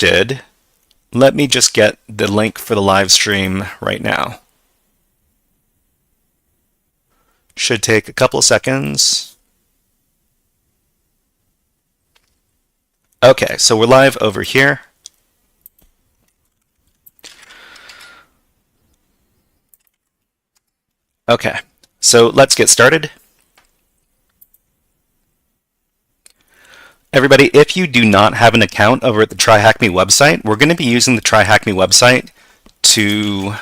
interrupted, let me just get the link for the live stream right now. Should take a couple of seconds. Okay, so we're live over here. Okay, so let's get started. Everybody, if you do not have an account over at the TryHackMe website, we're going to be using the TryHackMe website to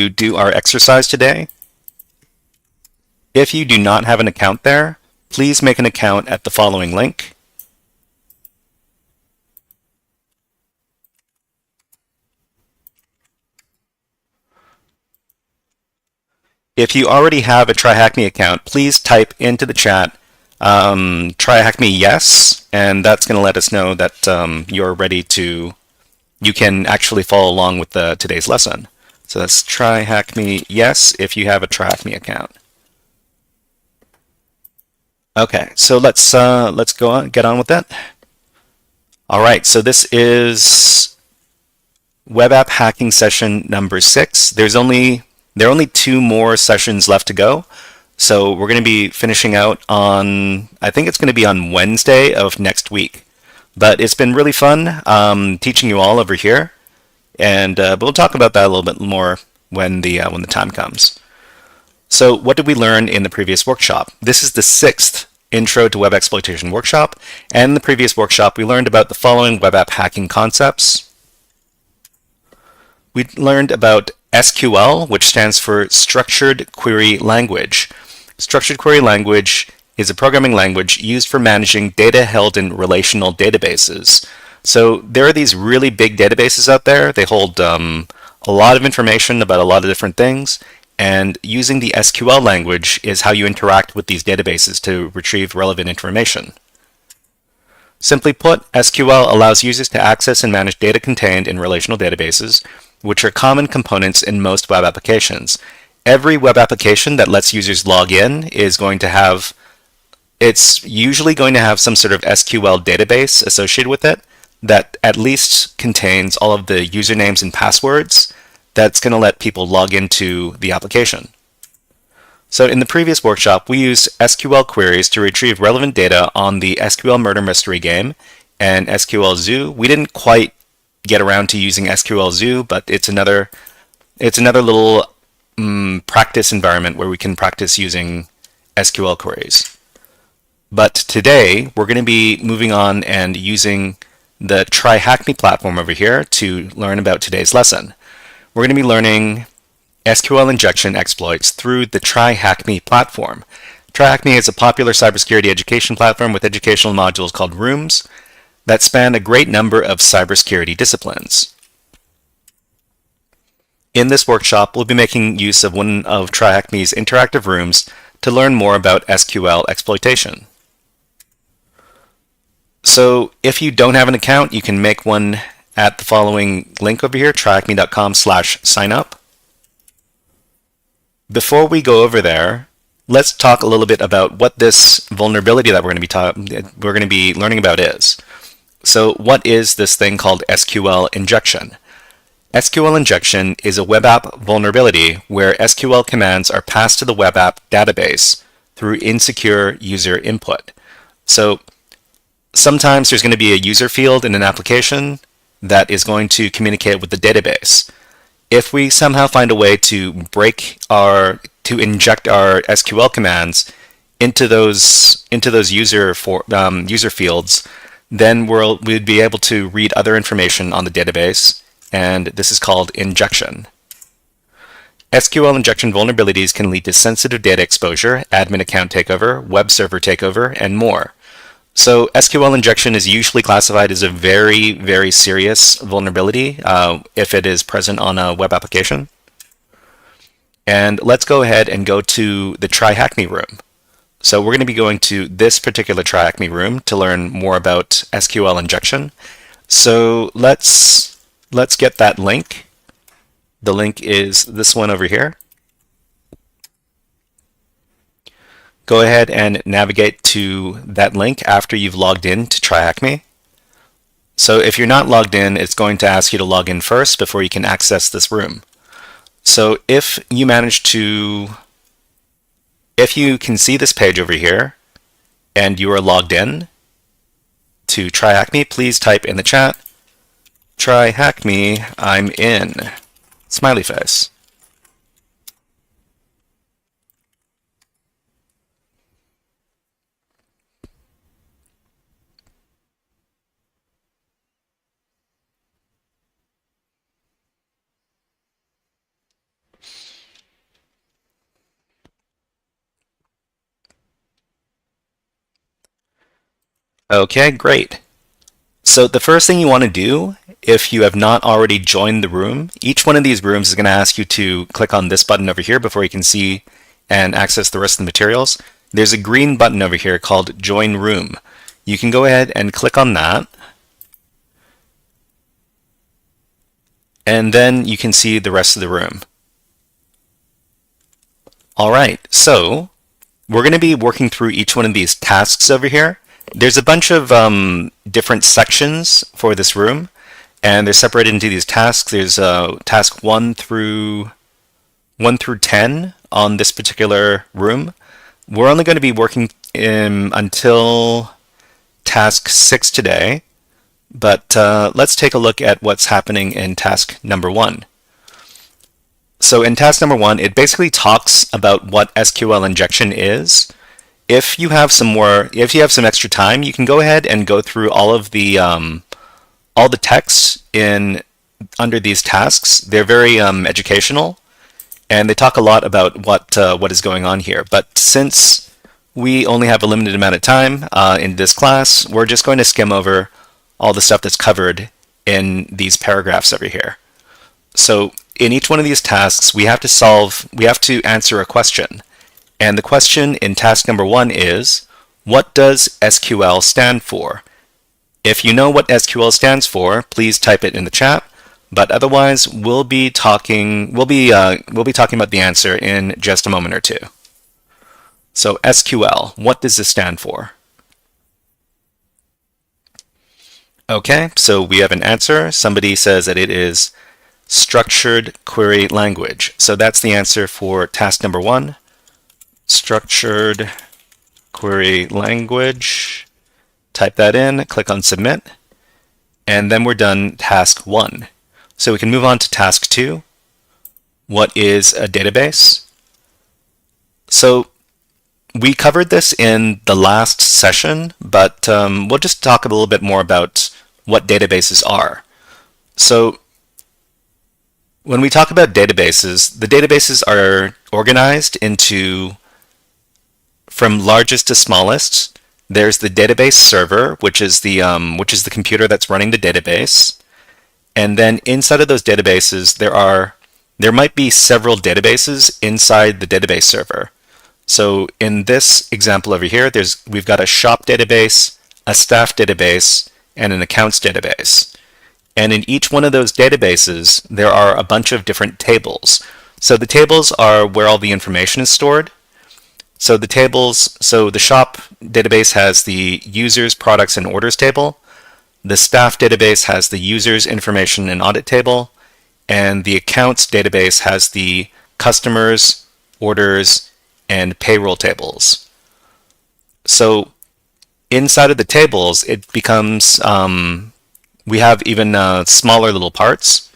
do our exercise today. If you do not have an account there, please make an account at the following link. If you already have a TryHackMe account, please type into the chat TryHackMe yes, and that's going to let us know that you're ready to, you can actually follow along with today's lesson. So that's TryHackMe yes if you have a TryHackMe account. Okay, so let's go on, get on with that. All right, so this is web app hacking session number 6. There are only 2 more sessions left to go. So we're going to be finishing out on, I think it's going to be on Wednesday of next week. But it's been really fun teaching you all over here. And but we'll talk about that a little bit more when the time comes. So what did we learn in the previous workshop? This is the 6th Intro to Web Exploitation workshop. And in the previous workshop, we learned about the following web app hacking concepts. We learned about SQL, which stands for Structured Query Language. Structured Query Language is a programming language used for managing data held in relational databases. So there are these really big databases out there. They hold a lot of information about a lot of different things, and using the SQL language is how you interact with these databases to retrieve relevant information. Simply put, SQL allows users to access and manage data contained in relational databases, which are common components in most web applications. Every web application that lets users log in is going to have, it's usually going to have some sort of SQL database associated with it that at least contains all of the usernames and passwords that's going to let people log into the application. So in the previous workshop, we used SQL queries to retrieve relevant data on the SQL Murder Mystery game and SQL Zoo. We didn't quite get around to using SQL Zoo, but it's another little practice environment where we can practice using SQL queries. But today we're going to be moving on and using the TryHackMe platform over here to learn about today's lesson. We're going to be learning SQL injection exploits through the TryHackMe platform. TryHackMe is a popular cybersecurity education platform with educational modules called rooms that span a great number of cybersecurity disciplines. In this workshop, we'll be making use of one of TryHackMe's interactive rooms to learn more about SQL exploitation. So if you don't have an account, you can make one at the following link over here, tryhackme.com/signup. Before we go over there, let's talk a little bit about what this vulnerability that we're going to be learning about is. So what is this thing called SQL injection? SQL injection is a web app vulnerability where SQL commands are passed to the web app database through insecure user input. So sometimes there's going to be a user field in an application that is going to communicate with the database. If we somehow find a way to inject our SQL commands into those user fields, then we'd be able to read other information on the database, and this is called injection. SQL injection vulnerabilities can lead to sensitive data exposure, admin account takeover, web server takeover, and more. So SQL injection is usually classified as a very, very serious vulnerability if it is present on a web application. And let's go ahead and go to the TryHackMe room. So we're going to be going to this particular TryHackMe room to learn more about SQL injection. So let's get that link. The link is this one over here. Go ahead and navigate to that link after you've logged in to TryHackMe. So if you're not logged in, it's going to ask you to log in first before you can access this room. So if you can see this page over here and you are logged in to try hack me, please type in the chat, try hack me, I'm in, smiley face. Okay, great. So the first thing you want to do, if you have not already joined the room, each one of these rooms is going to ask you to click on this button over here before you can see and access the rest of the materials. There's a green button over here called Join Room. You can go ahead and click on that. And then you can see the rest of the room. All right, so we're going to be working through each one of these tasks over here. There's a bunch of different sections for this room, and they're separated into these tasks. There's task 1 through 10 on this particular room. We're only going to be working until task 6 today, but let's take a look at what's happening in task number 1. So in task number 1, it basically talks about what SQL injection is. If you have some extra time, you can go ahead and go through all the text under these tasks. They're very educational, and they talk a lot about what is going on here. But since we only have a limited amount of time in this class, we're just going to skim over all the stuff that's covered in these paragraphs over here. So in each one of these tasks, we have to answer a question. And the question in task number 1 is, what does SQL stand for? If you know what SQL stands for, please type it in the chat. But otherwise, we'll be talking about the answer in just a moment or two. So SQL, what does this stand for? Okay, so we have an answer. Somebody says that it is structured query language. So that's the answer for task number 1. Structured query language. Type that in, click on submit, and then we're done task 1. So we can move on to task 2. What is a database? So we covered this in the last session, but we'll just talk a little bit more about what databases are. So when we talk about databases, the databases are organized from largest to smallest. There's the database server, which is the computer that's running the database. And then inside of those databases, there might be several databases inside the database server. So in this example over here, we've got a shop database, a staff database, and an accounts database. And in each one of those databases, there are a bunch of different tables. So the tables are where all the information is stored. So the shop database has the users, products, and orders table. The staff database has the users, information, and audit table. And the accounts database has the customers, orders, and payroll tables. So inside of the tables, it becomes, we have even smaller little parts.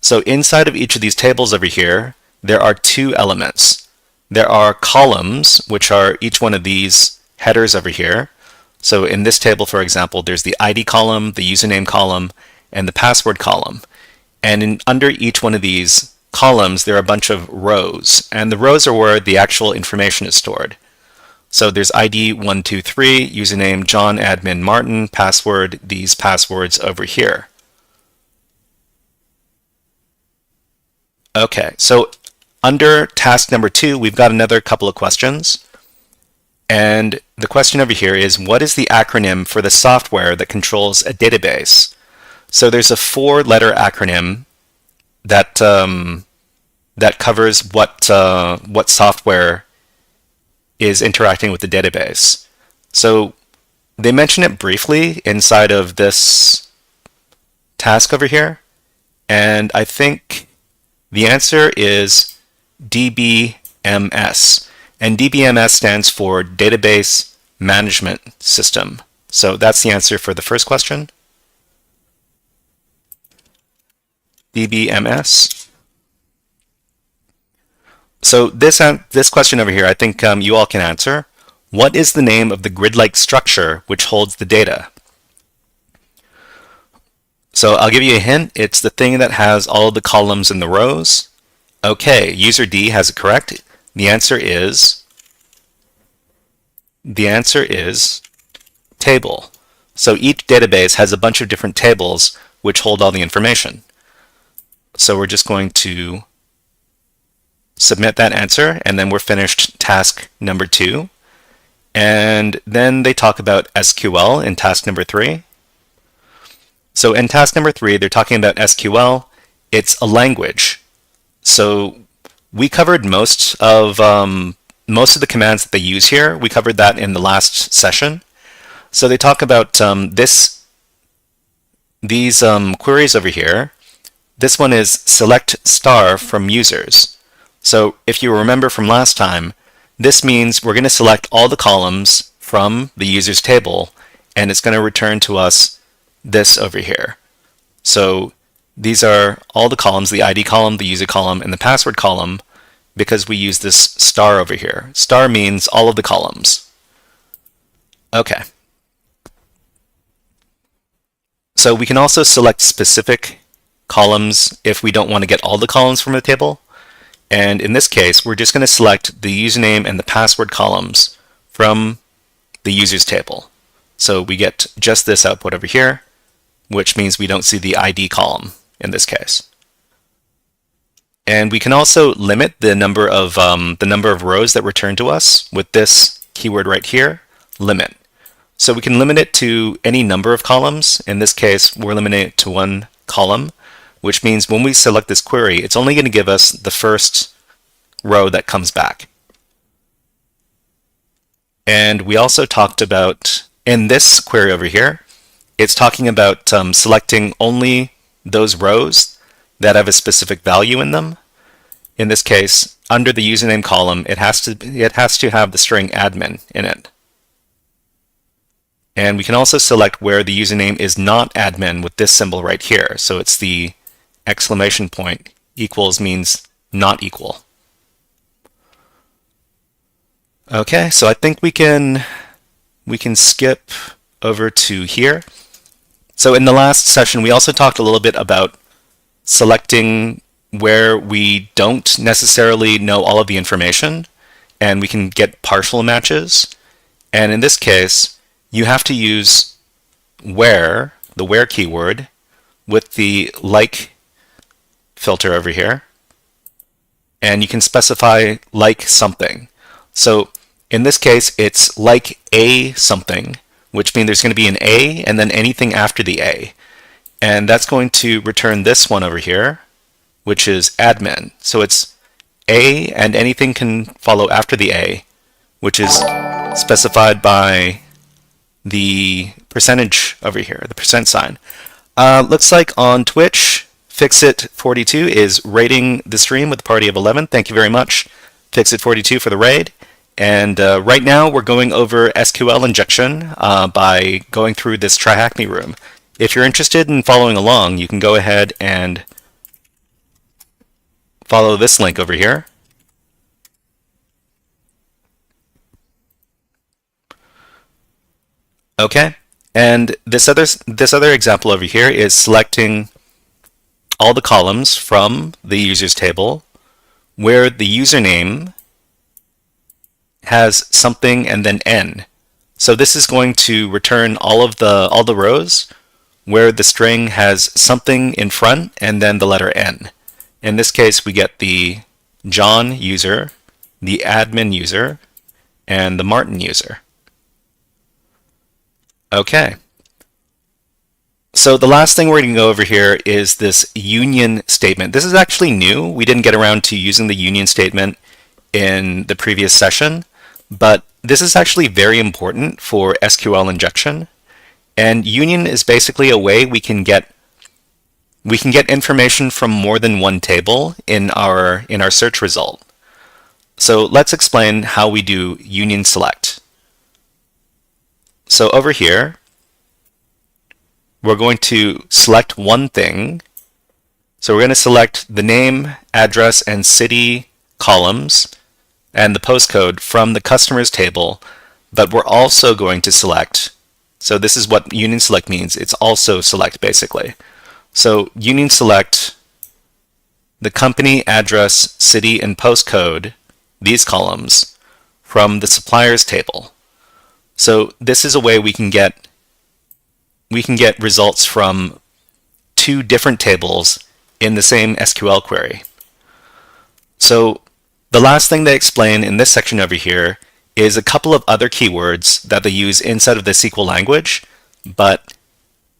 So inside of each of these tables over here, there are 2 elements. There are columns, which are each one of these headers over here. So in this table, for example, there's the ID column, the username column, and the password column. And under each one of these columns, there are a bunch of rows. And the rows are where the actual information is stored. So there's ID 123, username John Admin Martin, password, these passwords over here. Okay, so under task number 2, we've got another couple of questions. And the question over here is, what is the acronym for the software that controls a database? So there's a 4-letter acronym that covers what software is interacting with the database. So they mention it briefly inside of this task over here, and I think the answer is DBMS. And DBMS stands for Database Management System. So that's the answer for the first question. DBMS. So this question over here, I think you all can answer. What is the name of the grid-like structure which holds the data? So I'll give you a hint. It's the thing that has all of the columns and the rows. Okay, user D has it correct. The answer is table. So each database has a bunch of different tables which hold all the information. So we're just going to submit that answer, and then we're finished task number 2. And then they talk about SQL in task number 3. So in task number 3, they're talking about SQL. It's a language. So we covered most of the commands that they use here. We covered that in the last session. So they talk about these queries over here. This one is select star from users. So if you remember from last time, this means we're going to select all the columns from the users table, and it's going to return to us this over here. So these are all the columns, the ID column, the user column, and the password column, because we use this star over here. Star means all of the columns. Okay. So we can also select specific columns if we don't want to get all the columns from the table. And in this case, we're just going to select the username and the password columns from the users table. So we get just this output over here, which means we don't see the ID column in this case. And we can also limit the number of rows that return to us with this keyword right here, limit. So we can limit it to any number of columns. In this case, we're limiting it to 1 column, which means when we select this query, it's only going to give us the first row that comes back. And we also talked about, in this query over here, it's talking about selecting only those rows that have a specific value in them. In this case, under the username column, it has to have the string admin in it. And we can also select where the username is not admin with this symbol right here. So it's the exclamation point, equals means not equal. Okay, so I think we can skip over to here. So in the last session, we also talked a little bit about selecting where we don't necessarily know all of the information, and we can get partial matches. And in this case, you have to use where, the where keyword, with the like filter over here, and you can specify like something. So in this case, it's like a something, which means there's going to be an A and then anything after the A. And that's going to return this one over here, which is admin. So it's A and anything can follow after the A, which is specified by the percentage over here, the percent sign. Looks like on Twitch, Fixit42 is rating the stream with a party of 11. Thank you very much, Fixit42, for the raid. And right now we're going over SQL injection by going through this Try Hack Me room. If you're interested in following along, you can go ahead and follow this link over here. Okay, and this other example over here is selecting all the columns from the users table where the username has something and then n. So this is going to return all the rows where the string has something in front and then the letter n. In this case, we get the John user, the admin user, and the Martin user. Okay. So the last thing we're going to go over here is this union statement. This is actually new. We didn't get around to using the union statement in the previous session, but this is actually very important for SQL injection. And union is basically a way we can get we can get information from more than one table in our search result. So let's explain how we do union select. So over here, we're going to select one thing. So we're going to select the name, address, and city columns and the postcode from the customers table, but we're also going to select, so this is what union select means, it's also select basically. So union select the company, address, city, and postcode, these columns, from the suppliers table. So this is a way we can get results from two different tables in the same SQL query. So the last thing they explain in this section over here is a couple of other keywords that they use inside of the SQL language, but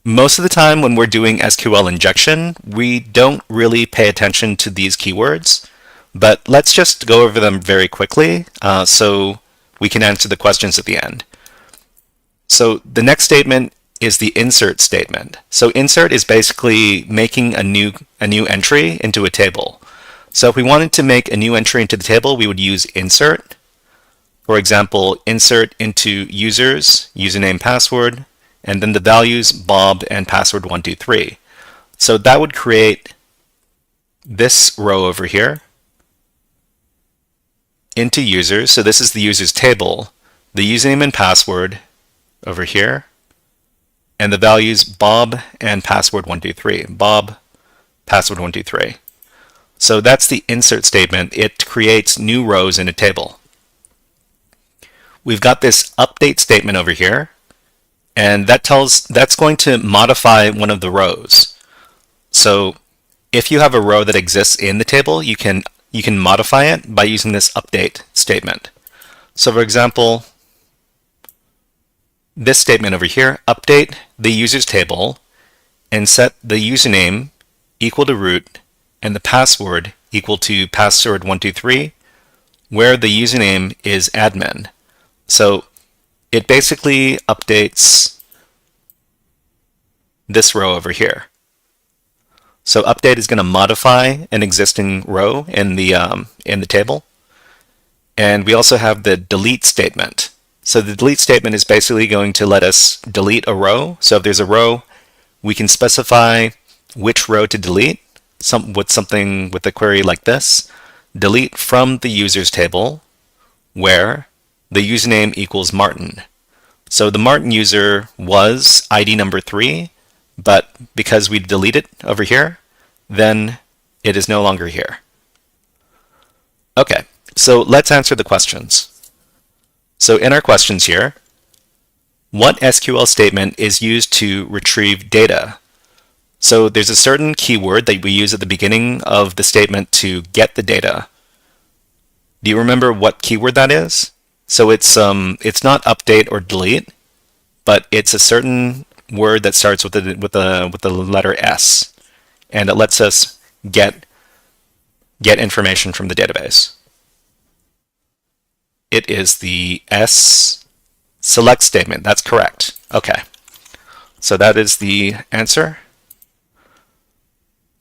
most of the time when we're doing SQL injection, we don't really pay attention to these keywords, but let's just go over them very quickly so we can answer the questions at the end. So the next statement is the insert statement. So insert is basically making a new entry into a table. So if we wanted to make a new entry into the table, we would use insert. For example, insert into users, username, password, and then the values Bob and password 123. So that would create this row over here into users. So this is the users table, the username and password over here, and the values Bob and password 123. Bob, password 123. So that's the insert statement. It creates new rows in a table. We've got this update statement over here, and that's going to modify one of the rows. So if you have a row that exists in the table, you can modify it by using this update statement. So for example, this statement over here, update the users table and set the username equal to root and the password equal to password 123, where the username is admin. So it basically updates this row over here. So update is going to modify an existing row in the table. And we also have the delete statement. So the delete statement is basically going to let us delete a row. So if there's a row, we can specify which row to delete with a query like this. Delete from the users table where the username equals Martin. So the Martin user was ID number 3, but because we delete it over here, then it is no longer here. Okay, so let's answer the questions. So in our questions here, what SQL statement is used to retrieve data? So there's a certain keyword that we use at the beginning of the statement to get the data. Do you remember what keyword that is? So it's not update or delete, but it's a certain word that starts with the letter S, and it lets us get information from the database. It is the S select statement. That's correct. Okay. So that is the answer.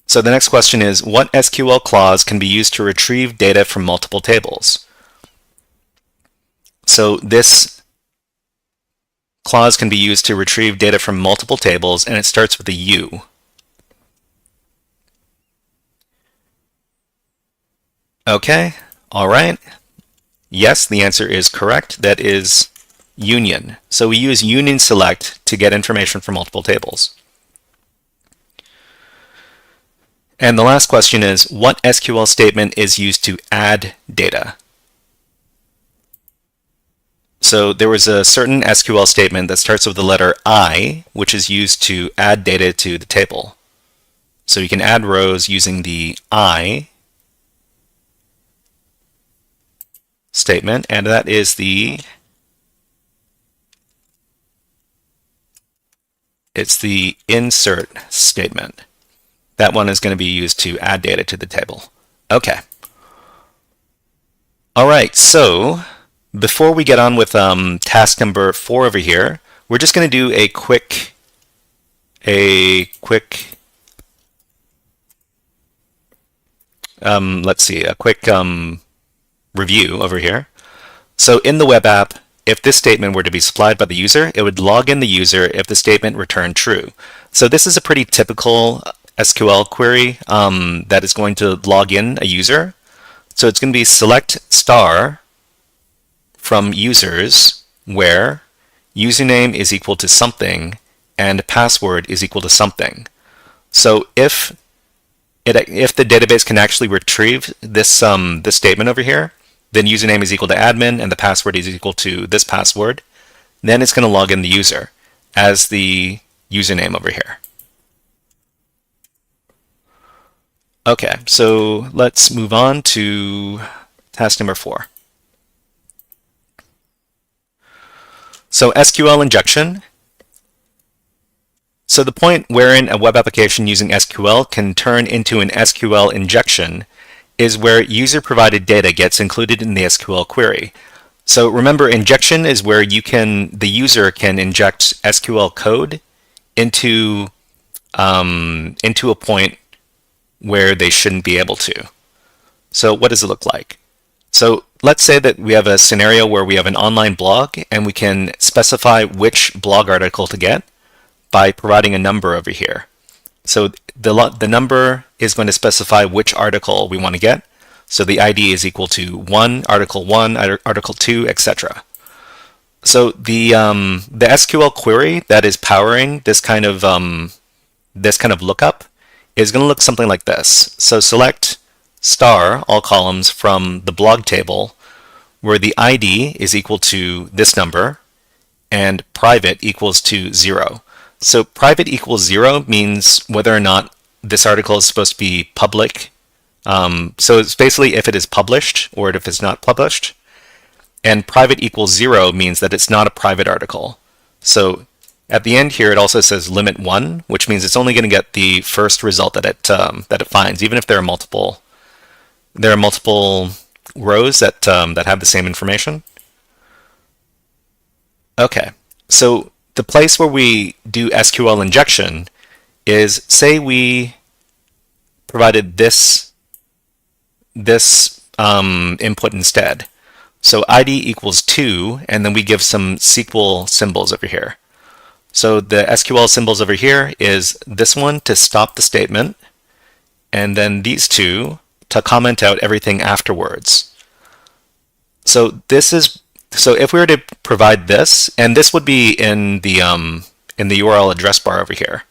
So the next question is, what SQL clause can be used to retrieve data from multiple tables? So this clause can be used to retrieve data from multiple tables, and it starts with a U. Okay, all right. Yes, the answer is correct. That is union. So we use union select to get information from multiple tables. And the last question is, what SQL statement is used to add data? So there was a certain SQL statement that starts with the letter I, which is used to add data to the table. So you can add rows using the I statement, and that is it's the insert statement. That one is going to be used to add data to the table. Okay. All right, so before we get on with task number 4 over here, we're just going to do a quick let's see, a quick review over here. So in the web app, if this statement were to be supplied by the user, it would log in the user if the statement returned true. So this is a pretty typical SQL query that is going to log in a user. So it's going to be select star from users where username is equal to something and password is equal to something. So if the database can actually retrieve this this statement over here, then username is equal to admin and the password is equal to this password, then it's going to log in the user as the username over here. Okay, so let's move on to task number 4. So SQL injection. So the point wherein a web application using SQL can turn into an SQL injection is where user-provided data gets included in the SQL query. So remember, injection is where the user can inject SQL code into a point where they shouldn't be able to. So what does it look like? So let's say that we have a scenario where we have an online blog and we can specify which blog article to get by providing a number over here. So the number is going to specify which article we want to get. So the ID is equal to 1, article 1, article 2, etc. So the SQL query that is powering this kind of lookup is going to look something like this. So select star all columns from the blog table where the ID is equal to this number and private equals to 0. So private equals 0 means whether or not this article is supposed to be public. So it's basically if it is published or if it's not published. And private equals 0 means that it's not a private article. So at the end here, it also says limit 1, which means it's only going to get the first result that it finds, even if there are multiple rows that have the same information. Okay, so the place where we do SQL injection is, say we provided this input instead. So ID equals 2, and then we give some SQL symbols over here. So the SQL symbols over here is this one to stop the statement, and then these two to comment out everything afterwards. So if we were to provide this, and this would be in the URL address bar over here.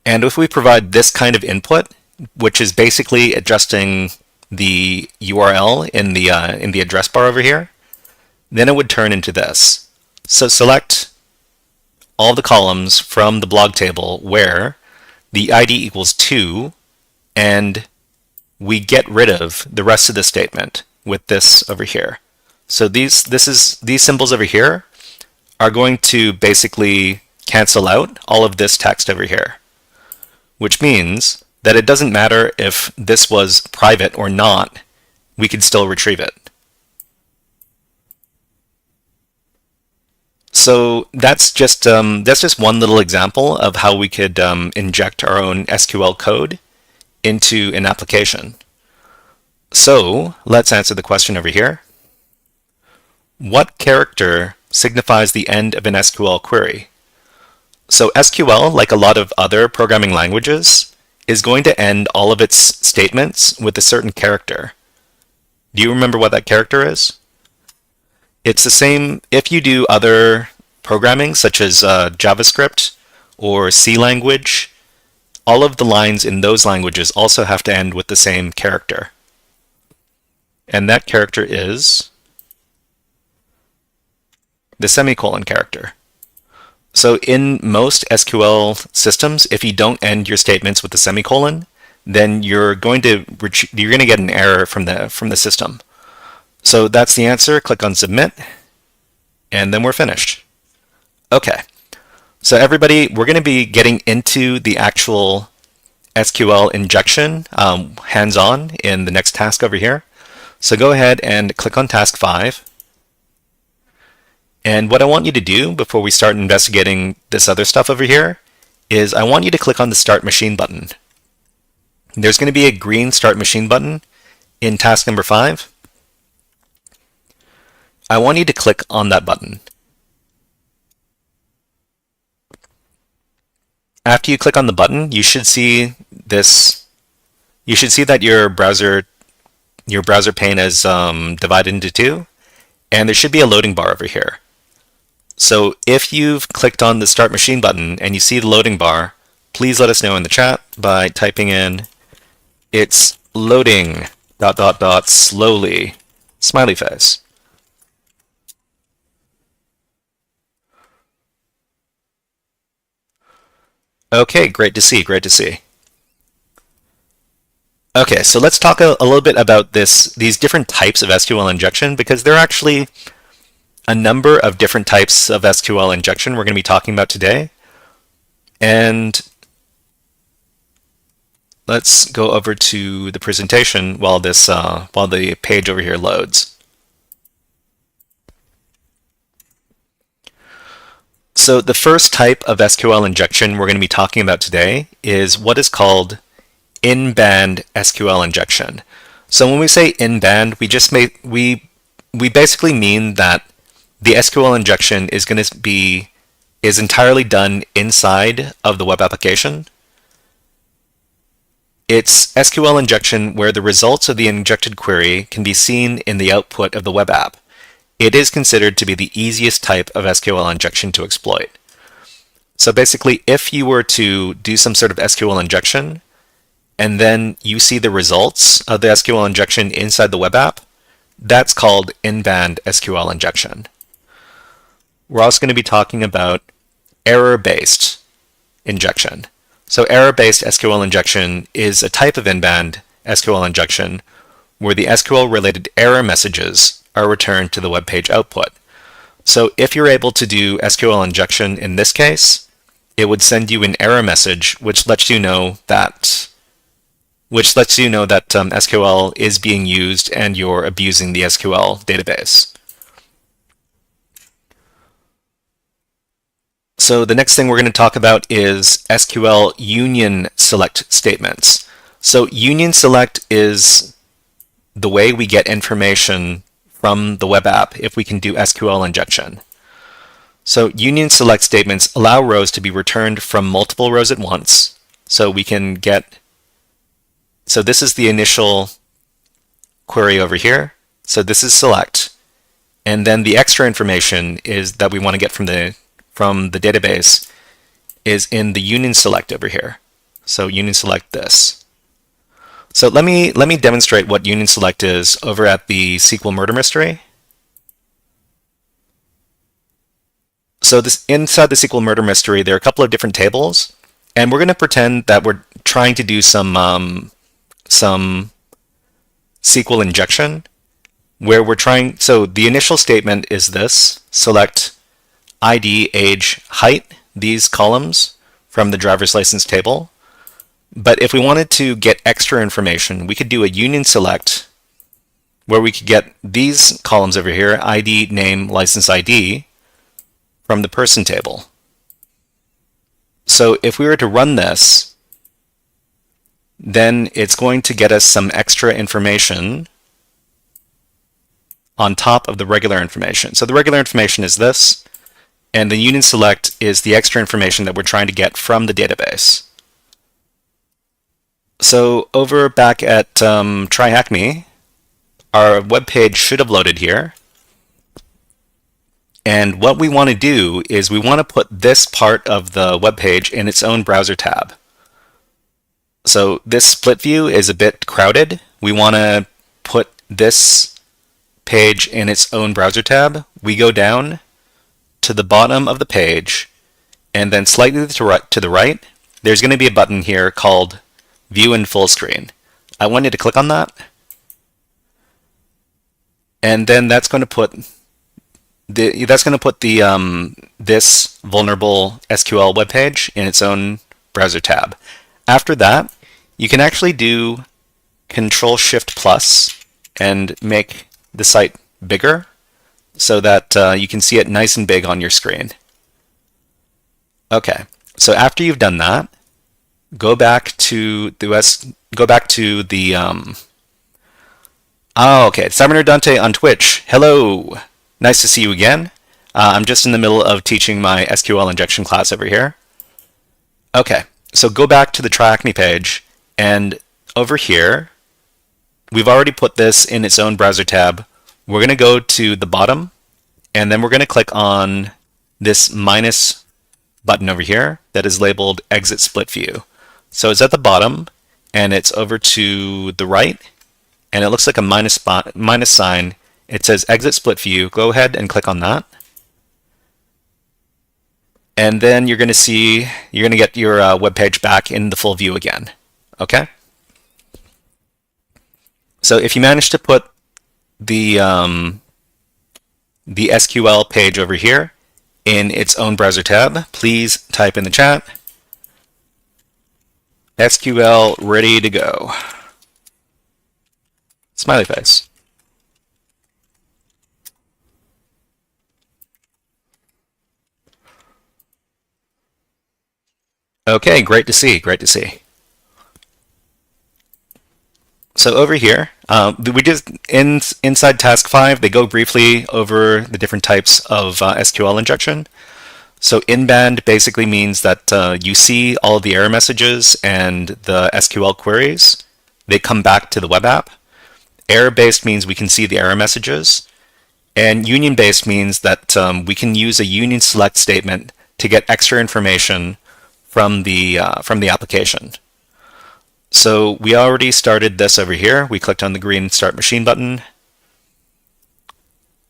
And if we provide this kind of input, which is basically adjusting the URL in the address bar over here, then it would turn into this. So select all the columns from the blog table where the ID equals 2, and we get rid of the rest of the statement with this over here. So these symbols over here are going to basically cancel out all of this text over here, which means that it doesn't matter if this was private or not, we could still retrieve it. So that's just one little example of how we could inject our own SQL code into an application. So let's answer the question over here. What character signifies the end of an SQL query? So SQL, like a lot of other programming languages, is going to end all of its statements with a certain character. Do you remember what that character is? It's the same if you do other programming such as JavaScript or C language. All of the lines in those languages also have to end with the same character. And that character is the semicolon character. So in most SQL systems, if you don't end your statements with the semicolon, then you're going to get an error from the system. So that's the answer. Click on submit, and then we're finished. Okay, so everybody, we're going to be getting into the actual SQL injection hands-on in the next task over here. So go ahead and click on task 5. And what I want you to do before we start investigating this other stuff over here is I want you to click on the Start Machine button. there's going to be a green Start Machine button in task number 5. I want you to click on that button. After you click on the button, you should see this. You should see that your browser pane is divided into 2, and there should be a loading bar over here. So if you've clicked on the Start Machine button and you see the loading bar, please let us know in the chat by typing in "it's loading ... slowly" smiley face. Okay, great to see, great to see. Okay, so let's talk a little bit about these different types of SQL injection, because there are actually a number of different types of SQL injection we're going to be talking about today. And let's go over to the presentation while the page over here loads. So the first type of SQL injection we're going to be talking about today is what is called in-band SQL injection. So when we say in-band, we basically mean that the SQL injection is entirely done inside of the web application. It's SQL injection where the results of the injected query can be seen in the output of the web app. It is considered to be the easiest type of SQL injection to exploit. So basically, if you were to do some sort of SQL injection, and then you see the results of the SQL injection inside the web app, that's called in-band SQL injection. We're also going to be talking about error-based injection. So error-based SQL injection is a type of in-band SQL injection where the SQL-related error messages are returned to the web page output. So if you're able to do SQL injection in this case, it would send you an error message which lets you know that SQL is being used and you're abusing the SQL database. So the next thing we're going to talk about is SQL union select statements. So union select is the way we get information from the web app if we can do SQL injection. So union select statements allow rows to be returned from multiple rows at once. So this is the initial query over here. So this is select. And then the extra information is that we want to get from the database is in the union select over here. So union select this. So let me demonstrate what union select is over at the SQL murder mystery. So inside the SQL murder mystery, there are a couple of different tables, and we're going to pretend that we're trying to do some SQL injection where so the initial statement is this: select ID, age, height, these columns from the driver's license table. But if we wanted to get extra information, we could do a union select where we could get these columns over here, ID, name, license ID, from the person table. So if we were to run this, then it's going to get us some extra information on top of the regular information. So the regular information is this, and the union select is the extra information that we're trying to get from the database. So over back at TryHackMe, our web page should have loaded here. And what we want to do is we want to put this part of the web page in its own browser tab. So this split view is a bit crowded. We want to put this page in its own browser tab. We go down to the bottom of the page, and then slightly to the right, there's going to be a button here called View in Full Screen. I want you to click on that, and then that's going to put this vulnerable SQL web page in its own browser tab. After that, you can actually do Control-Shift+ and make the site bigger so that you can see it nice and big on your screen. Okay, so after you've done that, go back to the go back to the oh, okay, Summoner Dante on Twitch. Hello, nice to see you again. I'm just in the middle of teaching my SQL injection class over here. Okay, so go back to the TryAcne page, and over here, we've already put this in its own browser tab. We're going to go to the bottom, and then we're going to click on this minus button over here that is labeled Exit Split View. So it's at the bottom, and it's over to the right, and it looks like a minus sign. It says Exit Split View. Go ahead and click on that. And then you're going to get your web page back in the full view again. Okay? So if you manage to put the SQL page over here in its own browser tab, please type in the chat, SQL ready to go. Smiley face. Okay, great to see, great to see. So over here, we just inside task 5, they go briefly over the different types of SQL injection. So inbound basically means that you see all of the error messages and the SQL queries. They come back to the web app. Error-based means we can see the error messages. And union-based means that we can use a union select statement to get extra information from the application. So we already started this over here. We clicked on the green Start Machine button.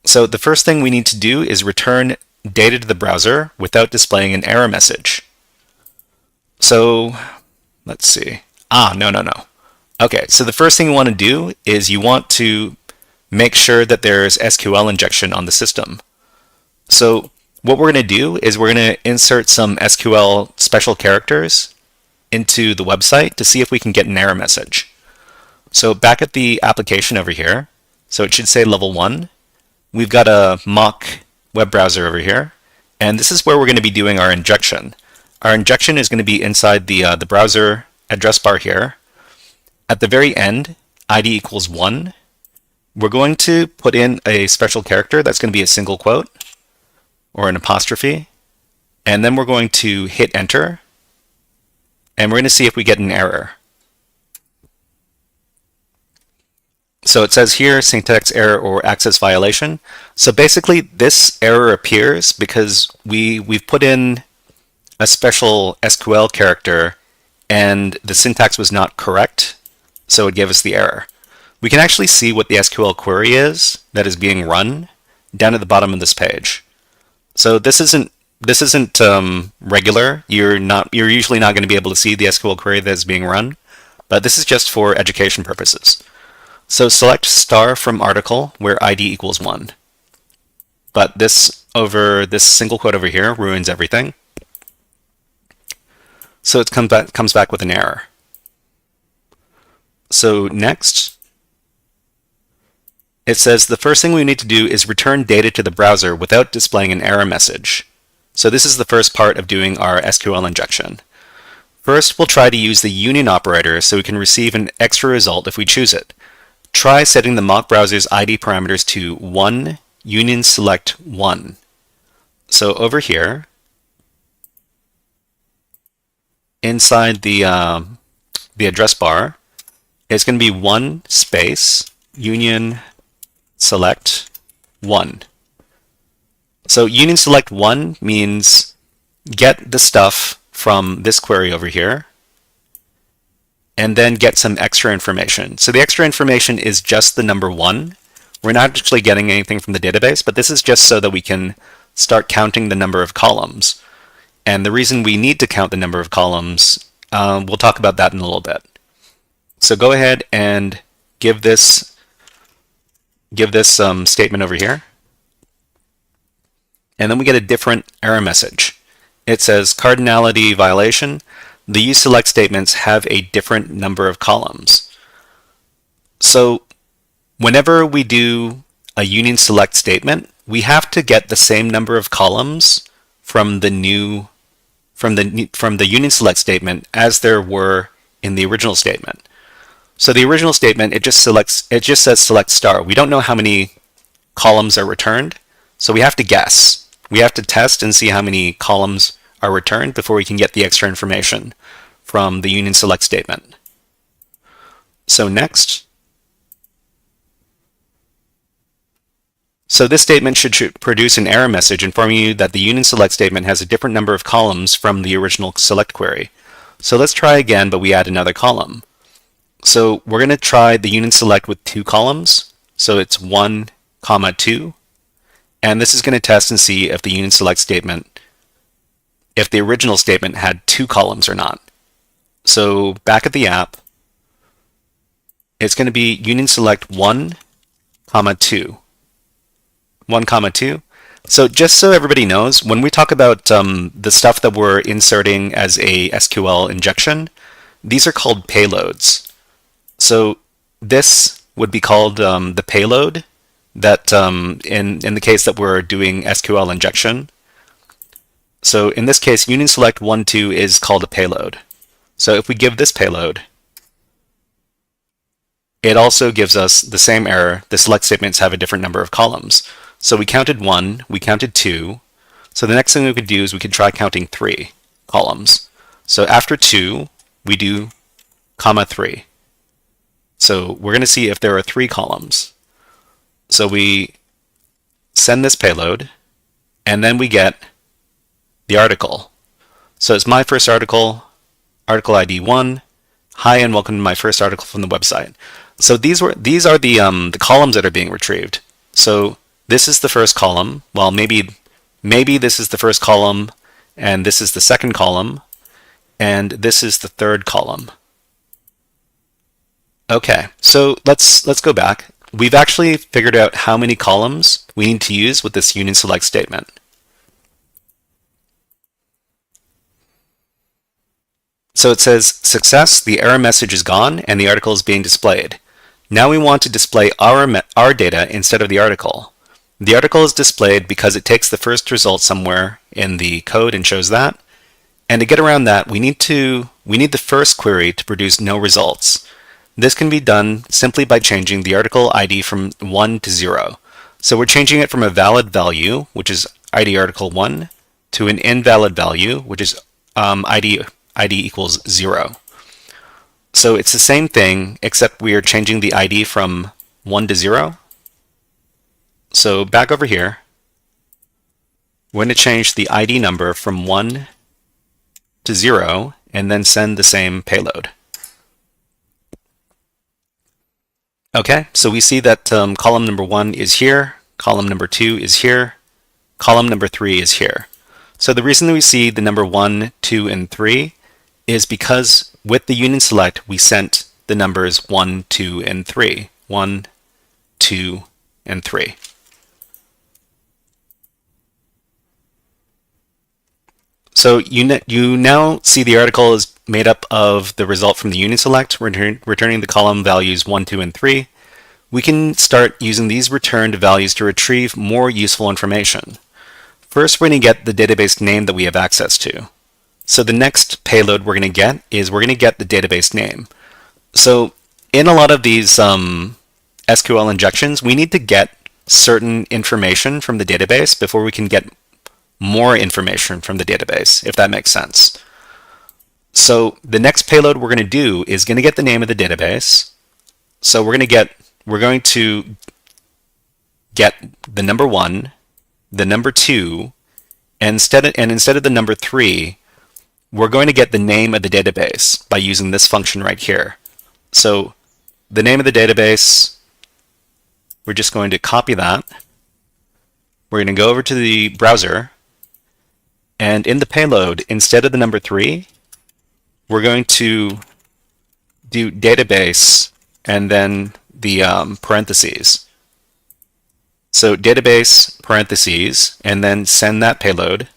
So the first thing we need to do is return data to the browser without displaying an error message. So let's see. No. Okay, so the first thing you want to do is you want to make sure that there's SQL injection on the system. So what we're going to do is we're going to insert some SQL special characters into the website to see if we can get an error message. So back at the application over here, so it should say level 1. We've got a mock web browser over here, and this is where we're going to be doing our injection. Our injection is going to be inside the browser address bar here. At the very end, ID equals 1. We're going to put in a special character that's going to be a single quote or an apostrophe, and then we're going to hit enter, and we're going to see if we get an error. So it says here, syntax error or access violation. So basically this error appears because we've put in a special SQL character and the syntax was not correct, so it gave us the error. We can actually see what the SQL query is that is being run down at the bottom of this page. So this isn't regular. You're usually not going to be able to see the SQL query that is being run, but this is just for education purposes. So select star from article where ID equals 1. But this single quote over here ruins everything. So it comes back with an error. So next, it says the first thing we need to do is return data to the browser without displaying an error message. So this is the first part of doing our SQL injection. First, we'll try to use the union operator so we can receive an extra result if we choose it. Try setting the mock browser's ID parameters to 1 union select 1. So over here, inside the address bar, it's going to be 1 space union select 1. So union select 1 means get the stuff from this query over here and then get some extra information. So the extra information is just the number 1. We're not actually getting anything from the database, but this is just so that we can start counting the number of columns. And the reason we need to count the number of columns, we'll talk about that in a little bit. So go ahead and give this statement over here. And then we get a different error message. It says cardinality violation. The useSelect statements have a different number of columns. So whenever we do a union select statement, we have to get the same number of columns from the union select statement as there were in the original statement. So the original statement, it just says select star. We don't know how many columns are returned, so we have to guess. We have to test and see how many columns are returned before we can get the extra information from the union select statement. So next. So this statement should produce an error message informing you that the union select statement has a different number of columns from the original select query. So let's try again, but we add another column. So we're going to try the union select with 2 columns. So it's 1, 2. And this is going to test and see if the union select statement, if the original statement had 2 columns or not. So back at the app, it's going to be union select 1, 2. 1, 2. So just so everybody knows, when we talk about the stuff that we're inserting as a SQL injection, these are called payloads. So this would be called the payload that in the case that we're doing SQL injection. So in this case, union select 1, 2 is called a payload. So if we give this payload, it also gives us the same error. The select statements have a different number of columns. So we counted 1, we counted 2. So the next thing we could do is we could try counting 3 columns. So after 2, we do comma 3. So we're going to see if there are 3 columns. So we send this payload, and then we get the article. So it's my first article, article ID 1. Hi, and welcome to my first article from the website. So these are the columns that are being retrieved. So this is the first column. Well, maybe this is the first column, and this is the second column, and this is the third column. Okay, so let's go back. We've actually figured out how many columns we need to use with this union select statement. So it says, success, the error message is gone, and the article is being displayed. Now we want to display our data instead of the article. The article is displayed because it takes the first result somewhere in the code and shows that. And to get around that, we need the first query to produce no results. This can be done simply by changing the article ID from 1 to 0. So we're changing it from a valid value, which is ID article 1, to an invalid value, which is ID equals 0. So it's the same thing, except we are changing the ID from 1 to 0. So back over here, we're going to change the ID number from 1 to 0 and then send the same payload. Okay, so we see that column number 1 is here, column number 2 is here, column number 3 is here. So the reason that we see the number 1, 2, and 3 is because with the union select, we sent the numbers 1, 2, and 3. 1, 2, and 3. So you now see the article is made up of the result from the union select, returning the column values 1, 2, and 3. We can start using these returned values to retrieve more useful information. First, we're going to get the database name that we have access to. So the next payload we're going to get is we're going to get the database name. So in a lot of these SQL injections, we need to get certain information from the database before we can get more information from the database, if that makes sense. So the next payload we're going to do is going to get the name of the database. So we're going to get the number 1, the number 2, and instead of the number 3, we're going to get the name of the database by using this function right here. So the name of the database, we're just going to copy that. We're going to go over to the browser, and in the payload, instead of the number 3, we're going to do database and then the parentheses. So database parentheses, and then send that payload.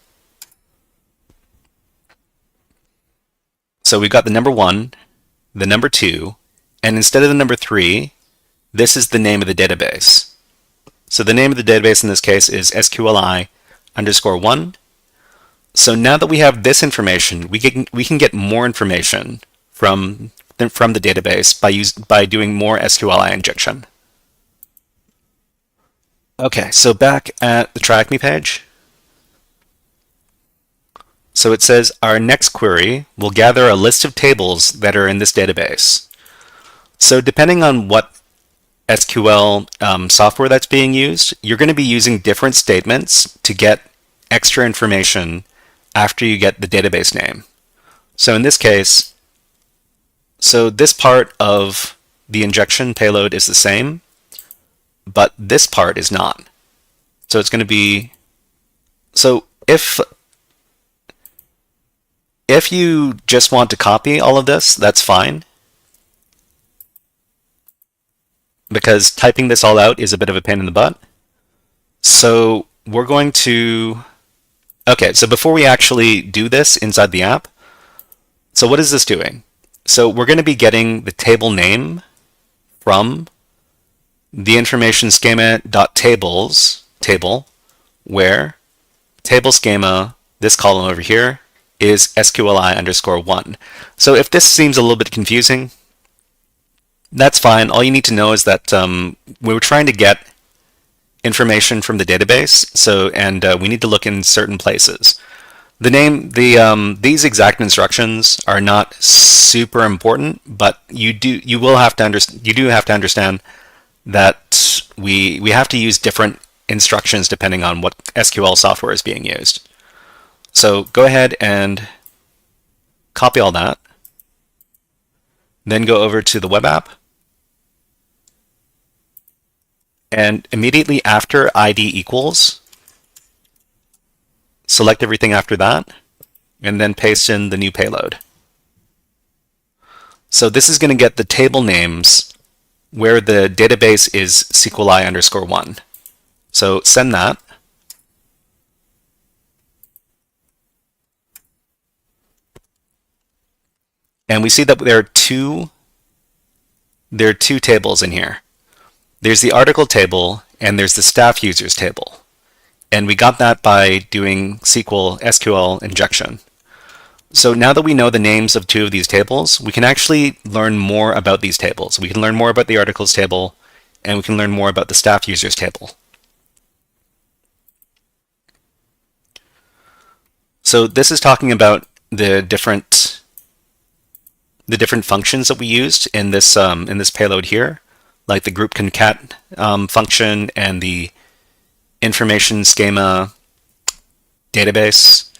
So we've got the number 1, the number 2, and instead of the number 3, this is the name of the database. So the name of the database in this case is SQLi_1. So now that we have this information, we can get more information from from the database by doing more SQLi injection. Okay, so back at the track me page. So it says our next query will gather a list of tables that are in this database. So depending on what SQL software that's being used, you're going to be using different statements to get extra information after you get the database name. So in this case, so this part of the injection payload is the same, but this part is not. So it's going to be, so if you just want to copy all of this, that's fine, because typing this all out is a bit of a pain in the butt. So we're going to, okay, so before we actually do this inside the app, so what is this doing? So we're going to be getting the table name from the information schema.tables table, where table schema, this column over here, is SQLi_1. So if this seems a little bit confusing, that's fine. All you need to know is that we were trying to get information from the database, so we need to look in certain places. These exact instructions are not super important, but you do have to understand that we have to use different instructions depending on what SQL software is being used. So go ahead and copy all that, then go over to the web app, and immediately after ID equals, select everything after that, and then paste in the new payload. So this is going to get the table names where the database is SQLi_1. So send that. And we see that there are two tables in here. There's the article table and there's the staff users table. And we got that by doing SQL injection. So now that we know the names of two of these tables, we can actually learn more about these tables. We can learn more about the articles table, and we can learn more about the staff users table. So this is talking about the different functions that we used in this payload here, like the group concat function and the information schema database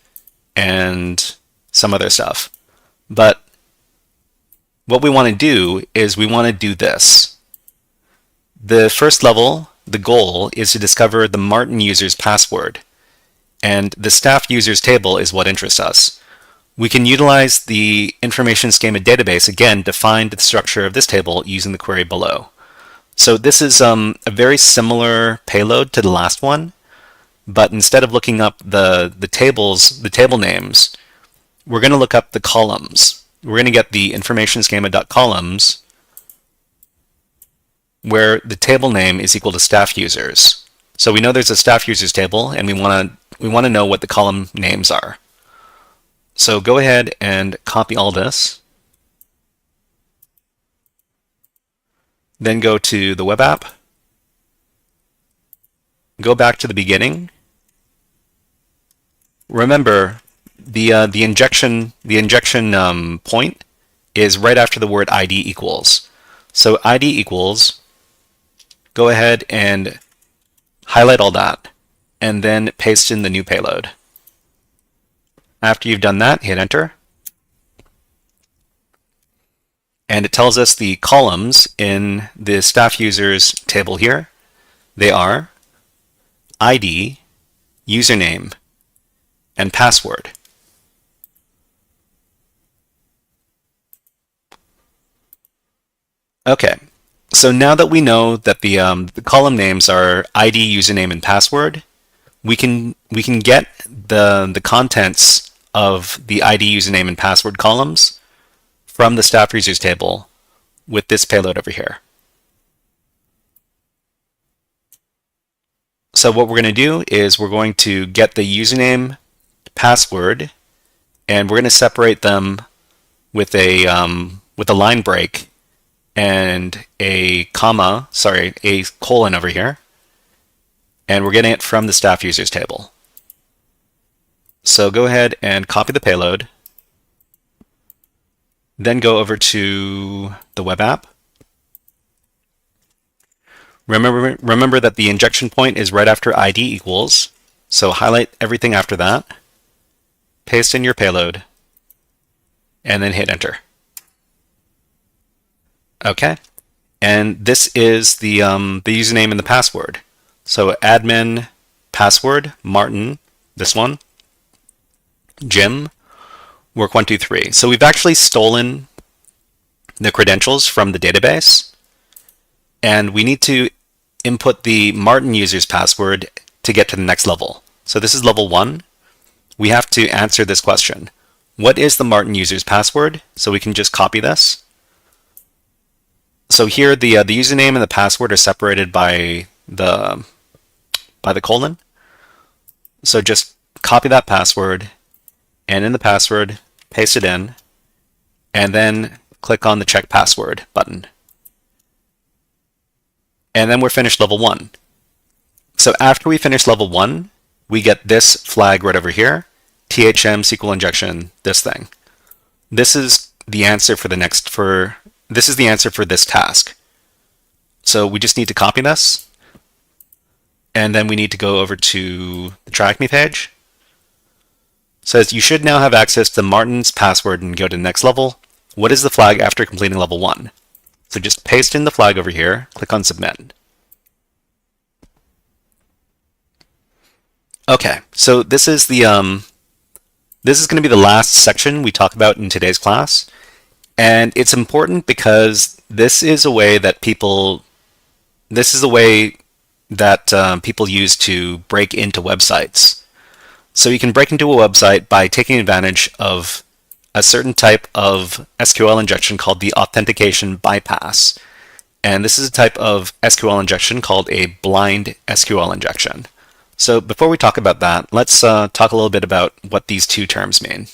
and some other stuff. But what we want to do is we want to do this. The first level, the goal, is to discover the Martin user's password, and the staff users table is what interests us. We can utilize the information schema database again to find the structure of this table using the query below. So this is a very similar payload to the last one, but instead of looking up the table names, we're going to look up the columns. We're going to get the information schema.columns where the table name is equal to staff users. So we know there's a staff users table, and we want to know what the column names are. So go ahead and copy all this. Then go to the web app. Go back to the beginning. Remember, the injection point is right after the word ID equals. So ID equals, go ahead and highlight all that, and then paste in the new payload. After you've done that, hit enter. And it tells us the columns in the staff users table here. They are ID, username, and password. Okay, so now that we know that the column names are ID, username, and password, we can get the contents of the ID, username, and password columns from the staff users table with this payload over here. So what we're going to do is we're going to get the username, password, and we're going to separate them with a with a line break and a colon over here. And we're getting it from the staff users table. So go ahead and copy the payload. Then go over to the web app. Remember that the injection point is right after ID equals. So highlight everything after that. Paste in your payload. And then hit enter. Okay. And this is the username and the password. So admin password, Martin, this one, Jim, work123. So we've actually stolen the credentials from the database, and we need to input the Martin user's password to get to the next level. So this is level 1. We have to answer this question. What is the Martin user's password? So we can just copy this. So here the username and the password are separated by the colon. So just copy that password, and in the password, paste it in, and then click on the check password button. And then we're finished level 1. So after we finish level 1, we get this flag right over here, THM SQL injection, this thing. This is the answer for this task. So we just need to copy this, and then we need to go over to the track me page. It says you should now have access to Martin's password and go to the next level. What is the flag after completing level 1? So just paste in the flag over here, click on submit. Okay, so this is going to be the last section we talk about in today's class. And it's important because this is a way that people use to break into websites. So you can break into a website by taking advantage of a certain type of SQL injection called the authentication bypass. And this is a type of SQL injection called a blind SQL injection. So before we talk about that, let's talk a little bit about what these two terms mean.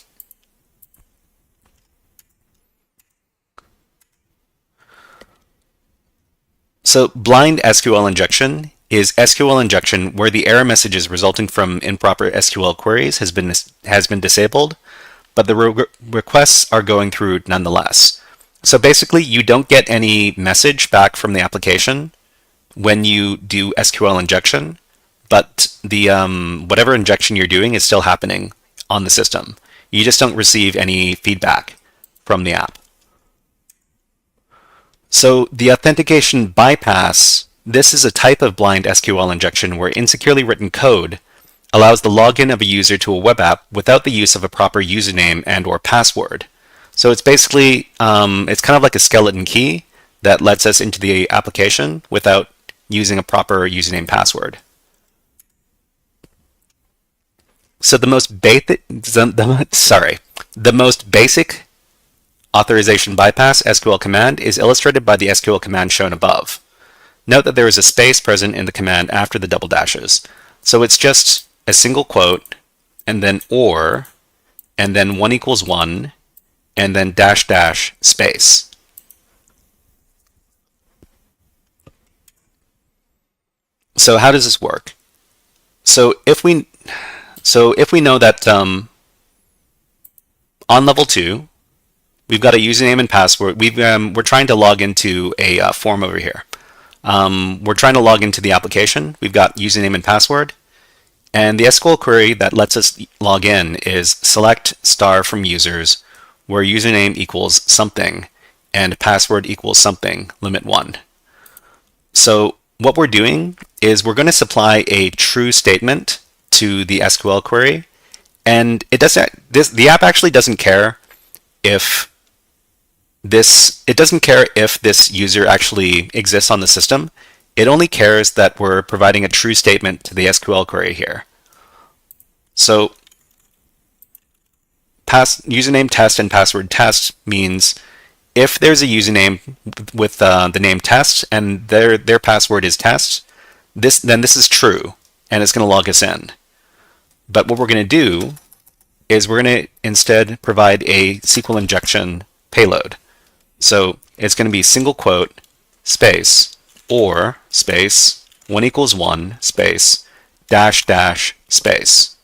So blind SQL injection is SQL injection where the error messages resulting from improper SQL queries has been disabled, but the requests are going through nonetheless. So basically, you don't get any message back from the application when you do SQL injection, but the whatever injection you're doing is still happening on the system. You just don't receive any feedback from the app. So the authentication bypass, this is a type of blind SQL injection where insecurely written code allows the login of a user to a web app without the use of a proper username and or password. So it's basically, it's kind of like a skeleton key that lets us into the application without using a proper username password. So the most basic authorization bypass SQL command is illustrated by the SQL command shown above. Note that there is a space present in the command after the double dashes. So it's just a single quote, and then or, and then 1 equals 1, and then dash dash space. So how does this work? So if we know that on level 2, we've got a username and password. We're trying to log into a form over here. We're trying to log into the application. We've got username and password. And the SQL query that lets us log in is select star from users, where username equals something and password equals something, limit 1. So what we're doing is we're going to supply a true statement to the SQL query. And the app actually doesn't care if this user actually exists on the system. It only cares that we're providing a true statement to the SQL query here. So username test and password test means if there's a username with the name test and their password is test, then this is true and it's going to log us in. But what we're going to do is we're going to instead provide a SQL injection payload. So it's going to be single quote, space, or space, 1 equals 1, space, dash dash space.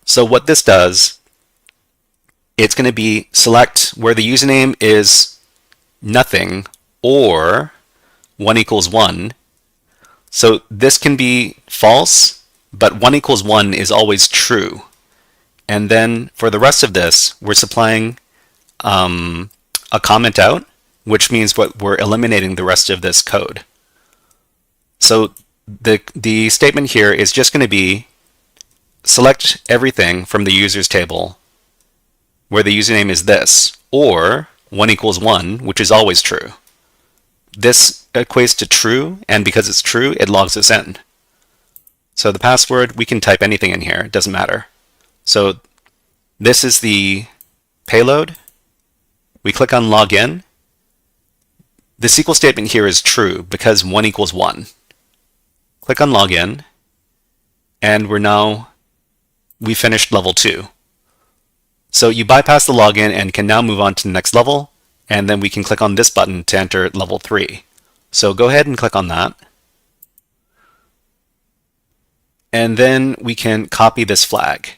So what this does, it's going to be select where the username is nothing or 1 equals 1. So this can be false, but 1 equals 1 is always true. And then for the rest of this, we're supplying a comment out, which means what we're eliminating the rest of this code. So the statement here is just going to be select everything from the users table where the username is this, or 1 equals 1, which is always true. This equates to true, and because it's true, it logs us in. So the password, we can type anything in here, it doesn't matter. So this is the payload. We click on login. The SQL statement here is true because 1 equals 1. Click on login, and we finished level 2. So you bypass the login and can now move on to the next level, and then we can click on this button to enter level 3. So go ahead and click on that. And then we can copy this flag.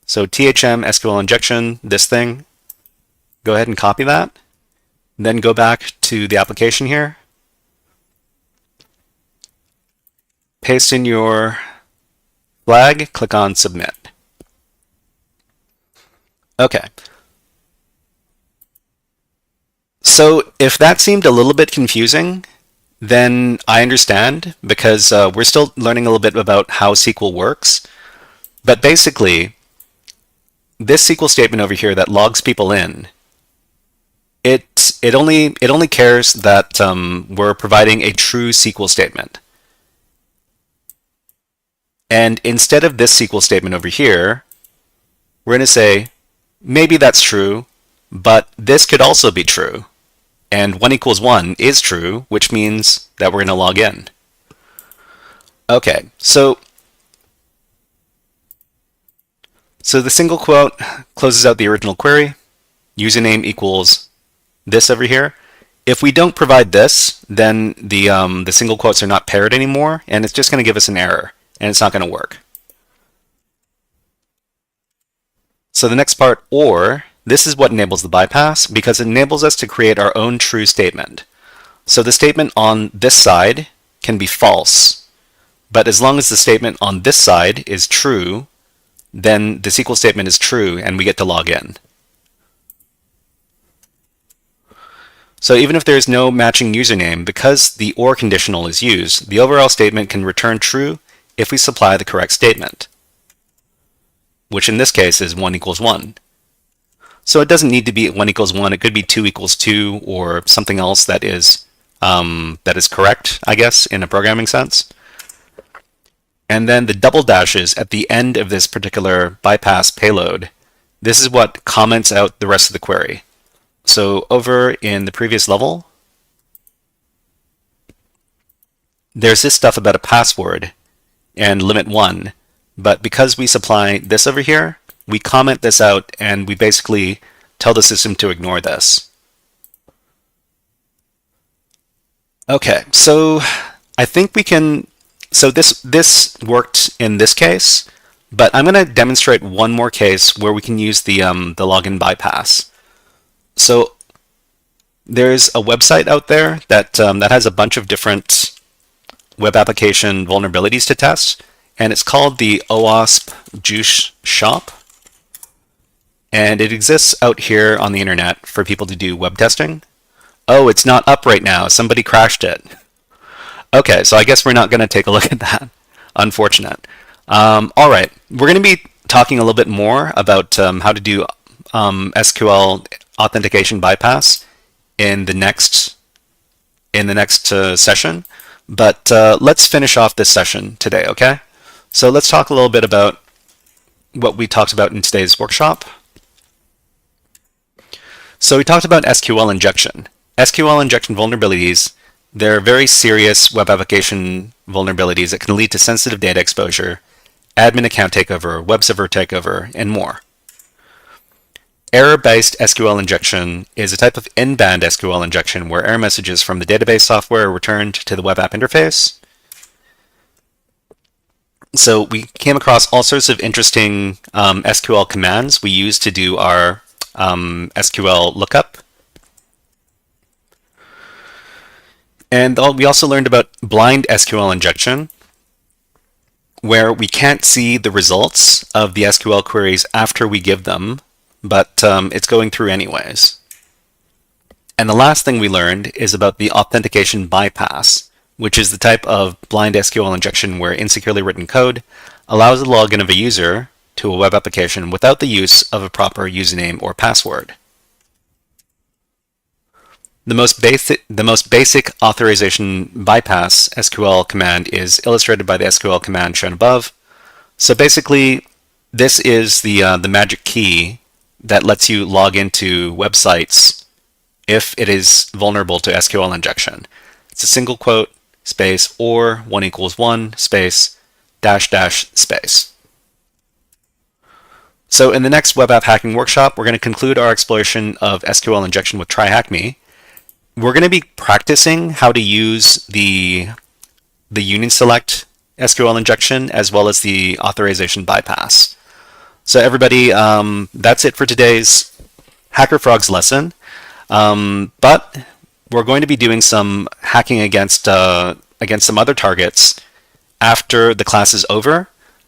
So THM SQL injection, this thing, go ahead and copy that. Then go back to the application here. Paste in your flag, click on submit. Okay. So if that seemed a little bit confusing, then I understand, because we're still learning a little bit about how SQL works. But basically, this SQL statement over here that logs people in, it only cares that we're providing a true SQL statement. And instead of this SQL statement over here, we're going to say, maybe that's true, but this could also be true. And 1 equals 1 is true, which means that we're going to log in. Okay, so the single quote closes out the original query. Username equals this over here. If we don't provide this, then the single quotes are not paired anymore, and it's just going to give us an error, and it's not going to work. So the next part, or, this is what enables the bypass, because it enables us to create our own true statement. So the statement on this side can be false, but as long as the statement on this side is true, then the SQL statement is true and we get to log in. So even if there is no matching username, because the OR conditional is used, the overall statement can return true if we supply the correct statement, which in this case is 1 equals 1. So it doesn't need to be 1 equals 1. It could be 2 equals 2 or something else that is correct, I guess, in a programming sense. And then the double dashes at the end of this particular bypass payload, this is what comments out the rest of the query. So over in the previous level, there's this stuff about a password and limit 1. But because we supply this over here, we comment this out and we basically tell the system to ignore this. Okay, so I think we can, so this worked in this case, but I'm going to demonstrate one more case where we can use the login bypass. So there's a website out there that has a bunch of different web application vulnerabilities to test, and it's called the OWASP Juice Shop. And it exists out here on the internet for people to do web testing. Oh, it's not up right now. Somebody crashed it. Okay, so I guess we're not going to take a look at that. Unfortunate. All right, we're going to be talking a little bit more about how to do SQL authentication bypass in the next session. But let's finish off this session today, okay? So let's talk a little bit about what we talked about in today's workshop. So we talked about SQL injection. SQL injection vulnerabilities, they're very serious web application vulnerabilities that can lead to sensitive data exposure, admin account takeover, web server takeover, and more. Error-based SQL injection is a type of in-band SQL injection where error messages from the database software are returned to the web app interface. So we came across all sorts of interesting SQL commands we use to do our SQL lookup. And we also learned about blind SQL injection, where we can't see the results of the SQL queries after we give them, but it's going through anyways. And the last thing we learned is about the authentication bypass, which is the type of blind SQL injection where insecurely written code allows the login of a user to a web application without the use of a proper username or password. The most basic authorization bypass SQL command is illustrated by the SQL command shown above. So basically, this is the magic key that lets you log into websites if it is vulnerable to SQL injection. It's a single quote, space, or 1 equals 1, space, dash, dash, space. So in the next web app hacking workshop, we're going to conclude our exploration of SQL injection with TryHackMe. We're going to be practicing how to use the union select SQL injection as well as the authorization bypass. So everybody, that's it for today's HackerFrogs lesson. But we're going to be doing some hacking against some other targets after the class is over.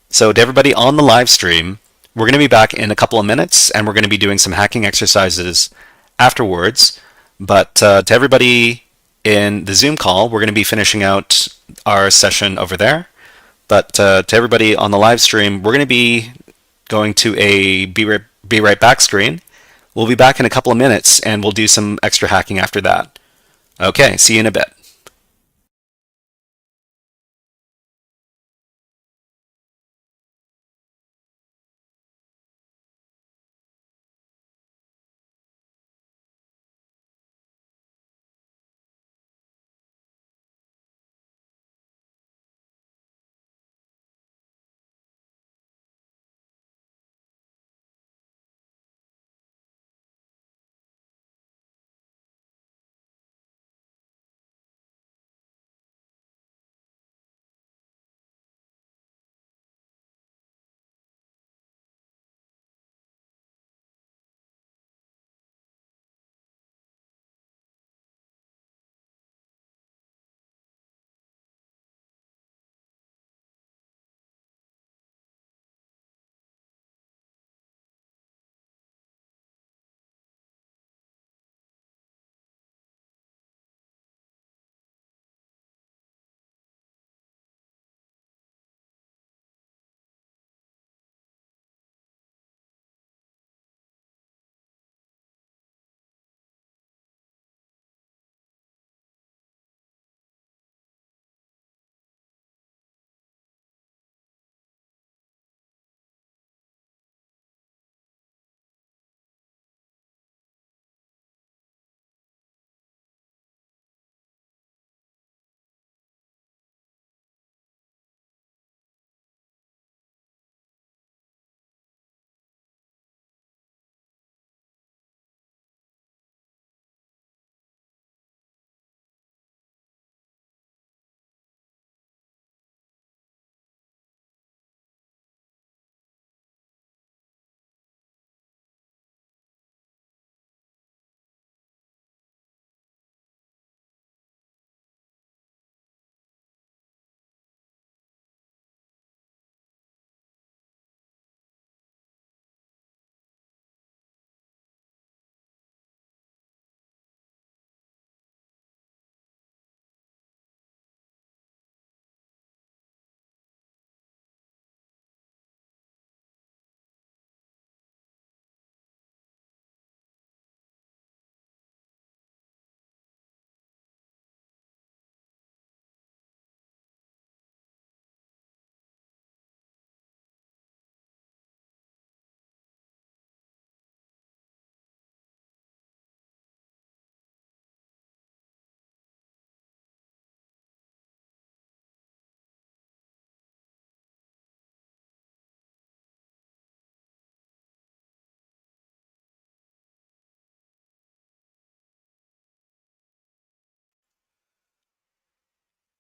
So to everybody on the live stream, we're going to be back in a couple of minutes, and we're going to be doing some hacking exercises afterwards. But to everybody in the Zoom call, we're going to be finishing out our session over there. But to everybody on the live stream, we're going to be going to a be right back screen. We'll be back in a couple of minutes, and we'll do some extra hacking after that. Okay, see you in a bit.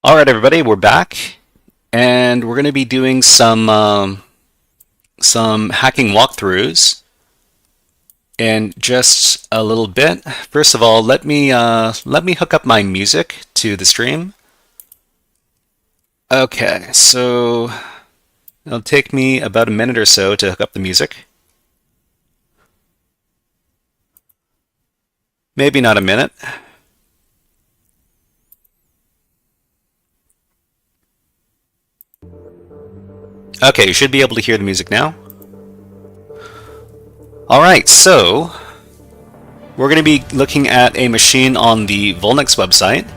All right, everybody, we're back, and we're going to be doing some hacking walkthroughs in just a little bit. First of all, let me hook up my music to the stream. Okay, so it'll take me about a minute or so to hook up the music. Maybe not a minute. Okay, you should be able to hear the music now. Alright, so we're going to be looking at a machine on the VulNyx website.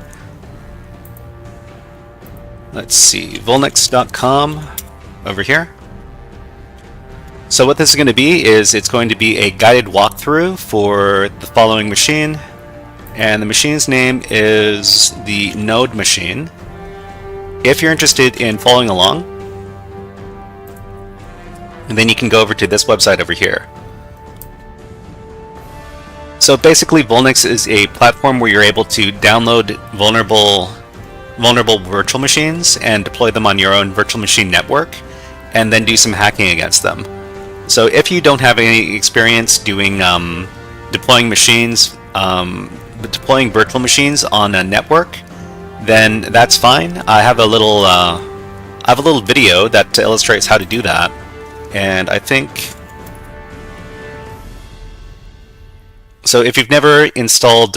Let's see, vulnyx.com over here. So what this is going to be is it's going to be a guided walkthrough for the following machine, and the machine's name is the Node machine. If you're interested in following along, and then you can go over to this website over here. So basically, VulNyx is a platform where you're able to download vulnerable virtual machines and deploy them on your own virtual machine network, and then do some hacking against them. So if you don't have any experience doing deploying virtual machines on a network, then that's fine. I have a little video that illustrates how to do that. And I think, so if you've never installed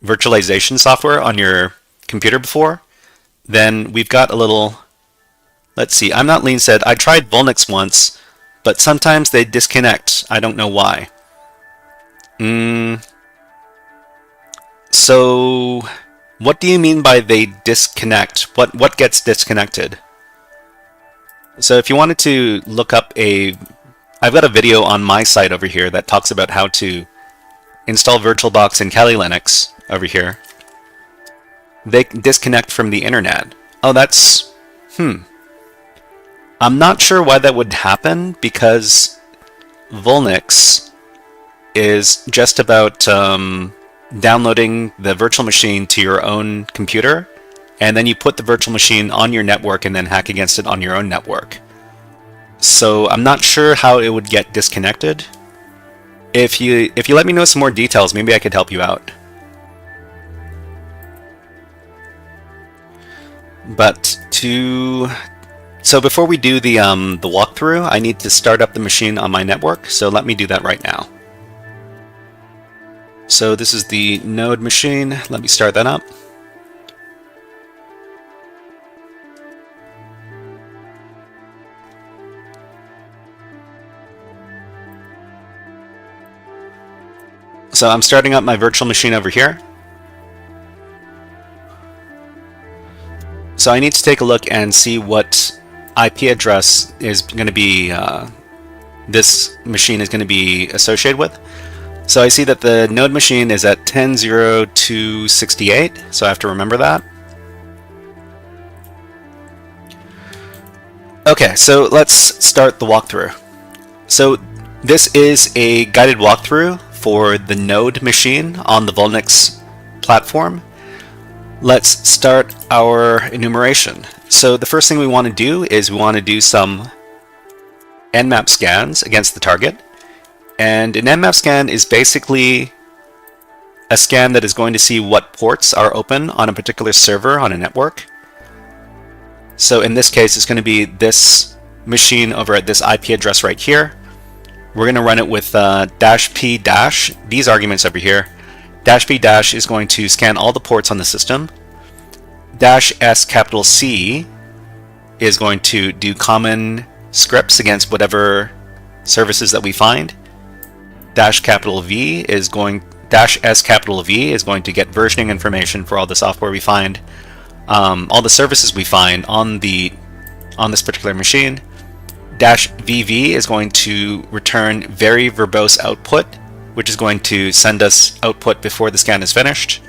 virtualization software on your computer before, then we've got a little, let's see, I'm not Lean said, I tried VulNyx once, but sometimes they disconnect. I don't know why. So what do you mean by they disconnect? What gets disconnected? So if you wanted to look up I've got a video on my site over here that talks about how to install VirtualBox and Kali Linux over here. They disconnect from the internet. Oh, that's, I'm not sure why that would happen, because VulNyx is just about downloading the virtual machine to your own computer, and then you put the virtual machine on your network and then hack against it on your own network. So I'm not sure how it would get disconnected. If you let me know some more details, maybe I could help you out. So before we do the walkthrough, I need to start up the machine on my network, so let me do that right now. So this is the Node machine. Let me start that up. So I'm starting up my virtual machine over here. So I need to take a look and see what IP address is going to be, this machine is going to be associated with. So I see that the Node machine is at 10.02.68, so I have to remember that. Okay, so let's start the walkthrough. So this is a guided walkthrough for the Node machine on the VulNyx platform. Let's start our enumeration. So the first thing we want to do is we want to do some Nmap scans against the target. And an Nmap scan is basically a scan that is going to see what ports are open on a particular server on a network. So in this case, it's going to be this machine over at this IP address right here. We're going to run it with -p-, these arguments over here. -p- is going to scan all the ports on the system. -S is going to do common scripts against whatever services that we find. -V is going -S is going to get versioning information for all the software we find, all the services we find on this particular machine. -VV is going to return very verbose output, which is going to send us output before the scan is finished.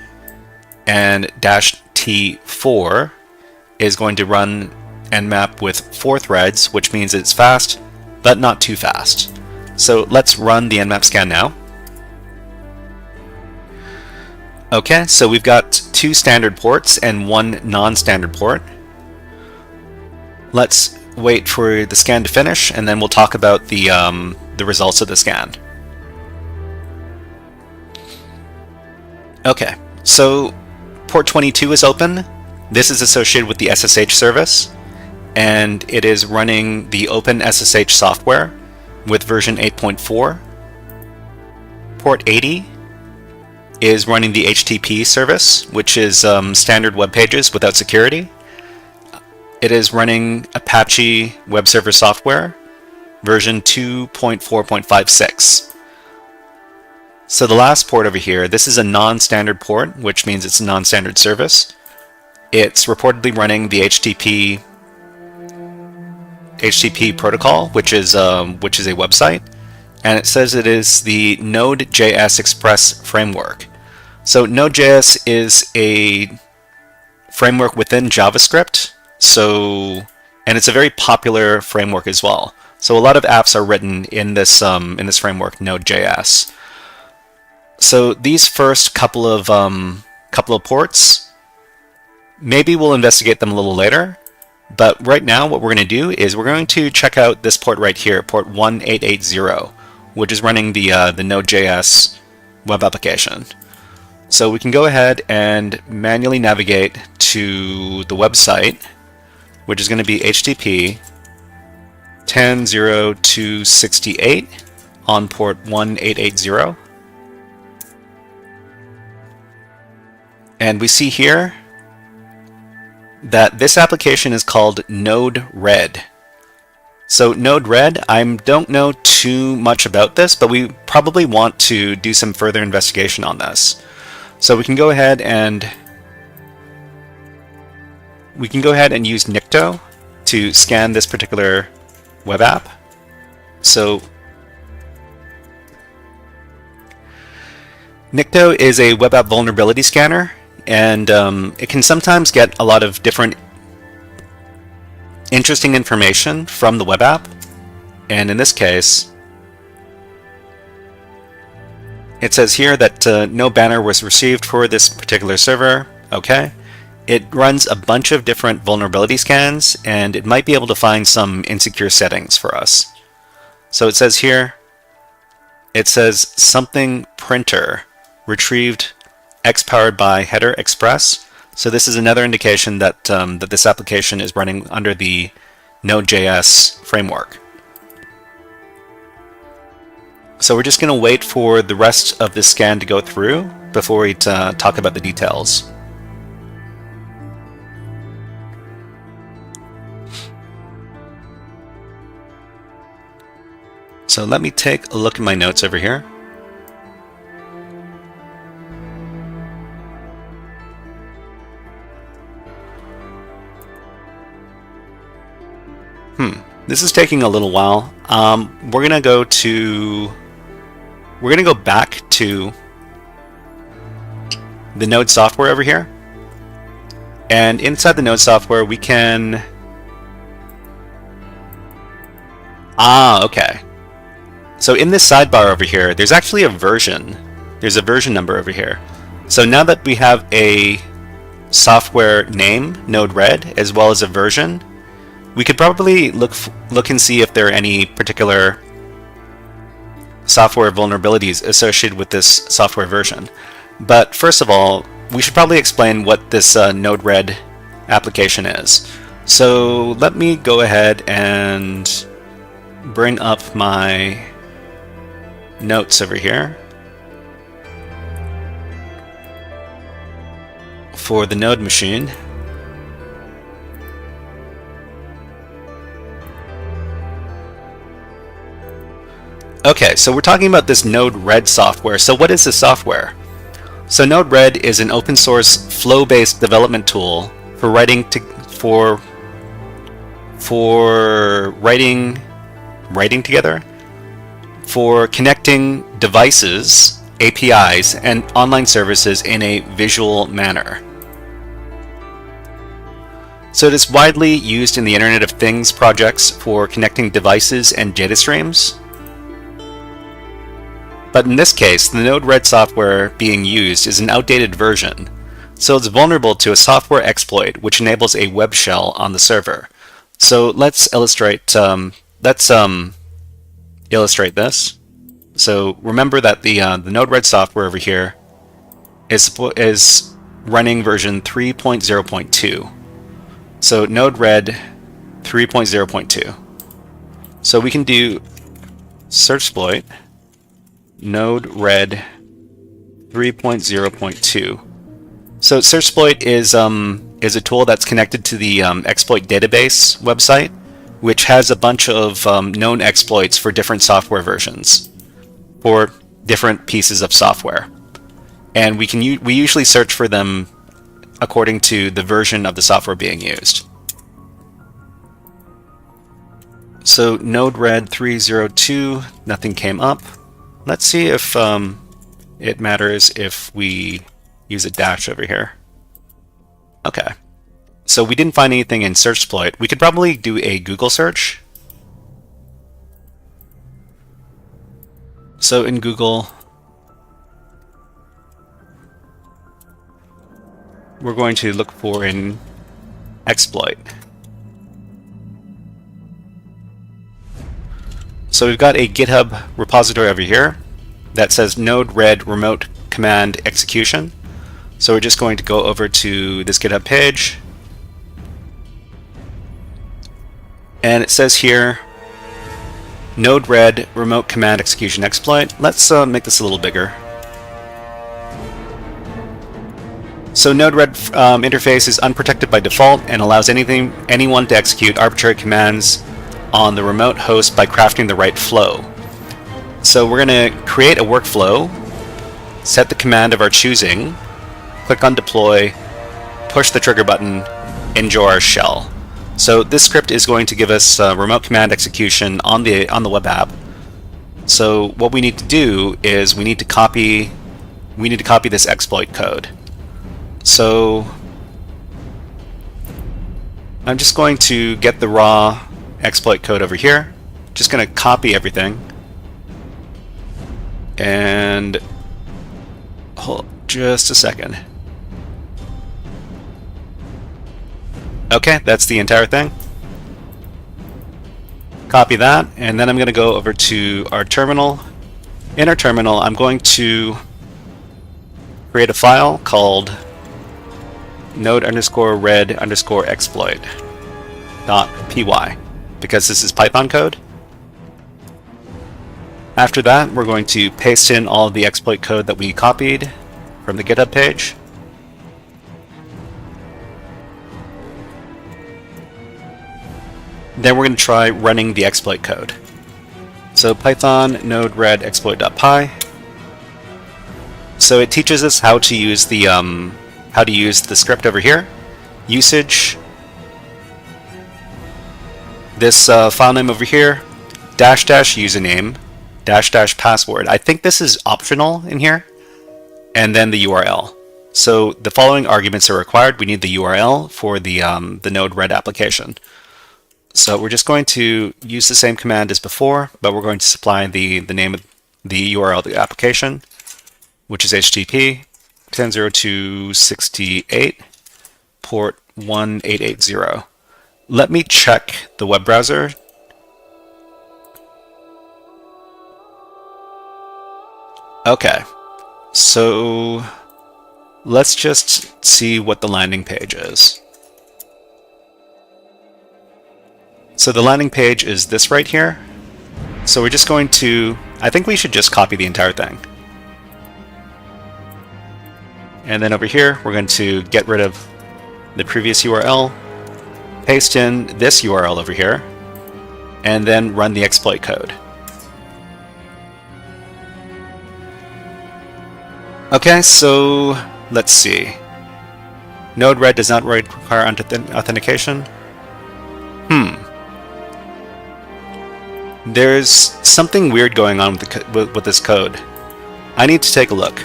And -T4 is going to run Nmap with 4 threads, which means it's fast, but not too fast. So let's run the Nmap scan now. Okay, so we've got 2 standard ports and 1 non-standard port. Let's wait for the scan to finish, and then we'll talk about the results of the scan. Okay, so port 22 is open. This is associated with the SSH service, and it is running the Open SSH software with version 8.4. Port 80 is running the HTTP service, which is standard web pages without security. It is running Apache web server software, version 2.4.56. So the last port over here, this is a non-standard port, which means it's a non-standard service. It's reportedly running the HTTP protocol, which is a website, and it says it is the Node.js Express framework. So Node.js is a framework within JavaScript, and it's a very popular framework as well. So a lot of apps are written in this framework, Node.js. So these first couple of ports, maybe we'll investigate them a little later. But right now, what we're going to do is we're going to check out this port right here, port 1880, which is running the Node.js web application. So we can go ahead and manually navigate to the website, which is going to be HTTP 10.0.268 on port 1880. And we see here that this application is called Node-RED. So Node-RED, I don't know too much about this, but we probably want to do some further investigation on this. So we can go ahead and use Nikto to scan this particular web app. So Nikto is a web app vulnerability scanner, and it can sometimes get a lot of different interesting information from the web app. And in this case, it says here that no banner was received for this particular server. Okay. It runs a bunch of different vulnerability scans, and it might be able to find some insecure settings for us. So it says here, it says something printer retrieved X powered by header express. So this is another indication that that this application is running under the Node.js framework. So we're just going to wait for the rest of this scan to go through before we talk about the details. So let me take a look at my notes over here. This is taking a little while. We're gonna go back to the Node software over here, and inside the Node software we can. Okay. So in this sidebar over here, there's actually a version. There's a version number over here. So now that we have a software name, Node-RED, as well as a version, we could probably look and see if there are any particular software vulnerabilities associated with this software version. But first of all, we should probably explain what this Node-RED application is. So let me go ahead and bring up my notes over here for the Node machine. Okay, so we're talking about this Node-RED software. So what is this software? So Node-RED is an open source flow-based development tool for writing together, for connecting devices, APIs, and online services in a visual manner. So it is widely used in the Internet of Things projects for connecting devices and data streams. But in this case, the Node-RED software being used is an outdated version. So it's vulnerable to a software exploit which enables a web shell on the server. So let's illustrate illustrate this. So remember that the Node-RED software over here is running version 3.0.2. So Node-RED 3.0.2. So we can do search exploit Node-RED 3.0.2. So search exploit is a tool that's connected to the exploit database website, which has a bunch of known exploits for different software versions, for different pieces of software, and we usually search for them according to the version of the software being used. So Node-RED 3.0.2, nothing came up. Let's see if it matters if we use a dash over here. Okay, so we didn't find anything in search exploit. We could probably do a Google search. So in Google, we're going to look for an exploit. So we've got a GitHub repository over here that says Node-RED remote command execution. So we're just going to go over to this GitHub page, and it says here Node-RED remote command execution exploit. Let's make this a little bigger. So Node-RED interface is unprotected by default and allows anyone to execute arbitrary commands on the remote host by crafting the right flow. So we're going to create a workflow, set the command of our choosing, click on deploy, push the trigger button, enjoy our shell. So this script is going to give us remote command execution on the web app. So what we need to do is we need to copy this exploit code. So I'm just going to get the raw exploit code over here. Just going to copy everything, and hold just a second. Okay, that's the entire thing. Copy that, and then I'm going to go over to our terminal. In our terminal, I'm going to create a file called node_red_exploit.py, because this is Python code. After that, we're going to paste in all of the exploit code that we copied from the GitHub page. Then we're going to try running the exploit code. So Python node-red exploit.py. So it teaches us how to use the script over here. Usage. This file name over here. -- username. -- password. I think this is optional in here. And then the URL. So the following arguments are required. We need the URL for the Node-RED application. So we're just going to use the same command as before, but we're going to supply the name of the URL of the application, which is HTTP 10.02.68 port 1880. Let me check the web browser. Okay, so let's just see what the landing page is. So the landing page is this right here. So we're just going to, I think we should just copy the entire thing. And then over here, we're going to get rid of the previous URL, paste in this URL over here, and then run the exploit code. Okay, so let's see. Node-RED does not require authentication. There's something weird going on with this code. I need to take a look.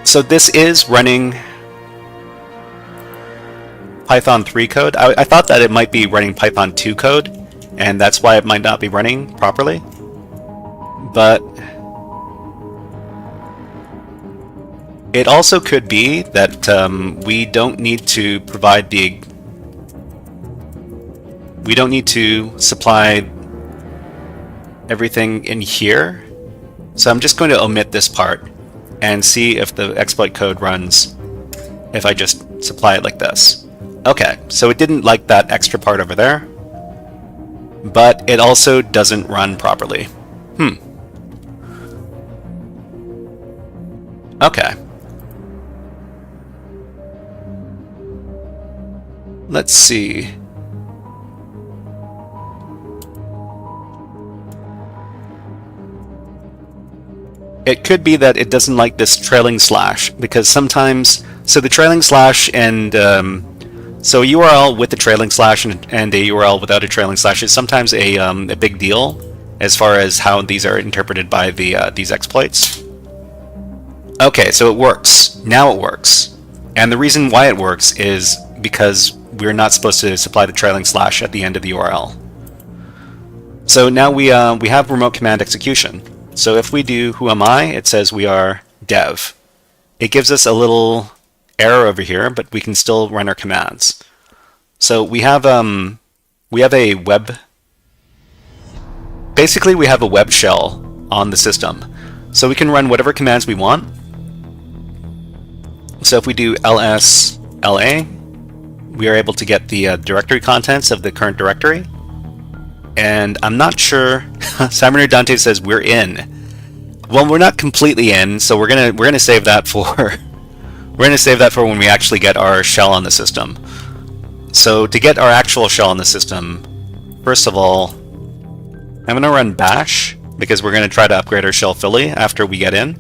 So this is running Python 3 code. I thought that it might be running Python 2 code, and that's why it might not be running properly. But It also could be that we don't need to provide we don't need to supply everything in here. So I'm just going to omit this part and see if the exploit code runs if I just supply it like this. Okay, so it didn't like that extra part over there, but it also doesn't run properly. Okay. Let's see. It could be that it doesn't like this trailing slash, because sometimes, so the trailing slash and so a URL with a trailing slash and a URL without a trailing slash is sometimes a big deal as far as how these are interpreted by these exploits. Okay, so it works. Now it works. And the reason why it works is because we're not supposed to supply the trailing slash at the end of the URL. So now we have remote command execution. So if we do who am I, it says we are dev. It gives us a little error over here, but we can still run our commands. So we have a web. Basically, we have a web shell on the system, so we can run whatever commands we want. So if we do ls la, we are able to get the directory contents of the current directory. And I'm not sure. Simon Dante says we're in. Well, we're not completely in, so we're gonna save that for when we actually get our shell on the system. So to get our actual shell on the system, first of all, I'm gonna run bash because we're gonna try to upgrade our shell fully after we get in,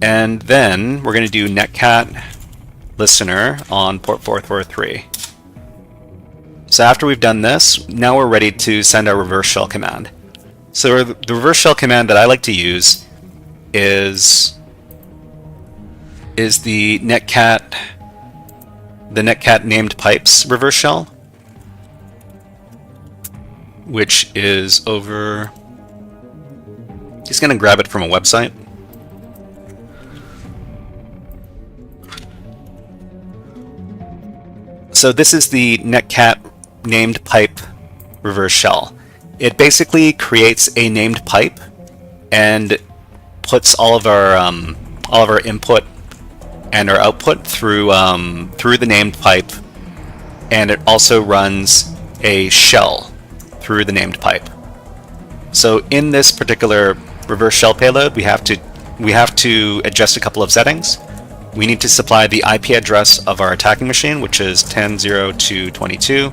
and then we're gonna do netcat listener on port 443. So after we've done this, now we're ready to send our reverse shell command. So the reverse shell command that I like to use is the netcat named pipes reverse shell, which is over. Just gonna grab it from a website. So this is the netcat named pipe reverse shell. It basically creates a named pipe and puts all of our input and our output through the named pipe, and it also runs a shell through the named pipe. So in this particular reverse shell payload, we have to adjust a couple of settings. We need to supply the IP address of our attacking machine, which is 10.0.2.22,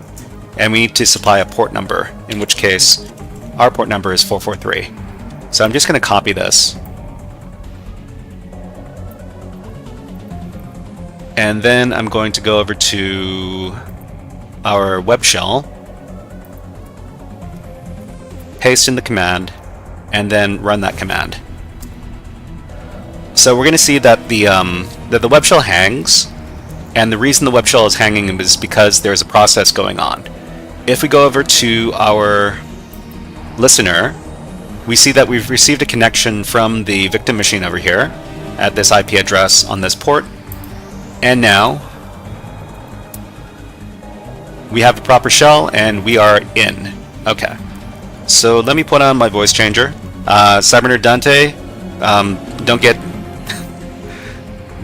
and we need to supply a port number, in which case our port number is 443. So I'm just going to copy this. And then I'm going to go over to our web shell, paste in the command, and then run that command. So we're going to see that the web shell hangs, and the reason the web shell is hanging is because there's a process going on. If we go over to our listener, we see that we've received a connection from the victim machine over here at this IP address on this port, and now we have a proper shell and we are in. Okay, so let me put on my voice changer. Cyberner Dante,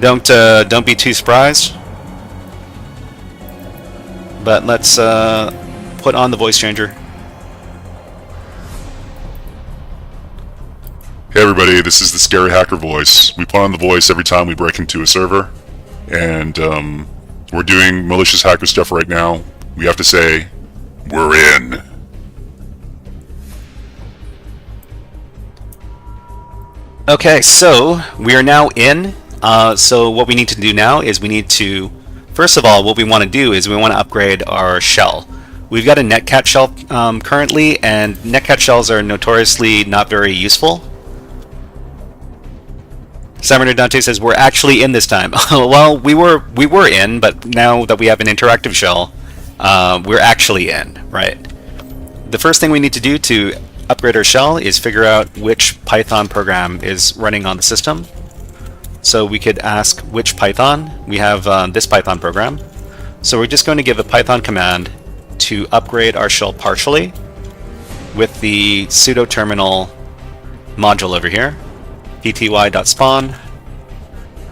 don't be too surprised. But let's put on the voice changer. Hey everybody, this is the Scary Hacker voice. We put on the voice every time we break into a server, and we're doing malicious hacker stuff right now. We have to say, we're in. Okay, so we are now in. So what we need to do now is we need to, first of all, what we want to do is we want to upgrade our shell. We've got a netcat shell currently, and netcat shells are notoriously not very useful. Cyberner Dante says we're actually in this time. Well, we were in, but now that we have an interactive shell, we're actually in, right? The first thing we need to do to upgrade our shell is figure out which Python program is running on the system. So we could ask which Python. We have this Python program. So we're just going to give a Python command to upgrade our shell partially with the sudo terminal module over here, pty.spawn.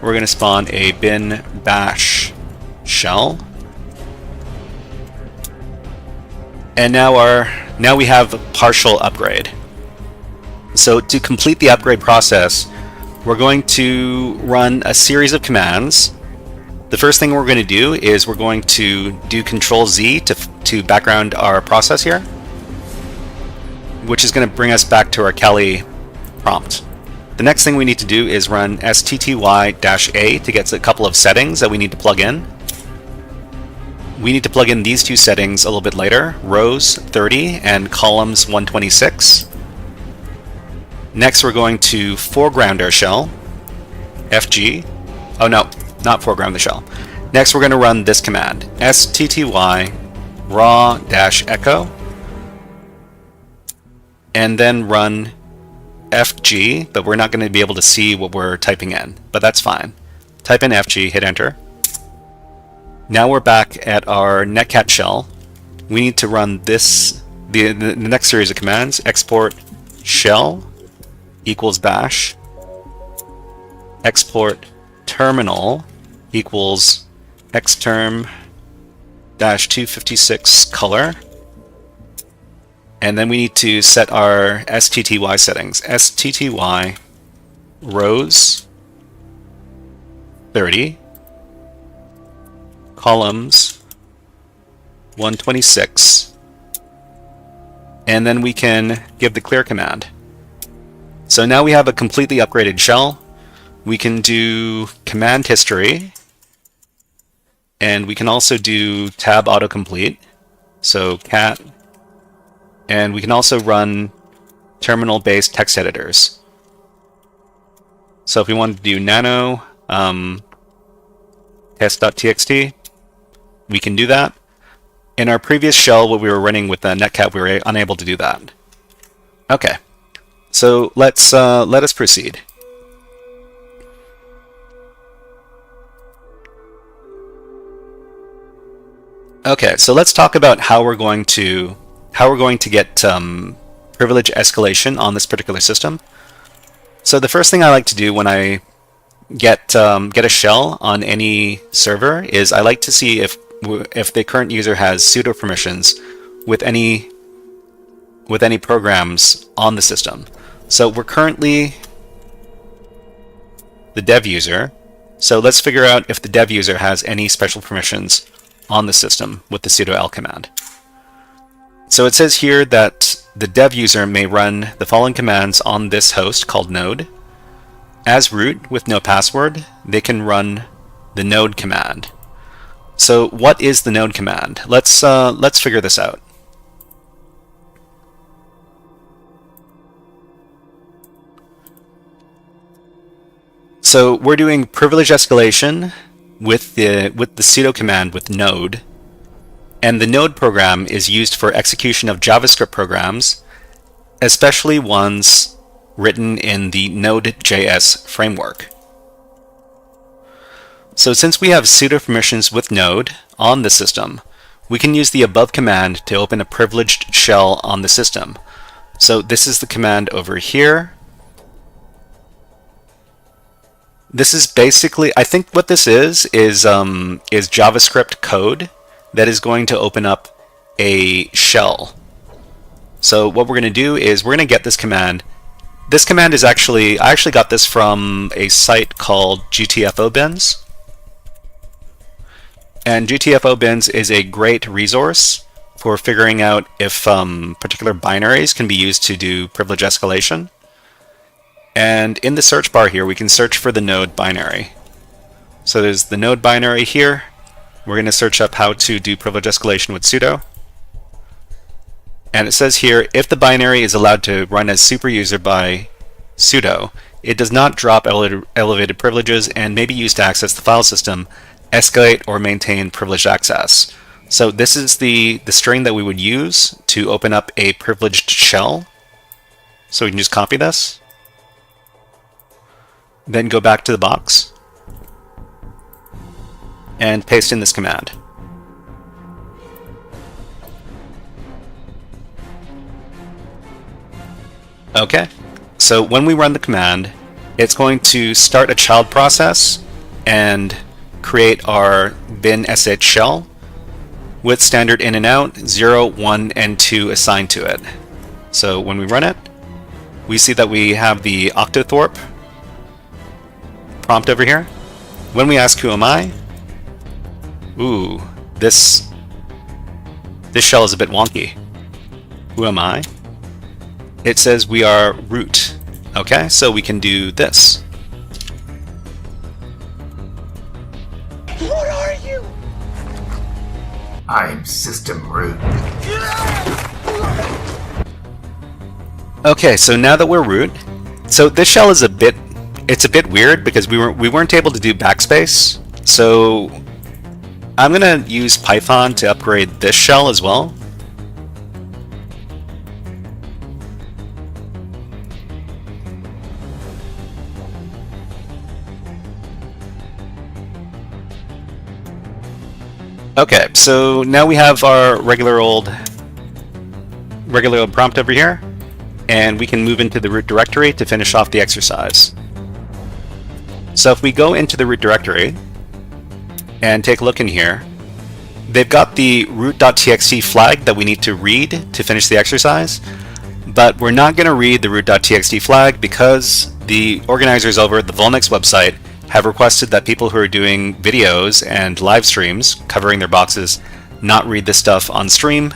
We're going to spawn a bin bash shell. And now we have a partial upgrade. So to complete the upgrade process, we're going to run a series of commands. The first thing we're going to do is we're going to do Control-Z to background our process here, which is going to bring us back to our Kali prompt. The next thing we need to do is run stty-a to get a couple of settings that we need to plug in. We need to plug in these two settings a little bit later, rows 30 and columns 126. Next we're going to foreground our shell, fg. Oh no, not foreground the shell. Next we're going to run this command, stty raw-echo, and then run fg, but we're not going to be able to see what we're typing in, but that's fine. Type in fg, hit enter. Now we're back at our netcat shell. We need to run this, the next series of commands, export shell equals bash, export terminal equals xterm -256 color, and then we need to set our stty settings. Stty rows 30, columns 126, and then we can give the clear command. So now we have a completely upgraded shell. We can do command history, and we can also do tab autocomplete, so cat, and we can also run terminal-based text editors. So if we wanted to do nano test.txt, we can do that. In our previous shell, what we were running with the netcat, we were unable to do that. Okay, so let us proceed. Okay, so let's talk about how we're going to get privilege escalation on this particular system. So the first thing I like to do when I get a shell on any server is I like to see if the current user has sudo permissions with any programs on the system. So we're currently the dev user. So let's figure out if the dev user has any special permissions on the system with the sudo l command. So it says here that the dev user may run the following commands on this host called node. As root with no password, they can run the node command. So what is the node command? Let's figure this out. So we're doing privilege escalation with the sudo command with node, and the node program is used for execution of JavaScript programs, especially ones written in the Node.js framework. So since we have sudo permissions with node on the system, we can use the above command to open a privileged shell on the system. So this is the command over here. This is basically, I think what this is JavaScript code that is going to open up a shell. So what we're going to do is we're going to get this command. This command is I actually got this from a site called GTFOBins. And GTFOBins is a great resource for figuring out if particular binaries can be used to do privilege escalation. And in the search bar here, we can search for the node binary. So there's the node binary here. We're going to search up how to do privilege escalation with sudo. And it says here, if the binary is allowed to run as superuser by sudo, it does not drop elevated privileges and may be used to access the file system, escalate, or maintain privileged access. So this is the string that we would use to open up a privileged shell. So we can just copy this. then go back to the box and paste in this command. Okay, so when we run the command, it's going to start a child process and create our bin sh shell with standard in and out, 0, 1, and 2 assigned to it. So when we run it, we see that we have the octothorpe prompt over here. When we ask who am I, ooh, this shell is a bit wonky. Who am I? It says we are root. Okay, so we can do this. What are you? I'm system root. Okay, so now that we're root, so this shell is a bit weird because we weren't able to do backspace. So I'm gonna use Python to upgrade this shell as well. Okay, so now we have our regular old prompt over here, and we can move into the root directory to finish off the exercise. So if we go into the root directory and take a look in here, they've got the root.txt flag that we need to read to finish the exercise, but we're not going to read the root.txt flag because the organizers over at the VulNyx website have requested that people who are doing videos and live streams covering their boxes not read this stuff on stream.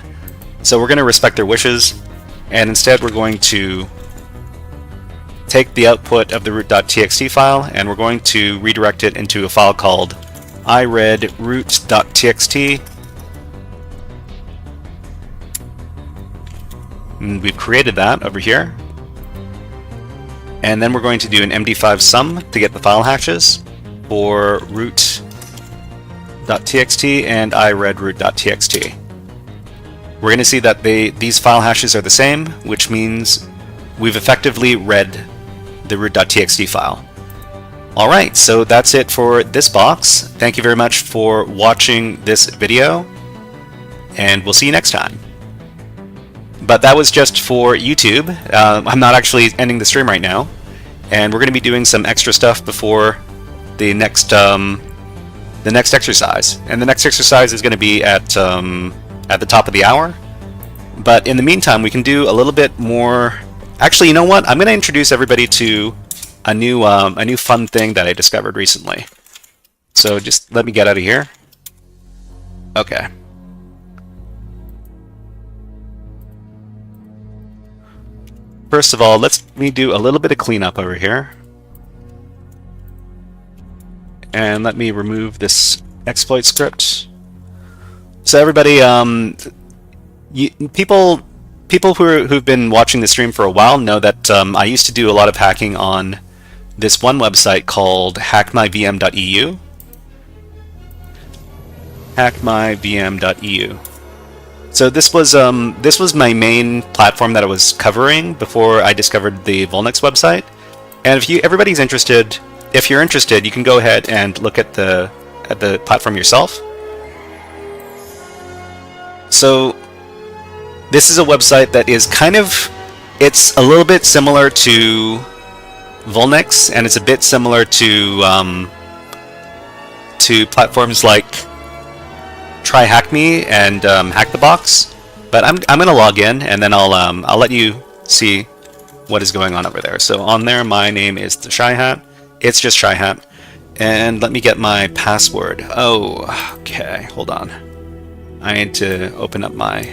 So we're going to respect their wishes, and instead we're going to take the output of the root.txt file and we're going to redirect it into a file called iReadRoot.txt. And we've created that over here. And then we're going to do an MD5 sum to get the file hashes for root.txt and iReadRoot.txt. We're going to see that these file hashes are the same, which means we've effectively read the root.txt file. Alright, so that's it for this box. Thank you very much for watching this video, and we'll see you next time. But that was just for YouTube. I'm not actually ending the stream right now, and we're going to be doing some extra stuff before the next exercise. And the next exercise is going to be at the top of the hour. But in the meantime, we can do a little bit more. Actually, you know what? I'm going to introduce everybody to a new fun thing that I discovered recently. So just let me get out of here. Okay. First of all, let me do a little bit of cleanup over here. And let me remove this exploit script. So everybody, people who've been watching the stream for a while know that I used to do a lot of hacking on this one website called hackmyvm.eu. Hackmyvm.eu. So this was my main platform that I was covering before I discovered the VulNyx website. And if everybody's interested, if you're interested, you can go ahead and look at the platform yourself. So this is a website that is it's a little bit similar to VulNyx, and it's a bit similar to platforms like TryHackMe and HackTheBox, but I'm gonna log in and then I'll let you see what is going on over there. So on there, my name is the Shy Hat. It's just Shy Hat, and let me get my password. Oh, okay, hold on. I need to open up my.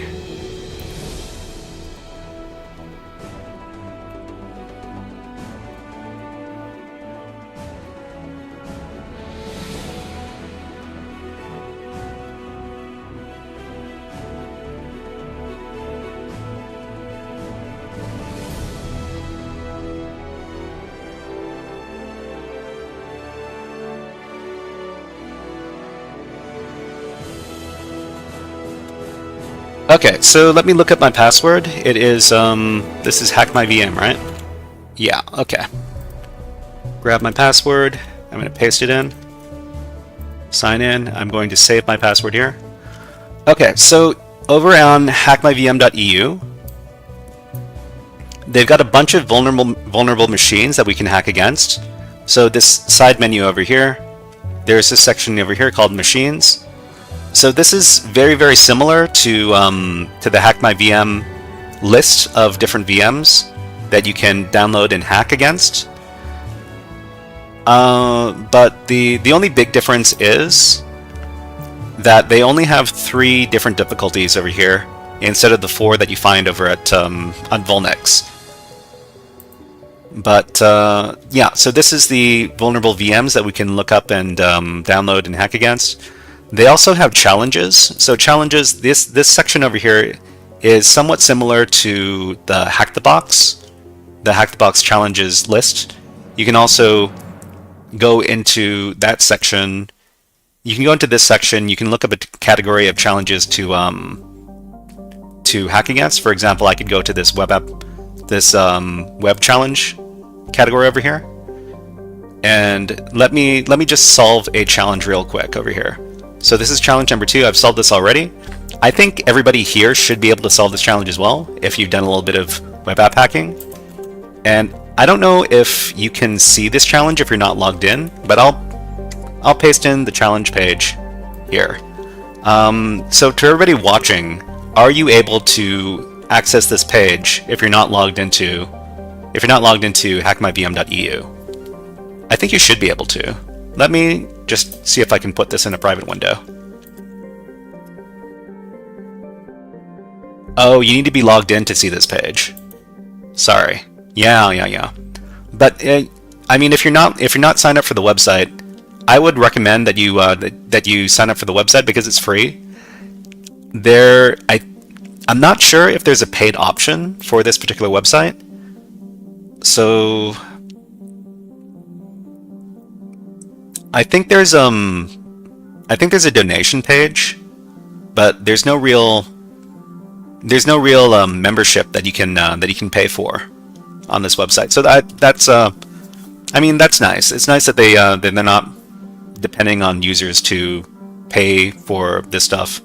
Okay, so let me look up my password. It is, this is HackMyVM, right? Yeah, okay. grab my password. I'm going to paste it in. Sign in. I'm going to save my password here. Okay, so over on hackmyvm.eu, they've got a bunch of vulnerable machines that we can hack against. So this side menu over here, there's this section over here called Machines. So this is very, very similar to the HackMyVM list of different VMs that you can download and hack against. But the only big difference is that they only have 3 different difficulties over here instead of the 4 that you find over at on VulNyx. But yeah, so this is the vulnerable VMs that we can look up and download and hack against. They also have challenges. So challenges, this section over here is somewhat similar to the Hack the Box challenges list. You can also go into that section. You can go into this section. You can look up a category of challenges to hack against. For example, I could go to this web challenge category over here, and let me just solve a challenge real quick over here. So this is challenge number 2. I've solved this already. I think everybody here should be able to solve this challenge as well if you've done a little bit of web app hacking. And I don't know if you can see this challenge if you're not logged in, but I'll paste in the challenge page here. So to everybody watching, are you able to access this page if you're not logged into hackmyvm.eu? I think you should be able to. Let me just see if I can put this in a private window. Oh, you need to be logged in to see this page. Sorry. Yeah. But I mean, if you're not signed up for the website, I would recommend that you sign up for the website because it's free. I'm not sure if there's a paid option for this particular website. So I think there's a donation page, but there's no real membership that you can pay for on this website. So that's nice. It's nice that they're not depending on users to pay for this stuff.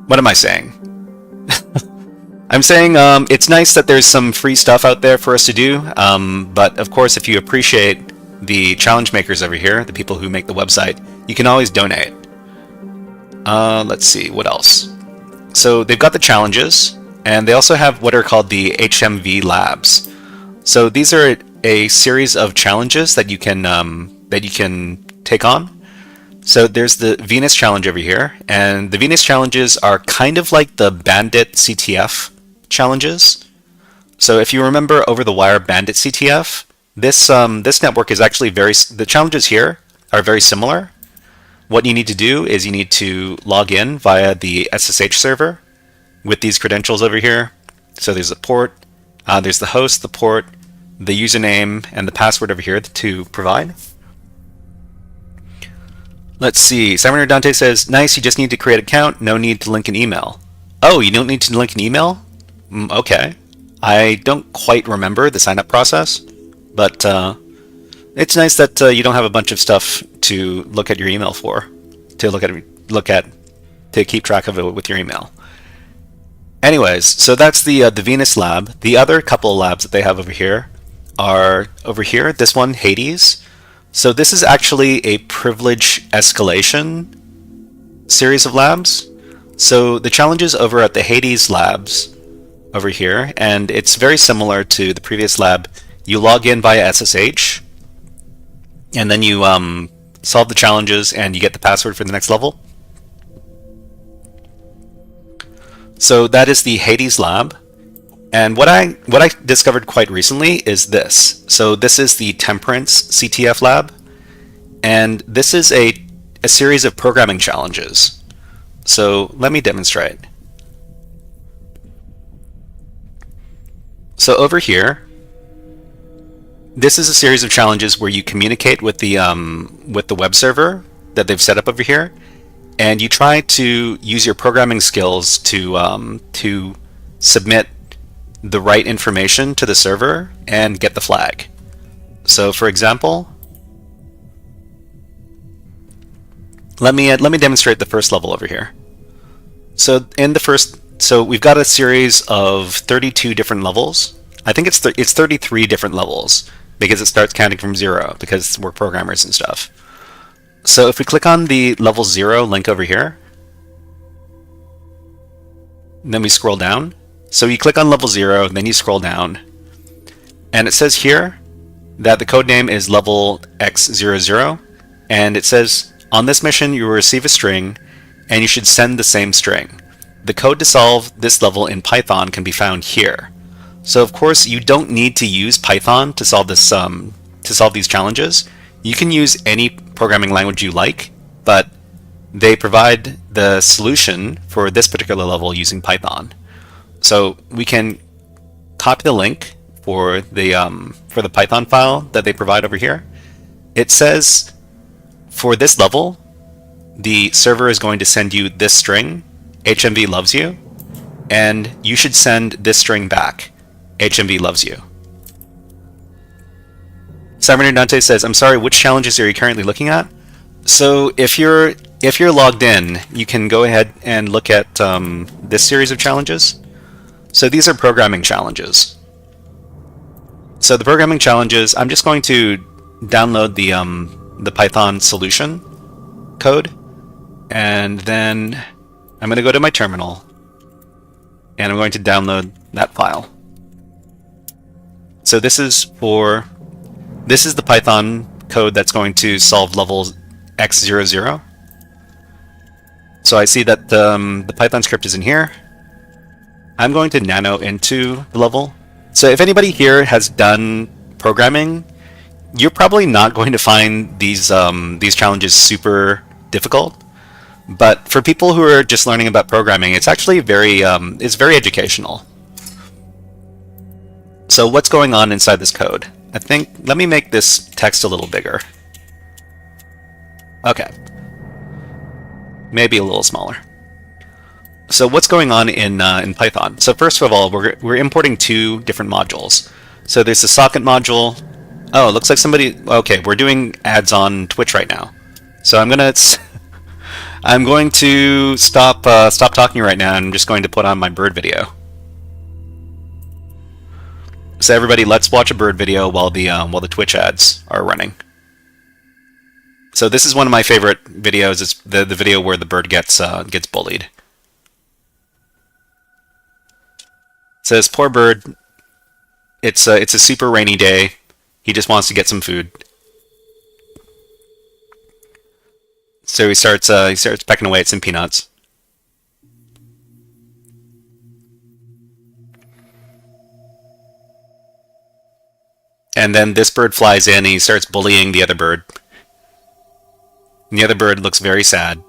What am I saying? I'm saying it's nice that there's some free stuff out there for us to do, but of course, if you appreciate the challenge makers over here, the people who make the website, you can always donate. Let's see, what else? So they've got the challenges, and they also have what are called the HMV labs. So these are a series of challenges that you can take on. So there's the Venus challenge over here, and the Venus challenges are kind of like the Bandit CTF challenges. So if you remember over the wire Bandit CTF, this network is actually the challenges here are very similar. What you need to do is you need to log in via the SSH server with these credentials over here. So there's the port, there's the host, the port, the username, and the password over here to provide. Let's see, Simon Dante says, nice, you just need to create an account, no need to link an email. Oh, you don't need to link an email? Okay. I don't quite remember the sign-up process, but it's nice that you don't have a bunch of stuff to look at your email for, to keep track of it with your email. Anyways, so that's the Venus lab. The other couple of labs that they have over here are over here. This one, Hades. So this is actually a privilege escalation series of labs. So the challenges over at the Hades labs over here, and it's very similar to the previous lab. You log in via SSH, and then you solve the challenges, and you get the password for the next level. So that is the Hades lab. And what I discovered quite recently is this. So this is the Temperance CTF lab, and this is a series of programming challenges. So let me demonstrate. So over here, this is a series of challenges where you communicate with the web server that they've set up over here, and you try to use your programming skills to submit the right information to the server and get the flag. So for example, let me demonstrate the first level over here. So we've got a series of 32 different levels. I think it's 33 different levels because it starts counting from 0 because we're programmers and stuff. So if we click on the level 0 link over here, then we scroll down. So you click on level 0, then you scroll down, and it says here that the code name is level X00, and it says, on this mission you will receive a string, and you should send the same string. The code to solve this level in Python can be found here. So of course you don't need to use Python to solve this to solve these challenges. You can use any programming language you like, but they provide the solution for this particular level using Python. So we can copy the link for the Python file that they provide over here. It says for this level, the server is going to send you this string, HMV loves you, and you should send this string back, HMV loves you. Cyberner Dante says, I'm sorry, which challenges are you currently looking at? So if you're logged in, you can go ahead and look at this series of challenges. So these are programming challenges. So the programming challenges, I'm just going to download the Python solution code, and then I'm going to go to my terminal, and I'm going to download that file. So this is the Python code that's going to solve level X00. So I see that the Python script is in here. I'm going to nano into the level. So if anybody here has done programming, you're probably not going to find these challenges super difficult. But for people who are just learning about programming, it's actually very educational. So what's going on inside this code? Let me make this text a little bigger. Okay. Maybe a little smaller. So what's going on in Python? So first of all, we're importing two different modules. So there's the socket module. Oh, it looks like somebody. Okay, we're doing ads on Twitch right now. So I'm going to stop talking right now, and I'm just going to put on my bird video. So everybody, let's watch a bird video while the Twitch ads are running. So this is one of my favorite videos. It's the video where the bird gets bullied. It says, poor bird. It's a super rainy day. He just wants to get some food. So he starts pecking away at some peanuts. And then this bird flies in and he starts bullying the other bird. And the other bird looks very sad.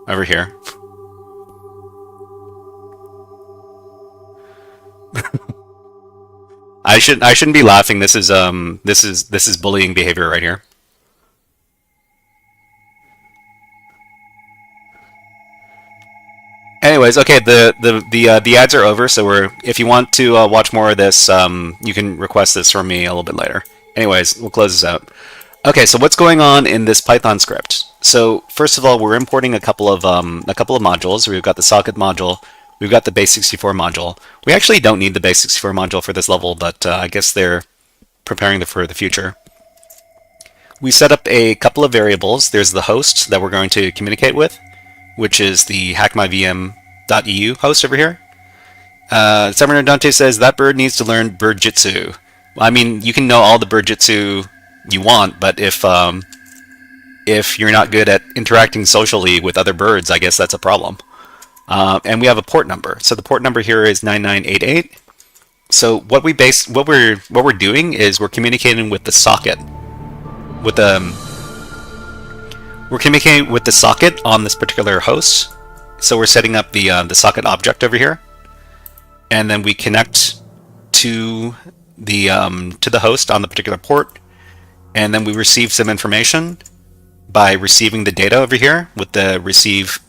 Over here. I shouldn't be laughing. This is bullying behavior right here. Anyways, okay, the ads are over, so if you want to watch more of this, you can request this from me a little bit later. Anyways, we'll close this out. Okay, so what's going on in this Python script? So first of all, we're importing a couple of modules. We've got the socket module, we've got the base64 module. We actually don't need the base64 module for this level, but I guess they're preparing for the future. We set up a couple of variables. There's the host that we're going to communicate with, which is the hackmyvm.eu host over here. Summoner Dante says that bird needs to learn birdjitsu. I mean, you can know all the birdjitsu you want, but if you're not good at interacting socially with other birds, I guess that's a problem. And we have a port number. So the port number here is 9988. So what we're doing is we're communicating with the socket. We're communicating with the socket on this particular host. So we're setting up the socket object over here, and then we connect to the host on the particular port, and then we receive some information by receiving the data over here with the receive.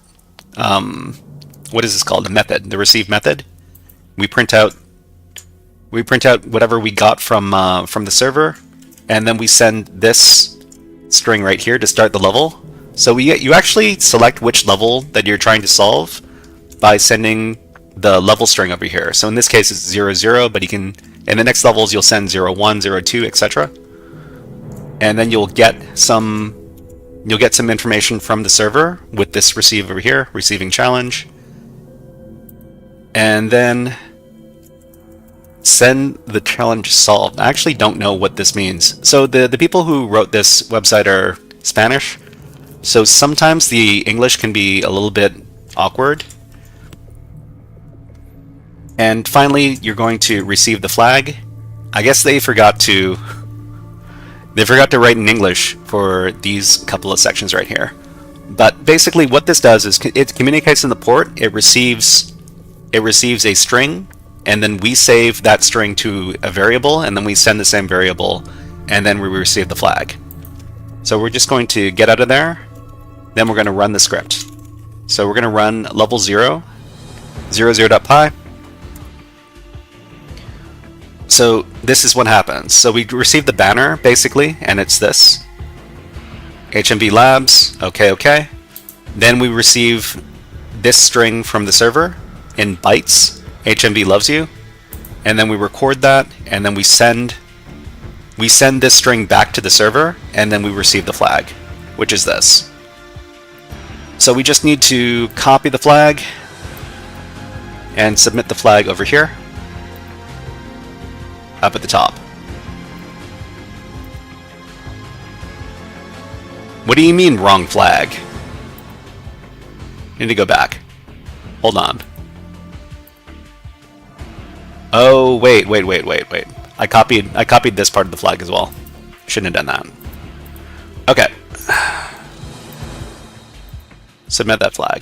What is this called? The method, the receive method. We print out We print out whatever we got from the server, and then we send this string right here to start the level. So you actually select which level that you're trying to solve by sending the level string over here. So in this case it's 0, 0, but you can, in the next levels you'll send 0, 1, 0, 2, etc. And then you'll get some information from the server with this receive over here, receiving challenge. And then send the challenge solved. I actually don't know what this means. So the people who wrote this website are Spanish, so sometimes the English can be a little bit awkward. And finally, you're going to receive the flag. I guess they forgot to write in English for these couple of sections right here. But basically what this does is it communicates in the port, it receives a string, and then we save that string to a variable, and then we send the same variable, and then we receive the flag. So we're just going to get out of there, then we're going to run the script. So we're going to run level 0, 00.py. So this is what happens. So we receive the banner, basically, and it's this. HMV Labs, okay. Then we receive this string from the server in bytes, HMV loves you, and then we record that, and then we send this string back to the server, and then we receive the flag, which is this. So we just need to copy the flag and submit the flag over here, up at the top. What do you mean wrong flag? Need to go back. Hold on. Oh, wait. I copied this part of the flag as well. Shouldn't have done that. Okay. Submit that flag.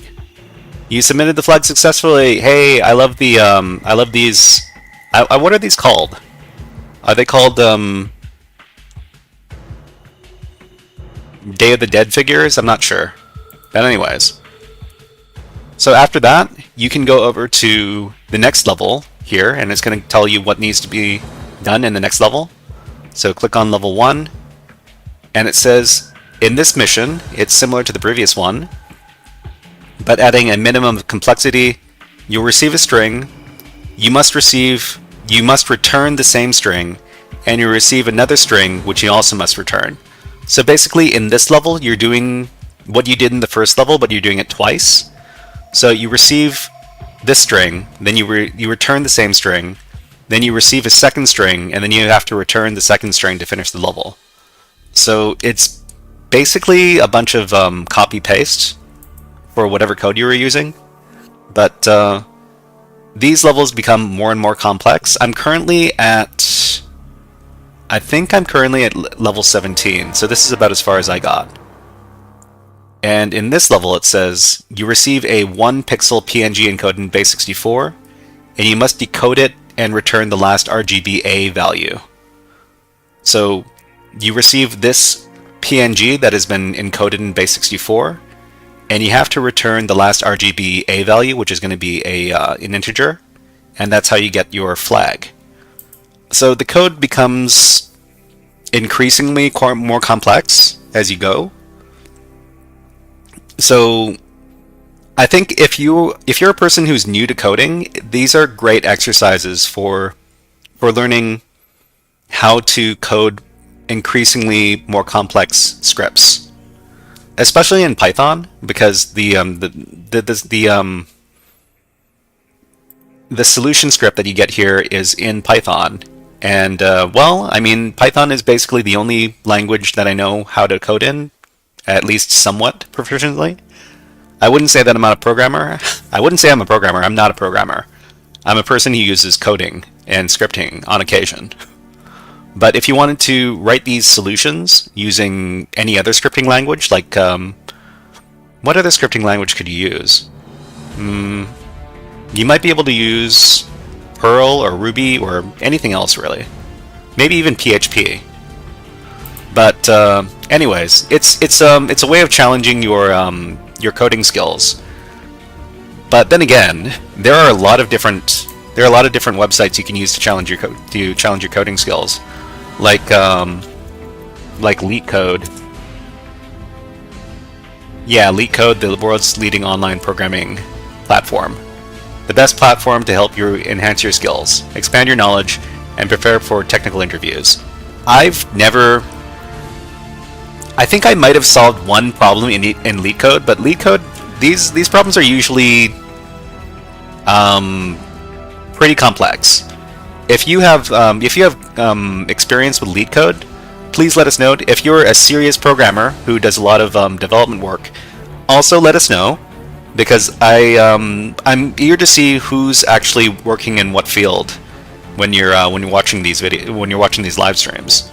You submitted the flag successfully. Hey, I love these. What are these called? Are they called Day of the Dead figures? I'm not sure. But anyways. So after that, you can go over to the next level here, and it's going to tell you what needs to be done in the next level. So click on level 1, and it says, in this mission, it's similar to the previous one, but adding a minimum of complexity. You'll receive a string, you must return the same string, and you receive another string which you also must return. So basically in this level you're doing what you did in the first level, but you're doing it twice. So you receive this string, then you return the same string, then you receive a second string, and then you have to return the second string to finish the level. So it's basically a bunch of copy-paste for whatever code you were using, but these levels become more and more complex. I think I'm currently at level 17, so this is about as far as I got. And in this level it says, you receive a 1 pixel PNG encoded in base64, and you must decode it and return the last RGBA value. So you receive this PNG that has been encoded in base64, and you have to return the last RGBA value, which is going to be an integer, and that's how you get your flag. So the code becomes increasingly more complex as you go. So I think if you're a person who's new to coding, these are great exercises for learning how to code increasingly more complex scripts, especially in Python, because the solution script that you get here is in Python. And well, I mean, Python is basically the only language that I know how to code in, at least somewhat proficiently. I wouldn't say that I'm not a programmer. I wouldn't say I'm a programmer. I'm not a programmer. I'm a person who uses coding and scripting on occasion. But if you wanted to write these solutions using any other scripting language, like what other scripting language could you use? You might be able to use Perl or Ruby or anything else really. Maybe even PHP. But anyways, it's a way of challenging your coding skills. But then again, there are a lot of different There are a lot of different websites you can use to challenge your coding skills, like LeetCode. Yeah, LeetCode, the world's leading online programming platform. The best platform to help you enhance your skills, expand your knowledge, and prepare for technical interviews. I think I might have solved one problem in LeetCode, but LeetCode, these problems are usually pretty complex. If you have experience with LeetCode, please let us know. If you're a serious programmer who does a lot of development work, also let us know, because I'm eager to see who's actually working in what field when you're watching these live streams.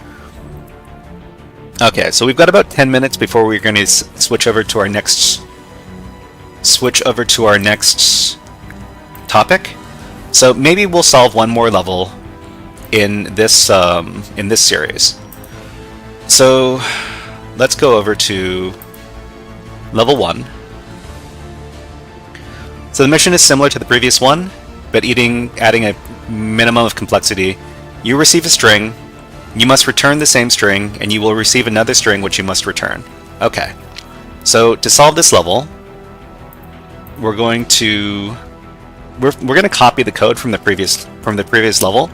Okay, so we've got about 10 minutes before we're going to switch over to our next topic. So maybe we'll solve one more level in this series. So let's go over to level 1. So the mission is similar to the previous one, but adding a minimum of complexity. You receive a string, you must return the same string, and you will receive another string which you must return. Okay, so to solve this level, we're going to copy the code from the previous level.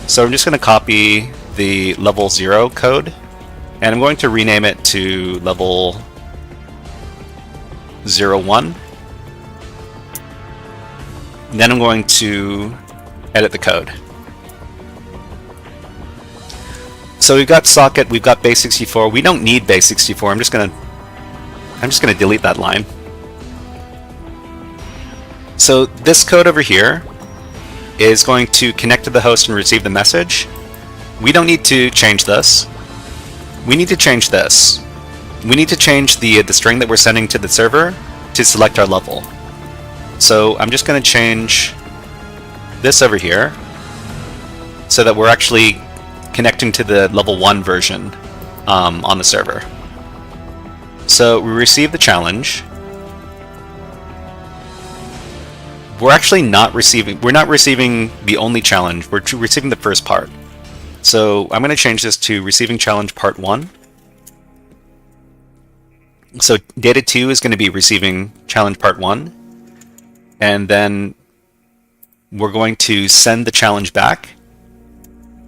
So I'm just going to copy the level 0 code, and I'm going to rename it to level 01. Then I'm going to edit the code. So we've got socket, we've got base64. We don't need base64. I'm just gonna delete that line. So this code over here is going to connect to the host and receive the message. We don't need to change this. We need to change this. We need to change the string that we're sending to the server to select our level. So I'm just going to change this over here so that we're actually connecting to the level 1 version on the server. So we receive the challenge. We're not receiving the only challenge. We're receiving the first part. So I'm going to change this to receiving challenge part 1. So data 2 is going to be receiving challenge part 1. And then we're going to send the challenge back.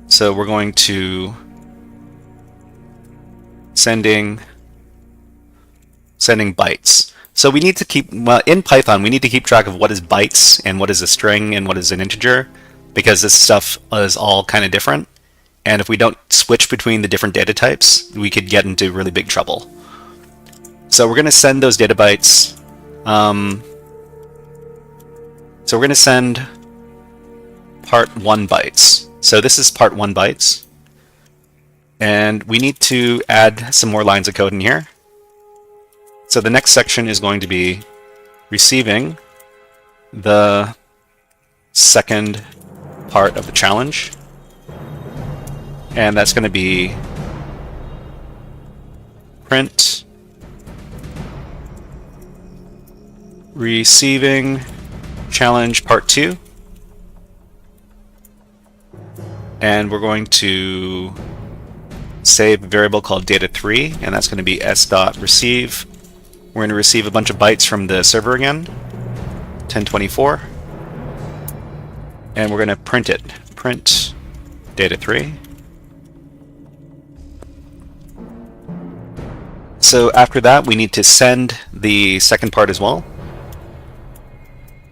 So we're going to sending bytes. So we need to keep, in Python, we need to keep track of what is bytes and what is a string and what is an integer, because this stuff is all kind of different. And if we don't switch between the different data types, we could get into really big trouble. So we're going to send those data bytes. So we're going to send part 1 bytes. So this is part 1 bytes. And we need to add some more lines of code in here. So the next section is going to be receiving the second part of the challenge. And that's going to be print receiving challenge part 2. And we're going to save a variable called data3, and that's going to be s.receive. We're going to receive a bunch of bytes from the server again, 1024. And we're going to print it. Print data3. So after that, we need to send the second part as well.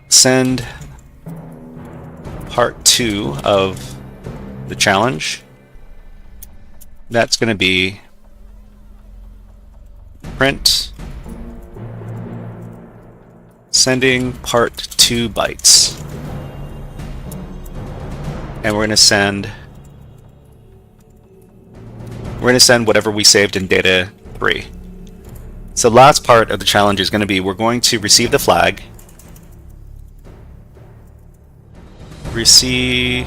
Send part 2 of the challenge. That's going to be print sending part 2 bytes. And we're going to send whatever we saved in data 3. So last part of the challenge is going to be, we're going to receive the flag, receiving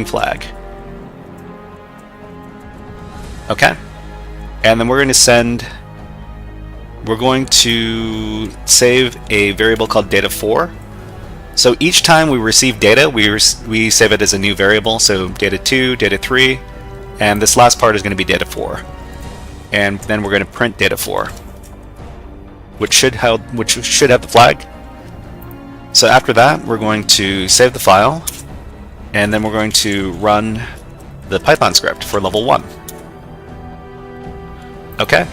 flag. Okay. And then we're going to send we're going to save a variable called data4. So each time we receive data, we save it as a new variable. So data2, data3, and this last part is going to be data4. And then we're going to print data4, which should have the flag. So after that, we're going to save the file, and then we're going to run the Python script for level 1. Okay.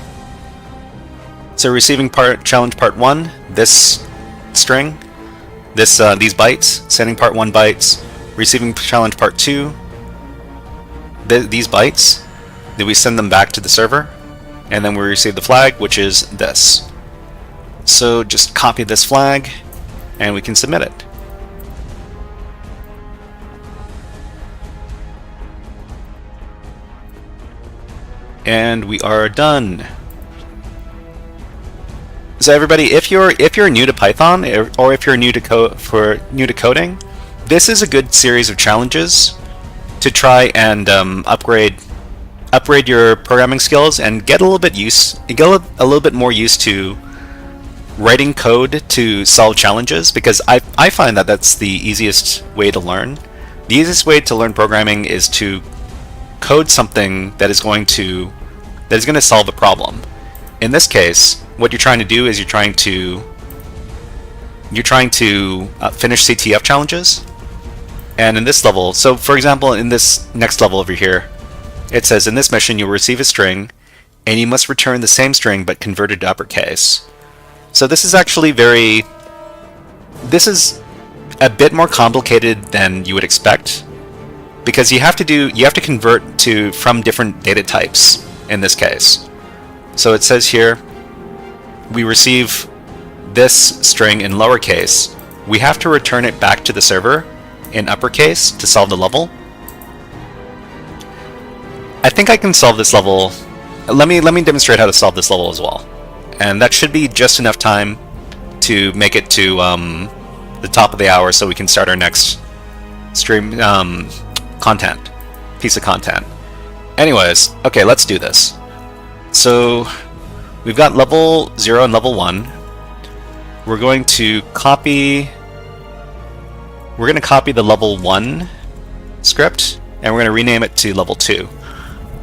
So receiving challenge part 1, this string, these bytes, sending part 1 bytes, receiving challenge part 2, these bytes, then we send them back to the server, and then we receive the flag, which is this. So just copy this flag, and we can submit it. And we are done. So everybody, if you're new to Python, or if you're new to coding, this is a good series of challenges to try and upgrade your programming skills and get a little bit more used to writing code to solve challenges, because I find that that's the easiest way to learn. The easiest way to learn programming is to code something that is going to solve a problem. In this case, what you're trying to do is you're trying to finish CTF challenges. And in this level, so for example, in this next level over here, it says in this mission you'll receive a string, and you must return the same string but converted to uppercase. So this is actually this is a bit more complicated than you would expect, because you have to convert from different data types in this case. So it says here, we receive this string in lowercase. We have to return it back to the server in uppercase to solve the level. I think I can solve this level. Let me demonstrate how to solve this level as well. And that should be just enough time to make it to the top of the hour so we can start our next stream piece of content. Anyways, okay, let's do this. So we've got level 0 and level 1. We're going to copy the level 1 script, and we're going to rename it to level 2.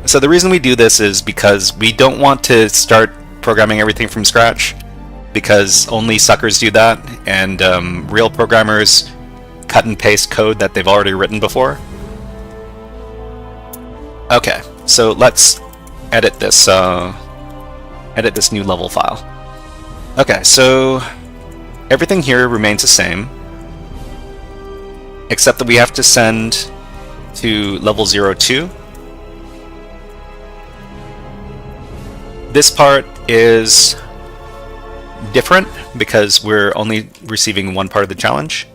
So the reason we do this is because we don't want to start programming everything from scratch, because only suckers do that, and real programmers cut and paste code that they've already written before. Okay, so let's edit this new level file. Okay, so everything here remains the same, except that we have to send to level 02. This part is different because we're only receiving one part of the challenge.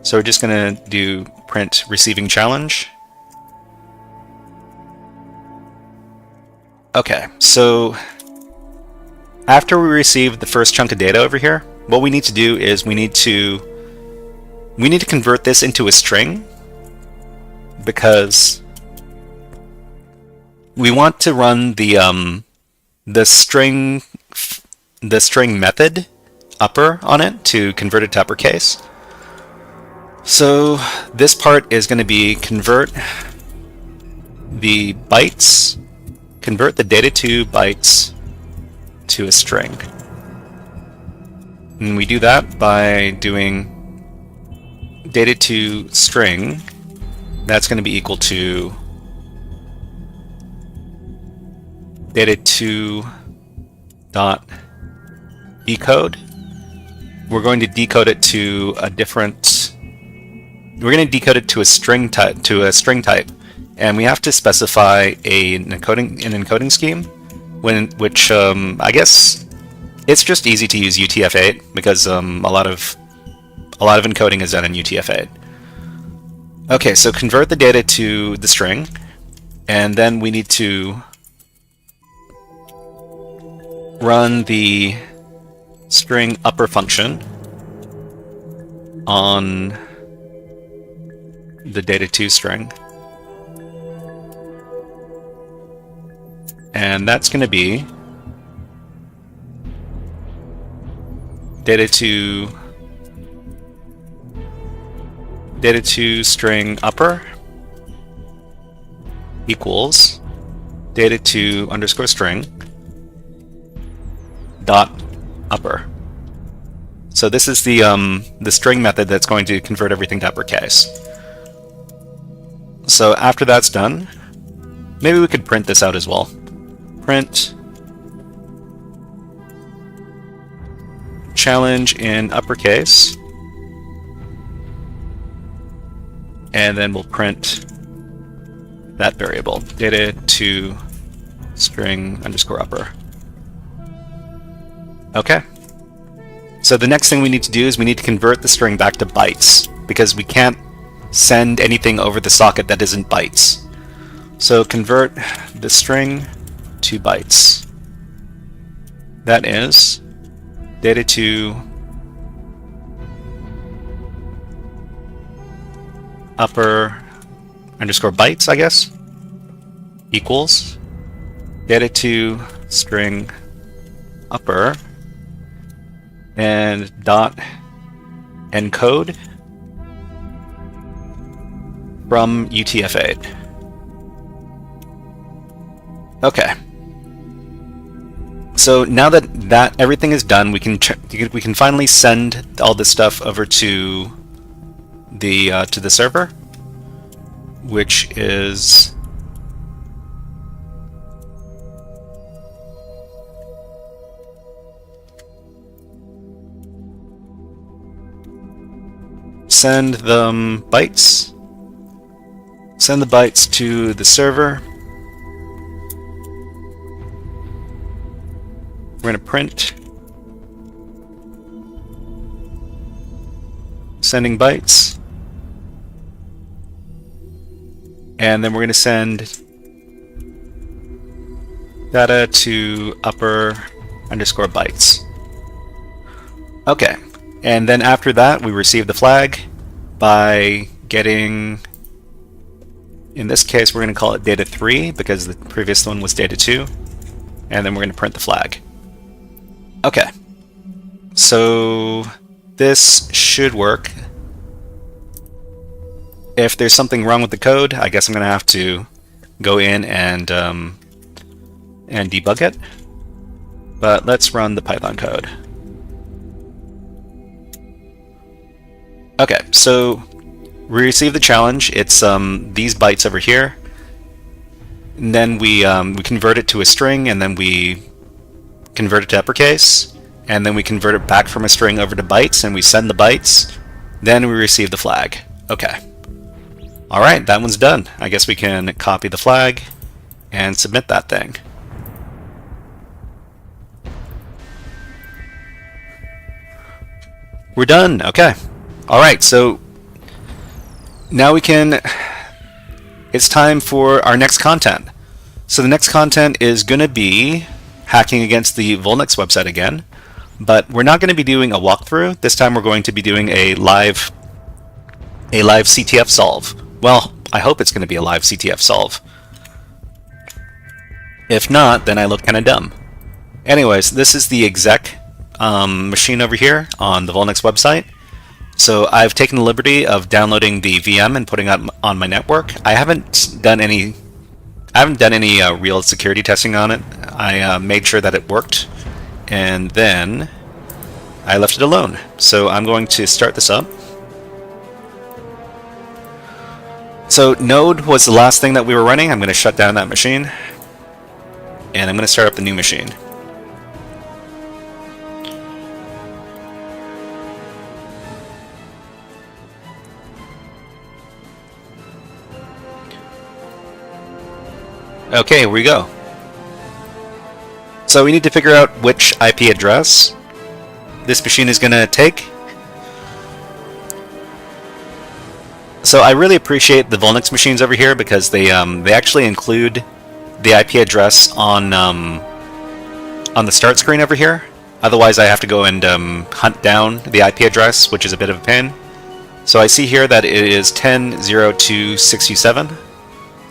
So we're just going to do print receiving challenge. Okay, so after we receive the first chunk of data over here, what we need to do is we need to convert this into a string, because we want to run the string method upper on it to convert it to uppercase. So this part is going to be convert the data2 bytes to a string. And we do that by doing data2 string. That's going to be equal to data2 dot decode. We're going to decode it to a different. We're going to decode it to a string type. And we have to specify an encoding scheme, which I guess it's just easy to use UTF-8 because a lot of encoding is done in UTF-8. Okay, so convert the data to the string, and then we need to run the string upper function on the data2 string. And that's going to be data to string upper equals data to underscore string dot upper. So this is the string method that's going to convert everything to uppercase. So after that's done, maybe we could print this out as well. Print challenge in uppercase, and then we'll print that variable, data to string underscore upper. Okay. So the next thing we need to do is we need to convert the string back to bytes, because we can't send anything over the socket that isn't bytes. So convert the string to bytes. That is data to upper underscore bytes, I guess, equals data to string upper and dot encode from UTF-8. Okay. So now that everything is done, we can finally send all this stuff over to the server, which is send the bytes. Send the bytes to the server. We're going to print sending bytes, and then we're going to send data to upper underscore bytes. Okay, and then after that we receive the flag by getting, in this case we're going to call it data 3 because the previous one was data 2, and then we're going to print the flag. Okay, so this should work. If there's something wrong with the code, I guess I'm going to have to go in and debug it. But let's run the Python code. Okay, so we receive the challenge. It's these bytes over here, and then we convert it to a string, and then we convert it to uppercase, and then we convert it back from a string over to bytes, and we send the bytes. Then we receive the flag. Okay. All right, that one's done. I guess we can copy the flag and submit that thing. We're done. Okay. All right, so now it's time for our next content. So the next content is going to be hacking against the VulNyx website again, but we're not going to be doing a walkthrough. This time we're going to be doing a live CTF solve. Well, I hope it's going to be a live CTF solve. If not, then I look kind of dumb. Anyways, this is the Exec machine over here on the VulNyx website. So I've taken the liberty of downloading the VM and putting it on my network. I haven't done any real security testing on it. I made sure that it worked, and then I left it alone. So I'm going to start this up. So Node was the last thing that we were running. I'm going to shut down that machine, and I'm going to start up the new machine. Okay, here we go. So we need to figure out which IP address this machine is going to take. So I really appreciate the VulNyx machines over here because they actually include the IP address on the start screen over here. Otherwise, I have to go and hunt down the IP address, which is a bit of a pain. So I see here that it is 10.02.67.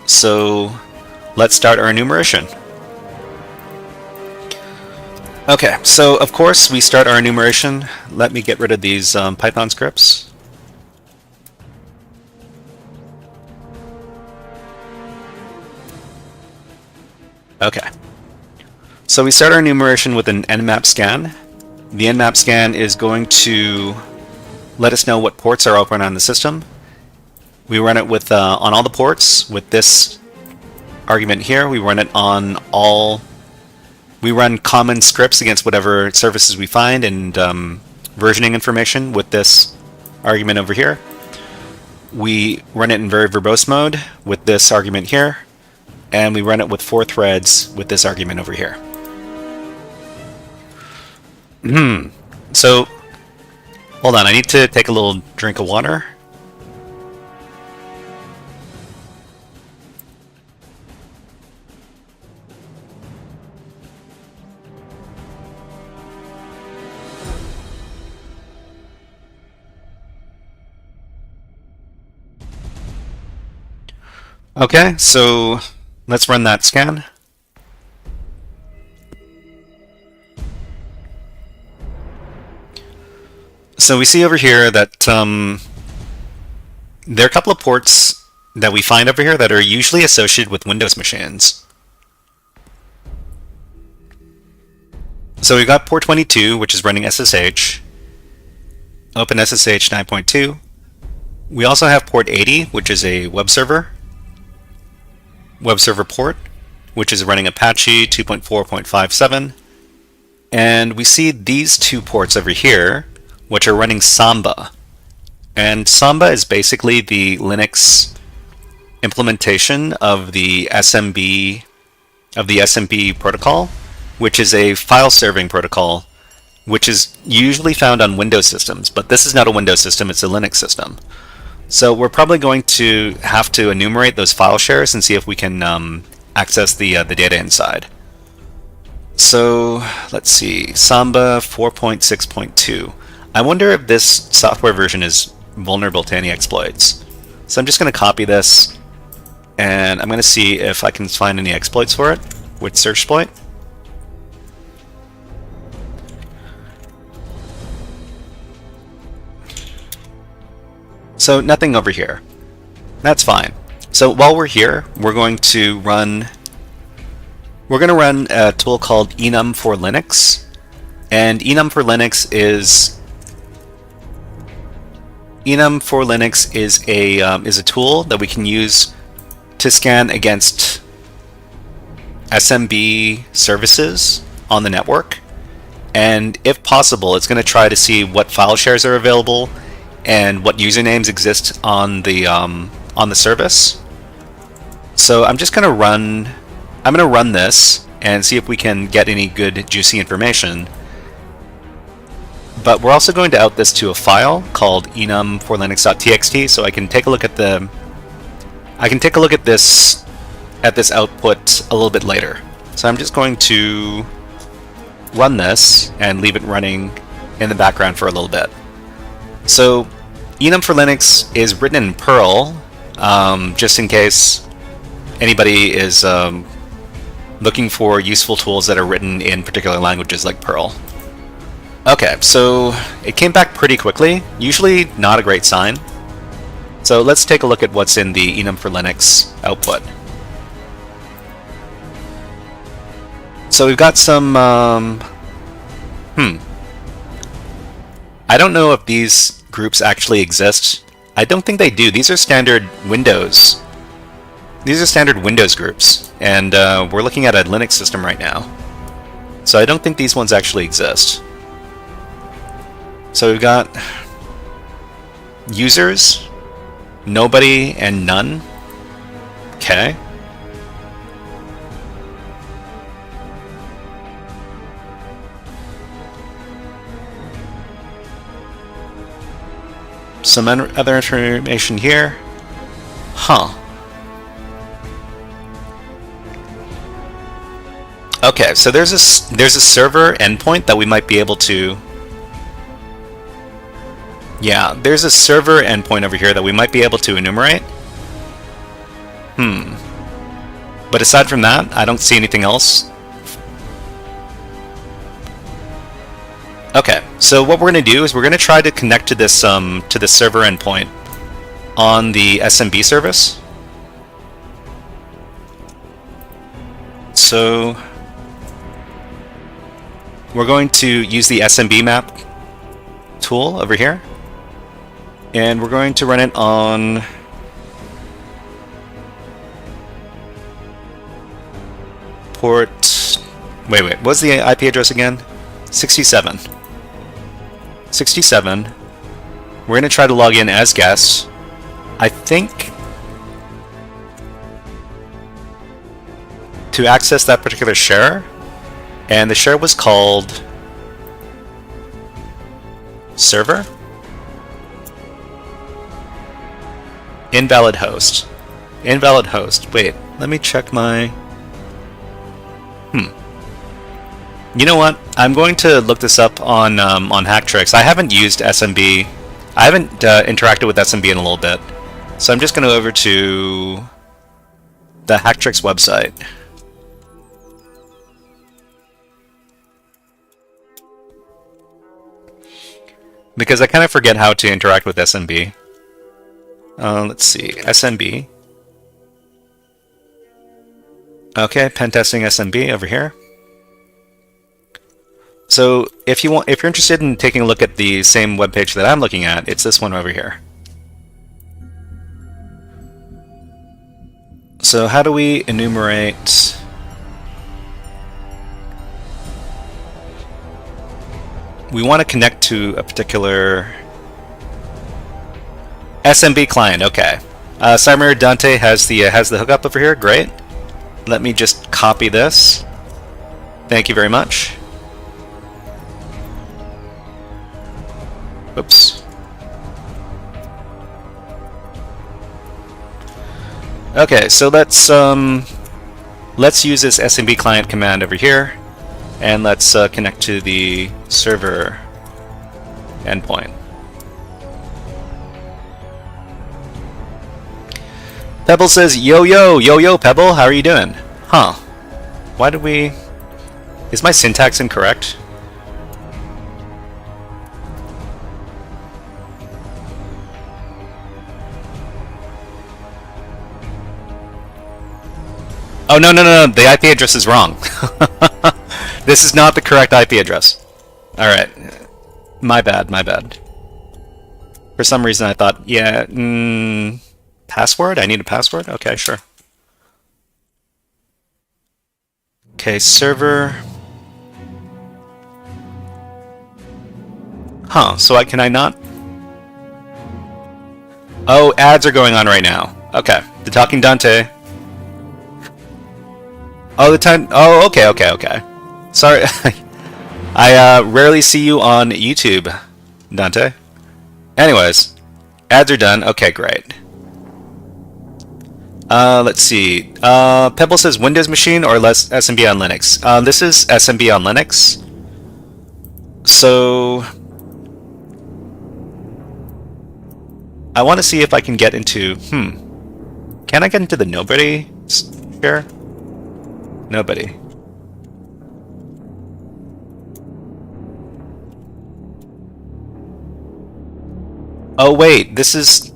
So let's start our enumeration. Okay, so of course we start our enumeration. Let me get rid of these Python scripts. Okay, so we start our enumeration with an nmap scan. The nmap scan is going to let us know what ports are open on the system. We run it with on all the ports with this argument here. We run it on all. We run common scripts against whatever services we find and versioning information with this argument over here. We run it in very verbose mode with this argument here, and we run it with 4 threads with this argument over here. So, hold on, I need to take a little drink of water. Okay, so let's run that scan. So we see over here that there are a couple of ports that we find over here that are usually associated with Windows machines. So we've got port 22, which is running SSH, open SSH 9.2. We also have port 80, which is a web server port, which is running Apache 2.4.57. And we see these 2 ports over here, which are running Samba. And Samba is basically the Linux implementation of the SMB protocol, which is a file serving protocol, which is usually found on Windows systems, but this is not a Windows system, it's a Linux system. So we're probably going to have to enumerate those file shares and see if we can access the data inside. So let's see, Samba 4.6.2. I wonder if this software version is vulnerable to any exploits. So I'm just going to copy this, and I'm going to see if I can find any exploits for it with search exploit. So nothing over here. That's fine. So while we're here, we're going to run a tool called enum for Linux, and enum for Linux is a tool that we can use to scan against SMB services on the network, and if possible, it's going to try to see what file shares are available and what usernames exist on the service. So I'm just going to run this and see if we can get any good juicy information. But we're also going to out this to a file called enum4linux.txt, so I can take a look at this output a little bit later. So I'm just going to run this and leave it running in the background for a little bit. So enum for Linux is written in Perl, just in case anybody is looking for useful tools that are written in particular languages like Perl. Okay, so it came back pretty quickly, usually not a great sign. So let's take a look at what's in the enum for Linux output. So we've got some, I don't know if these groups actually exist. I don't think they do. These are standard Windows. These are standard Windows groups, and we're looking at a Linux system right now. So I don't think these ones actually exist. So we've got users, nobody, and none. Okay. Some other information here. Huh. Okay, so there's a server endpoint that we might be able to. Yeah, there's a server endpoint over here that we might be able to enumerate. But aside from that, I don't see anything else. So what we're going to do is we're going to try to connect to this server endpoint on the SMB service. So we're going to use the SMB map tool over here, and we're going to run it on port. Wait, what's the IP address again? 67. 67. We're going to try to log in as guests. I think to access that particular share, and the share was called server. Invalid host. Invalid host. Wait, let me check my... You know what? I'm going to look this up on Hacktricks. I haven't used SMB. I haven't interacted with SMB in a little bit. So I'm just going to go over to the Hacktricks website. Because I kind of forget how to interact with SMB. Let's see, SMB. Okay, pen testing SMB over here. So if you're interested in taking a look at the same webpage that I'm looking at, it's this one over here. So how do we enumerate? We want to connect to a particular SMB client. Okay. Simon Dante has the hookup over here. Great. Let me just copy this. Thank you very much. Oops. Okay, so let's use this SMB client command over here, and let's connect to the server endpoint. Pebble says, yo, Pebble, how are you doing? Huh. Why did we... Is my syntax incorrect? Oh, no, the IP address is wrong. This is not the correct IP address. Alright. My bad. For some reason I thought, yeah, password? I need a password? Okay, sure. Okay, server. Huh, so can I not? Oh, ads are going on right now. Okay, the Talking Dante. Oh, the time. Oh, okay. Sorry, I rarely see you on YouTube, Dante. Anyways, ads are done. Okay, great. Let's see. Pebble says Windows machine or less SMB on Linux. This is SMB on Linux. So I want to see if I can get into. Can I get into the nobody share? Nobody. Oh wait, this is.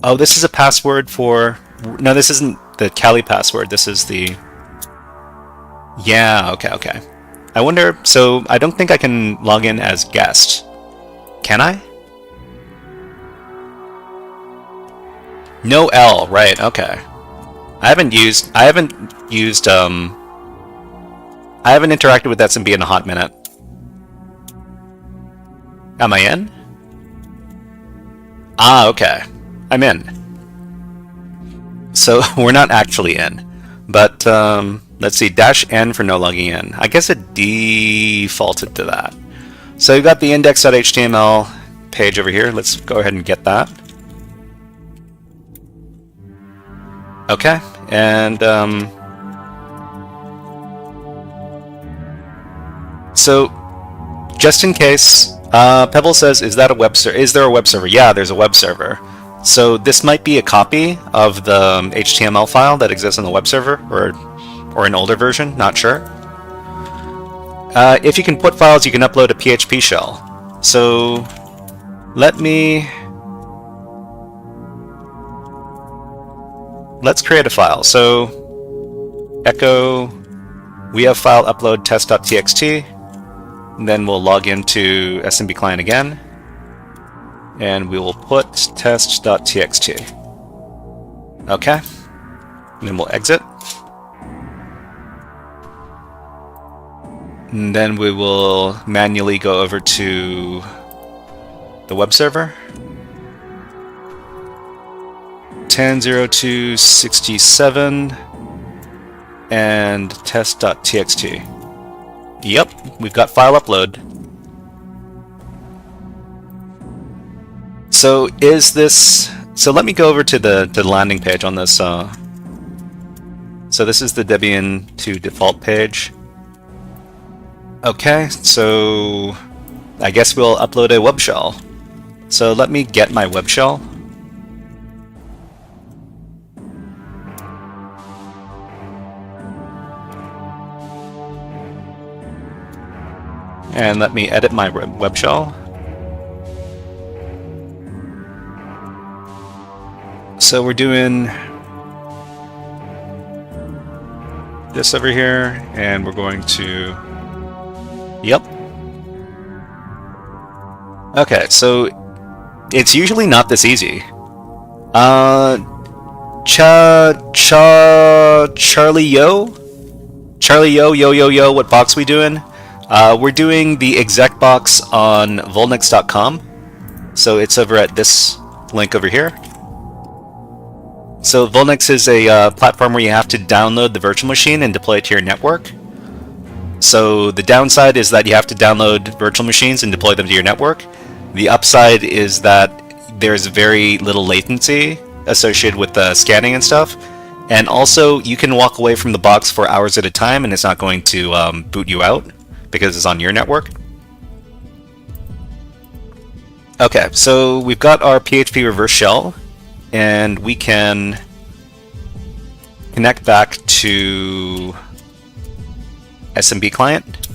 Oh, this is a password for. No, this isn't the Kali password. This is the. Yeah. Okay. I wonder. So I don't think I can log in as guest. Can I? No L. Right. Okay. I haven't interacted with SMB in a hot minute. Am I in? Ah, okay. I'm in. So we're not actually in. But let's see, -N for no logging in. I guess it defaulted to that. So you've got the index.html page over here. Let's go ahead and get that. Okay, and so just in case, Pebble says, "Is that a web server? Is there a web server?" Yeah, there's a web server. So this might be a copy of the HTML file that exists on the web server, or an older version. Not sure. If you can put files, you can upload a PHP shell. So let's create a file. So echo, we have file upload test.txt, and then we'll log into SMB client again, and we will put test.txt. Okay, and then we'll exit. And then we will manually go over to the web server. 10.02.67 and test.txt. Yep, we've got file upload. So let me go over to the landing page on this. So this is the Debian 2 default page. Okay, so I guess we'll upload a web shell. So let me get my web shell. And let me edit my web shell. So we're doing this over here, and we're going to, yep. Okay, so it's usually not this easy. Charlie yo, what box we doing? We're doing the exec box on VulNyx.com. So it's over at this link over here. So VulNyx is a platform where you have to download the virtual machine and deploy it to your network. So the downside is that you have to download virtual machines and deploy them to your network. The upside is that there's very little latency associated with the scanning and stuff. And also, you can walk away from the box for hours at a time and it's not going to boot you out because it's on your network. Okay, so we've got our PHP reverse shell, and we can connect back to SMB client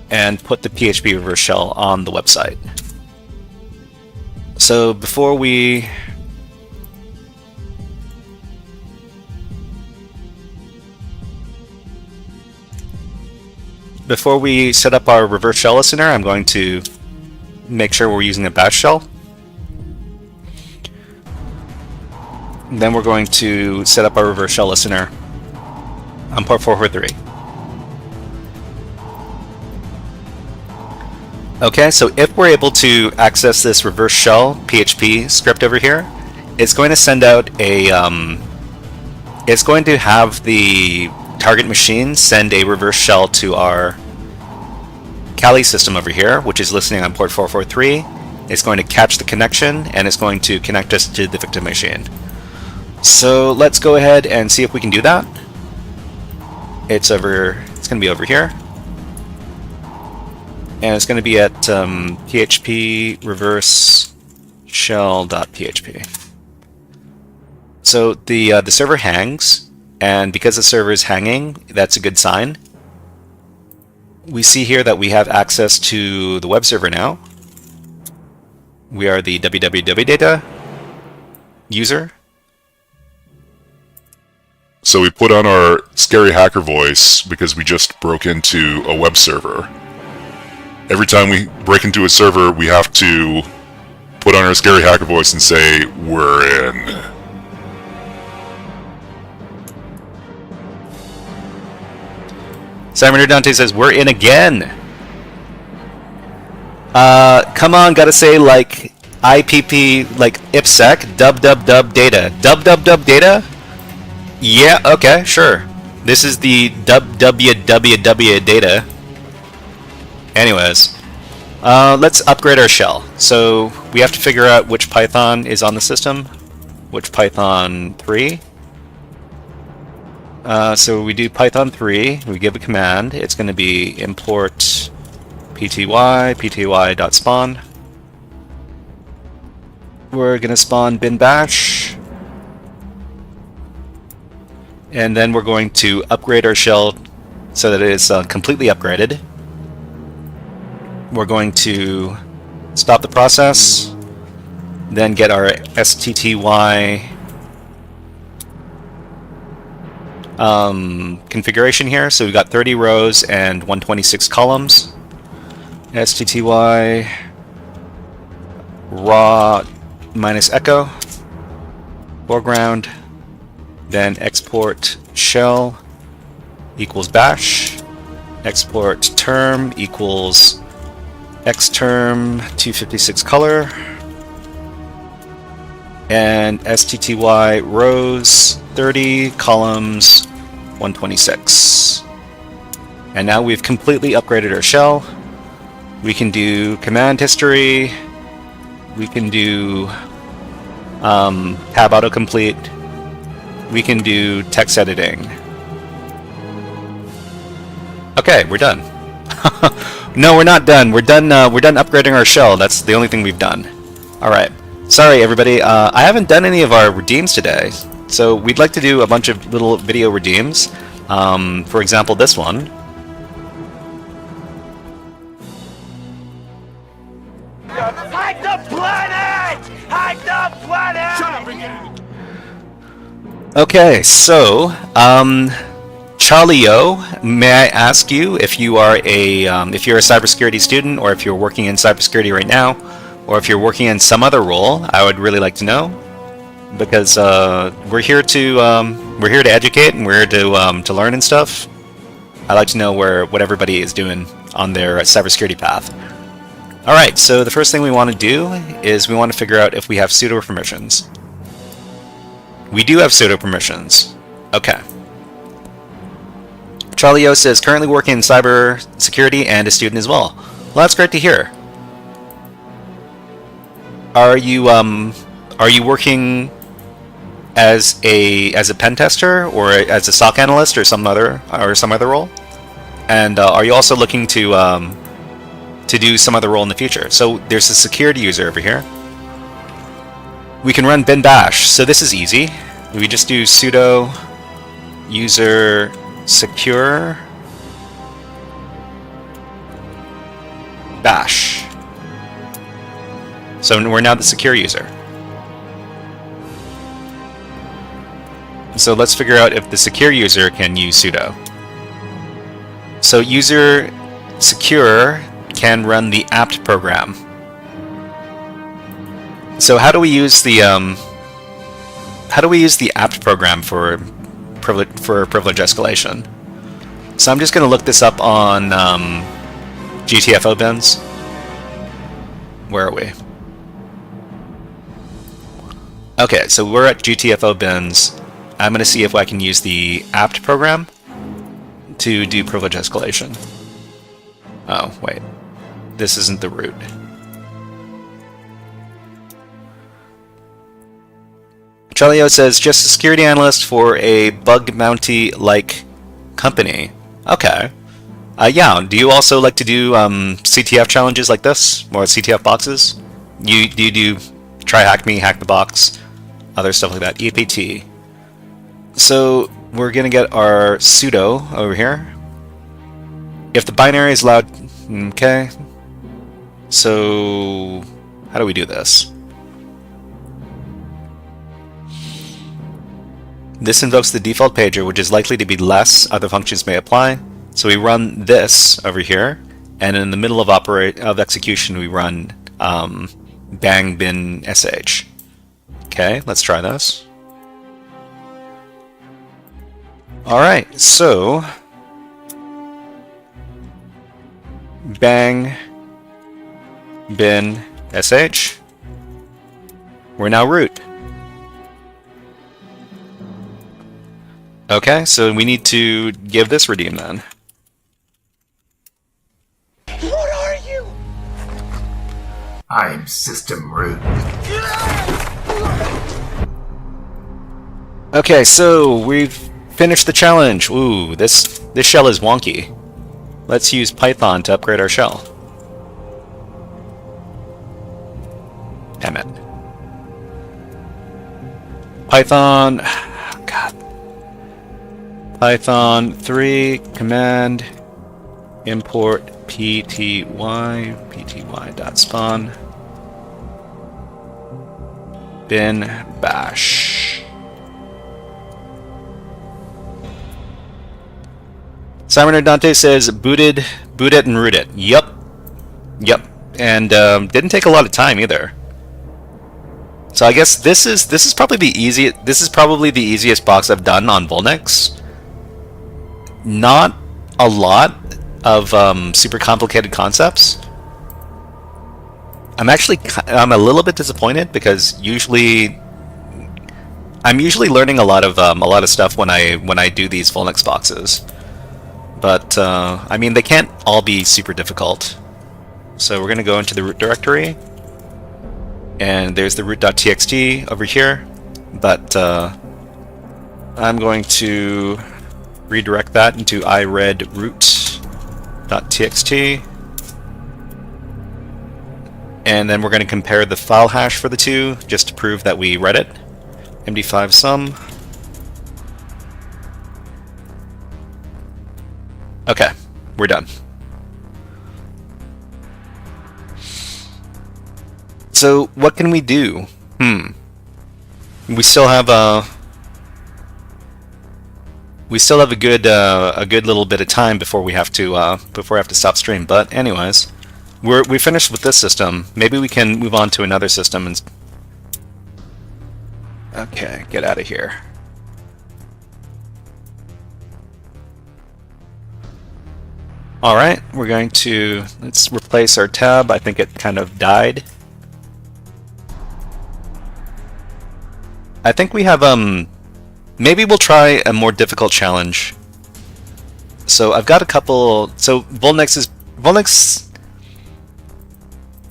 and put the PHP reverse shell on the website. So before we set up our reverse shell listener, I'm going to make sure we're using a bash shell. Then we're going to set up our reverse shell listener on port 443. Okay, so if we're able to access this reverse shell PHP script over here, it's going to send out a, it's going to have the target machine send a reverse shell to our Kali system over here, which is listening on port 443. It's going to catch the connection, and it's going to connect us to the victim machine. So let's go ahead and see if we can do that. It's going to be over here. And it's going to be at php reverse shell.php. So the server hangs, and because the server is hanging, that's a good sign. We see here that we have access to the web server now. We are the www data user. So we put on our scary hacker voice because we just broke into a web server. Every time we break into a server, we have to put on our scary hacker voice and say, "We're in." Simon Dante says, "We're in again." Come on, gotta say like IPP, like IPsec, dub data. Dub data? Yeah, okay, sure. This is the www data. Anyways, let's upgrade our shell. So we have to figure out which Python is on the system, which Python 3. So we do Python 3, we give a command, it's going to be import pty.spawn. We're going to spawn bin bash, and then we're going to upgrade our shell so that it is completely upgraded. We're going to stop the process, then get our STTY configuration here. So we've got 30 rows and 126 columns. STTY raw minus echo foreground, then export shell equals bash, export term equals xterm 256 color, and STTY rows 30, columns 126. And now we've completely upgraded our shell. We can do command history, we can do tab autocomplete, we can do text editing. Okay, we're done. No, we're not done. We're done upgrading our shell. That's the only thing we've done. Alright. Sorry, everybody. I haven't done any of our redeems today. So we'd like to do a bunch of little video redeems. For example, this one. Hide the planet! Hide the planet! Shut up again! Okay, so, Charlie O, may I ask you if you are if you're a cybersecurity student, or if you're working in cybersecurity right now, or if you're working in some other role? I would really like to know, because we're here to educate, and we're here to learn and stuff. I like to know what everybody is doing on their cybersecurity path. All right, so the first thing we want to do is we want to figure out if we have sudo permissions. We do have sudo permissions. Okay. Charlie O says currently working in cyber security and a student as well. Well, that's great to hear. Are you working as a pen tester, or as a SOC analyst, or some other role? And are you also looking to do some other role in the future? So there's a security user over here. We can run bin bash. So this is easy. We just do sudo user secure bash. So we're now the secure user. So let's figure out if the secure user can use sudo. So user secure can run the apt program. So how do we use the apt program for privilege escalation? So I'm just going to look this up on GTFO bins. Where are we? Okay, so we're at GTFO bins. I'm going to see if I can use the apt program to do privilege escalation. Oh, wait. This isn't the root. Charlie says, just a security analyst for a bug bounty-like company. Okay. Yeah, do you also like to do CTF challenges like this? More CTF boxes? Do you do try hack me, hack the box, other stuff like that? EPT. So we're going to get our sudo over here. If the binary is allowed... Okay. So how do we do this? This invokes the default pager, which is likely to be less. Other functions may apply. So we run this over here, and in the middle of execution, we run bang bin sh. Okay, let's try this. All right, so bang bin sh. We're now root. Okay, so we need to give this redeem then. What are you? I'm system root. Okay, so we've finished the challenge. Ooh, this shell is wonky. Let's use Python to upgrade our shell. Damn it. Python... God. Python 3 command import pty.spawn bin bash. Simon Dante says boot it and root it. Yep. And didn't take a lot of time either. So I guess this is probably the easiest box I've done on VulNyx. Not a lot of super complicated concepts. I'm a little bit disappointed because I'm usually learning a lot of stuff when I do these VulNyx boxes. But I mean, they can't all be super difficult. So we're going to go into the root directory, and there's the root.txt over here, but I'm going to redirect that into iReadRoot.txt, and then we're going to compare the file hash for the two just to prove that we read it. md5 sum. Okay, we're done. So what can we do? We still have a good little bit of time before we have to stop stream. But anyways, we finished with this system. Maybe we can move on to another system and. Okay, get out of here. All right, let's replace our tab. I think it kind of died. I think we have, maybe we'll try a more difficult challenge. So I've got a couple, so VulNyx,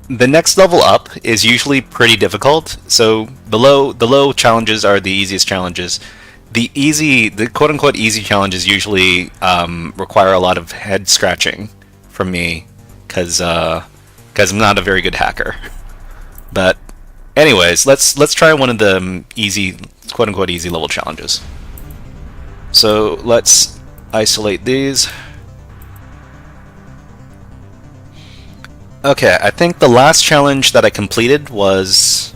the next level up is usually pretty difficult. So the low challenges are the easiest challenges. The quote-unquote easy challenges usually require a lot of head scratching from me, because I'm not a very good hacker. But anyways, let's try one of the easy, quote-unquote easy level challenges. So let's isolate these. Okay, I think the last challenge that I completed was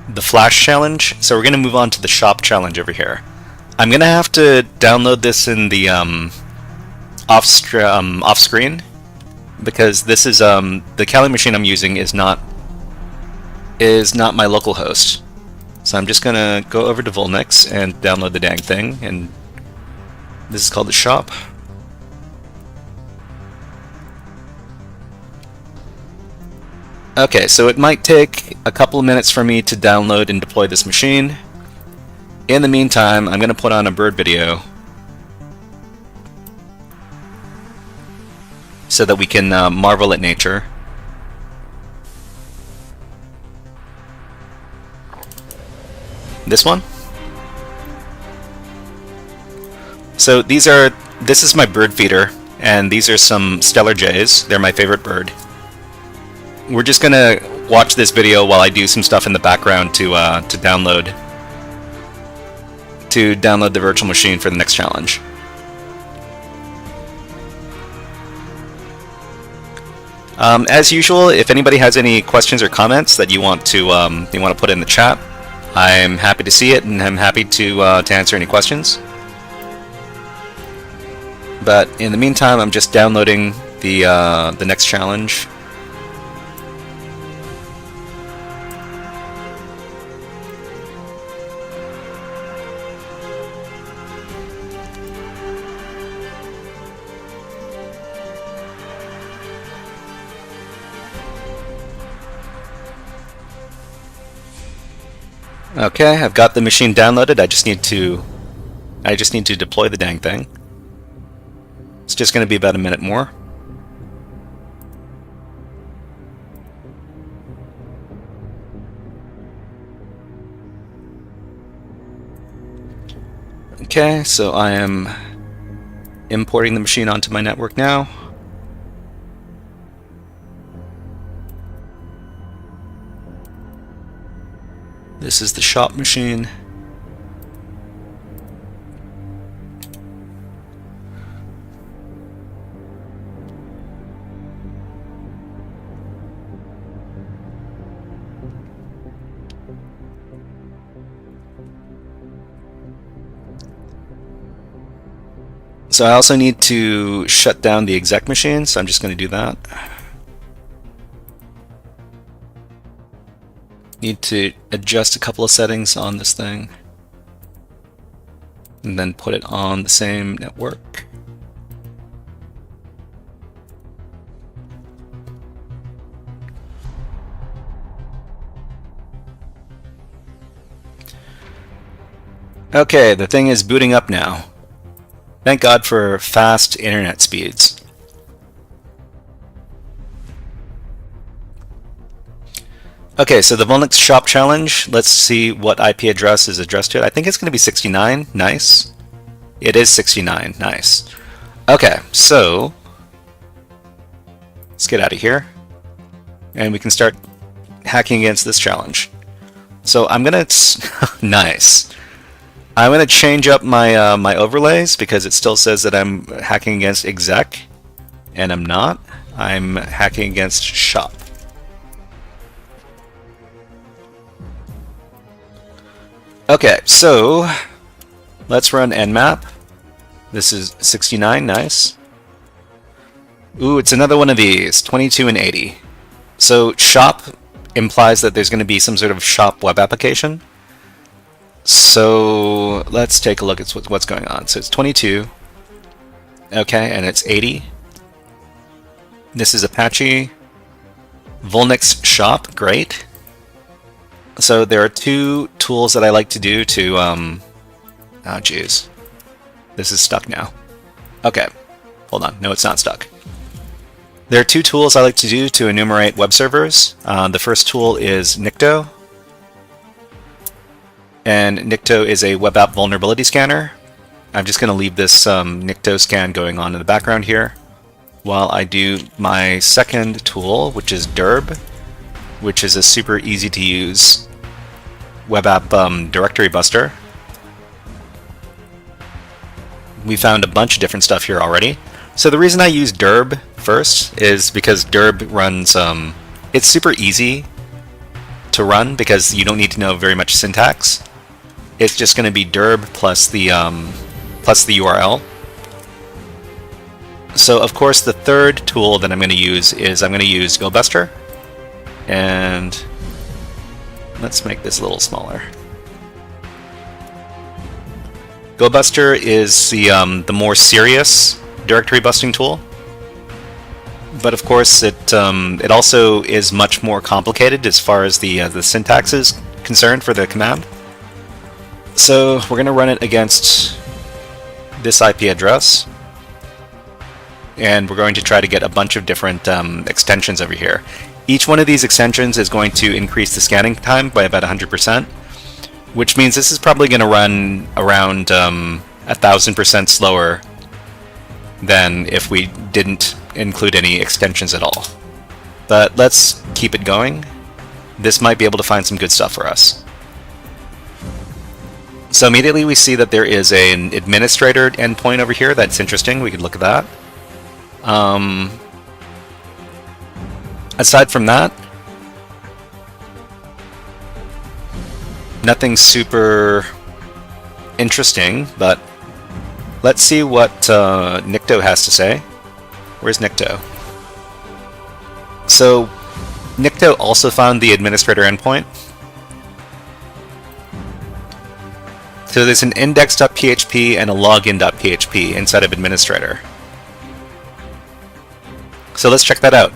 the Flash challenge. So we're going to move on to the shop challenge over here. I'm going to have to download this in the off screen, because this is the Kali machine I'm using is not my local host. So I'm just gonna go over to VulNyx and download the dang thing, and this is called the shop. Okay, so it might take a couple of minutes for me to download and deploy this machine. In the meantime, I'm gonna put on a bird video so that we can marvel at nature. This one. So this is my bird feeder, and these are some stellar jays. They're my favorite bird. We're just gonna watch this video while I do some stuff in the background to download the virtual machine for the next challenge. As usual, if anybody has any questions or comments that you want to put in the chat, I'm happy to see it, and I'm happy to answer any questions. But in the meantime, I'm just downloading the next challenge. Okay, I've got the machine downloaded. I just need to deploy the dang thing. It's just going to be about a minute more. Okay, so I am importing the machine onto my network now. This is the shop machine. So I also need to shut down the exec machine, so I'm just going to do that. Need to adjust a couple of settings on this thing, and then put it on the same network. Okay, the thing is booting up now. Thank God for fast internet speeds. Okay, so the VulNyx shop challenge, let's see what IP address is addressed to it. I think it's going to be 69, nice. It is 69, nice. Okay, so let's get out of here, and we can start hacking against this challenge. So I'm going to, nice. I'm going to change up my my overlays because it still says that I'm hacking against Exec, and I'm not. I'm hacking against Shop. Okay, so let's run nmap. This is 69, nice. Ooh, it's another one of these, 22 and 80. So Shop implies that there's going to be some sort of Shop web application. So let's take a look at what's going on. So it's 22, okay, and it's 80. This is Apache, VulNyx shop, great. So there are two tools that I like to do to, oh geez, this is stuck now. Okay, hold on, no it's not stuck. There are two tools I like to do to enumerate web servers. The first tool is Nikto. And Nikto is a web app vulnerability scanner. I'm just going to leave this Nikto scan going on in the background here while I do my second tool, which is Derb, which is a super easy to use web app directory buster. We found a bunch of different stuff here already. So the reason I use Derb first is because Derb runs, it's super easy to run because you don't need to know very much syntax. It's just going to be Derb plus the URL. So of course the third tool that I'm going to use is I'm going to use GoBuster, and let's make this a little smaller. GoBuster is the more serious directory busting tool, but of course it also is much more complicated as far as the syntax is concerned for the command. So we're going to run it against this IP address, and we're going to try to get a bunch of different extensions over here. Each one of these extensions is going to increase the scanning time by about 100%, which means this is probably going to run around 1,000% slower than if we didn't include any extensions at all. But let's keep it going. This might be able to find some good stuff for us. So immediately we see that there is an administrator endpoint over here. That's interesting. We could look at that. Aside from that, nothing super interesting, but let's see what Nikto has to say. Where's Nikto? So Nikto also found the administrator endpoint. So there's an index.php and a login.php inside of administrator. So let's check that out.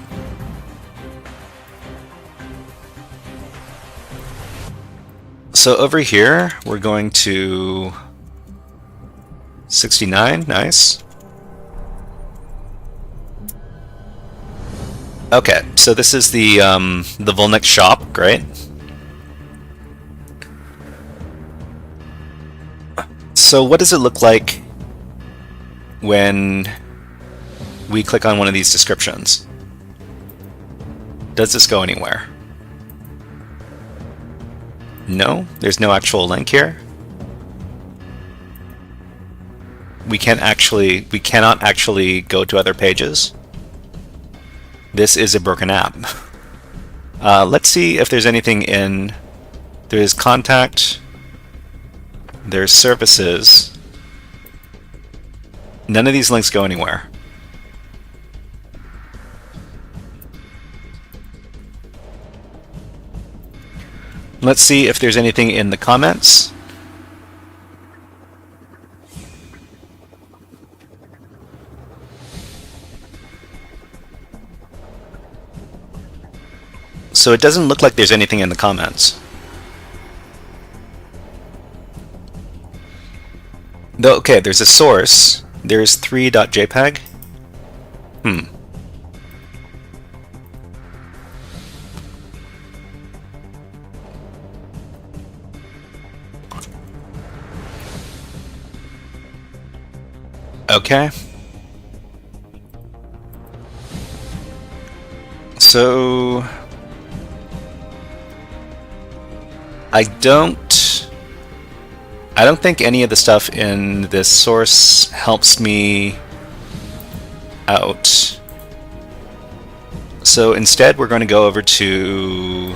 So over here, we're going to 69, nice. Okay, so this is the VulNyx shop, great. So what does it look like when we click on one of these descriptions? Does this go anywhere? No, there's no actual link here. We cannot actually go to other pages. This is a broken app. Let's see if there's anything in. There's contact. There's services. None of these links go anywhere. Let's see if there's anything in the comments. So it doesn't look like there's anything in the comments. Though, okay, there's a source. There's 3.jpg. Okay. So I don't think any of the stuff in this source helps me out. So instead we're going to go over to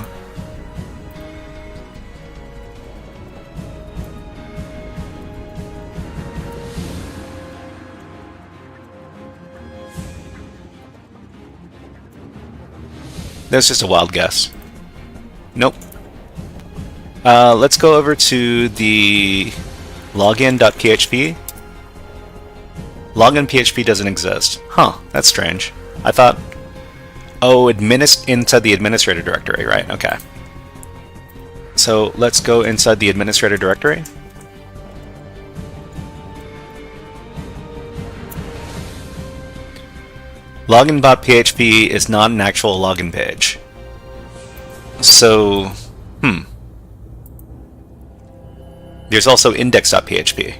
that's just a wild guess. Nope. Let's go over to the login.php. Login.php doesn't exist. Huh, that's strange. I thought... Oh, inside the administrator directory, right? Okay. So let's go inside the administrator directory. Login.php is not an actual login page. So, There's also index.php.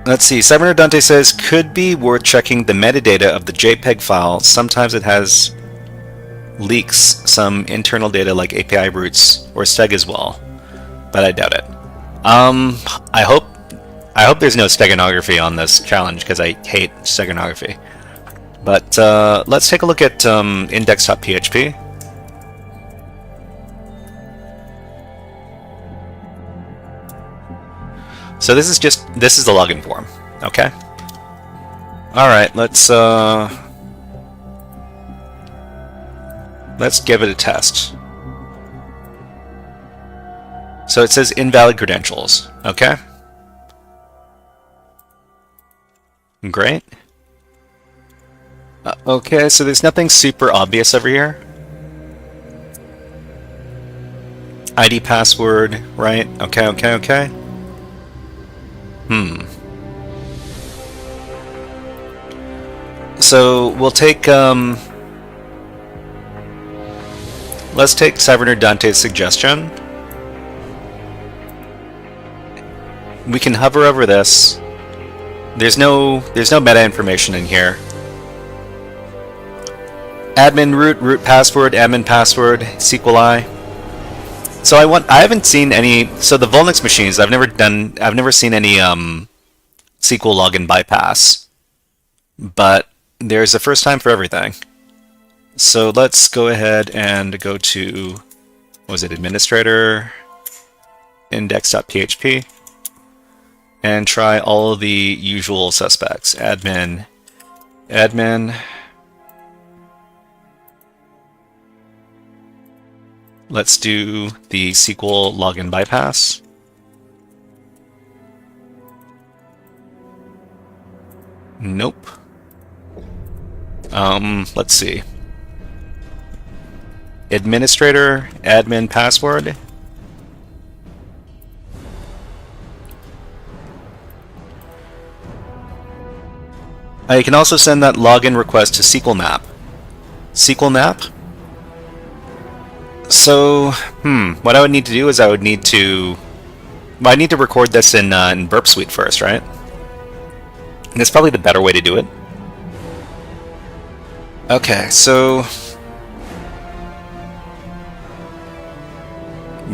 Let's see, Cyberner Dante says, could be worth checking the metadata of the JPEG file. Sometimes it has leaks some internal data like API routes or steg as well, but I doubt it. I hope there's no steganography on this challenge because I hate steganography. But let's take a look at index.php. So this is the login form, okay? All right, let's give it a test. So it says invalid credentials, okay? Great. Okay, so there's nothing super obvious over here. ID password, right? Okay. So we'll take let's take Cyberner Dante's suggestion. We can hover over this. There's no meta information in here. Admin root password, admin password, SQLi. So I haven't seen any. So the VulNyx machines, I've never seen any SQL login bypass. But there's a first time for everything. So let's go ahead and go to, what was it, administrator, index.php, and try all of the usual suspects. Admin. Let's do the SQL login bypass. Nope. Let's see. Administrator, admin password. You can also send that login request to SQL map. SQL map? So, what I would need to do is I need to record this in Burp Suite first, right? And that's probably the better way to do it. Okay, so...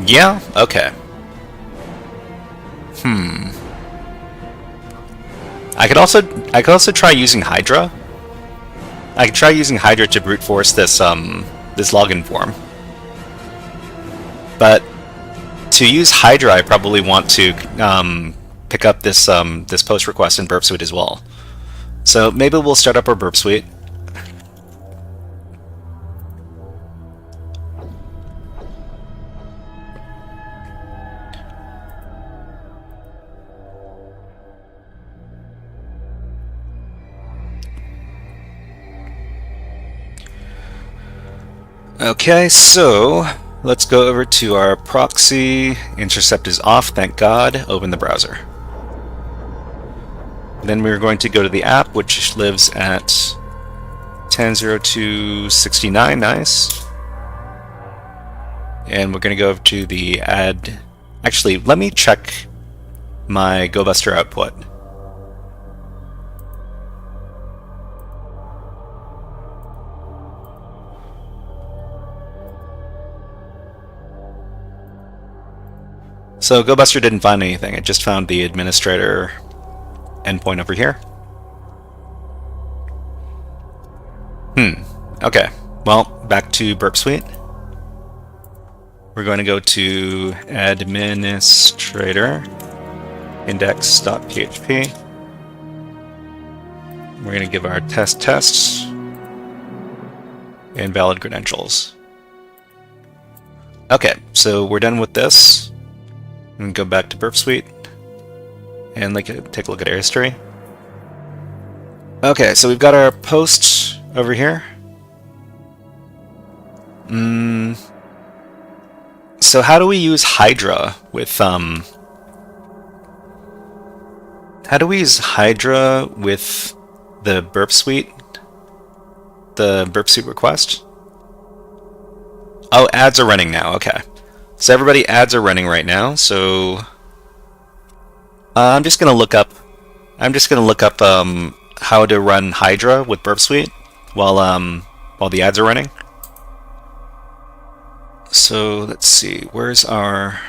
Yeah, okay. I could also try using Hydra. I could try using Hydra to brute force this this login form. But to use Hydra, I probably want to pick up this this post request in Burp Suite as well. So maybe we'll start up our Burp Suite. Okay, so let's go over to our proxy. Intercept is off, thank God. Open the browser. Then we're going to go to the app, which lives at 10.02.69. Nice. And we're going to go over to the add. Actually, let me check my GoBuster output. So GoBuster didn't find anything, it just found the administrator endpoint over here. Okay, well, back to Burp Suite. We're going to go to administrator index.php. We're going to give our tests and valid credentials. Okay, so we're done with this. And go back to Burp Suite and take a look at our history. Okay, so we've got our post over here. So how do we use Hydra with how do we use Hydra with the Burp Suite? The Burp Suite request? Oh, ads are running now. Okay. So everybody, ads are running right now. So I'm just gonna look up how to run Hydra with Burp Suite while the ads are running. So let's see, where's our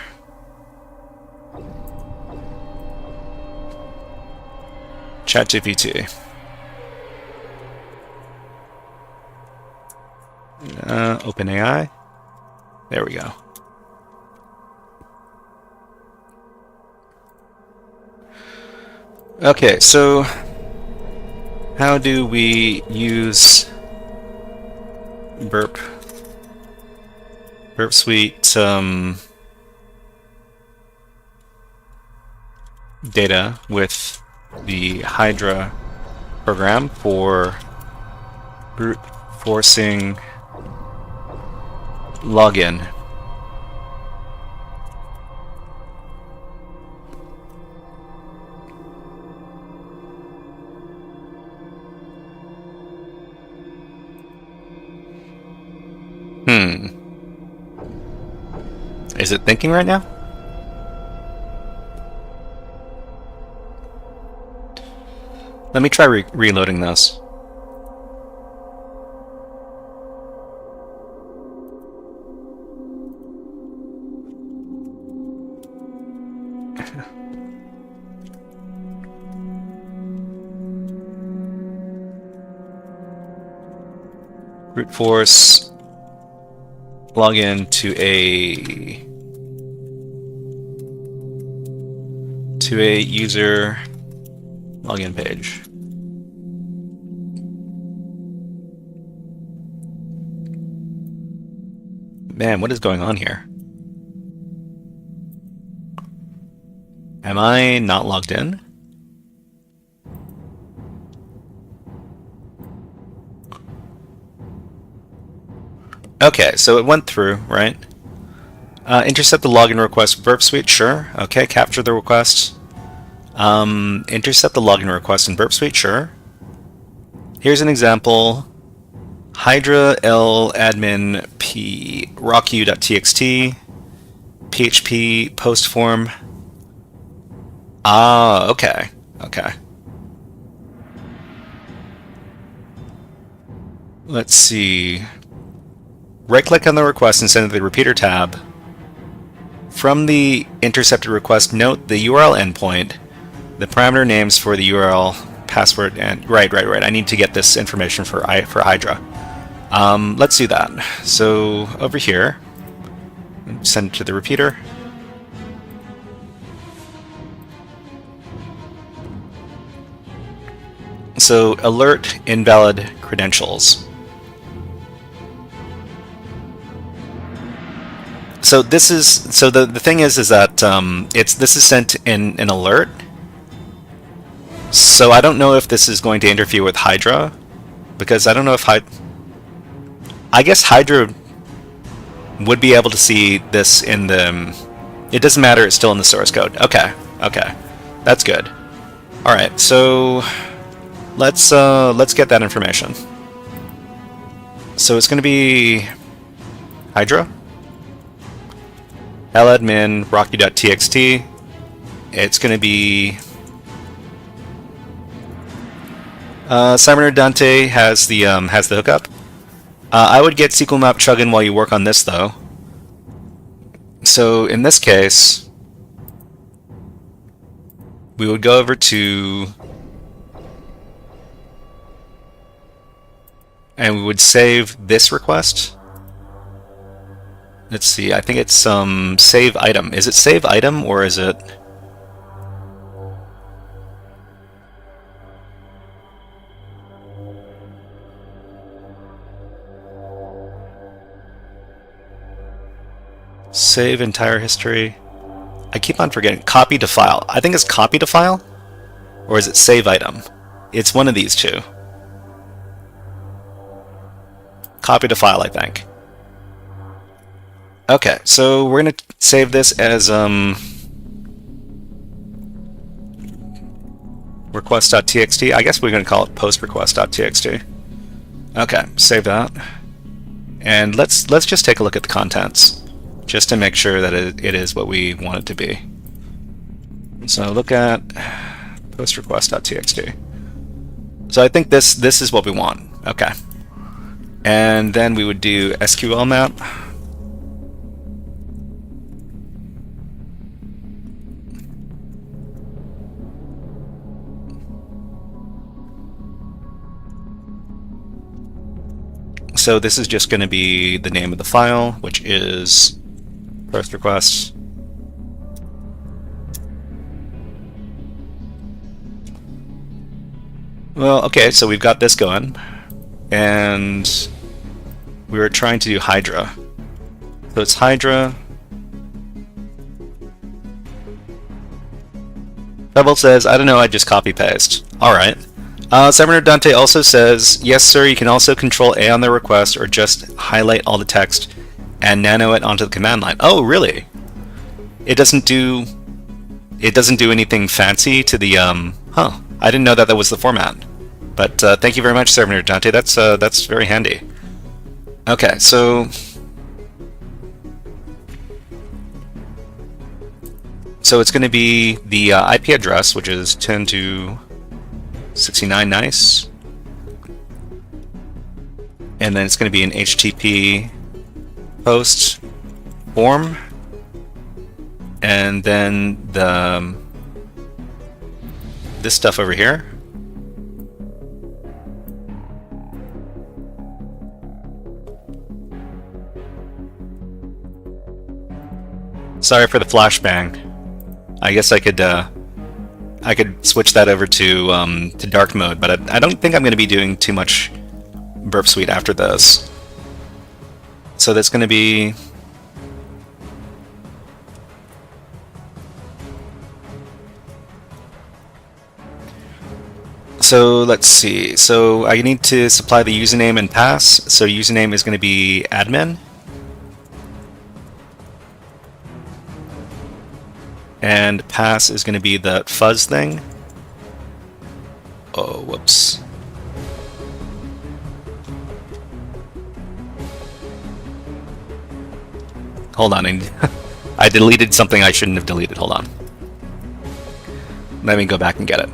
ChatGPT? OpenAI. There we go. Okay, so how do we use Burp Suite data with the Hydra program for brute forcing login? Is it thinking right now? Let me try reloading this. Brute force login to a user login page. Man, what is going on here? Am I not logged in? Okay, so it went through, right? Intercept the login request with Burp Suite, sure. Okay, capture the request. Intercept the login request in Burp Suite, sure. Here's an example. Hydra L admin p rocku.txt PHP post form. Ah, okay. Okay. Let's see. Right-click on the request and send it to the repeater tab. From the intercepted request, note the URL endpoint, the parameter names for the URL, password, and right. I need to get this information for Hydra. Let's do that. So over here, send it to the repeater. So alert invalid credentials. So this is, so the thing is that this is sent in an alert. So I don't know if this is going to interfere with Hydra, because I don't know if I guess Hydra would be able to see this in the, it doesn't matter, it's still in the source code. Okay, that's good. All right, so let's get that information. So it's going to be Hydra, ladmin rocky.txt. It's going to be Cyberner Dante has the hookup. I would get SQL map chugging while you work on this though. So in this case, we would go over to, and we would save this request. Let's see, I think it's save item. Is it save item or is it? Save entire history. I keep on forgetting. Copy to file. I think it's copy to file? Or is it save item? It's one of these two. Copy to file, I think. Okay, so we're going to save this as request.txt. I guess we're going to call it postrequest.txt. Okay, save that. And let's just take a look at the contents, just to make sure that it is what we want it to be. So look at postrequest.txt. So I think this is what we want. Okay. And then we would do SQL map. So this is just going to be the name of the file, which is post request. Well, okay, so we've got this going, and we were trying to do Hydra. So it's Hydra. Bevel says, I don't know, I just copy paste. Alright. Cyberner Dante also says, yes sir, you can also control A on the request or just highlight all the text and nano it onto the command line. Oh, really? It doesn't do anything fancy to the huh. I didn't know that was the format. But thank you very much, Cyberner Dante. That's very handy. Okay, so it's going to be the IP address, which is 10 to 69 nice, and then it's going to be an HTTP post form, and then this stuff over here. Sorry for the flashbang. I guess I could switch that over to dark mode, but I don't think I'm going to be doing too much Burp Suite after this. So that's going to be so let's see. So I need to supply the username and pass. So username is going to be admin. And pass is going to be the fuzz thing. Oh, whoops. Hold on, I deleted something I shouldn't have deleted. Hold on. Let me go back and get it.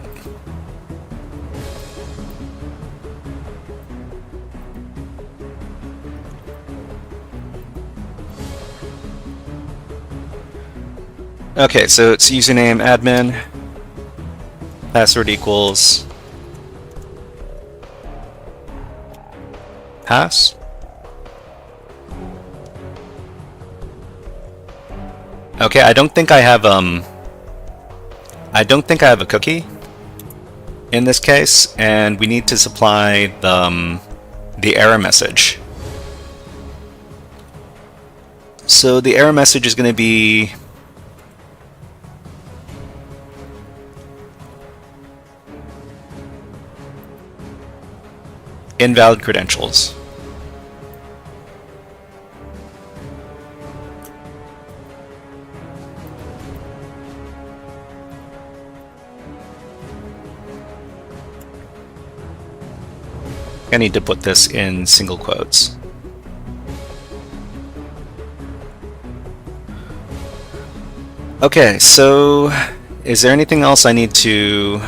Okay, so it's username admin, password equals pass. Okay, I don't think I have a cookie. in this case, and we need to supply the error message. So the error message is going to be invalid credentials. I need to put this in single quotes. Okay, so is there anything else I need to...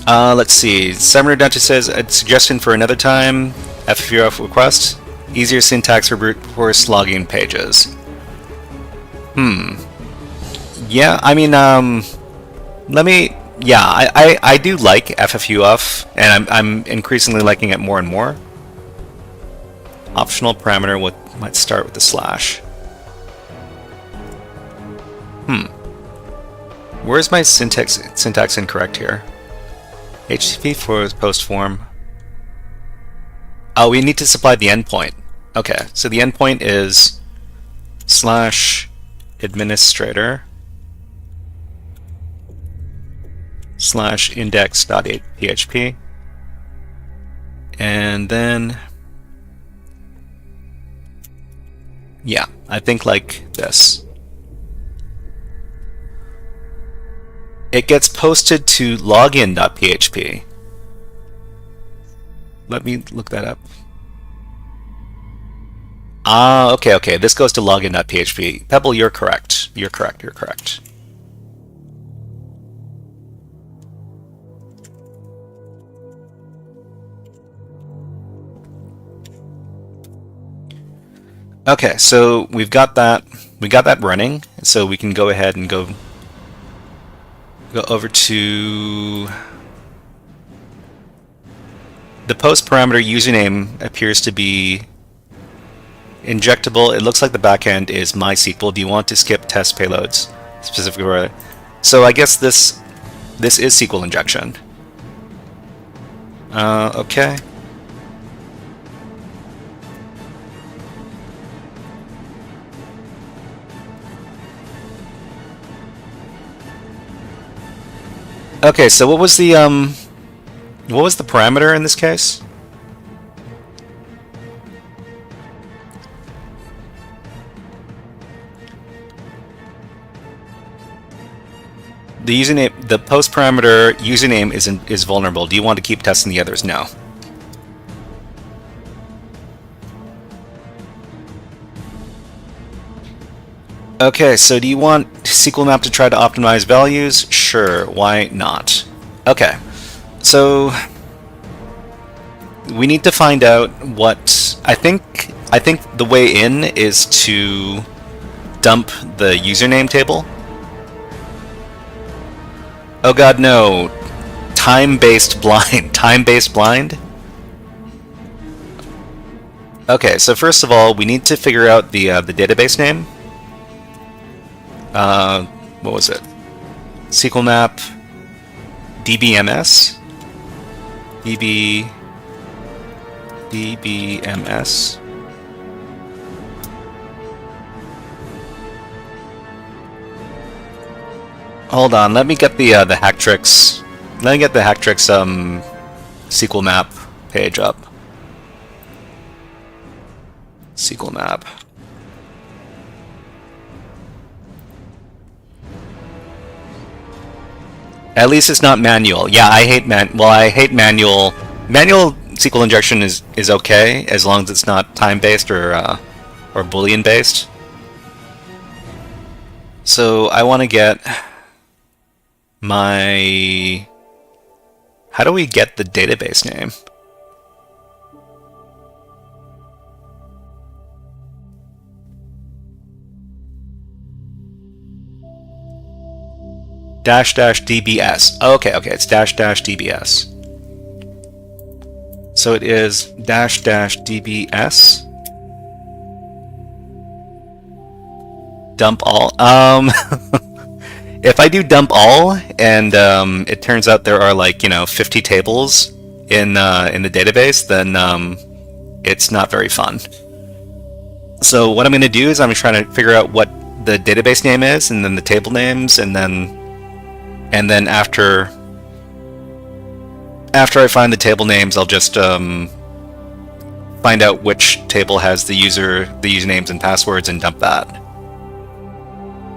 let's see. Simon Redunti says, a suggestion for another time, FFUF request, easier syntax for brute force logging pages. Yeah, I mean, I do like FFUF, and I'm increasingly liking it more and more. Optional parameter might start with a slash. Where's my syntax incorrect here? HTTP for post form. Oh, we need to supply the endpoint. Okay, so the endpoint is /administrator /index.php, and then yeah, I think like this. It gets posted to login.php. Let me look that up. Ah, okay. This goes to login.php. Pebble, you're correct. You're correct. Okay, so we've got that. We got that running. So we can go ahead and go over to the post parameter username appears to be injectable. It looks like the backend is MySQL. Do you want to skip test payloads specifically? So I guess this is SQL injection. Okay. Okay, so what was the parameter in this case? The username, the post parameter username is vulnerable. Do you want to keep testing the others? No. Okay, so do you want SQL map to try to optimize values? Sure, why not? Okay, so we need to find out what I think the way in is to dump the username table. Oh god, no. Time-based blind. Okay, so first of all, we need to figure out the database name. What was it? SQL map DBMS DBMS. Hold on, let me get the Hacktrix. Let me get the Hacktrix SQL map page up. SQL map. At least it's not manual. Yeah, I hate manual. Manual SQL injection is okay as long as it's not time-based or Boolean-based. So I want to get my... How do we get the database name? --DBS. Okay, it's --DBS. So it is --DBS. Dump all. if I do dump all, and it turns out there are like 50 tables in the database, then it's not very fun. So what I'm going to do is I'm trying to figure out what the database name is, and then the table names, and then after I find the table names, I'll just find out which table has the usernames and passwords and dump that.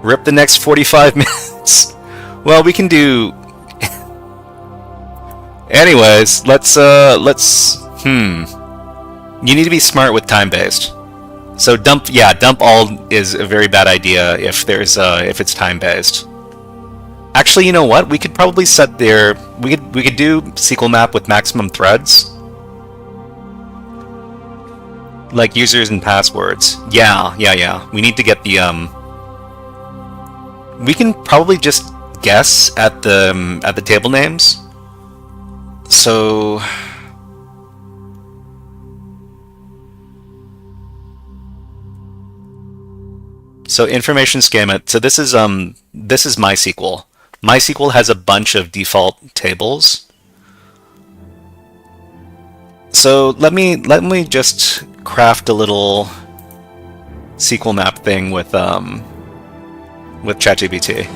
Rip the next 45 minutes. Well, we can do. Anyways, let's. You need to be smart with time-based. So dump all is a very bad idea if it's time-based. Actually, you know what? We could probably set we could do SQL map with maximum threads, like users and passwords. Yeah. We need to get the We can probably just guess at the table names. So information schema. So this is MySQL. MySQL has a bunch of default tables. So let me just craft a little SQL map thing with ChatGPT.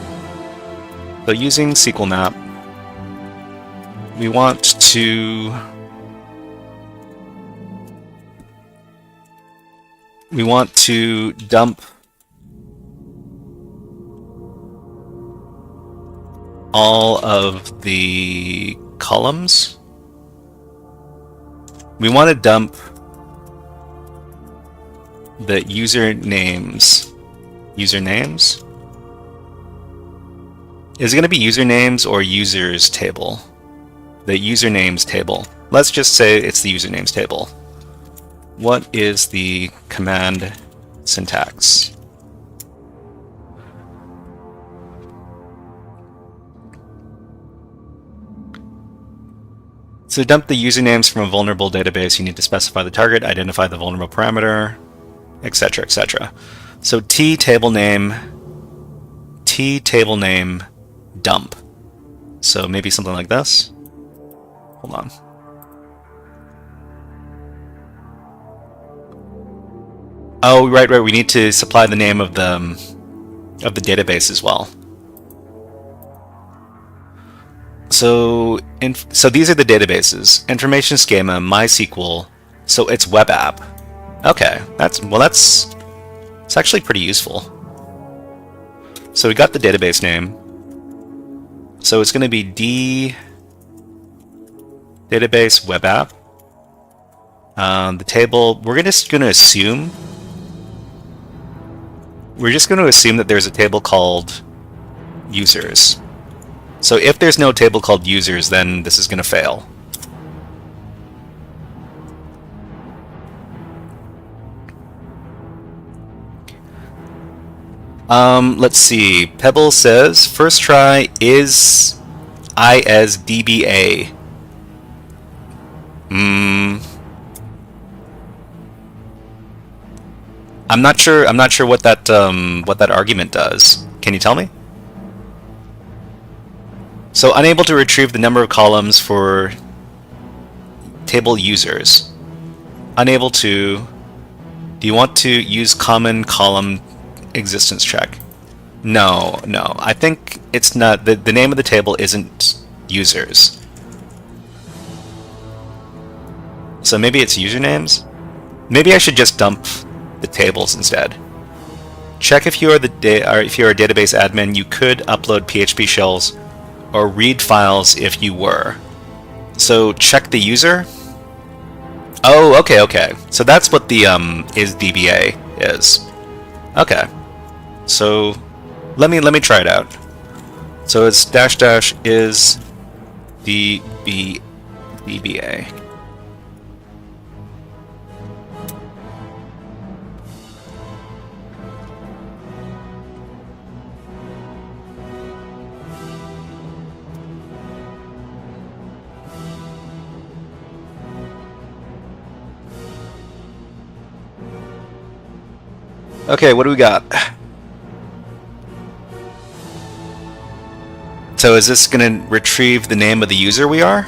So using SQL map, we want to dump all of the columns. We want to dump the usernames. Is it going to be usernames or users table? The usernames table. Let's just say it's the usernames table. What is the command syntax? So to dump the usernames from a vulnerable database, you need to specify the target, identify the vulnerable parameter, etc., etc. So table name dump. So maybe something like this. Hold on. Oh, right. We need to supply the name of the database as well. So these are the databases: information schema, MySQL. So it's web app. Okay, that's actually pretty useful. So we got the database name. So it's going to be database web app. The table, we're just going to assume that there's a table called users. So if there's no table called users, then this is going to fail. Let's see. Pebble says, first try is DBA. I'm not sure what that argument does. Can you tell me? So unable to retrieve the number of columns for table users. Unable to. Do you want to use common column existence check? No. I think it's not. The name of the table isn't users. So maybe it's usernames? Maybe I should just dump the tables instead. Check if you are if you're a database admin, you could upload PHP shells or read files if you were. So check the user. Oh, okay. So that's what the is DBA is. Okay. So let me try it out. So it's -- is DBA. Okay, what do we got? So is this going to retrieve the name of the user we are?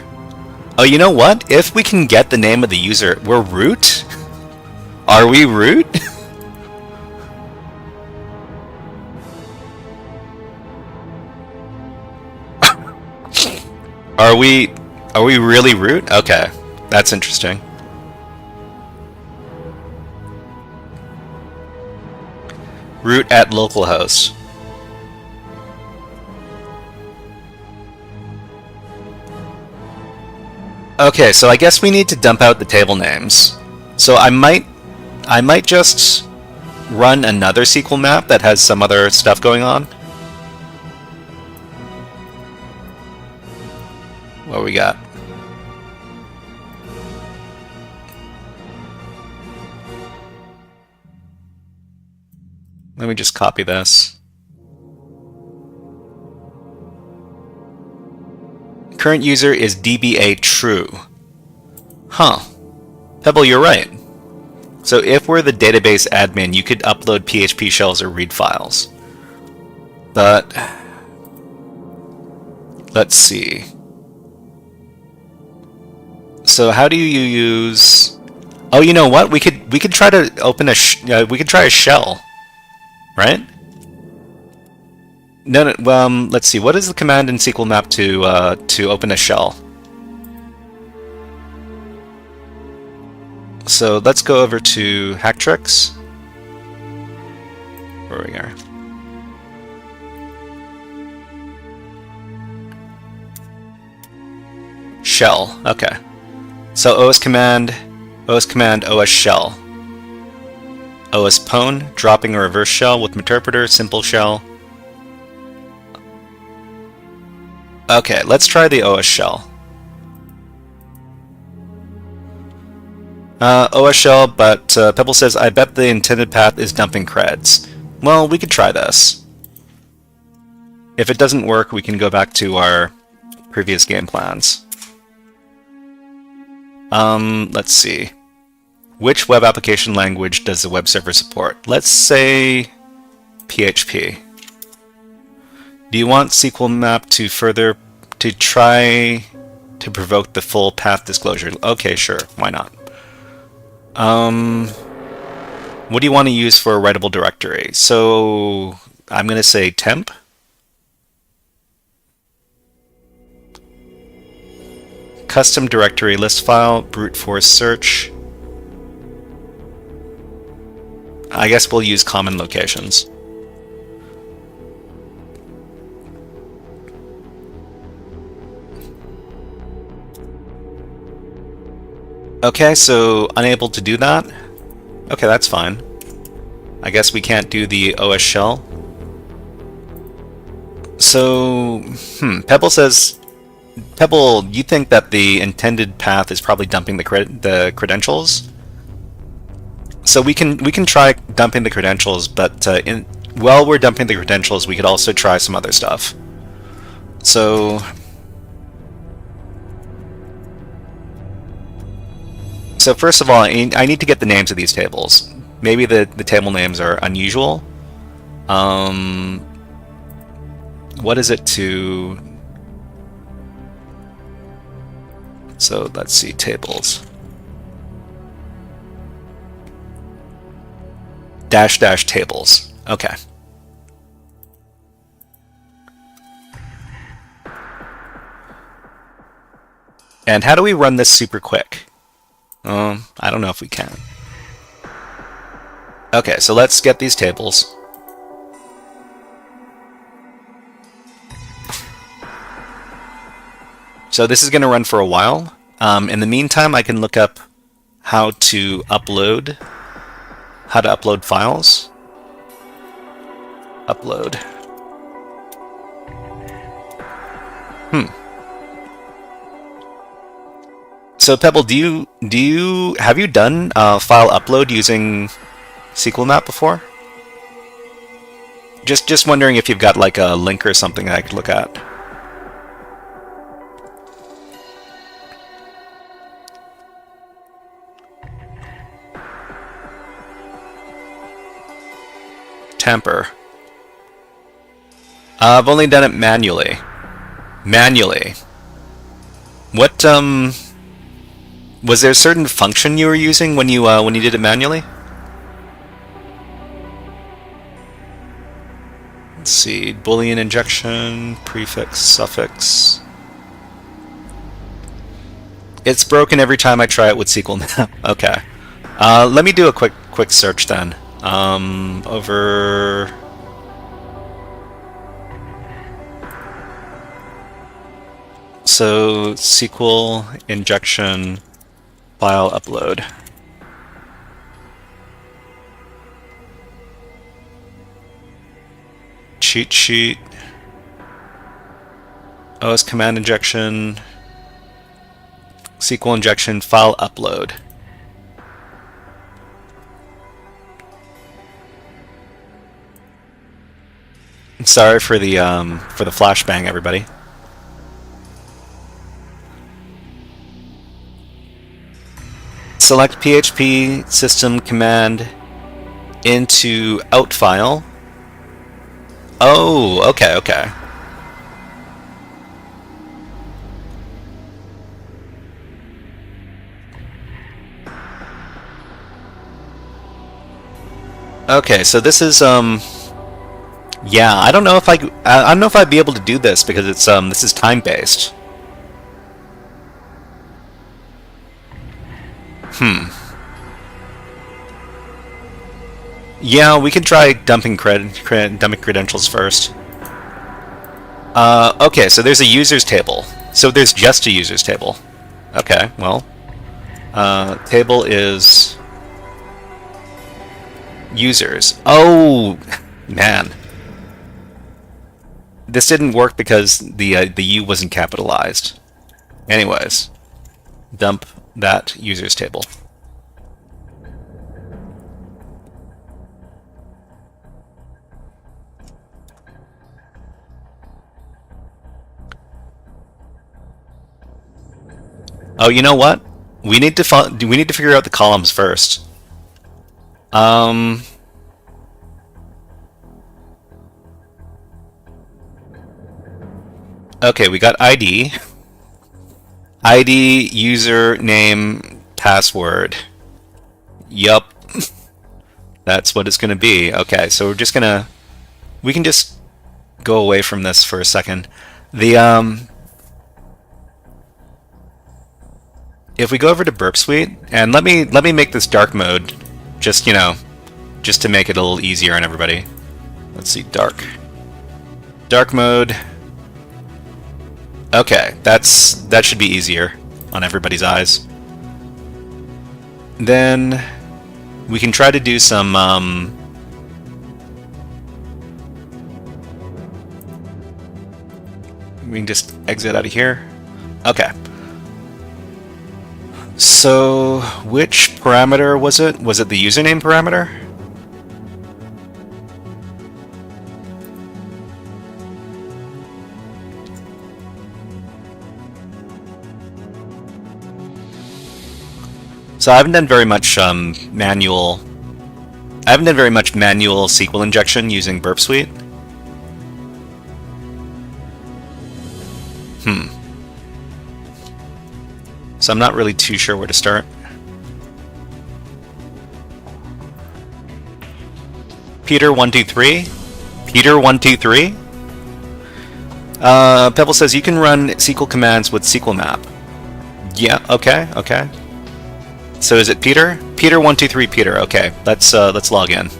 Oh, you know what? If we can get the name of the user, we're root? Are we root? Are we really root? Okay, that's interesting. Root at localhost. Okay, so I guess we need to dump out the table names. So I might just run another SQL map that has some other stuff going on. What we got? Let me just copy this. Current user is DBA true. Huh. Pebble, you're right. So if we're the database admin, you could upload PHP shells or read files. But let's see. So how do you use? Oh, you know what? We could try to open we could try a shell, right? No. Let's see. What is the command in SQL map to open a shell? So let's go over to HackTricks. Where we are. Shell. Okay. So os command os shell. os pwn, dropping a reverse shell with interpreter, simple shell. Okay, let's try the os shell. OS shell, but Pebble says, I bet the intended path is dumping creds. Well, we could try this. If it doesn't work, we can go back to our previous game plans. Let's see. Which web application language does the web server support? Let's say PHP. Do you want SQL map to try to provoke the full path disclosure? Okay, sure. Why not? What do you want to use for a writable directory? So I'm going to say temp. Custom directory list file, brute force search. I guess we'll use common locations. Okay, so unable to do that? Okay, that's fine. I guess we can't do the OS shell. So, Pebble says, Pebble, you think that the intended path is probably dumping the credentials? So we can try dumping the credentials, but while we're dumping the credentials, we could also try some other stuff. So first of all, I need to get the names of these tables. Maybe the table names are unusual. What is it to... So let's see, tables. -- tables. Okay. And how do we run this super quick? I don't know if we can. Okay, so let's get these tables. So this is going to run for a while. In the meantime, I can look up how to upload files. Upload. So Pebble, have you done file upload using SQL Map before? Just wondering if you've got like a link or something I could look at. Tamper. I've only done it manually. Manually. What was there a certain function you were using when you did it manually? Let's see, Boolean injection, prefix, suffix. It's broken every time I try it with SQL now. Okay. Let me do a quick search then. Over. So SQL injection file upload. Cheat sheet. OS command injection. SQL injection file upload. Sorry for the flashbang, everybody. Select PHP system command into out file. Oh, okay. Okay, so this is yeah, I don't know if I don't know if I'd be able to do this because it's this is time based. Yeah, we could try dumping credentials first. Okay, so there's a users table. So there's just a users table. Okay, well, table is users. Oh, man. This didn't work because the U wasn't capitalized. Anyways, dump that users table. Oh, you know what? We need to figure out the columns first. Okay, we got ID. ID, user, name, password. Yup. That's what it's going to be. Okay, so we can just go away from this for a second. If we go over to Burp Suite, and let me make this dark mode, just to make it a little easier on everybody. Let's see, dark mode. Okay, that should be easier on everybody's eyes. Then we can try to do some we can just exit out of here. Okay. So, which parameter was it? Was it the username parameter? So I haven't done very much manual SQL injection using Burp Suite. So I'm not really too sure where to start. Peter123? Peter123? Pebble says you can run SQL commands with SQL map. Yeah, okay. So is it Peter? Peter123 Peter, okay. Let's log in.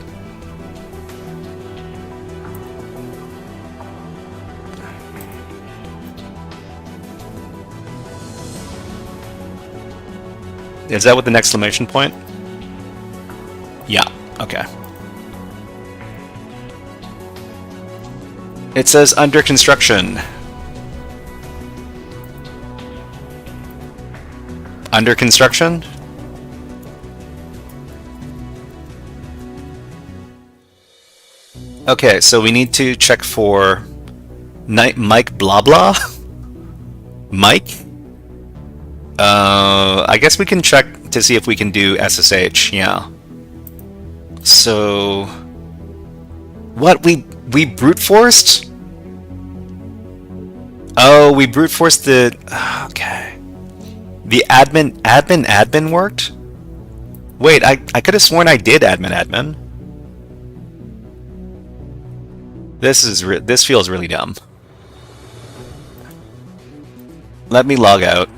Is that with an exclamation point? Yeah, okay. It says under construction. Under construction? Okay, so we need to check for Mike blah blah? Mike? I guess we can check to see if we can do SSH, yeah. So... What? We brute forced? Oh, we brute forced the... Okay. The admin worked? Wait, I could have sworn I did admin. This feels really dumb. Let me log out.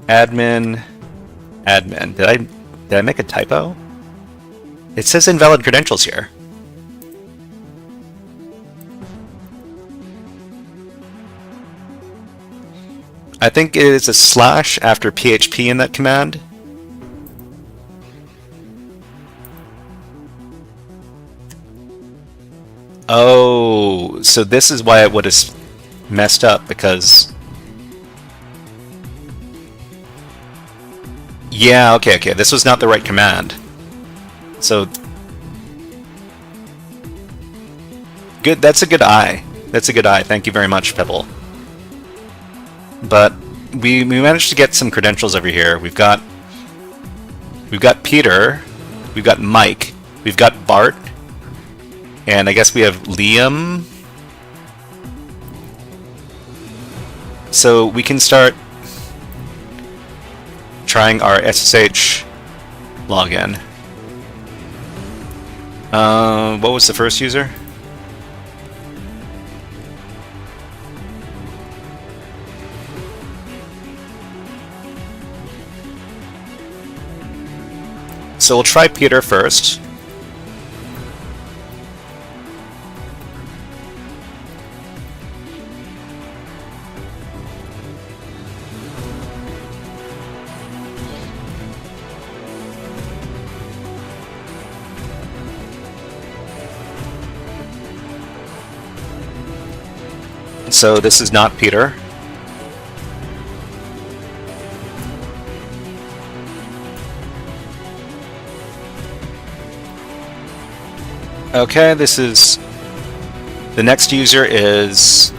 Admin. Did I make a typo? It says invalid credentials here. I think it is a slash after PHP in that command. Oh, so this is why it would have messed up, because... Yeah, okay, this was not the right command. So... Good, that's a good eye. That's a good eye, thank you very much, Pebble. But we managed to get some credentials over here. We've got Peter, we've got Mike, we've got Bart, and I guess we have Liam. So we can start trying our SSH login. What was the first user? So we'll try Peter first. So this is not Peter. Okay, this is... The next user is...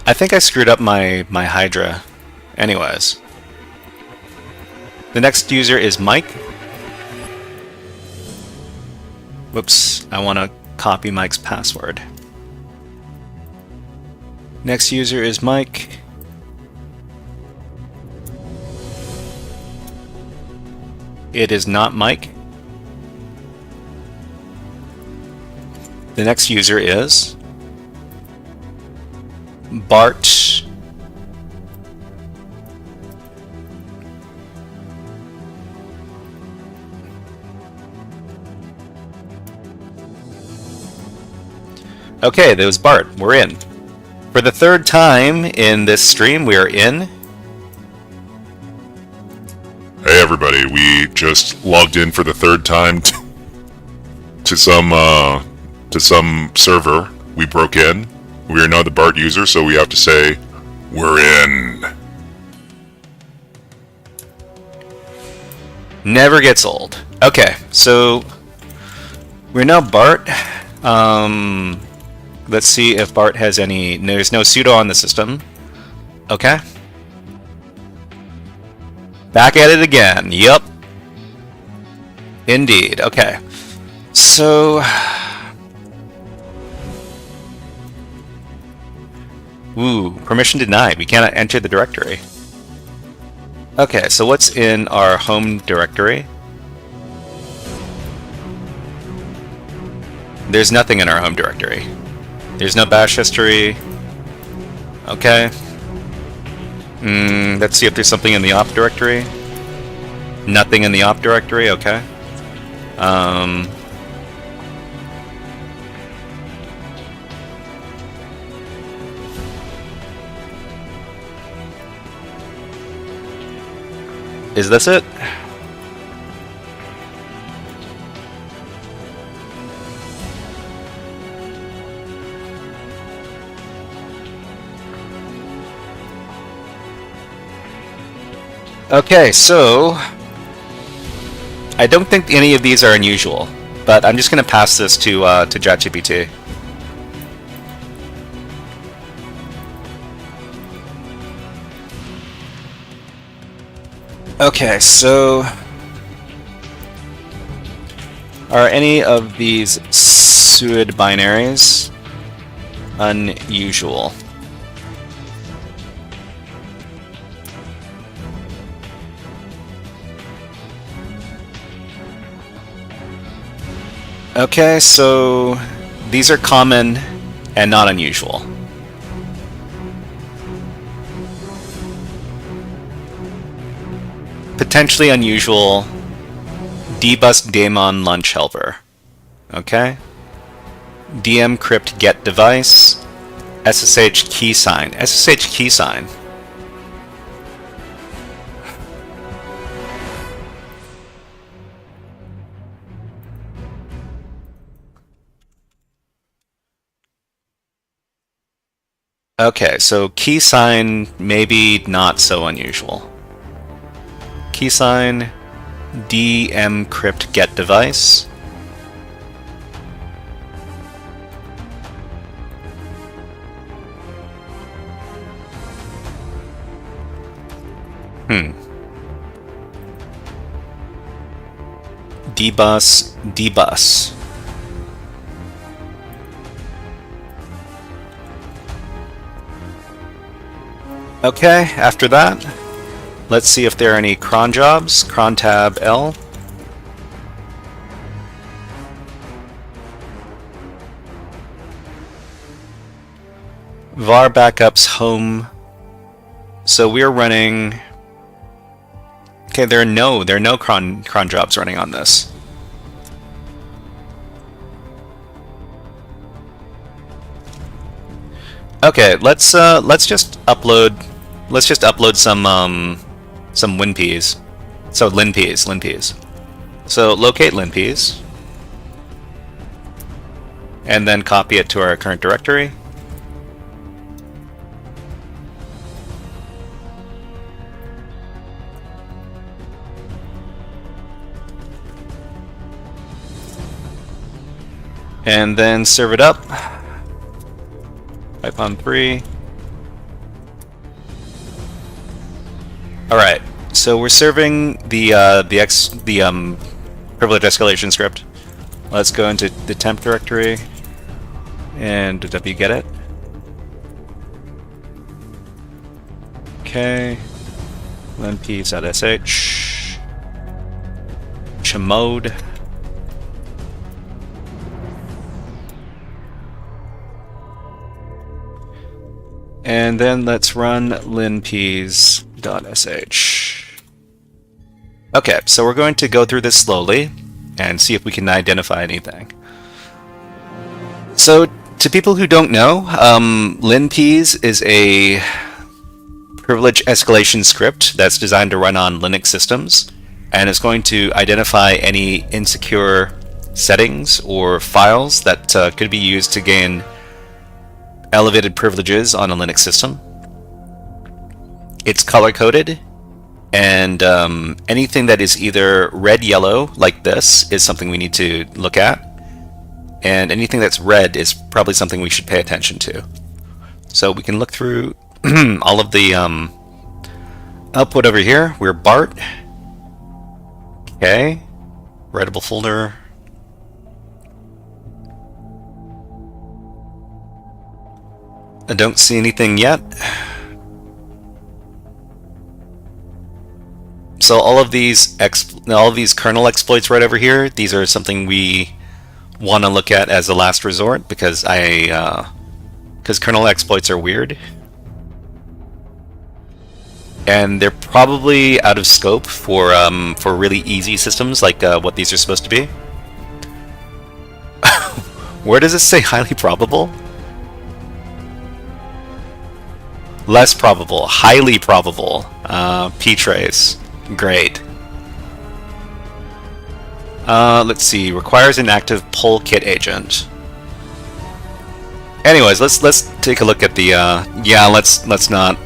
I think I screwed up my Hydra. Anyways. The next user is Mike. Whoops, I want to copy Mike's password. Next user is Mike. It is not Mike. The next user is Bart. Okay, that was Bart. We're in. For the third time in this stream, we are in. Hey everybody, we just logged in for the third time to some server. We broke in. We are now the BART user, so we have to say, we're in. Never gets old. Okay, so we're now Bart. Let's see if Bart has any... There's no sudo on the system. Okay. Back at it again. Yup. Indeed. Okay. So... Ooh, permission denied. We cannot enter the directory. Okay, so what's in our home directory? There's nothing in our home directory. There's no bash history. Okay. Let's see if there's something in the op directory. Nothing in the op directory, okay. Is this it? Okay, so I don't think any of these are unusual, but I'm just going to pass this to ChatGPT. Okay, so Are any of these SUID binaries unusual? Okay, so these are common and not unusual. Potentially unusual, dbus daemon lunch helper. Okay? DM crypt get device, SSH key sign. SSH key sign. Okay, so key sign maybe not so unusual. Key sign, DM crypt get device. dbus. Okay, after that, let's see if there are any cron jobs. Cron tab L. var backups home. So we're running. Okay, there are no cron jobs running on this. Okay, let's just upload some WinPs. So linps. So locate linps, and then copy it to our current directory. And then serve it up. Python 3. All right. So we're serving the privilege escalation script. Let's go into the temp directory and wget it. Okay. linps.sh. chmod. And then let's run linps.sh. Okay, so we're going to go through this slowly and see if we can identify anything. So, to people who don't know, linps is a privilege escalation script that's designed to run on Linux systems, and it's going to identify any insecure settings or files that could be used to gain elevated privileges on a Linux system. It's color-coded, and anything that is either red-yellow, like this, is something we need to look at, and anything that's red is probably something we should pay attention to. So we can look through all of the output over here. We're BART. Okay. Writable folder. I don't see anything yet. So all of these kernel exploits right over here, these are something we want to look at as a last resort because kernel exploits are weird. And they're probably out of scope for really easy systems like what these are supposed to be. Where does it say highly probable? Less probable, highly probable. ptrace, great. Let's see. Requires an active poll kit agent. Anyways, let's take a look at the. Yeah, let's not.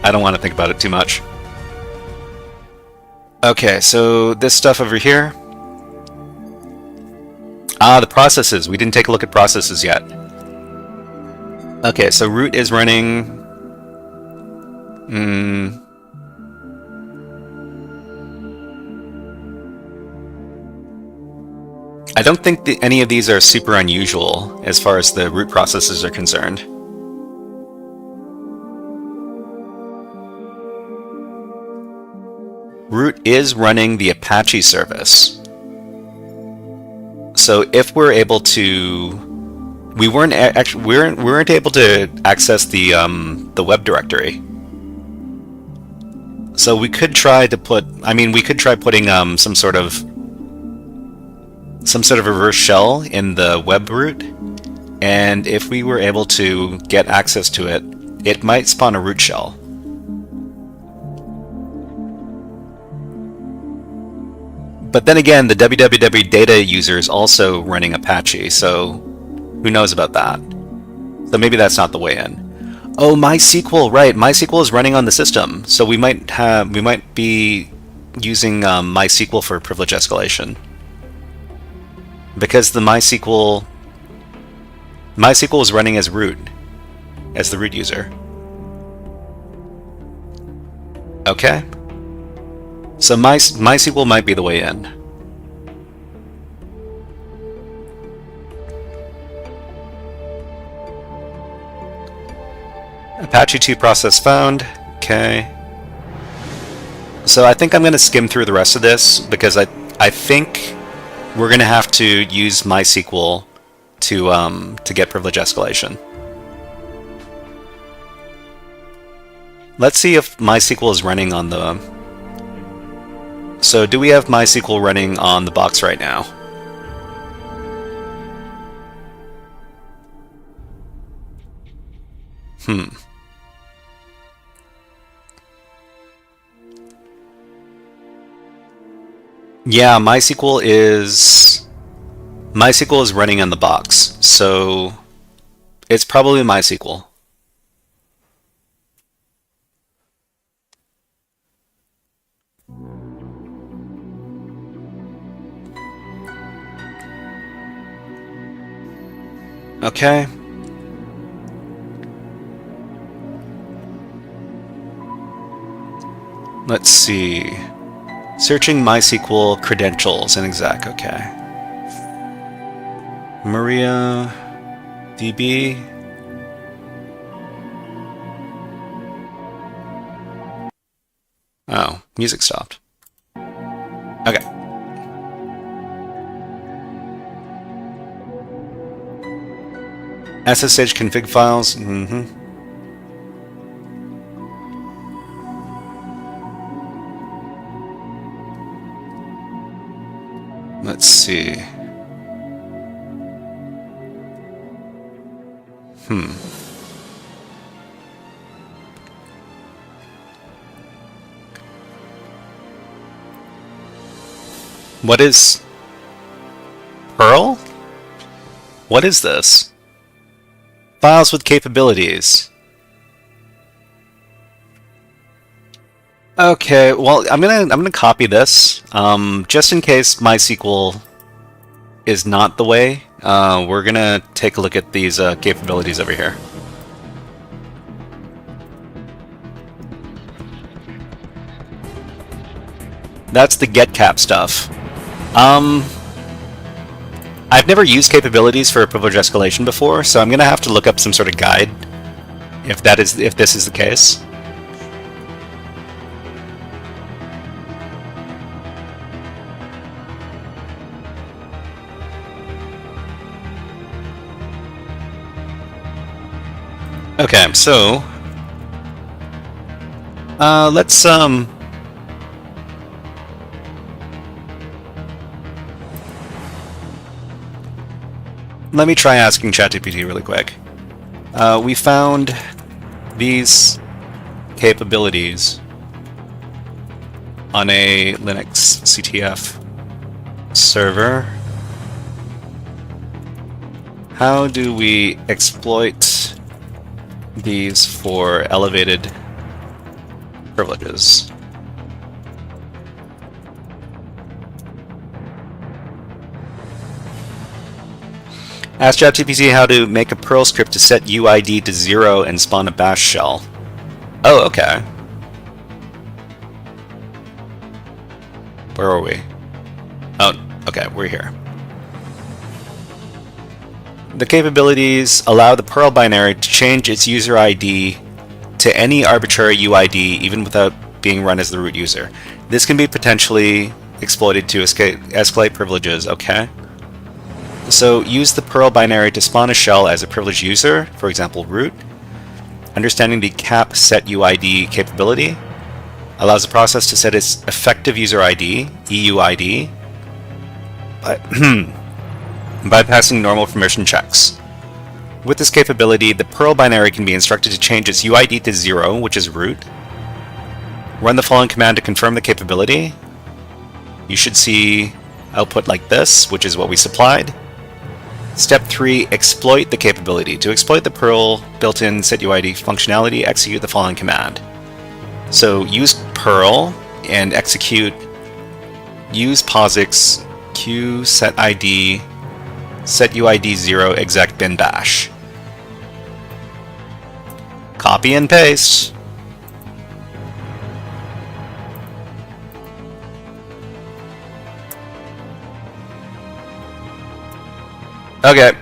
I don't want to think about it too much. Okay, so this stuff over here. The processes. We didn't take a look at processes yet. Okay, so root is running. I don't think that any of these are super unusual as far as the root processes are concerned. Root is running the Apache service. So if we're able to, we weren't able to access the web directory. So we could try to put, we could try putting some sort of reverse shell in the web root, and if we were able to get access to it, it might spawn a root shell. But then again, the www data user is also running Apache, so who knows about that? So maybe that's not the way in. Oh, MySQL, right? MySQL is running on the system, so we might be using MySQL for privilege escalation, because the MySQL is running as root, as the root user. Okay. So MySQL might be the way in. Apache 2 process found. Okay. So I think I'm going to skim through the rest of this, because I think we're going to have to use MySQL to get privilege escalation. Let's see if MySQL is running on the... So do we have MySQL running on the box right now? Yeah, MySQL is running on the box, so it's probably MySQL. Okay. Let's see. Searching MySQL credentials in Exec. Okay. Maria DB. Oh, music stopped. Okay. SSH config files. Let's see. What is Perl? What is this? Files with capabilities. Okay, well, I'm gonna copy this, just in case MySQL is not the way. We're gonna take a look at these capabilities over here. That's the getcap stuff. I've never used capabilities for privilege escalation before, so I'm gonna have to look up some sort of guide if this is the case. Okay, so let's let me try asking ChatGPT really quick. We found these capabilities on a Linux CTF server. How do we exploit these for elevated privileges? Ask ChatGPT how to make a Perl script to set UID to 0 and spawn a bash shell. Oh, okay. Where are we? Oh, okay, we're here. The capabilities allow the Perl binary to change its user ID to any arbitrary UID even without being run as the root user. This can be potentially exploited to escalate privileges, okay? So use the Perl binary to spawn a shell as a privileged user, for example root. Understanding the cap set UID capability allows the process to set its effective user ID, EUID, bypassing normal permission checks. With this capability, the Perl binary can be instructed to change its UID to 0, which is root. Run the following command to confirm the capability. You should see output like this, which is what we supplied. Step 3, exploit the capability. To exploit the Perl built-in setUID functionality, execute the following command. So use Perl and execute use POSIX q setID setUID 0 exec bin bash. Copy and paste. Okay.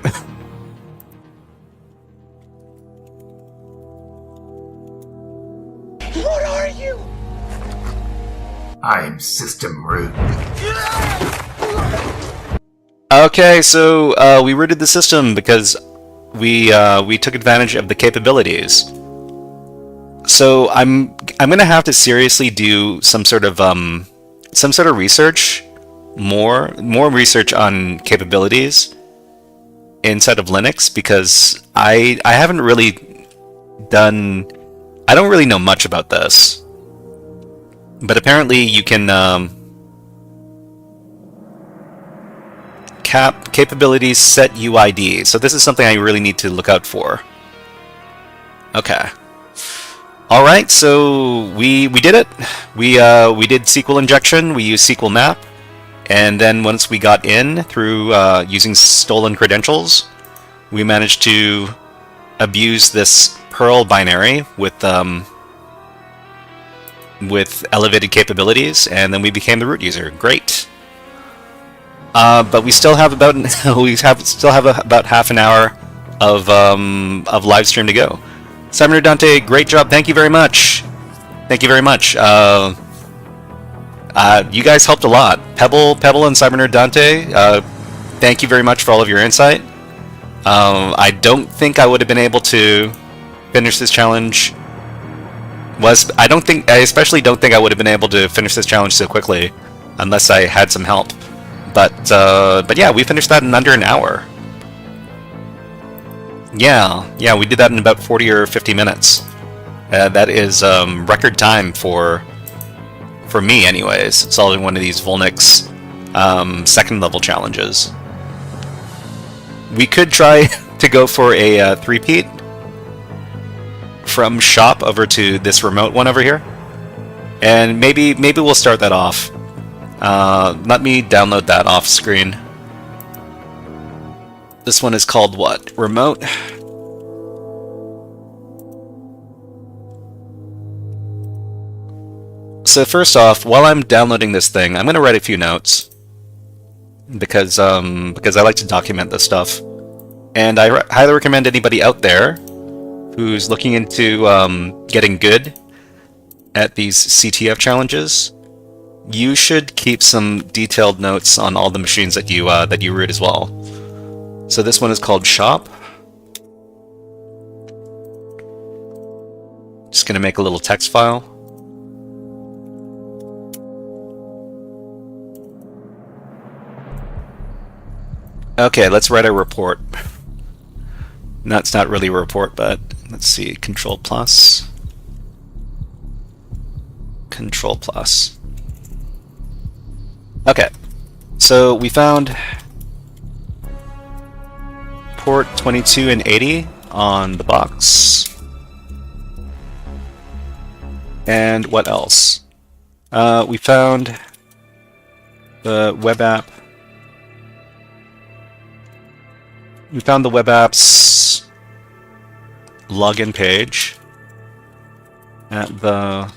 What are you? I'm system root. Okay, so we rooted the system because we took advantage of the capabilities. So I'm gonna have to seriously do some sort of research, more research on capabilities inside of Linux, because I haven't really done, I don't really know much about this, but apparently you can capabilities set UID. So this is something I really need to look out for. Okay. All right, so we did it. We did SQL injection. We used SQL map, and then once we got in through using stolen credentials, we managed to abuse this Perl binary with elevated capabilities, and then we became the root user. Great. But we still have about about half an hour of live stream to go. Simon Dante, great job. Thank you very much. Thank you very much. You guys helped a lot. Pebble, and Simon Dante. Thank you very much for all of your insight. I don't think I would have been able to finish this challenge. I especially don't think I would have been able to finish this challenge so quickly unless I had some help. But yeah, we finished that in under an hour. Yeah, we did that in about 40 or 50 minutes. That is record time for me, anyways, solving one of these VulNyx second level challenges. We could try to go for a three-peat from shop over to this remote one over here, and maybe we'll start that off. Let me download that off screen. This one is called what? Remote? So first off, while I'm downloading this thing, I'm going to write a few notes because I like to document this stuff. And I highly recommend anybody out there who's looking into getting good at these CTF challenges, you should keep some detailed notes on all the machines that you root as well. So this one is called shop. Just gonna make a little text file. Okay, let's write a report. No, it's not really a report, but let's see, Control+. Control+. Okay, so we found port 22 and 80 on the box. And what else? We found the web app. We found the web app's login page at the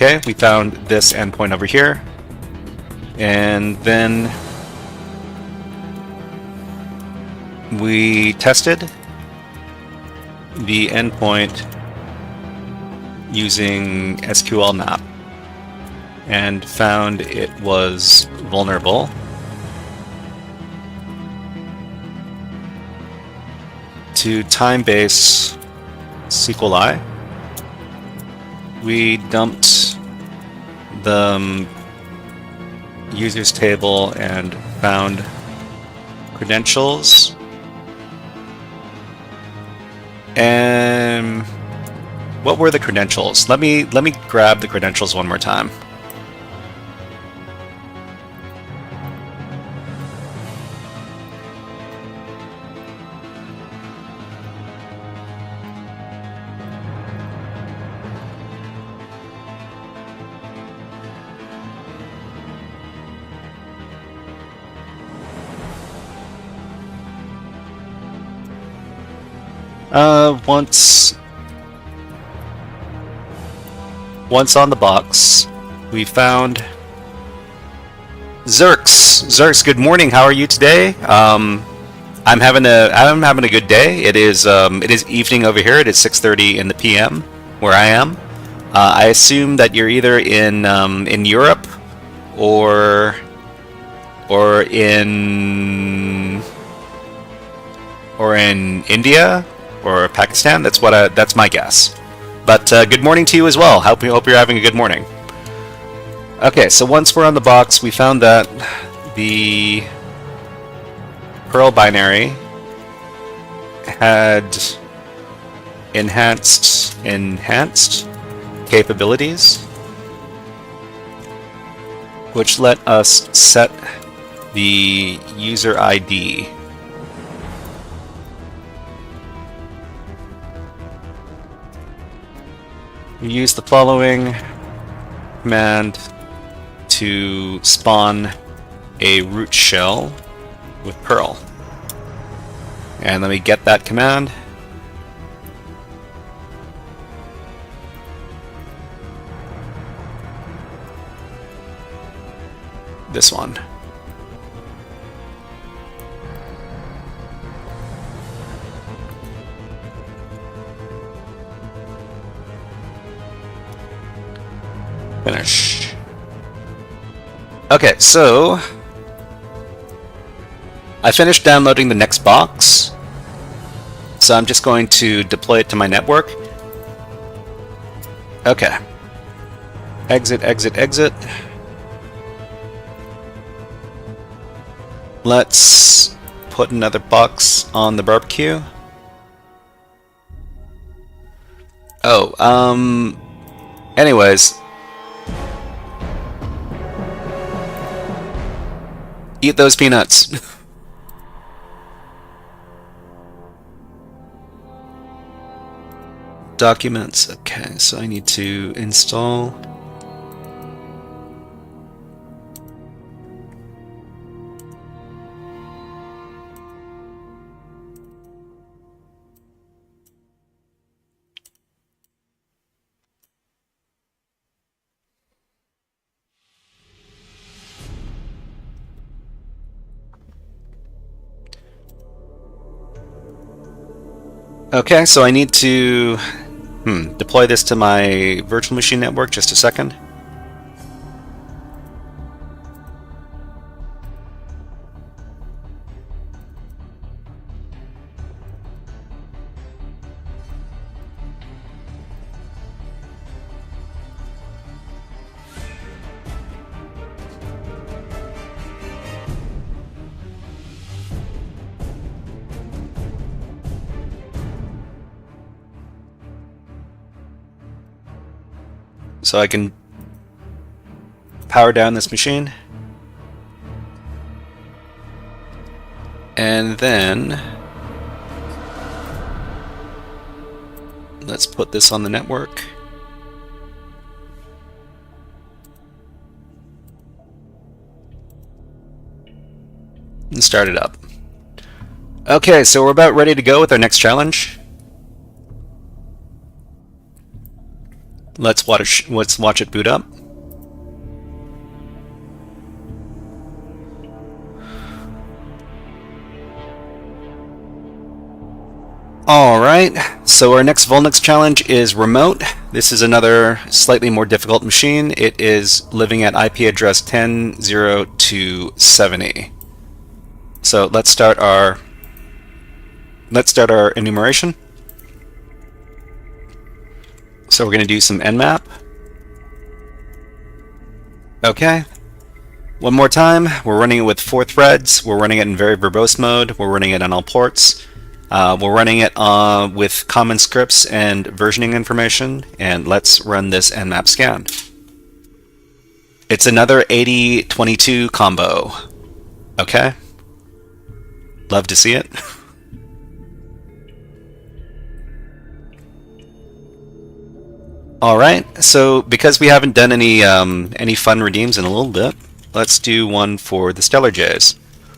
Okay, we found this endpoint over here. And then we tested the endpoint using SQL map and found it was vulnerable to time-based SQLi. We dumped the users table and found credentials. And what were the credentials? Let me grab the credentials one more time. Once on the box, we found Zerx. Zerx, good morning. How are you today? I'm having a good day. It is evening over here. It is 6:30 in the PM where I am. I assume that you're either in Europe or in India or Pakistan. That's my guess. But good morning to you as well. Hope you're having a good morning. Okay, so once we're on the box, we found that the Perl binary had enhanced capabilities, which let us set the user ID. We use the following command to spawn a root shell with Perl. And let me get that command. This one. Finish. Okay, so I finished downloading the next box, so I'm just going to deploy it to my network. Okay. Exit, exit, exit. Let's put another box on the barbecue. Oh, anyways. Eat those peanuts. Documents. Okay, so I need to install. Okay, so I need to deploy this to my virtual machine network. Just a second. So I can power down this machine. And then let's put this on the network. And start it up. Okay, so we're about ready to go with our next challenge. Let's watch it boot up. Alright, so our next VulNyx challenge is remote. This is another slightly more difficult machine. It is living at IP address 10.0.270. So let's start our enumeration. So we're going to do some nmap. Okay. One more time. We're running it with 4 threads. We're running it in very verbose mode. We're running it on all ports. We're running it with common scripts and versioning information, and let's run this nmap scan. It's another 80-22 combo. Okay. Love to see it. Alright, so because we haven't done any fun redeems in a little bit, let's do one for the Stellar Jays.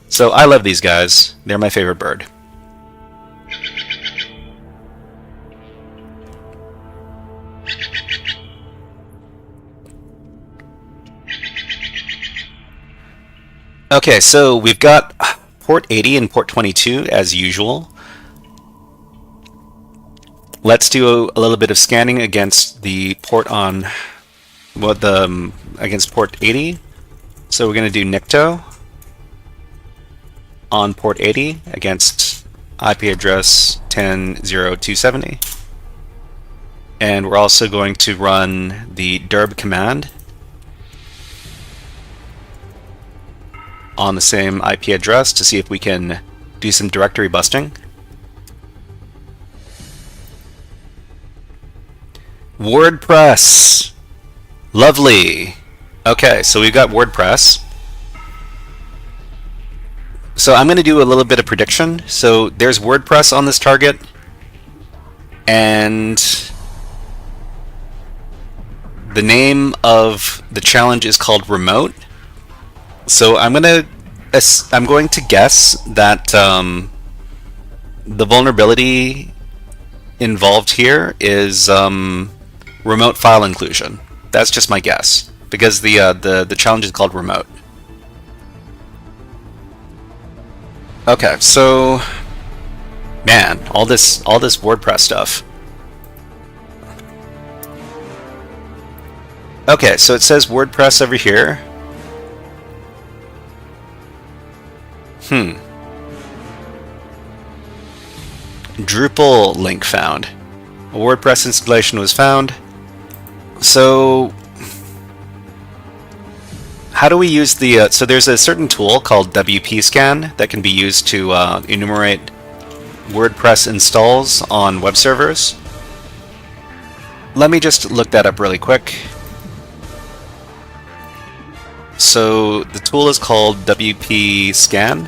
So I love these guys. They're my favorite bird. Okay, so we've got port 80 and port 22 as usual. Let's do a little bit of scanning against the port on against port 80. So we're going to do Nikto on port 80 against IP address 10.0.270. And we're also going to run the derb command on the same IP address to see if we can do some directory busting. WordPress! Lovely! Okay, so we've got WordPress. So I'm going to do a little bit of prediction. So there's WordPress on this target, and the name of the challenge is called Remote. So I'm going to guess that the vulnerability involved here is remote file inclusion. That's just my guess, because the challenge is called Remote. Okay, so man, all this WordPress stuff. Okay, so it says WordPress over here. Drupal link found. A WordPress installation was found. So how do we use the so there's a certain tool called WP scan that can be used to enumerate WordPress installs on web servers. Let me just look that up really quick. So the tool is called WP scan.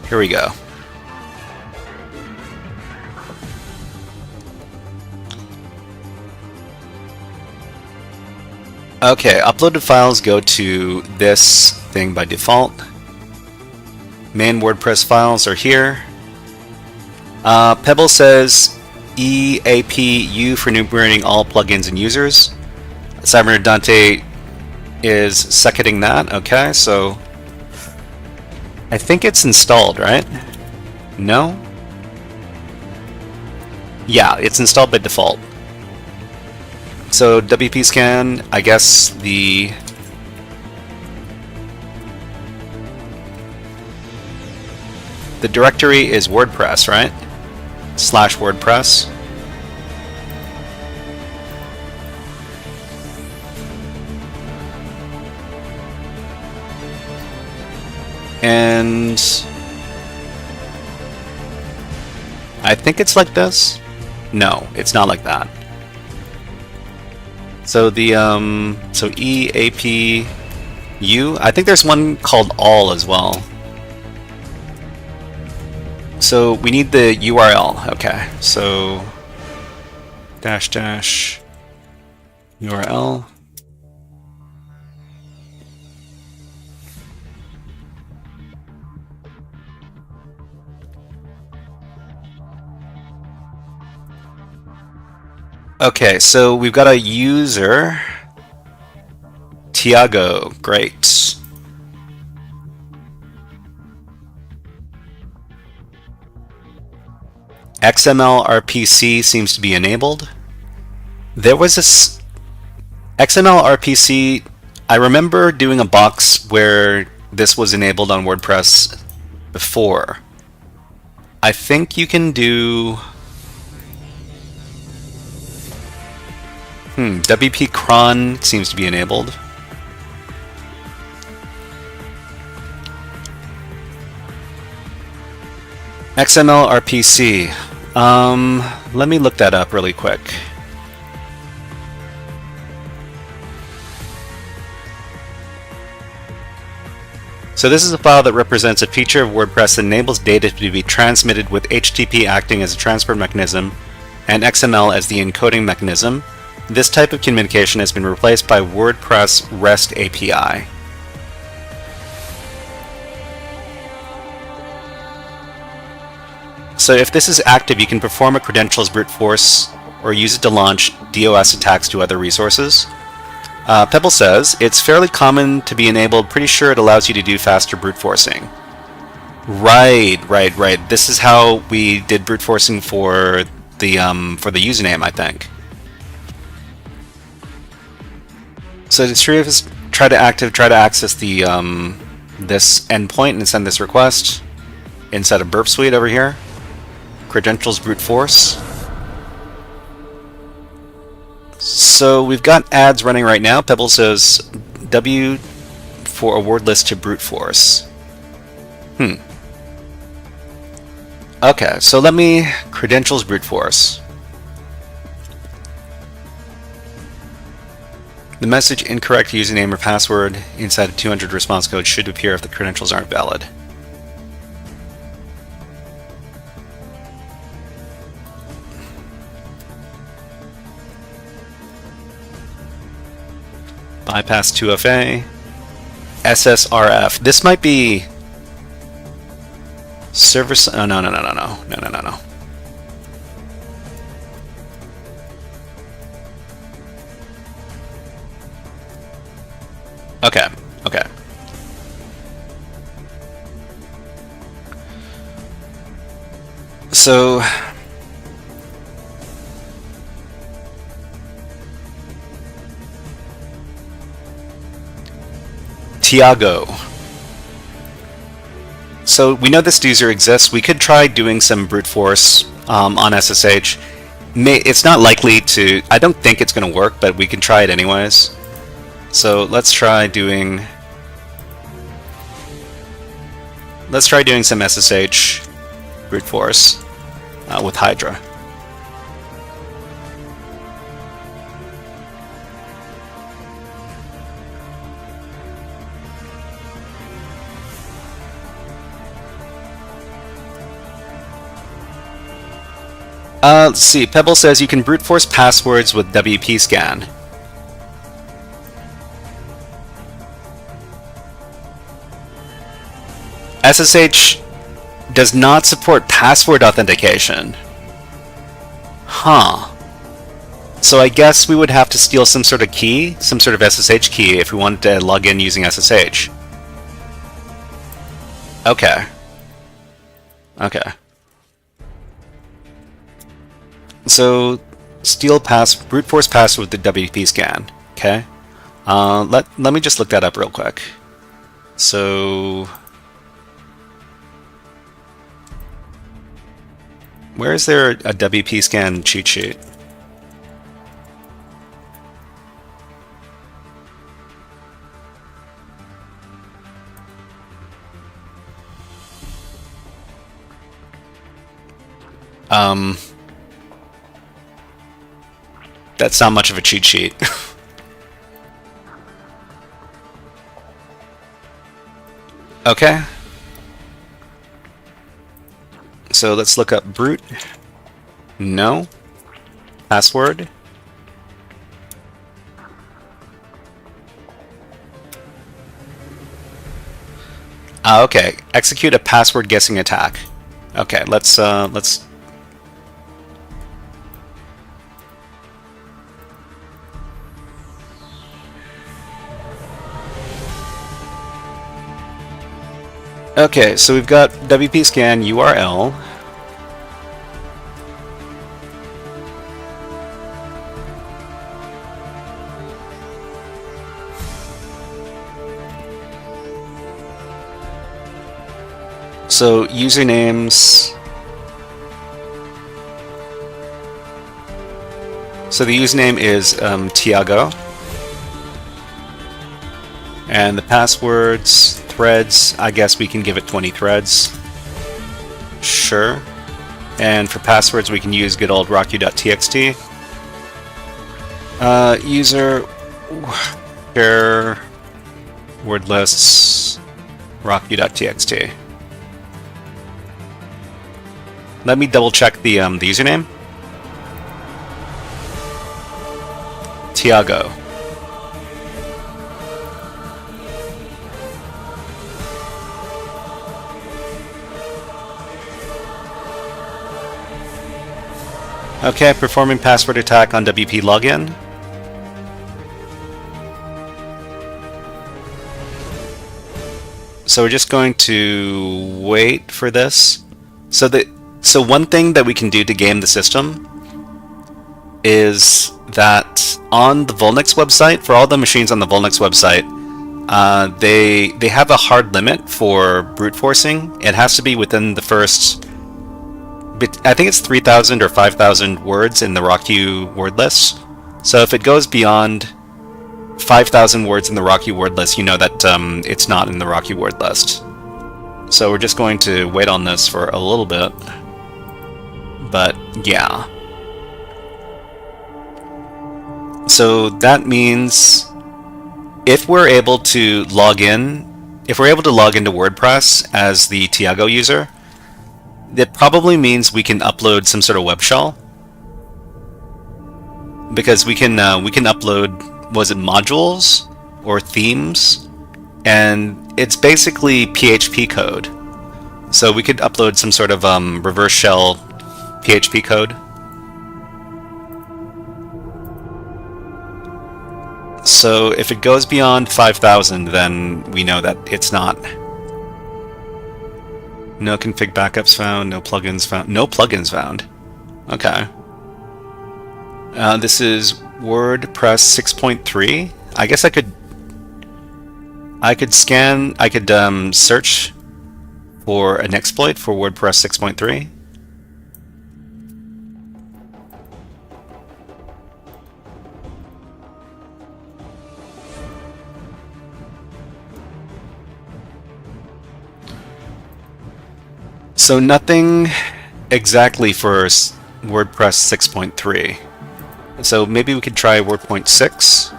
Here we go. Okay, uploaded files go to this thing by default. Main WordPress files are here. Pebble says EAPU for enumerating all plugins and users. Cyber Dante is seconding that. Okay, so I think it's installed, right? No? Yeah, it's installed by default. So WP scan, I guess the directory is WordPress, right? /WordPress. And I think it's like this. No, it's not like that. So the so EAPU, I think there's one called all as well. So we need the URL. Okay, so -- URL. Okay, so we've got a user, Tiago. Great. XML RPC seems to be enabled. There was this XML RPC. I remember doing a box where this was enabled on WordPress before. I think you can do WP cron seems to be enabled. XML RPC. Let me look that up really quick. So this is a file that represents a feature of WordPress that enables data to be transmitted with HTTP acting as a transport mechanism and XML as the encoding mechanism. This type of communication has been replaced by WordPress REST API. So if this is active, you can perform a credentials brute force or use it to launch DOS attacks to other resources. Pebble says, it's fairly common to be enabled. Pretty sure it allows you to do faster brute forcing. Right. This is how we did brute forcing for the username, I think. So the three of us try to access the this endpoint and send this request inside of Burp Suite over here. Credentials brute force. So we've got ads running right now. Pebble says W for a word list to brute force. Okay, so let me credentials brute force. The message incorrect username or password inside of 200 response code should appear if the credentials aren't valid. Bypass 2FA, SSRF. This might be server. Oh, no. Okay. So Tiago. So we know this user exists. We could try doing some brute force on SSH. It's not likely to. I don't think it's going to work, but we can try it anyways. So let's try doing some SSH brute force with Hydra. Let's see. Pebble says you can brute force passwords with WP scan. SSH does not support password authentication. Huh. So I guess we would have to steal some sort of key, some sort of SSH key, if we wanted to log in using SSH. Okay. So steal brute force password with the WP scan. Okay. Let me just look that up real quick. So where is there a WP scan cheat sheet? That's not much of a cheat sheet. Okay. So let's look up brute. No. Password. Okay. Execute a password guessing attack. Okay, let's Okay, so we've got WP scan URL. So usernames. So the username is Tiago. And the passwords, threads, I guess we can give it 20 threads. Sure. And for passwords, we can use good old rocku.txt. User, share, word lists, rocku.txt. Let me double check the username. Tiago. Okay, performing password attack on WP login. So we're just going to wait for this. So one thing that we can do to game the system is that on the VulNyx website, for all the machines on the VulNyx website, they have a hard limit for brute forcing. It has to be within the first, I think it's 3,000 or 5,000 words in the Rocku word list. So if it goes beyond 5,000 words in the Rocku word list, you know that it's not in the Rocku word list. So we're just going to wait on this for a little bit. But yeah. So that means if we're able to log in, if we're able to log into WordPress as the Tiago user, that probably means we can upload some sort of web shell, because we can upload, was it modules or themes, and it's basically PHP code. So we could upload some sort of reverse shell PHP code. So if it goes beyond 5,000, then we know that it's not. No config backups found, no plugins found. No plugins found. Okay. This is WordPress 6.3. I guess I could search for an exploit for WordPress 6.3. So nothing exactly for WordPress 6.3. So maybe we could try WordPress 6.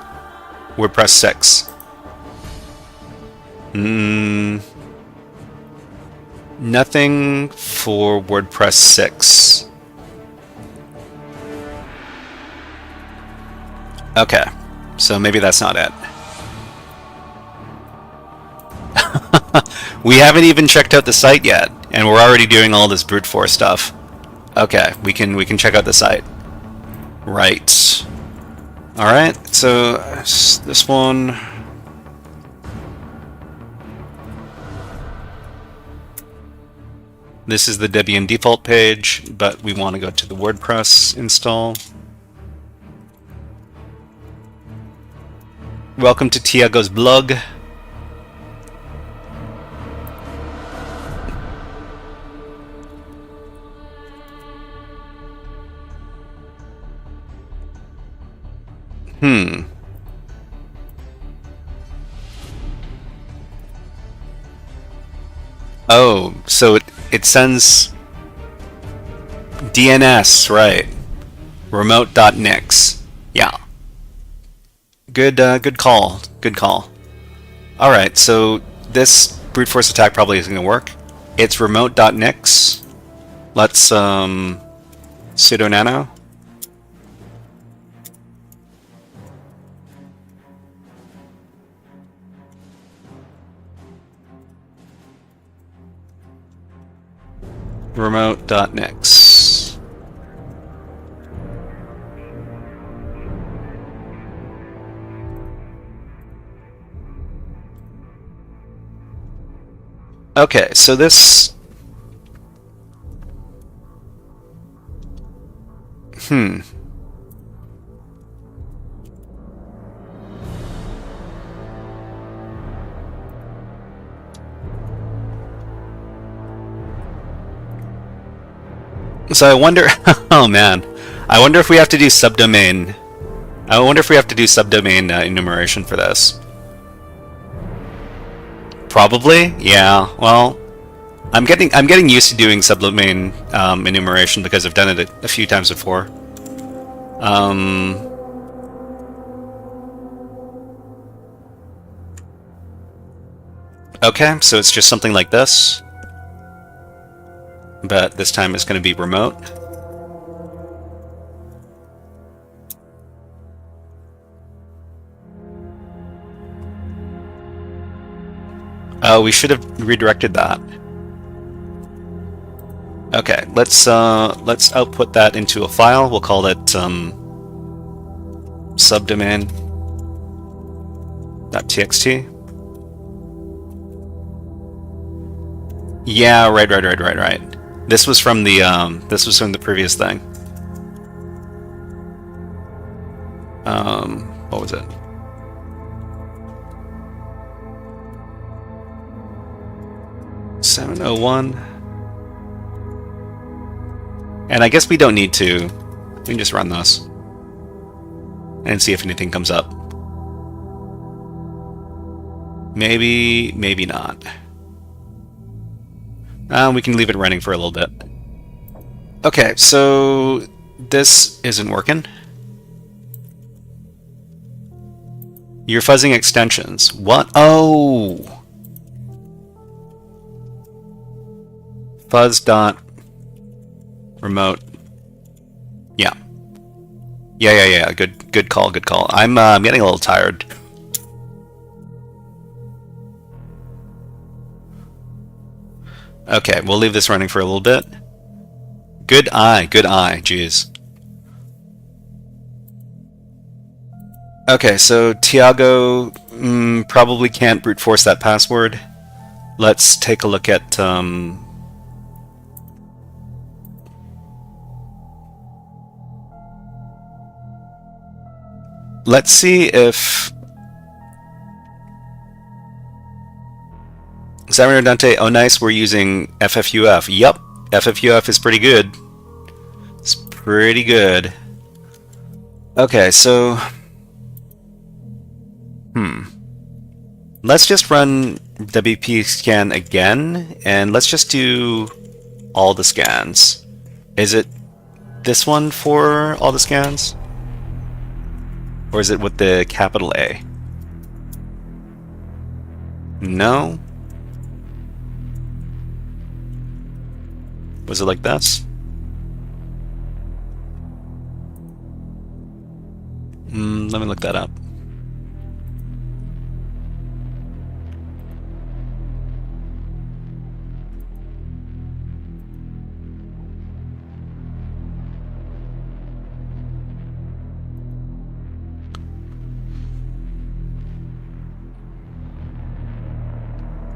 WordPress 6. Nothing for WordPress 6. Okay, so maybe that's not it. We haven't even checked out the site yet, and we're already doing all this brute force stuff. Okay, we can check out the site. Right. Alright, so this one. This is the Debian default page, but we want to go to the WordPress install. Welcome to Tiago's blog. Oh, so it sends DNS, right? Remote.nyx. Yeah. Good call. Good call. All right, so this brute force attack probably isn't going to work. It's remote.nyx. Let's sudo nano. Remote.nyx. Okay, so this... So I wonder... oh man. I wonder if we have to do subdomain... I wonder if we have to do subdomain enumeration for this. Probably? Yeah, well... I'm getting used to doing subdomain enumeration because I've done it a few times before. Okay, so it's just something like this. But this time it's going to be remote. Oh, we should have redirected that. Okay, let's output that into a file. We'll call it subdomain.txt. Yeah, right. This was from the previous thing. What was it? $701. And I guess we don't need to. We can just run this and see if anything comes up. Maybe, maybe not. We can leave it running for a little bit. Okay, so this isn't working. You're fuzzing extensions. What? Oh! Fuzz.remote. Yeah. Yeah. Good call. I'm getting a little tired. Okay, we'll leave this running for a little bit. Good eye, jeez. Okay, so Tiago probably can't brute force that password. Let's take a look at let's see if Xamarin Dante, oh nice, we're using FFUF. Yup, FFUF is pretty good. It's pretty good. Okay, so let's just run WP scan again, and let's just do all the scans. Is it this one for all the scans? Or is it with the capital A? No? Was it like this? Let me look that up.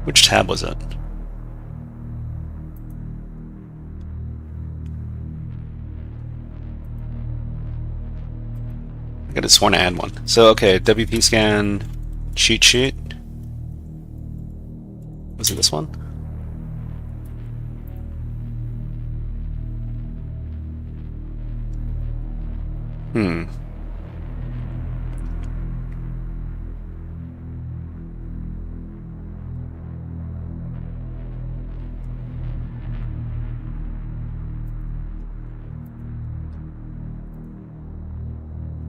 Which tab was it? I could have sworn to add one. So, okay, WP scan, cheat sheet. Was it this one?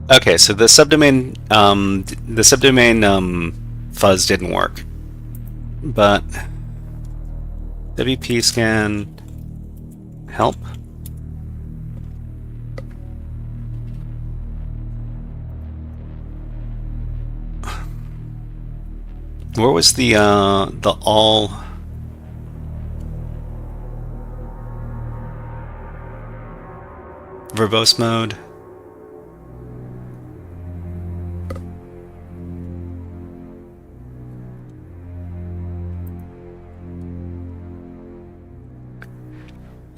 Okay, so the subdomain fuzz didn't work, but WP scan help. Where was the all verbose mode?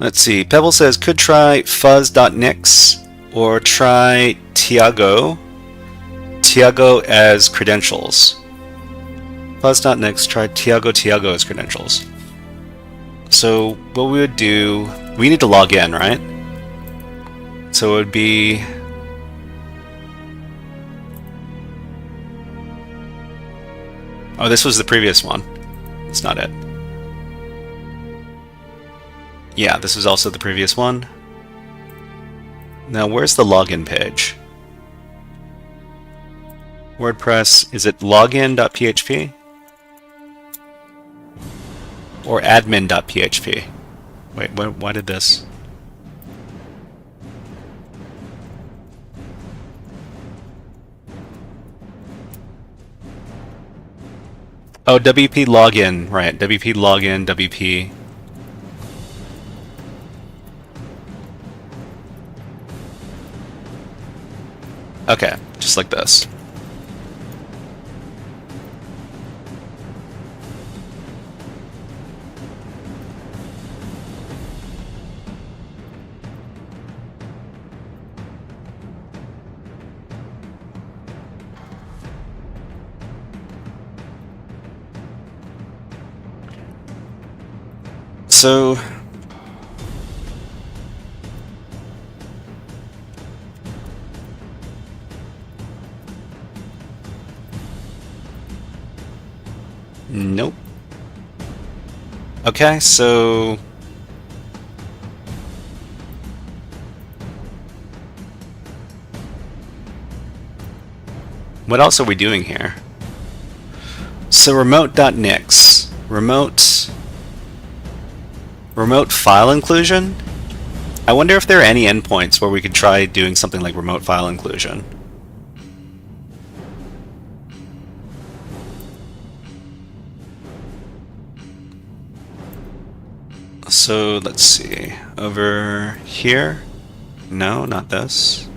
Let's see. Pebble says could try fuzz.nix or try Tiago as credentials. Fuzz.nix, try Tiago as credentials. So what we would do, we need to log in, right? So it would be oh, this was the previous one. It's not it. Yeah, this was also the previous one. Now, where's the login page? WordPress, is it login.php? Or admin.php? Wait, why did this? Oh, WP login, right. WP login, WP. Okay, just like this. So nope. Okay, so what else are we doing here? So remote.nix, remote file inclusion? I wonder if there are any endpoints where we could try doing something like remote file inclusion. So let's see, over here? No, not this.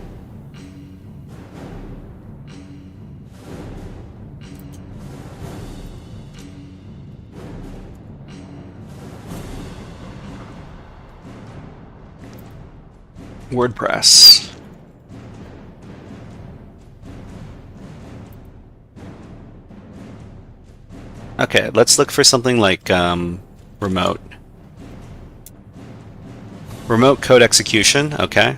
WordPress. Okay, let's look for something like remote. Remote code execution, okay.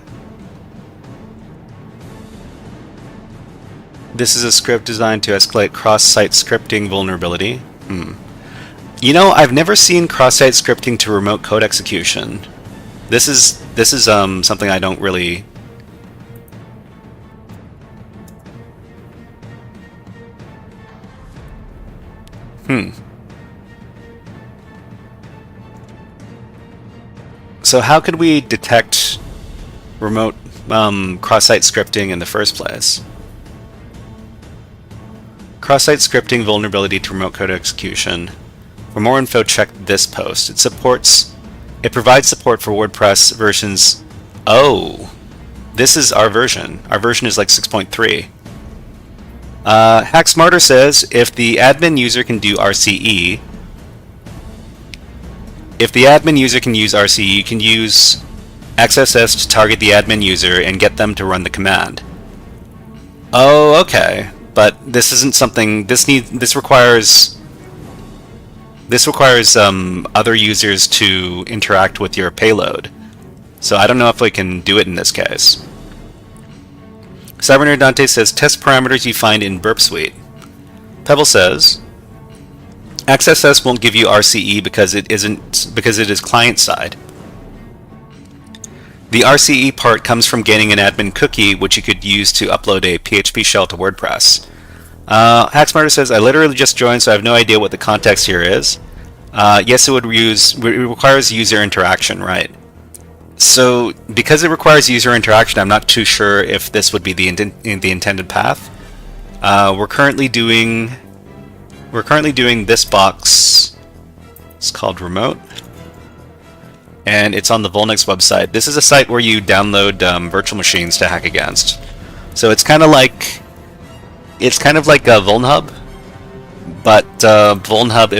This is a script designed to escalate cross-site scripting vulnerability. You know, I've never seen cross-site scripting to remote code execution. This is something I don't really. So how could we detect remote cross-site scripting in the first place? Cross-site scripting vulnerability to remote code execution. For more info, check this post. It provides support for WordPress versions. Oh, this is our version. Our version is like 6.3. Hack Smarter says if the admin user can do RCE, you can use XSS to target the admin user and get them to run the command. Oh, okay. But this isn't something. This requires other users to interact with your payload. So I don't know if we can do it in this case. Cybernerd Dante says test parameters you find in Burp Suite. Pebble says XSS won't give you RCE because it is client side. The RCE part comes from getting an admin cookie, which you could use to upload a PHP shell to WordPress. Hacksmarter says, I literally just joined, so I have no idea what the context here is. Yes, it requires user interaction, right? So, because it requires user interaction, I'm not too sure if this would be the intended path. We're currently doing this box. It's called Remote, and it's on the VulNyx website. This is a site where you download virtual machines to hack against. So it's kind of like a VulnHub, but VulnHub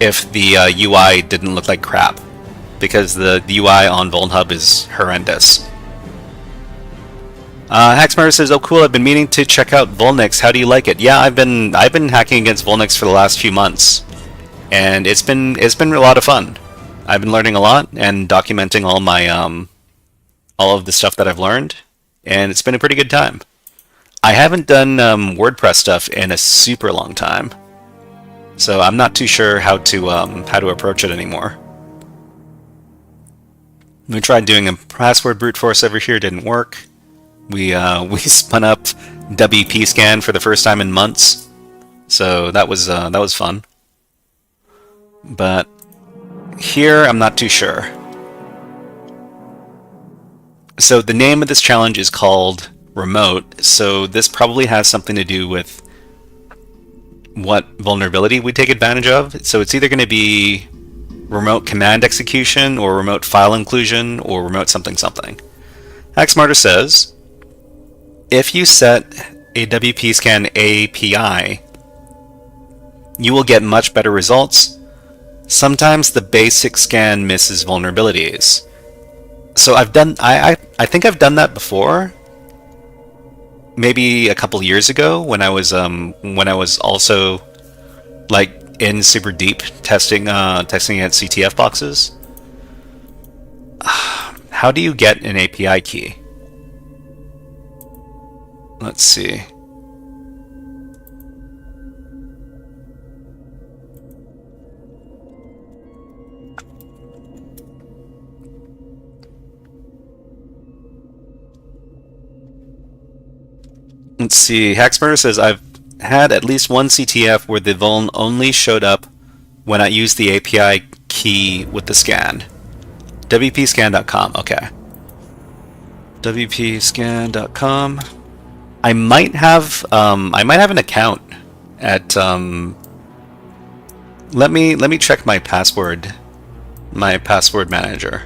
if the UI didn't look like crap. because the UI on VulnHub is horrendous. Hacksmarter says, "Oh, cool! I've been meaning to check out VulNyx. How do you like it?" Yeah, I've been hacking against VulNyx for the last few months, and it's been a lot of fun. I've been learning a lot and documenting all my all of the stuff that I've learned, and it's been a pretty good time. I haven't done WordPress stuff in a super long time, so I'm not too sure how to approach it anymore. We tried doing a password brute force over here, didn't work. We spun up WP scan for the first time in months, so that was fun. But here I'm not too sure. So the name of this challenge is called Remote, so this probably has something to do with what vulnerability we take advantage of. So it's either going to be remote command execution or remote file inclusion or remote something something. Hacksmarter says, if you set a WP scan API, you will get much better results. Sometimes the basic scan misses vulnerabilities. So I think I've done that before. Maybe a couple years ago when I was also like in super deep testing against CTF boxes. How do you get an API key? Let's see. Let's see. Hacksmarter says, I've had at least one CTF where the vuln only showed up when I used the API key with the scan. WPScan.com. Okay. WPScan.com. I might have an account at let me check my password manager.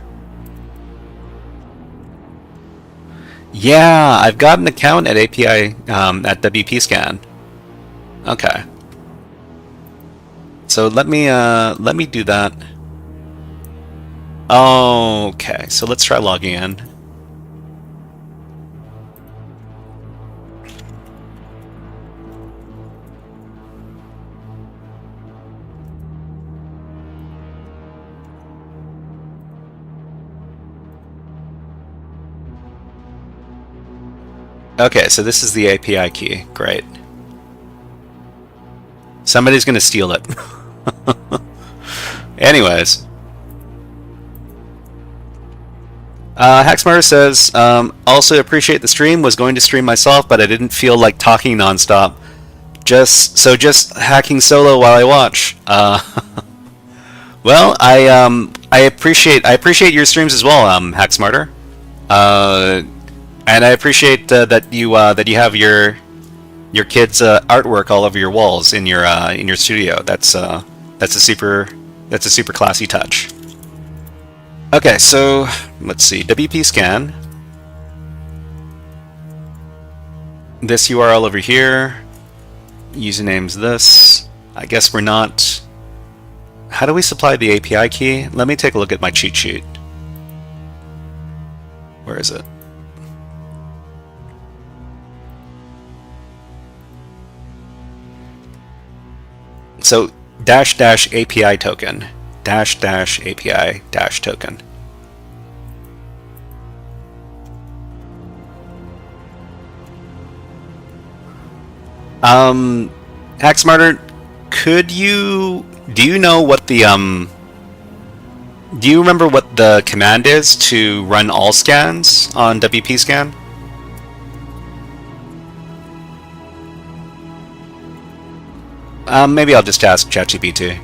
Yeah, I've got an account at API at WPScan. Okay. So let me do that. Okay, so let's try logging in. Okay, so this is the API key. Great. Somebody's gonna steal it. Anyways. Hacksmarter says, also appreciate the stream, was going to stream myself, but I didn't feel like talking nonstop. Just hacking solo while I watch. Well, I appreciate your streams as well, Hacksmarter. And I appreciate that you have your kids' artwork all over your walls in your studio. That's a super classy touch. Okay, so let's see. WP scan. This URL over here. Username's this. I guess we're not. How do we supply the API key? Let me take a look at my cheat sheet. Where is it? So -- API token, -- API - token. Hacksmarter, do you know what the do you remember what the command is to run all scans on WP scan? Maybe I'll just ask ChatGPT.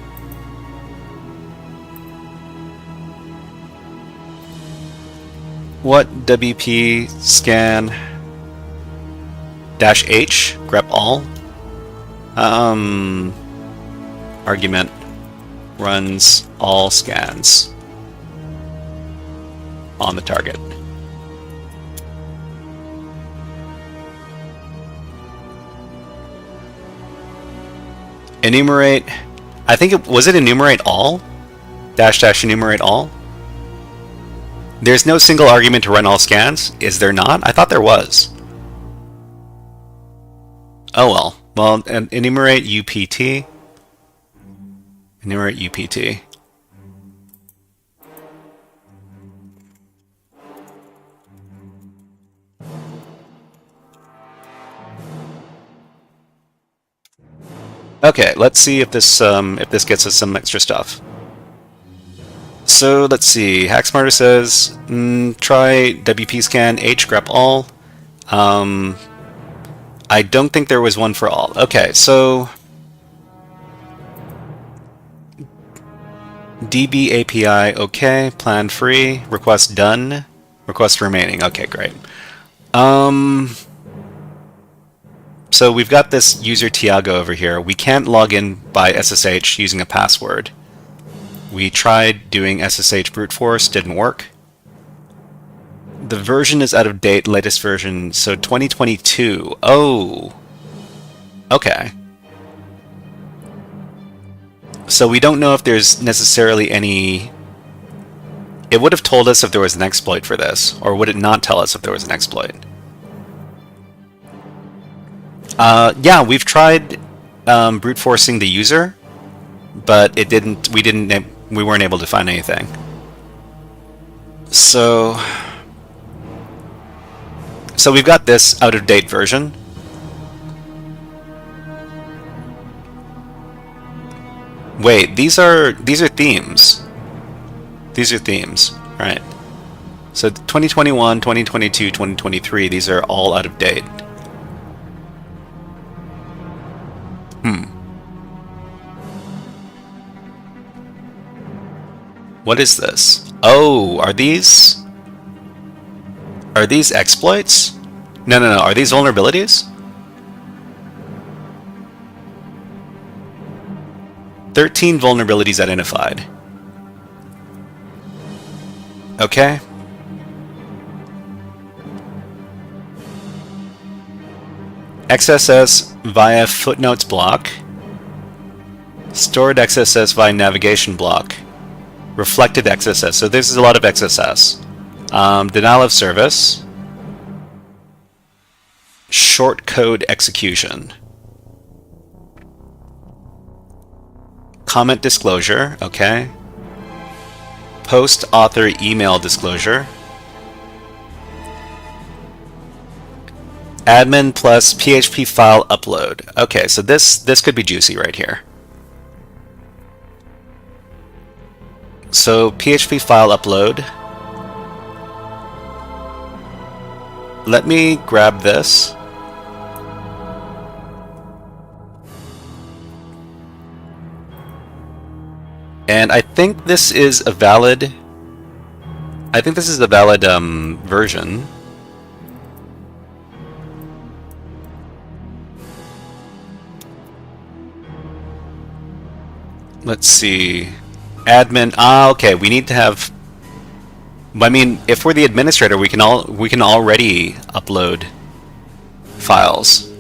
What WP scan -h grep all argument runs all scans on the target. Enumerate, I think was it enumerate all? -- enumerate all? There's no single argument to run all scans, is there not? I thought there was. Oh well. Well, enumerate UPT. Enumerate UPT. Okay, let's see if this gets us some extra stuff. So let's see. HackSmarter says try WP scan H grep all. I don't think there was one for all. Okay, so DB API okay, plan free, request done, request remaining. Okay, great. So we've got this user Tiago over here. We can't log in by SSH using a password. We tried doing SSH brute force, didn't work. The version is out of date, latest version, so 2022. Oh, okay. So we don't know if there's necessarily any... It would have told us if there was an exploit for this, or would it not tell us if there was an exploit? Yeah, we've tried brute forcing the user, but it didn't. We weren't able to find anything. So we've got this out of date version. Wait, these are themes. These are themes, right? So 2021, 2022, 2023. These are all out of date. What is this? Oh, are these exploits? No. Are these vulnerabilities? 13 vulnerabilities identified. Okay. XSS via footnotes block. Stored XSS via navigation block. Reflected XSS. So this is a lot of XSS. Denial of service. Short code execution. Comment disclosure. Okay. Post author email disclosure. Admin plus PHP file upload. Okay, so this could be juicy right here. So PHP file upload. Let me grab this. And I think this is a valid. Version. Let's see. Admin. Okay. We need to have. I mean, if we're the administrator, we can already upload files.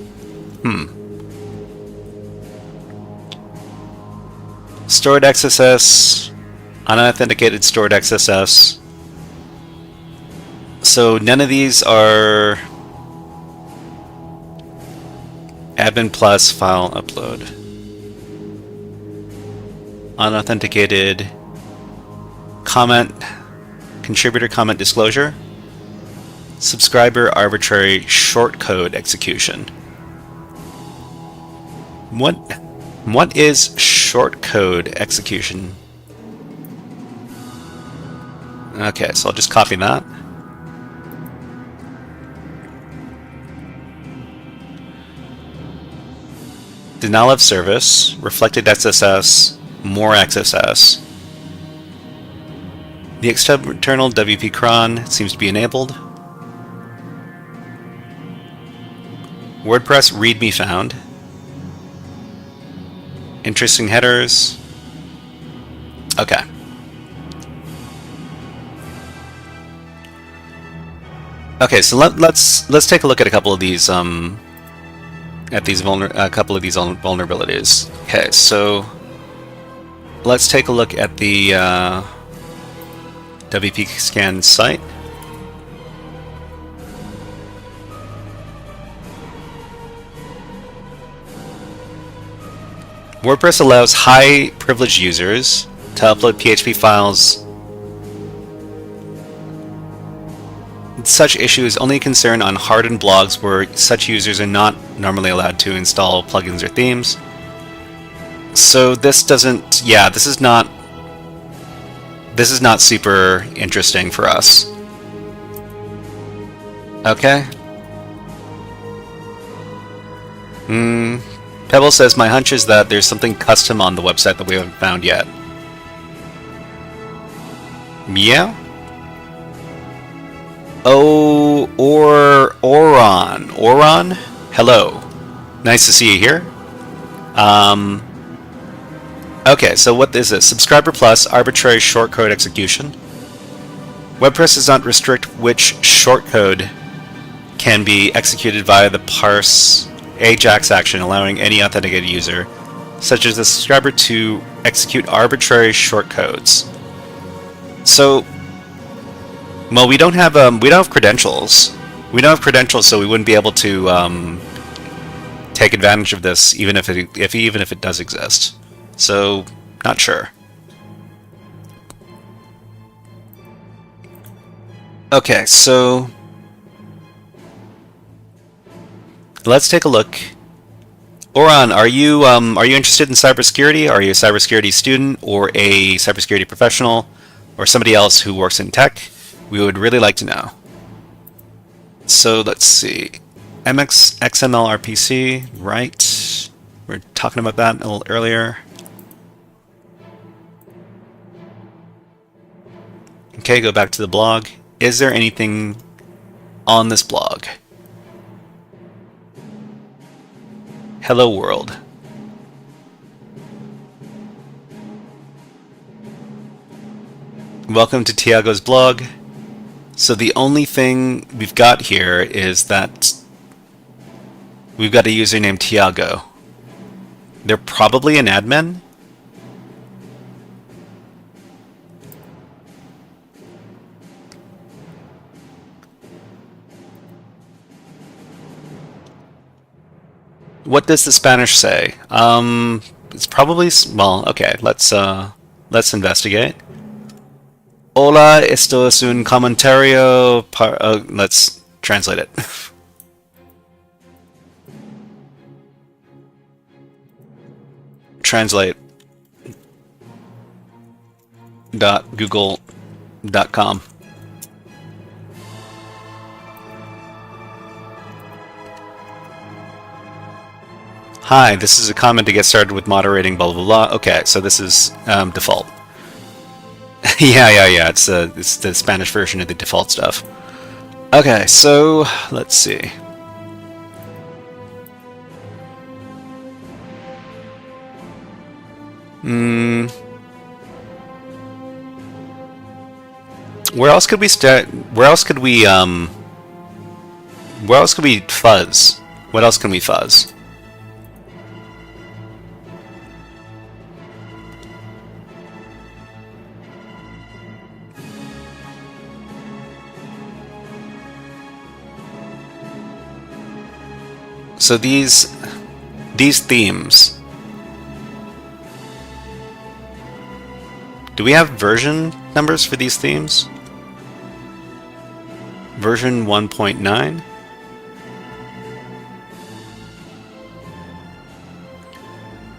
Stored XSS, unauthenticated stored XSS. So none of these are admin plus file upload. Unauthenticated comment, contributor comment disclosure, subscriber arbitrary shortcode execution. What is shortcode execution? Okay, so I'll just copy that. Denial of service, reflected XSS, more XSS. The external WP cron seems to be enabled. WordPress README found. Interesting headers. Okay. Okay, so let's take a look at a couple of these vulnerabilities. Okay, so let's take a look at the WP scan site. WordPress allows high privileged users to upload PHP files. Such issues only concern on hardened blogs where such users are not normally allowed to install plugins or themes. So this doesn't, yeah, this is not super interesting for us. Okay. Pebble says, my hunch is that there's something custom on the website that we haven't found yet. Yeah? Oh, Oron. Oron? Hello. Nice to see you here. Okay, so what is this? Subscriber Plus, arbitrary shortcode execution. WordPress does not restrict which shortcode can be executed via the parse AJAX action, allowing any authenticated user, such as the subscriber, to execute arbitrary shortcodes. So, well, we don't have credentials. We don't have credentials, so we wouldn't be able to take advantage of this, even if it does exist. So, not sure. Okay, so let's take a look. Oran, are you interested in cybersecurity? Are you a cybersecurity student or a cybersecurity professional or somebody else who works in tech? We would really like to know. So let's see. MX XML RPC, right? We were talking about that a little earlier. Okay, go back to the blog. Is there anything on this blog? Hello world. Welcome to Tiago's blog. So the only thing we've got here is that we've got a user named Tiago. They're probably an admin. What does the Spanish say? It's probably, well, okay, let's investigate. Hola, esto es un comentario let's translate it. Translate. .google.com. Hi, this is a comment to get started with moderating, blah, blah, blah. Okay, so this is default. yeah, it's the Spanish version of the default stuff. Okay, so let's see. Where else could we start? Where else could we fuzz? What else can we fuzz? So these themes. Do we have version numbers for these themes? Version 1.9.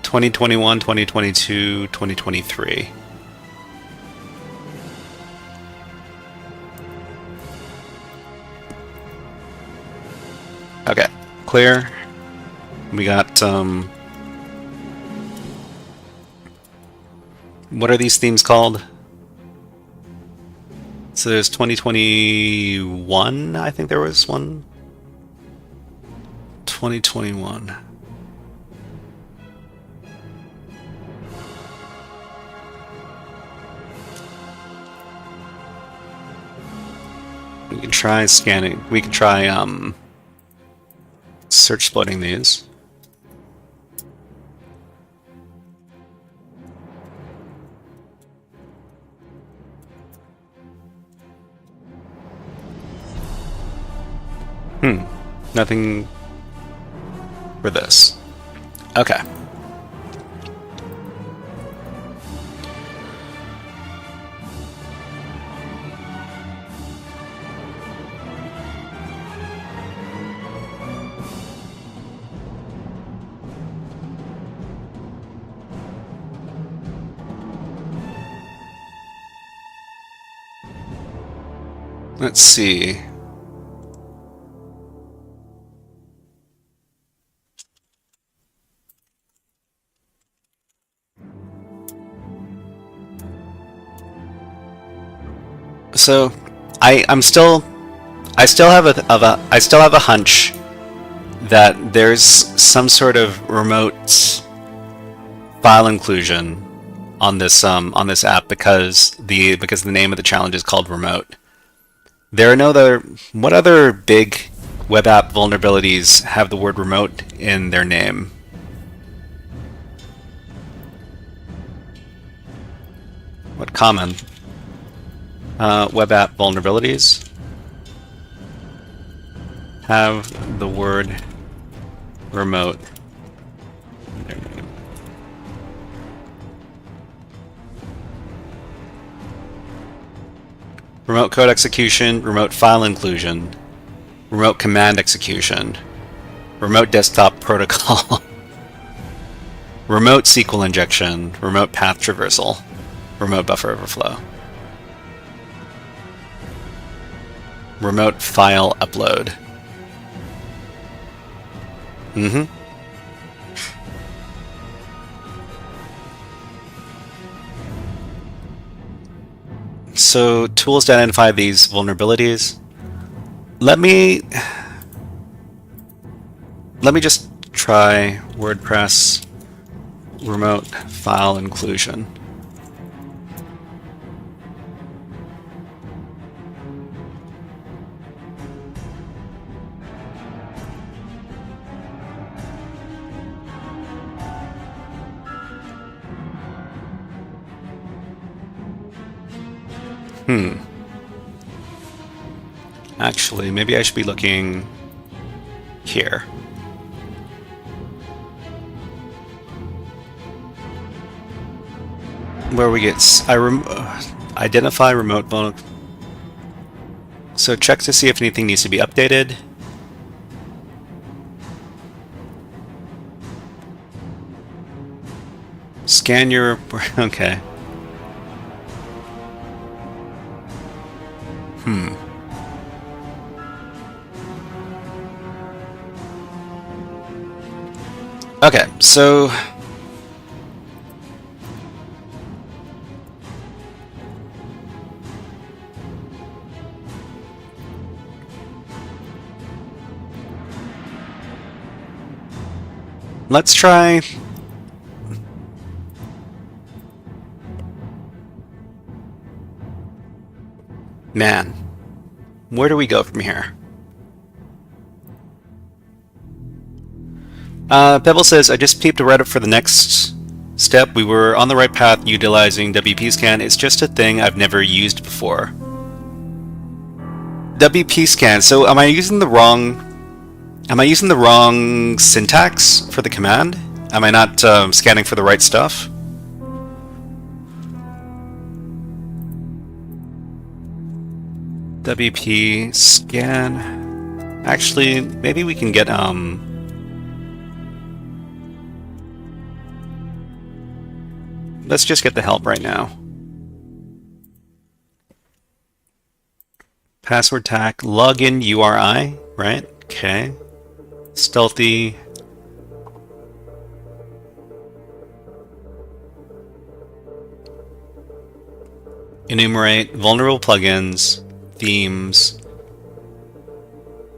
(2021, 2022, 2023). Okay, clear. We got what are these themes called? So there's 2021, I think there was one. 2021. We can try scanning. We can try search splitting these. Nothing for this. Okay. Let's see. So, I still have a hunch that there's some sort of remote file inclusion on this app because the name of the challenge is called remote. There are no other. What other big web app vulnerabilities have the word remote in their name? What common web app vulnerabilities have the word remote in their name? Remote code execution, remote file inclusion, remote command execution, remote desktop protocol, remote SQL injection, remote path traversal, remote buffer overflow, remote file upload. So, tools to identify these vulnerabilities. Let me just try WordPress remote file inclusion. Actually, maybe I should be looking here. Where we get identify remote vulnerability. So check to see if anything needs to be updated. Scan your okay. Okay, so let's try man. Where do we go from here? Pebble says, I just peeped Reddit for the next step. We were on the right path utilizing WP scan. It's just a thing I've never used before. WP scan. So am I using the wrong syntax for the command? Am I not scanning for the right stuff? WP scan. Actually, maybe we can get let's just get the help right now. Password tag, login URI, right? Okay. Stealthy. Enumerate vulnerable plugins, themes.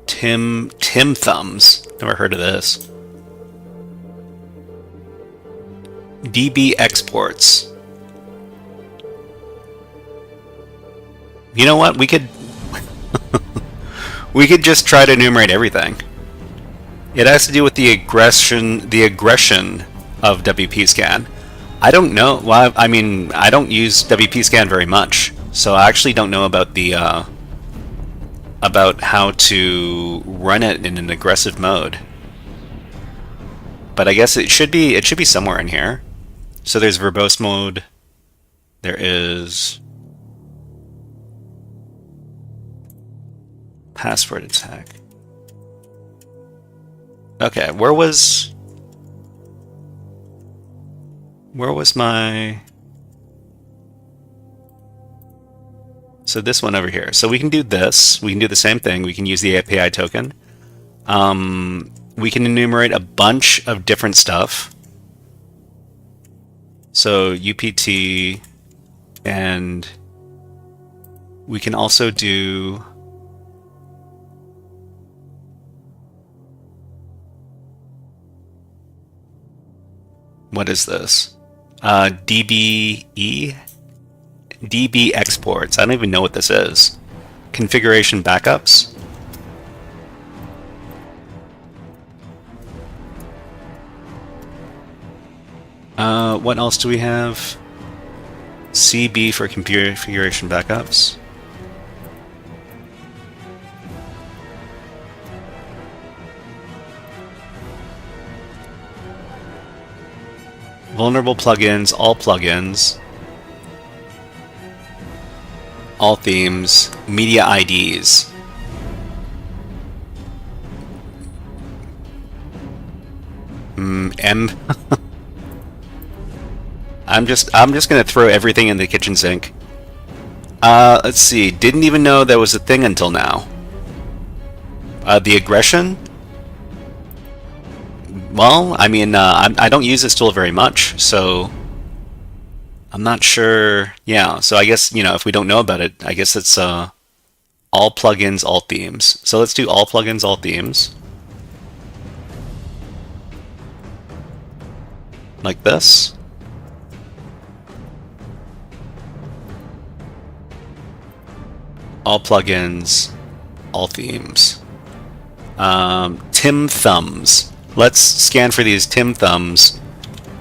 Tim Thumbs. Never heard of this. DB exports. You know what? We could we could just try to enumerate everything. It has to do with the aggression of WP scan. I don't know. Well, I mean, I don't use WP scan very much, so I actually don't know about the about how to run it in an aggressive mode. But I guess it should be somewhere in here. So there's verbose mode. There is password attack. Okay, where was my... So this one over here. So we can do this. We can do the same thing. We can use the API token. We can enumerate a bunch of different stuff. So UPT, and we can also do... What is this? DBE? DB exports. I don't even know what this is. Configuration backups. What else do we have? CB for configuration backups. Vulnerable plugins, all themes, media IDs. M. I'm just gonna throw everything in the kitchen sink. Let's see. Didn't even know that was a thing until now. The aggression. Well, I mean, I don't use this tool very much, so I'm not sure. Yeah, so I guess, you know, if we don't know about it, I guess it's all plugins, all themes. So let's do all plugins, all themes. Like this. All plugins, all themes. Tim thumbs. Let's scan for these Tim thumbs,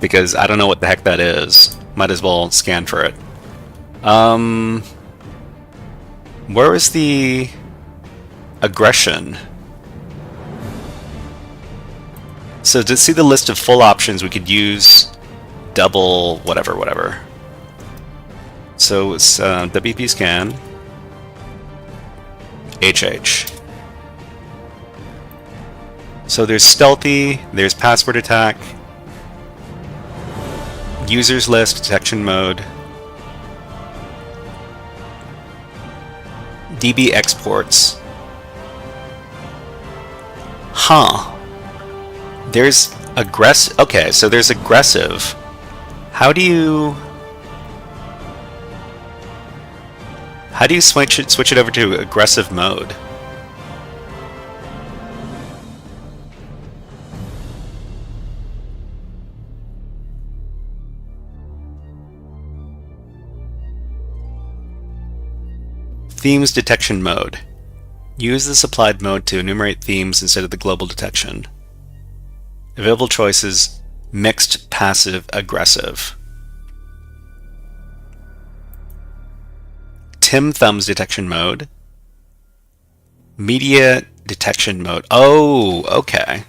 because I don't know what the heck that is. Might as well scan for it. Where is the aggression? So to see the list of full options, we could use double whatever. So it's WP scan, HH. So there's stealthy, there's password attack, users list, detection mode, DB exports. Huh. There's aggressive. Okay, so there's aggressive. How do you switch it over to aggressive mode? Themes detection mode. Use the supplied mode to enumerate themes instead of the global detection. Available choices: mixed, passive, aggressive. Tim thumbs detection mode. Media detection mode. Oh, okay.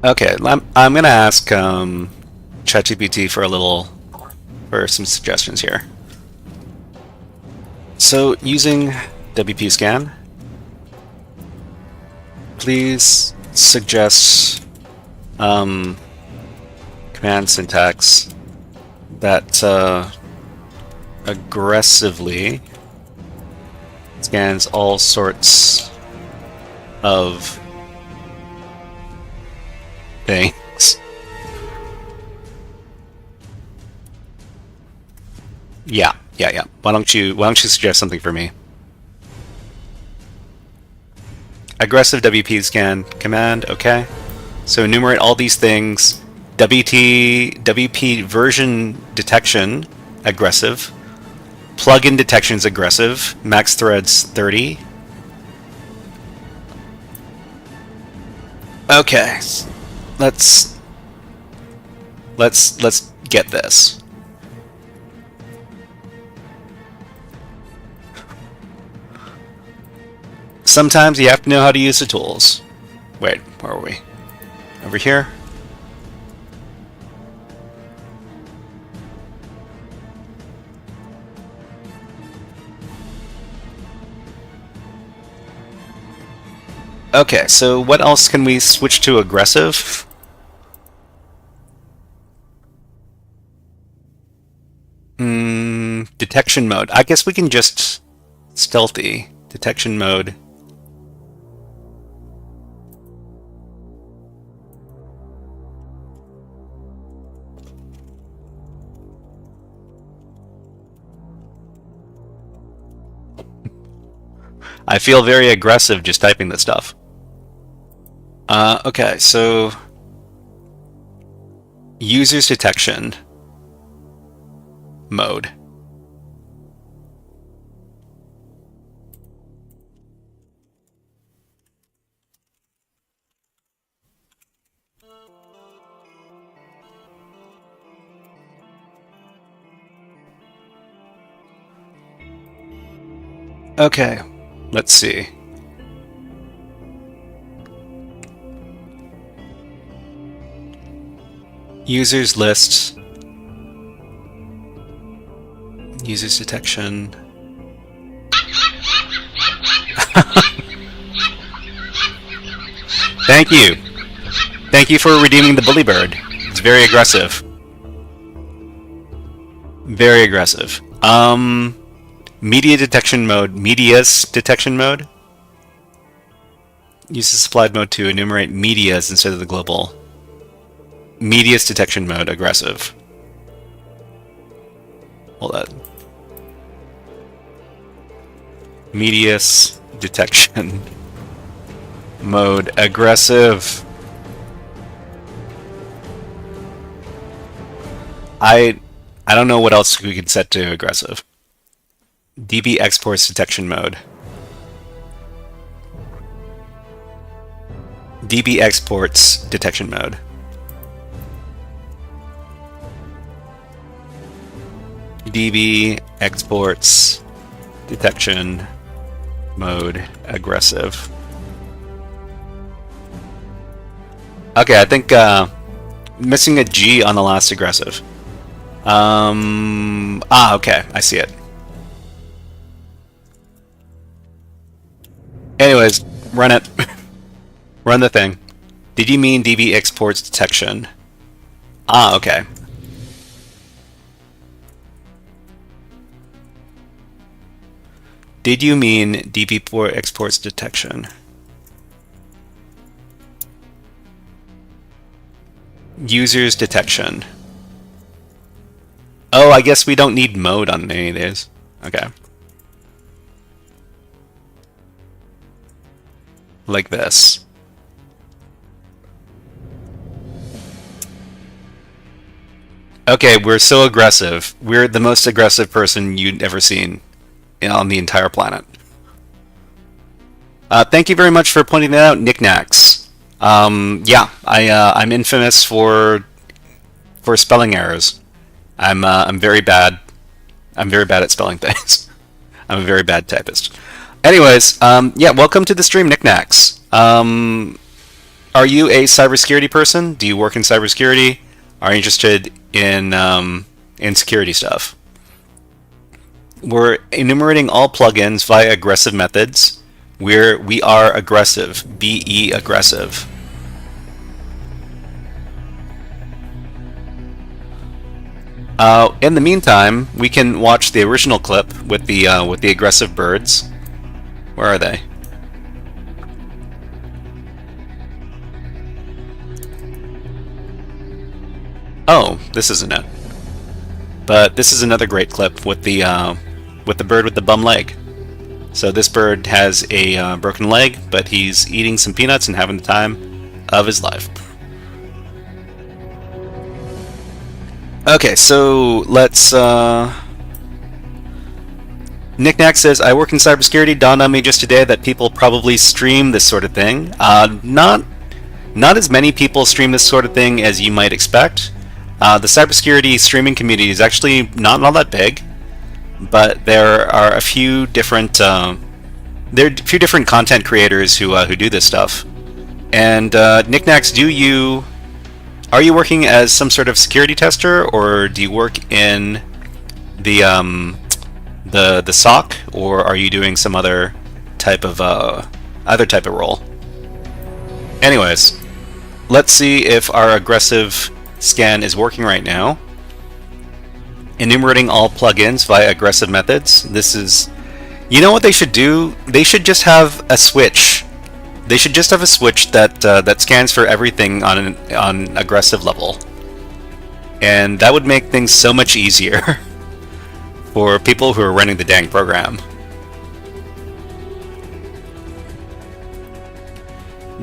Okay, I'm gonna ask ChatGPT for some suggestions here. So using WP scan, please suggest command syntax that aggressively scans all sorts of things. Yeah. Why don't you suggest something for me? Aggressive WP scan command, okay. So enumerate all these things. WP version detection, aggressive. Plugin detection is aggressive. Max threads 30. Okay, let's get this. Sometimes you have to know how to use the tools. Wait, where are we? Over here? Okay, so what else can we switch to aggressive? Detection mode. I guess we can just stealthy. Detection mode. I feel very aggressive just typing this stuff. Okay, so users detection mode. Okay, let's see. Users list. Users detection. Thank you. Thank you for redeeming the bully bird. It's very aggressive. Very aggressive. Media detection mode. Media's detection mode. Use the supplied mode to enumerate medias instead of the global. Media's detection mode. Aggressive. Hold on. Media's detection mode. Aggressive. I don't know what else we could set to aggressive. DB exports detection mode. DB exports detection mode. DB exports detection mode aggressive. Okay, I think missing a G on the last aggressive. Okay, I see it. Anyways, run it. Run the thing. Did you mean DB exports detection? Okay. Did you mean DB exports detection? Users detection. Oh, I guess we don't need mode on any of these. Okay. Like this. Okay, we're so aggressive. We're the most aggressive person you'd ever seen on the entire planet. Thank you very much for pointing that out, Knickknacks. Yeah, I'm infamous for spelling errors. I'm very bad. I'm very bad at spelling things. I'm a very bad typist. Anyways, yeah, welcome to the stream, Knickknacks. Are you a cybersecurity person? Do you work in cybersecurity? Are you interested in security stuff? We're enumerating all plugins via aggressive methods. We are aggressive. BE aggressive. In the meantime, we can watch the original clip with the aggressive birds. Where are they? Oh, this isn't it. But this is another great clip with the bird with the bum leg. So this bird has a broken leg, but he's eating some peanuts and having the time of his life. Okay, so let's Knickknack says, I work in cybersecurity. Dawned on me just today that people probably stream this sort of thing. Not as many people stream this sort of thing as you might expect. The cybersecurity streaming community is actually not all that big, but there are a few different content creators who do this stuff. And Knickknacks, are you working as some sort of security tester, or do you work in the SOC, or are you doing some other type of role? Anyways, let's see if our aggressive scan is working right now. Enumerating all plugins via aggressive methods. This is, you know what they should do? They should just have a switch. They should just have a switch that scans for everything on aggressive level, and that would make things so much easier for people who are running the dang program.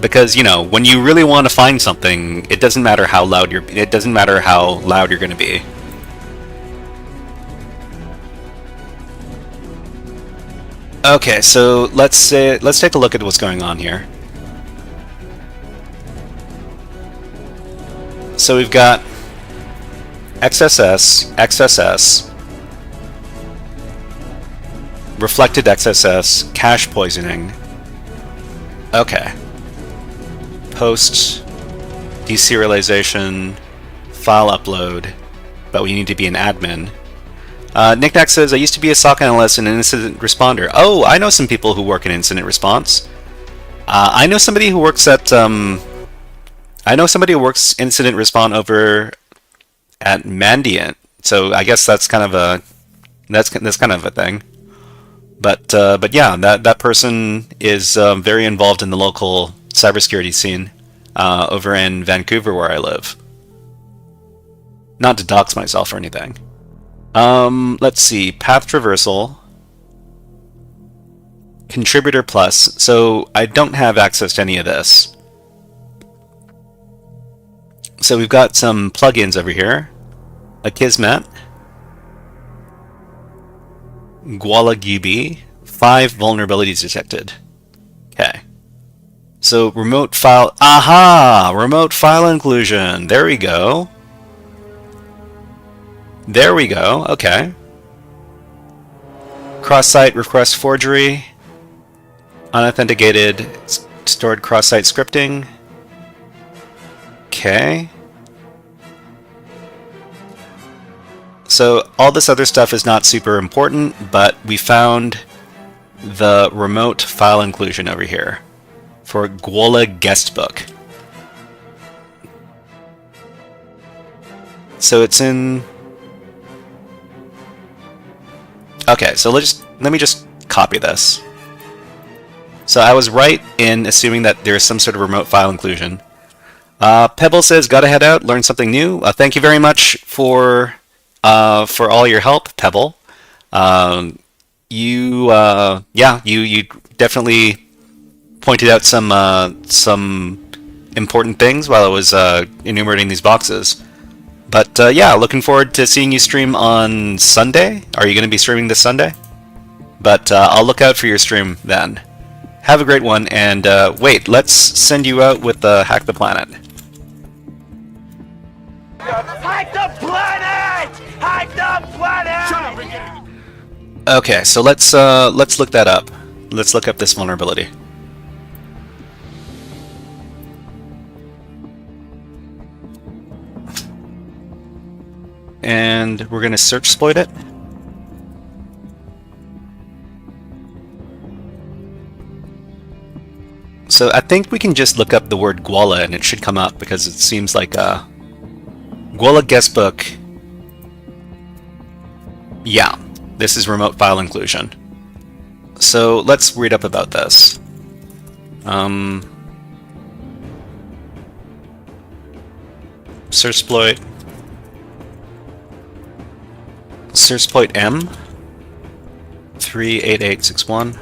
Because, you know, when you really want to find something, it doesn't matter how loud you're going to be. Okay, so let's take a look at what's going on here. So we've got XSS, XSS, reflected XSS, cache poisoning. Okay. Post, deserialization, file upload, but we need to be an admin. Knickknack says, I used to be a SOC analyst and an incident responder. Oh, I know some people who work in incident response. I know somebody who works incident response over at Mandiant. So I guess that's kind of a thing. But yeah, that person is very involved in the local cybersecurity scene over in Vancouver, where I live. Not to dox myself or anything. Let's see, path traversal, contributor plus. So I don't have access to any of this. So we've got some plugins over here. Akismet, Gwalagibi, 5 vulnerabilities detected. Okay. So remote file inclusion. There we go. There we go. Okay. Cross-site request forgery, unauthenticated stored cross-site scripting. Okay. So all this other stuff is not super important, but we found the remote file inclusion over here for Gwola Guestbook. So it's in... Okay, so let me just copy this. So I was right in assuming that there's some sort of remote file inclusion. Pebble says, gotta head out, learn something new. Thank you very much for all your help, Pebble. You definitely pointed out some important things while I was enumerating these boxes. But yeah, looking forward to seeing you stream on Sunday. Are you going to be streaming this Sunday? But I'll look out for your stream then. Have a great one, and wait, let's send you out with Hack the Planet. Hack the planet! Hack the planet! Shut up again! Okay, so let's look that up. Let's look up this vulnerability. And we're going to search exploit it. So I think we can just look up the word Gwola and it should come up, because it seems like Gwola Guestbook. Yeah, this is remote file inclusion. So let's read up about this. Search exploit. Search exploit M 38861.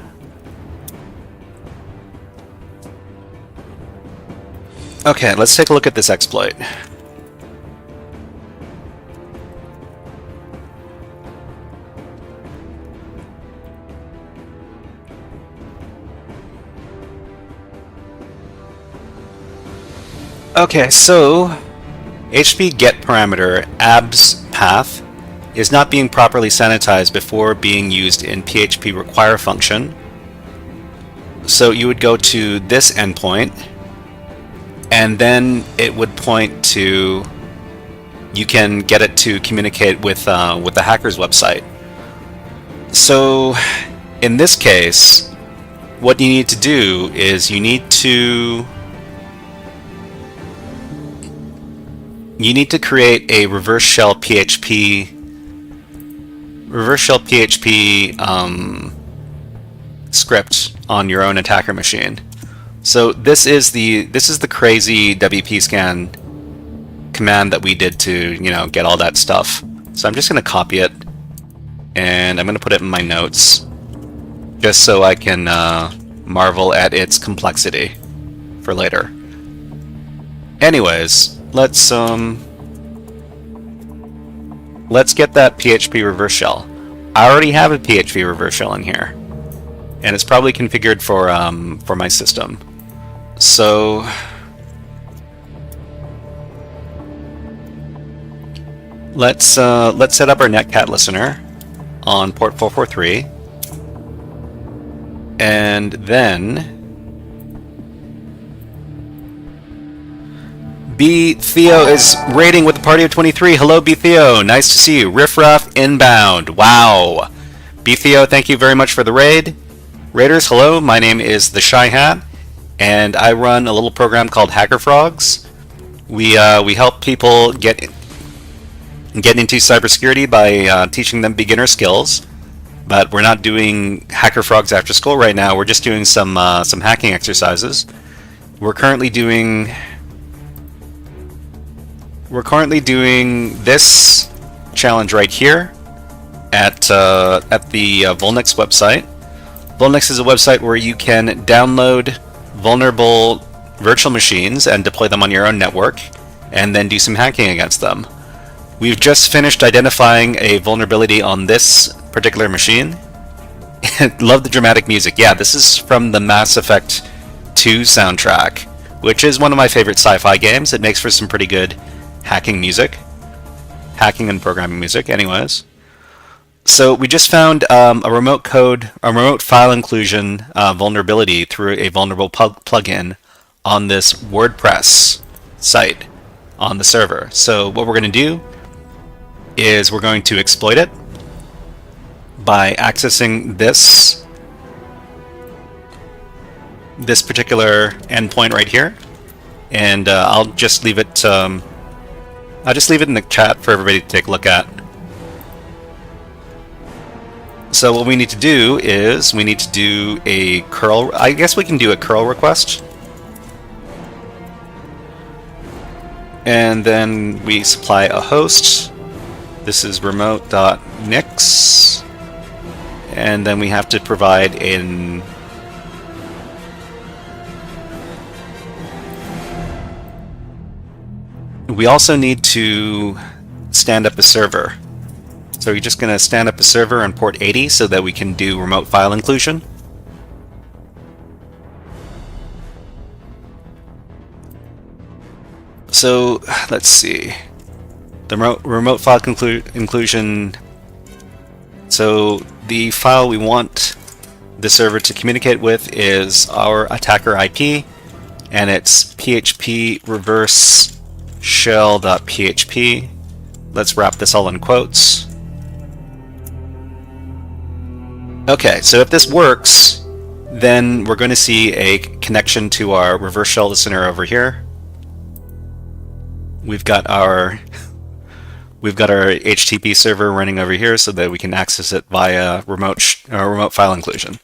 Okay, let's take a look at this exploit. Okay, so HTTP GET parameter abs path is not being properly sanitized before being used in PHP require function. So you would go to this endpoint, and then it would point to, you can get it to communicate with the hacker's website. So in this case, what you need to do is you need to create a reverse shell PHP script on your own attacker machine. So this is the crazy WP scan command that we did to get all that stuff. So I'm just going to copy it, and I'm going to put it in my notes, just so I can marvel at its complexity for later. Anyways, let's get that PHP reverse shell. I already have a PHP reverse shell in here, and it's probably configured for my system. So let's set up our netcat listener on port 443, and then B Theo is raiding with a party of 23. Hello, B Theo. Nice to see you. Riffraff inbound. Wow. B Theo, thank you very much for the raid. Raiders, hello. My name is the Shy Hat, and I run a little program called HackerFrogs. We help people get into cybersecurity by teaching them beginner skills. But we're not doing HackerFrogs AfterSchool right now. We're just doing some hacking exercises. We're currently doing this challenge right here at the VulNyx website. VulNyx is a website where you can download vulnerable virtual machines and deploy them on your own network, and then do some hacking against them. We've just finished identifying a vulnerability on this particular machine. Love the dramatic music. Yeah, this is from the Mass Effect 2 soundtrack, which is one of my favorite sci-fi games. It makes for some pretty good hacking and programming music. Anyways, so we just found a remote file inclusion vulnerability through a vulnerable plugin on this WordPress site on the server. So what we're going to do is we're going to exploit it by accessing this particular endpoint right here, and I'll just leave it in the chat for everybody to take a look at. So what we need to do is we need to do a curl. I guess we can do a curl request, and then we supply a host. This is remote.nyx, and then we have to provide in we also need to stand up a server. So we're just going to stand up a server on port 80 so that we can do remote file inclusion. So let's see. The remote file inclusion. So the file we want the server to communicate with is our attacker IP, and it's php reverse shell.php. Let's wrap this all in quotes. Okay, so if this works, then we're going to see a connection to our reverse shell listener over here. We've got our HTTP server running over here so that we can access it via remote file inclusion.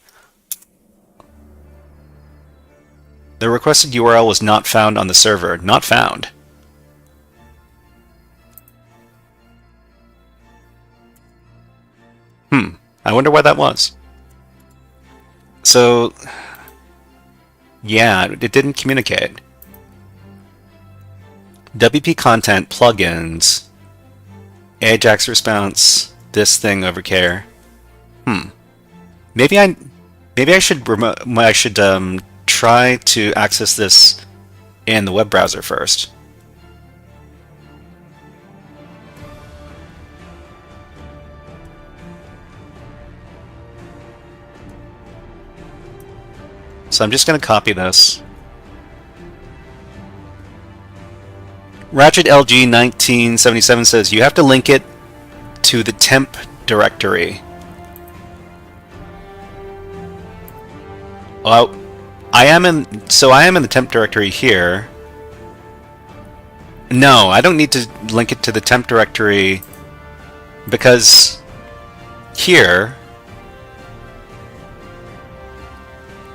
The requested URL was not found on the server. Not found. I wonder why that was. So, yeah, it didn't communicate. WP content plugins, Ajax response, this thing over here. Maybe I should try to access this in the web browser first. So I'm just going to copy this. Ratchet LG 1977 says you have to link it to the temp directory. Well, I am in the temp directory here. No, I don't need to link it to the temp directory because here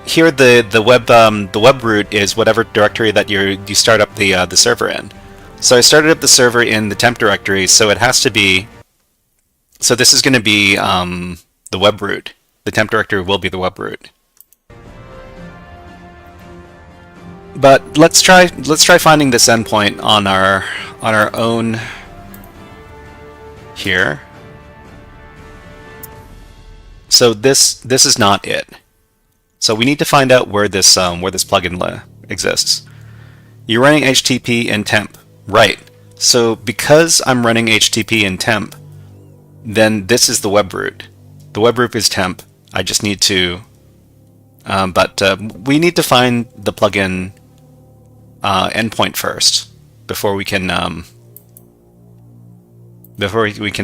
the web root is whatever directory that you start up the server in. So I started up the server in the temp directory, so it has to be. So this is going to be the web root. The temp directory will be the web root. But let's try finding this endpoint on our own here. So this is not it. So we need to find out where this plugin exists. You're running HTTP in temp, right? So because I'm running HTTP in temp, then this is the web root. The web root is temp. I just need to, we need to find the plugin endpoint first before we can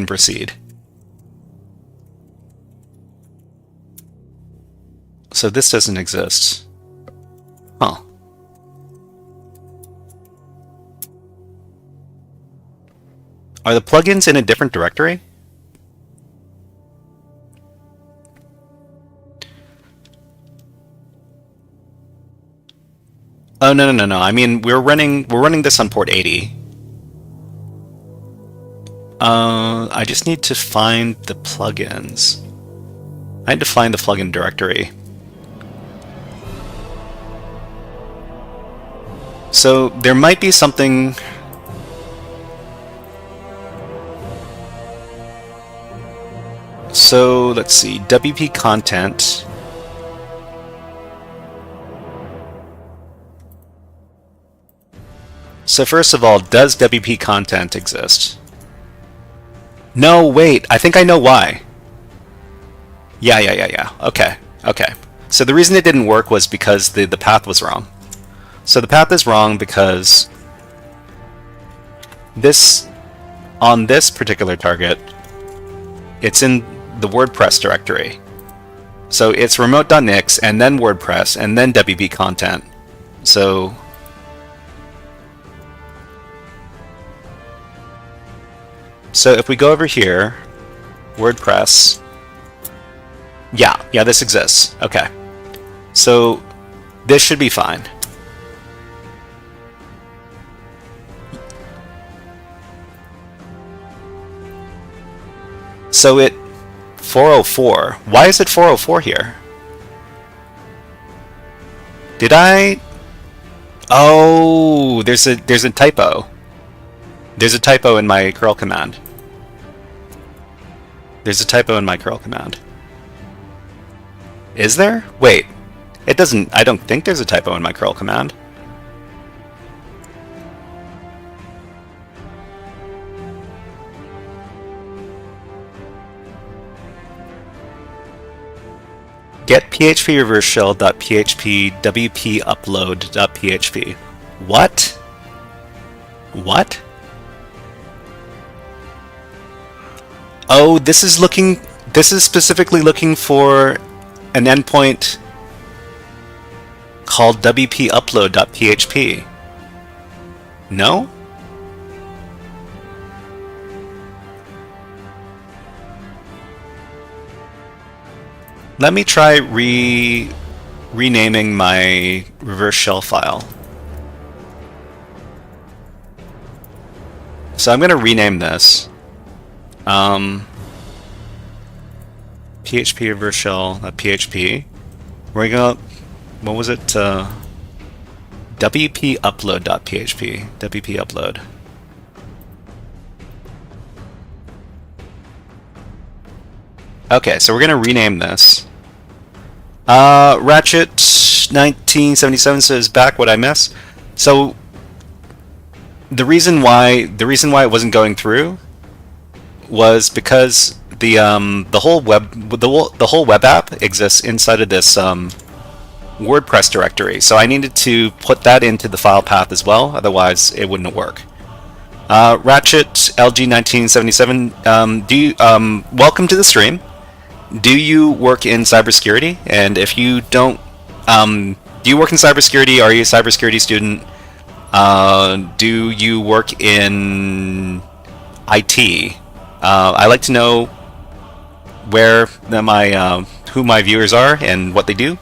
proceed. So this doesn't exist. Huh. Are the plugins in a different directory? Oh no. I mean we're running this on port 80. I just need to find the plugins. I had to find the plugin directory. So there might be something. So let's see, WP content. So first of all, does WP content exist? No, wait, I think I know why. Yeah. Okay. So the reason it didn't work was because the path was wrong. So the path is wrong because on this particular target, it's in the WordPress directory. So it's remote.nix and then WordPress and then WP content. So if we go over here, WordPress, yeah, this exists. Okay. So this should be fine. So it 404. Why is it 404 here? Did I? Oh, there's a typo. There's a typo in my curl command. There's a typo in my curl command. Is there? Wait. It doesn't. I don't think there's a typo in my curl command. Get php reverse shell.php wp upload.php. What? What? Oh, this is specifically looking for an endpoint called wp upload.php. No? Let me try renaming my reverse shell file. So I'm going to rename this. PHP reverse shell.php. We're going to, what was it? WP upload.php. WP upload. Okay, so we're going to rename this. Ratchet 1977 says, back what I miss. So the reason why it wasn't going through was because the whole web app exists inside of this WordPress directory. So I needed to put that into the file path as well, otherwise it wouldn't work. Ratchet LG 1977, welcome to the stream. Do you work in cybersecurity? And if you don't, do you work in cybersecurity? Are you a cybersecurity student? Do you work in IT? I like to know where who my viewers are and what they do.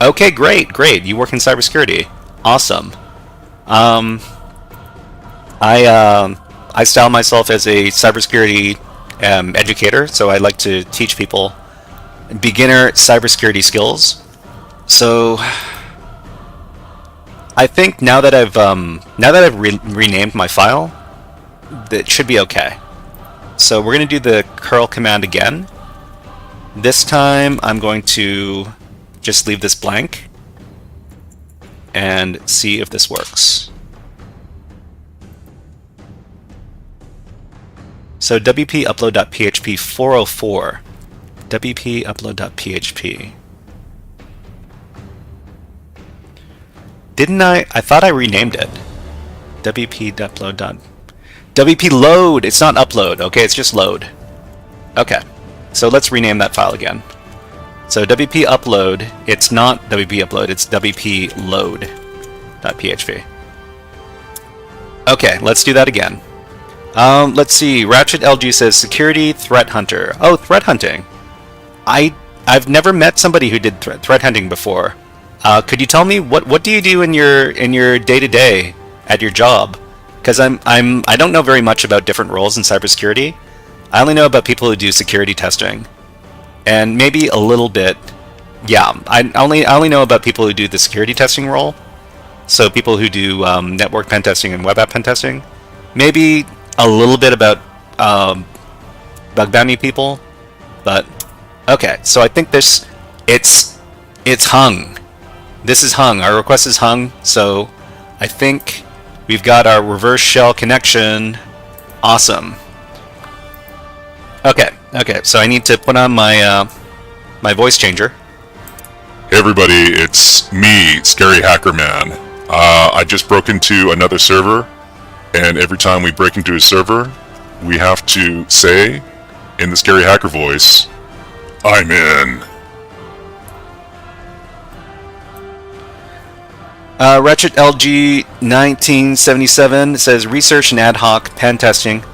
Okay, great. You work in cybersecurity. Awesome. I style myself as a cybersecurity educator, so I like to teach people beginner cybersecurity skills. So I think now that I've renamed my file, that should be okay. So we're going to do the curl command again. This time I'm going to just leave this blank and see if this works. So wp upload.php 404. wp upload.php. Didn't I? I thought I renamed it. wp upload. wp load. It's not upload. Okay, it's just load. Okay. So let's rename that file again. So wp upload, it's not wp upload, it's wp load.php. Okay, let's do that again. Let's see. Ratchet LG says security threat hunter. Oh, threat hunting. I've never met somebody who did threat hunting before. Could you tell me what do you do in your day-to-day at your job? Because I don't know very much about different roles in cybersecurity. I only know about people who do security testing, and maybe a little bit. Yeah, I only know about people who do the security testing role. So people who do network pen testing and web app pen testing. Maybe a little bit about bug bounty people, but okay. So I think it's hung. This is hung. Our request is hung. So I think we've got our reverse shell connection. Awesome. Okay. So I need to put on my my voice changer. Hey everybody, it's me, Scary Hacker Man. I just broke into another server, and every time we break into a server, we have to say, in the Scary Hacker voice, I'm in. Ratchet LG 1977 says research and ad hoc pen testing.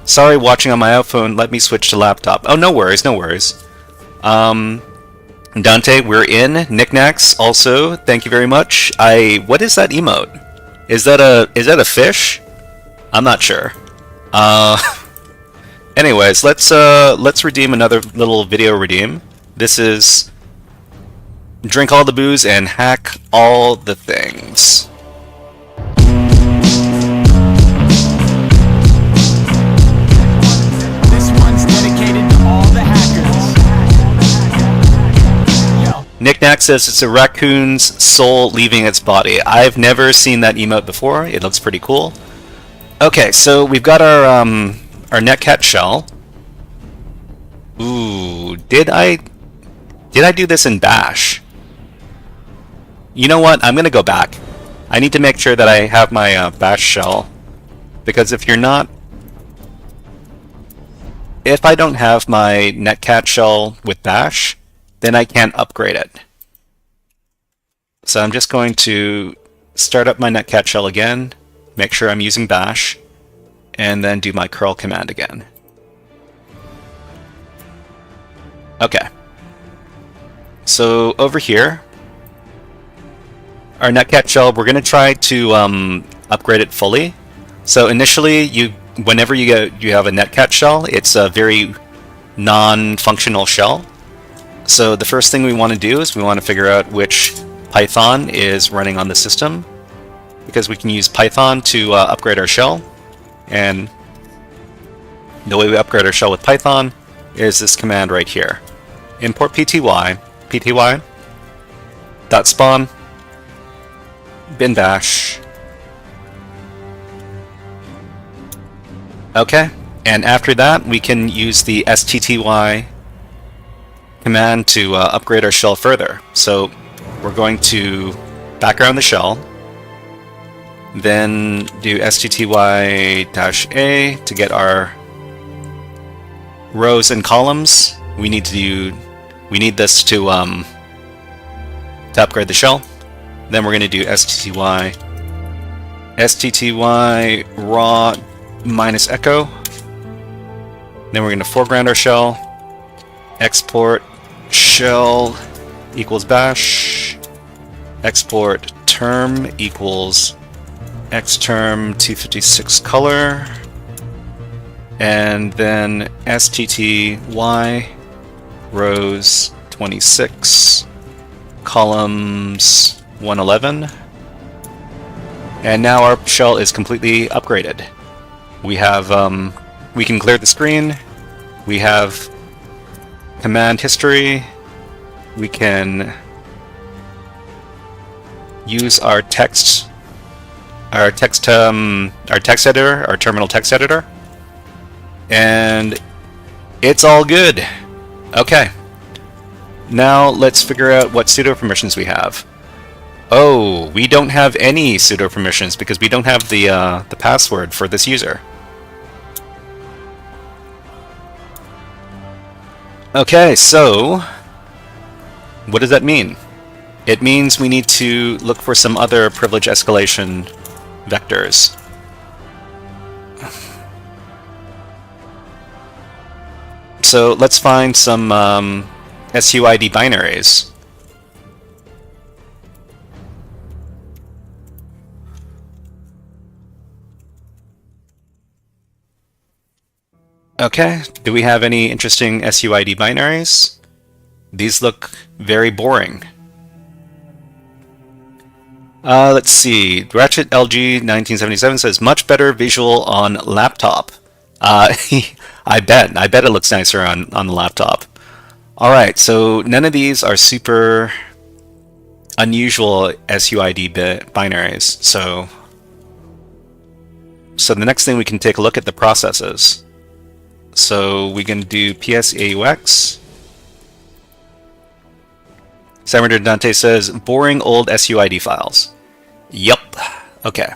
Sorry, watching on my iPhone. Let me switch to laptop. Oh, no worries. Dante, we're in. Knickknacks also. Thank you very much. What is that emote? Is that a fish? I'm not sure. Anyways, let's redeem another little video redeem. This is drink all the booze and hack all the things. This one's dedicated to all the hackers. Knickknack says it's a raccoon's soul leaving its body. I've never seen that emote before. It looks pretty cool. Okay, so we've got our netcat shell. Ooh, did I do this in Bash? You know what? I'm gonna go back. I need to make sure that I have my Bash shell, because if I don't have my netcat shell with Bash, then I can't upgrade it. So I'm just going to start up my netcat shell again, make sure I'm using Bash, and then do my curl command again. Okay. So over here, our netcat shell, we're going to try to upgrade it fully. So initially, whenever you have a netcat shell, it's a very non-functional shell. So the first thing we want to do is we want to figure out which Python is running on the system, because we can use Python to upgrade our shell. And the way we upgrade our shell with Python is this command right here. Import pty dot spawn bin bash Okay, and after that we can use the stty command to upgrade our shell further. So we're going to background the shell, then do stty-a to get our rows and columns. We need this to upgrade the shell. Then we're going to do stty raw minus echo. Then we're going to foreground our shell, export shell equals bash, export term equals xterm 256 color, and then stty rows 26 columns 111. And now our shell is completely upgraded. We have we can clear the screen. We have command history. We can use our text editor, our terminal text editor, and it's all good. Okay. Now let's figure out what sudo permissions we have. Oh, we don't have any sudo permissions because we don't have the password for this user. Okay, so what does that mean? It means we need to look for some other privilege escalation vectors. So let's find some SUID binaries. Okay, do we have any interesting SUID binaries? These look very boring. Let's see. Ratchet LG 1977 says much better visual on laptop. I bet it looks nicer on the laptop. All right, so none of these are super unusual SUID binaries. So the next thing we can take a look at the processes. So we can do PSAUX. Cyber Dante says boring old SUID files. Yup. Okay.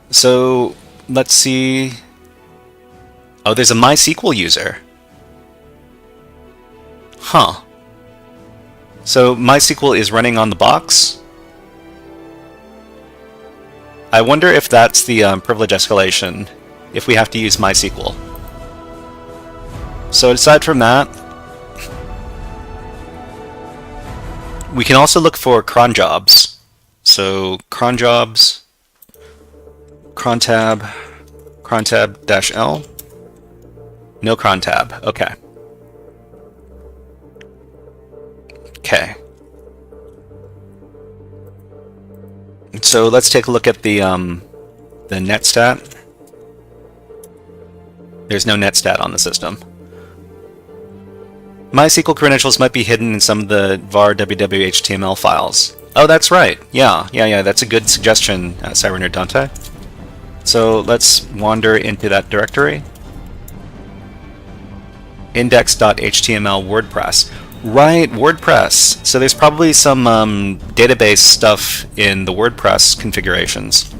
So let's see. Oh, there's a MySQL user. Huh. So MySQL is running on the box. I wonder if that's the privilege escalation, if we have to use MySQL. So aside from that, we can also look for cron jobs. So cron jobs, crontab-l. No cron tab. Okay. Okay. So let's take a look at the netstat. There's no netstat on the system. MySQL credentials might be hidden in some of the var www.html files. Oh, that's right. Yeah. That's a good suggestion, Cybernerd Dante. So let's wander into that directory. Index.html WordPress. Right, WordPress. So there's probably some database stuff in the WordPress configurations.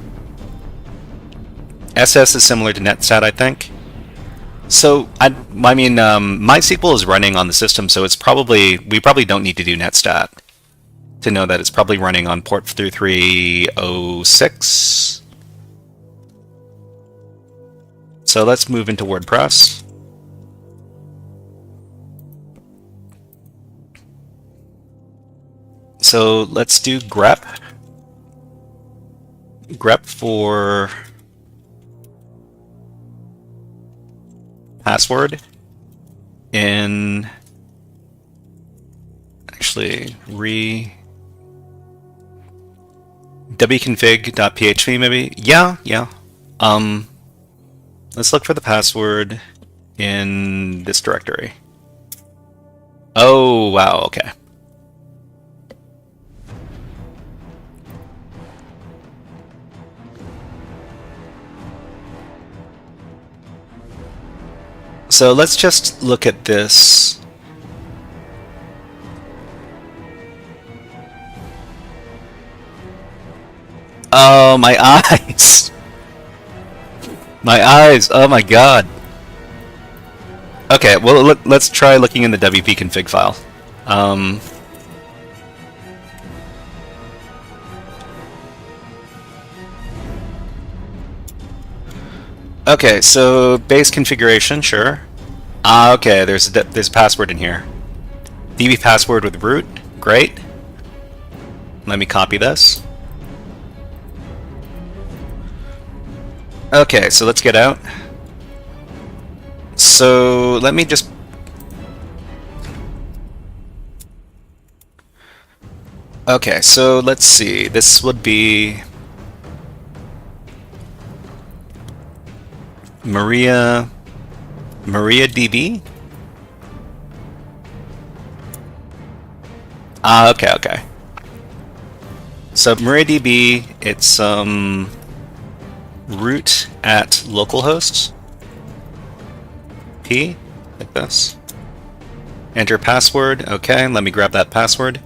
SS is similar to netstat, I think. So I mean, MySQL is running on the system, so it's we probably don't need to do netstat to know that it's probably running on port 3306. So let's move into WordPress. So let's do grep. Grep for password in actually wconfig.php maybe. Yeah. Let's look for the password in this directory. Oh wow, okay. So let's just look at this. Oh, my eyes! My eyes! Oh my god! Okay, well, let's try looking in the WP config file. Okay, so base configuration, sure. Okay, there's a password in here. DB password with root, great. Let me copy this. Okay, so let's get out. So let me just... Okay, so let's see. This would be... Maria DB? Okay. So MariaDB, it's root at localhost p, like this. Enter password. Okay, let me grab that password.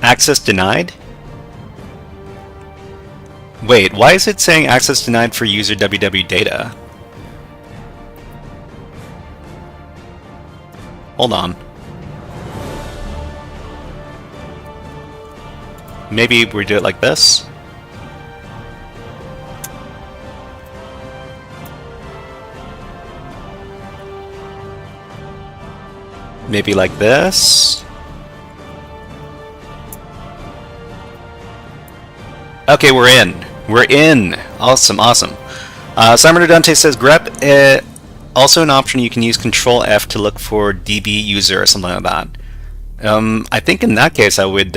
Access denied? Wait, why is it saying access denied for user www data? Hold on. Maybe we do it like this? Maybe like this? Okay, we're in. We're in. Awesome, awesome. Simon Dante says grep also an option. You can use Control F to look for DB user or something like that. I think in that case I would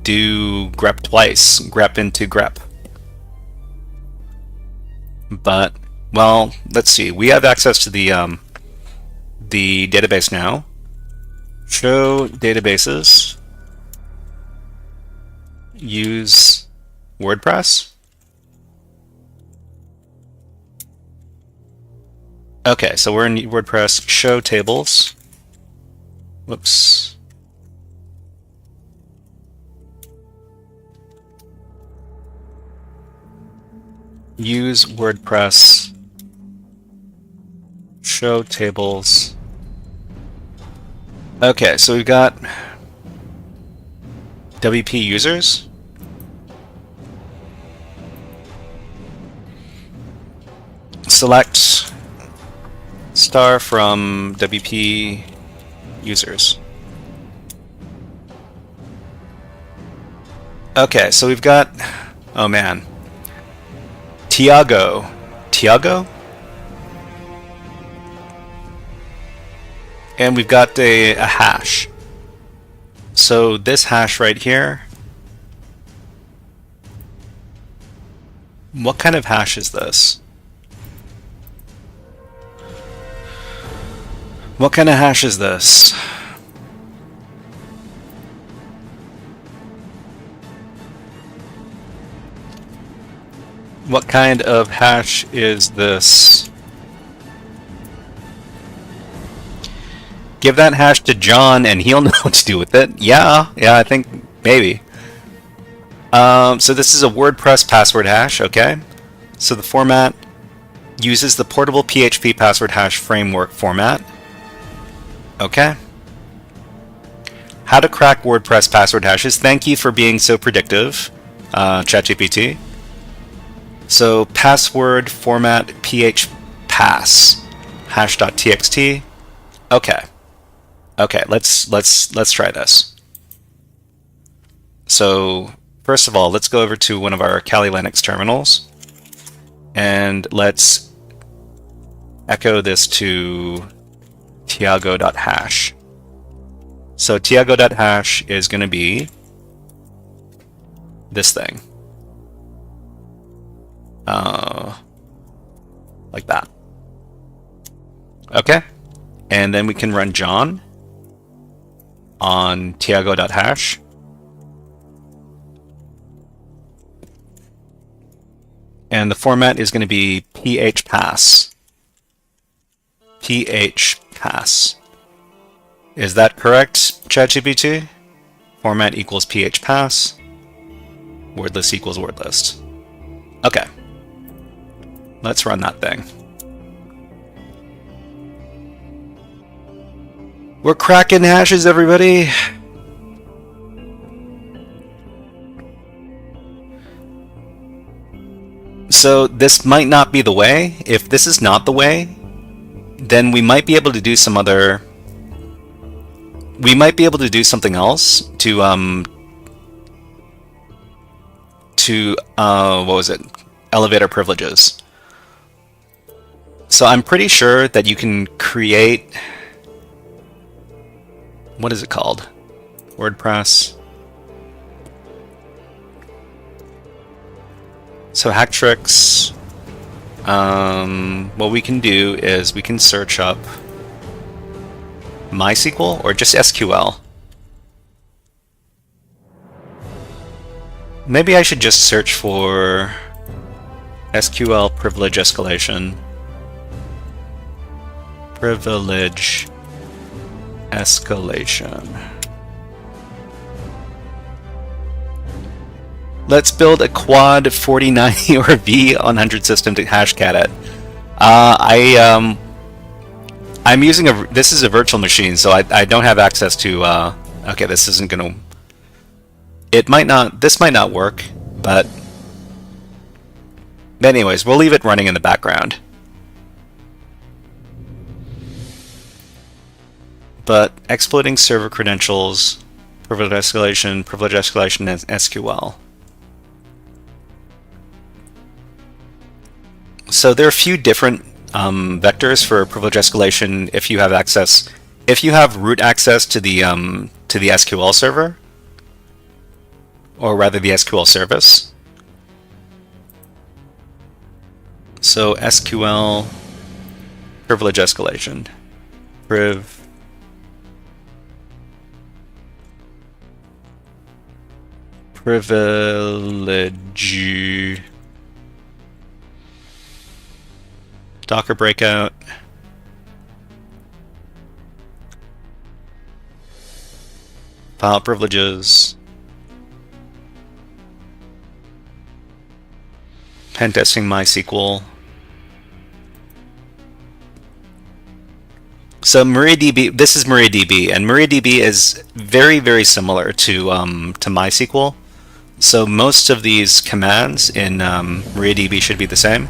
do grep twice, grep into grep. But well, let's see. We have access to the database now. Show databases. Use WordPress. Okay, so we're in WordPress. Show tables. Whoops. Use WordPress. Show tables. Okay, so we've got WP users. Select star from WP users. Okay, so we've got, oh man, Tiago. And we've got a hash. So this hash right here, what kind of hash is this? What kind of hash is this? What kind of hash is this? Give that hash to John and he'll know what to do with it. Yeah, I think maybe. So this is a WordPress password hash, okay? So the format uses the portable PHP password hash framework format. Okay. How to crack WordPress password hashes. Thank you for being so predictive, ChatGPT. So password format phpass hash.txt. Okay. Okay, let's try this. So first of all, let's go over to one of our Kali Linux terminals and let's echo this to tiago.hash. So tiago.hash is going to be this thing. Like that. Okay. And then we can run John on tiago.hash. And the format is going to be phpass. phpass. Is that correct, ChatGPT? Format equals phpass. Wordlist equals wordlist. Okay. Let's run that thing. We're cracking hashes, everybody! So this might not be the way. If this is not the way, then we might be able to do some other... We might be able to do something else to what was it? Elevate our privileges. So I'm pretty sure that you can create... What is it called? WordPress. So hack tricks. What we can do is we can search up MySQL or just SQL. Maybe I should just search for SQL privilege escalation. Privilege escalation. Let's build a quad 4090 or V100 system to hashcat it. I'm using this is a virtual machine, so I don't have access to, okay, this isn't gonna, this might not work, but anyways, we'll leave it running in the background. But exploiting server credentials, privilege escalation and SQL. So there are a few different vectors for privilege escalation if you have access, if you have root access to the SQL server, or rather the SQL service. So SQL privilege escalation, privilege Docker breakout. File privileges. Pen testing MySQL. So MariaDB, this is MariaDB, and MariaDB is very, very similar to MySQL. So most of these commands in MariaDB should be the same.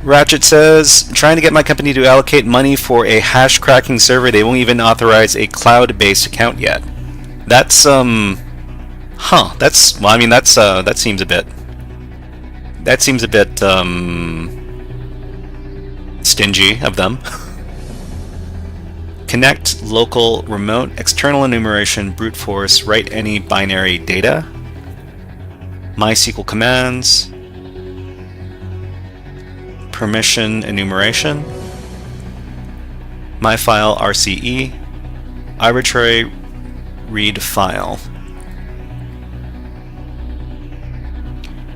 Ratchet says, trying to get my company to allocate money for a hash cracking server. They won't even authorize a cloud-based account yet. That's that's, well, I mean, that's that seems a bit stingy of them. Connect, local, remote, external enumeration, brute force, write any binary data, MySQL commands, permission enumeration, myfile RCE, arbitrary read file,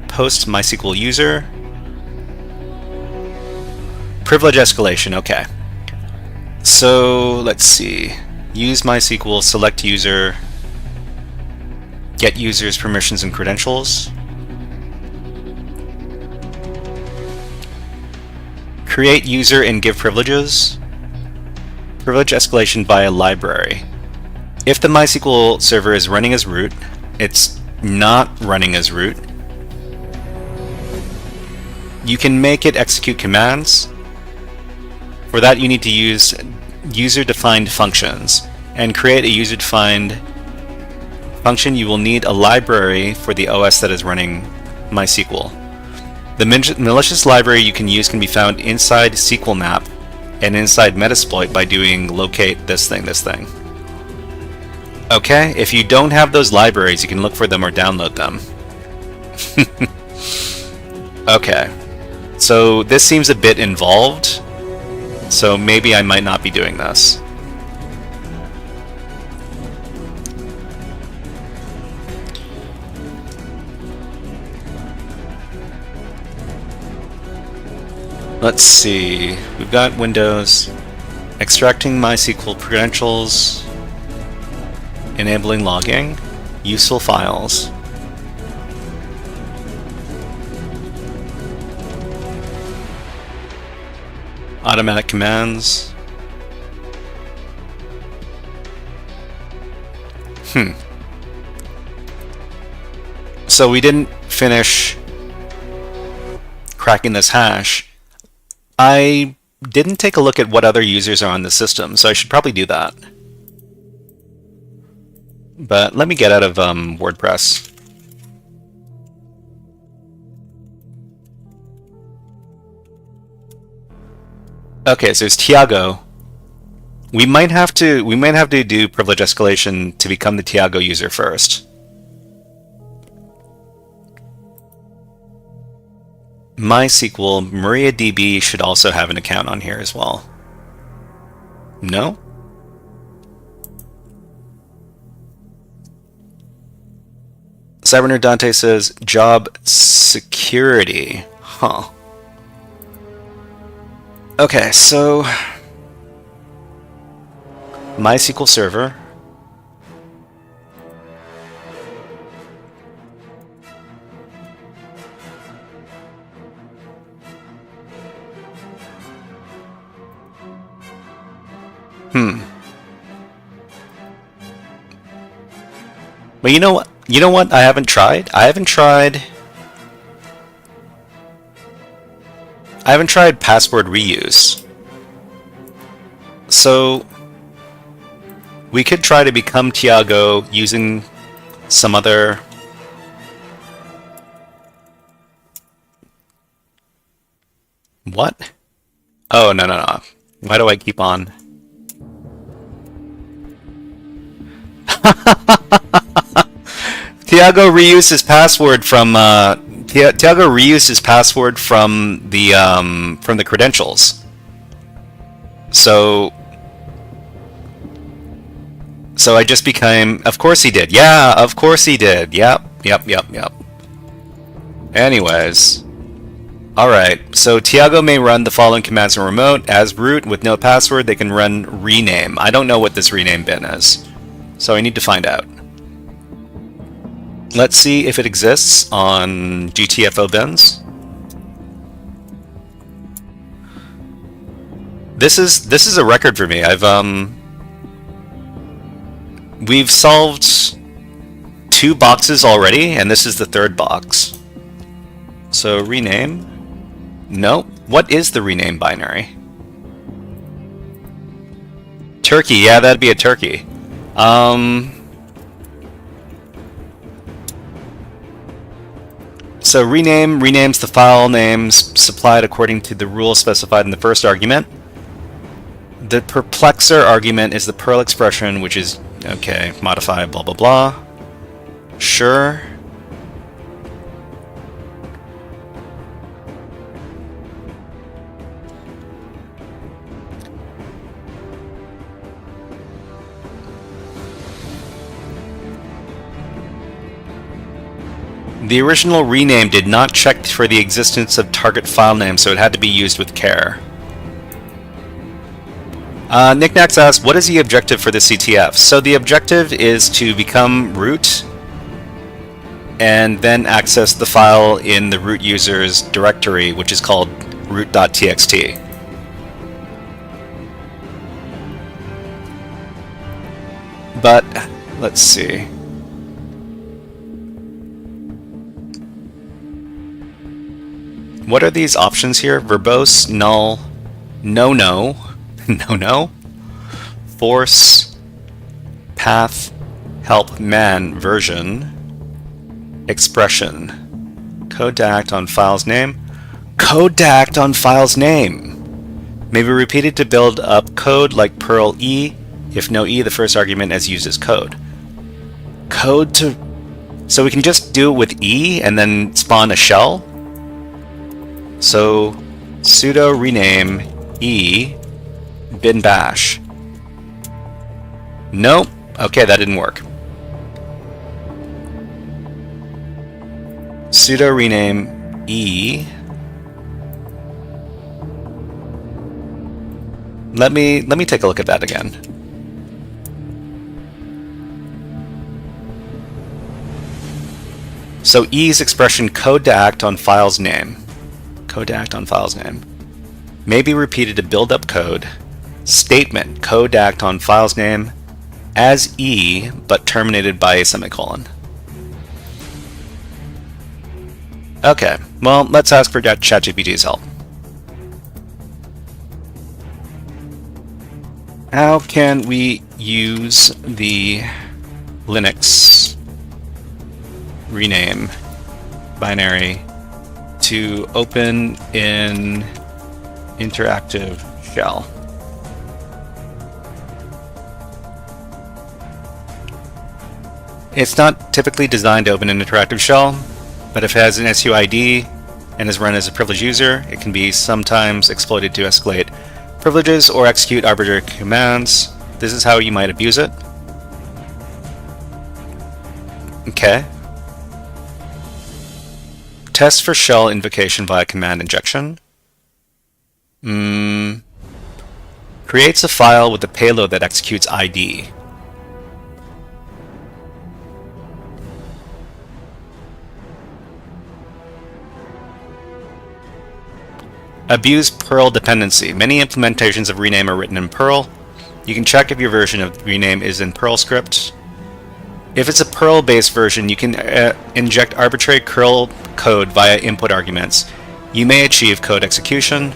post MySQL user, privilege escalation. Okay. So let's see. Use MySQL, select user, get users permissions and credentials. Create user and give privileges. Privilege escalation via library. If the MySQL server is running as root, it's not running as root, you can make it execute commands. For that you need to use user-defined functions. And create a user-defined function, you will need a library for the OS that is running MySQL. The malicious library you can use can be found inside SQL map and inside Metasploit by doing locate this thing. Okay, if you don't have those libraries, you can look for them or download them. Okay, so this seems a bit involved, so maybe I might not be doing this. Let's see. We've got Windows. Extracting MySQL credentials. Enabling logging. Useful files. Automatic commands. So we didn't finish cracking this hash. I didn't take a look at what other users are on the system, so I should probably do that. But let me get out of WordPress. Okay, so it's Tiago. We might have to do privilege escalation to become the Tiago user first. MySQL, MariaDB should also have an account on here as well. No? Cybernerd Dante says job security. Huh. Okay, so MySQL server. But you know what? You know what? I haven't tried password reuse. So we could try to become Tiago using some other. What? Oh, no. Why do I keep on? Tiago reused his password from the credentials. So I just became. Of course he did. Yeah, of course he did. Yep. Anyways, all right. So Tiago may run the following commands in remote as root with no password. They can run rename. I don't know what this rename bin is, so I need to find out. Let's see if it exists on GTFO bins. This is a record for me. We've solved 2 boxes already, and this is the 3rd box. So rename. No. What is the rename binary? Turkey. Yeah, that'd be a turkey. So rename renames the file names supplied according to the rules specified in the first argument. The perplexer argument is the Perl expression, which is, okay, modify blah blah blah. Sure. The original rename did not check for the existence of target file name, so it had to be used with care. Knickknacks asks, what is the objective for the CTF? So the objective is to become root and then access the file in the root user's directory, which is called root.txt. But, let's see. What are these options here? Verbose, null, no, force, path, help, man, version, expression, code to act on file's name. Code to act on file's name may be repeated to build up code like Perl E, if no E, the first argument as used as code. Code to... So we can just do it with E and then spawn a shell? So sudo rename E bin bash. Nope. Okay, that didn't work. Sudo rename E Let me take a look at that again. So E's expression code to act on file's name. Code to act on file's name. May be repeated to build up code. Statement, code to act on file's name as E, but terminated by a semicolon. Okay, well, let's ask for ChatGPT's help. How can we use the Linux rename binary to open in interactive shell? It's not typically designed to open an interactive shell, but if it has an SUID and is run as a privileged user, it can be sometimes exploited to escalate privileges or execute arbitrary commands. This is how you might abuse it. Okay. Test for shell invocation via command injection. Creates a file with a payload that executes ID. Abuse Perl dependency. Many implementations of rename are written in Perl. You can check if your version of rename is in Perl script. If it's a Perl-based version, you can inject arbitrary curl code via input arguments. You may achieve code execution.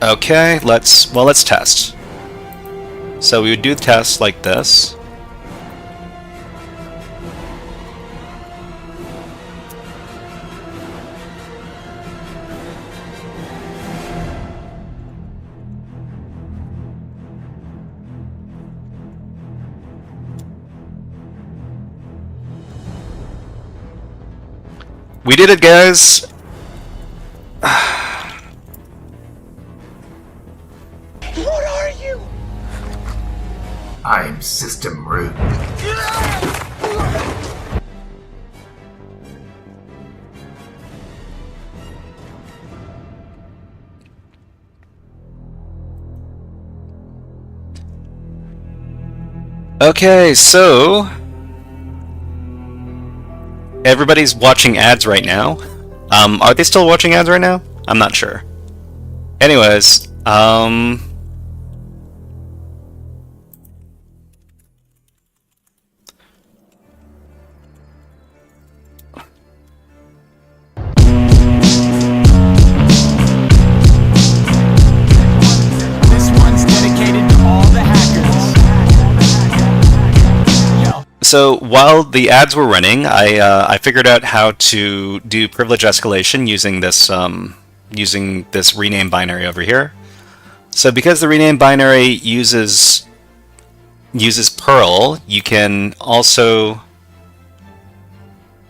Okay, let's test. So we would do the test like this. We did it, guys! What are you? I'm system root. Okay, so everybody's watching ads right now. Are they still watching ads right now? I'm not sure. Anyways, This one's dedicated to all the hackers. Yo. so while the ads were running, I figured out how to do privilege escalation using this rename binary over here. So because the rename binary uses Perl, you can also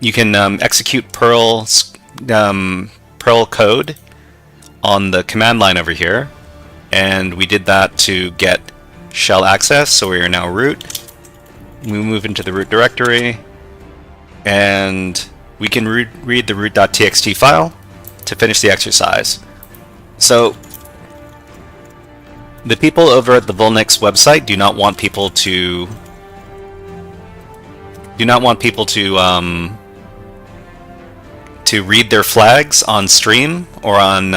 execute Perl code on the command line over here, and we did that to get shell access. So we are now root. We move into the root directory, and we can read the root.txt file to finish the exercise. So the people over at the VulNyx website do not want people to read their flags on stream or on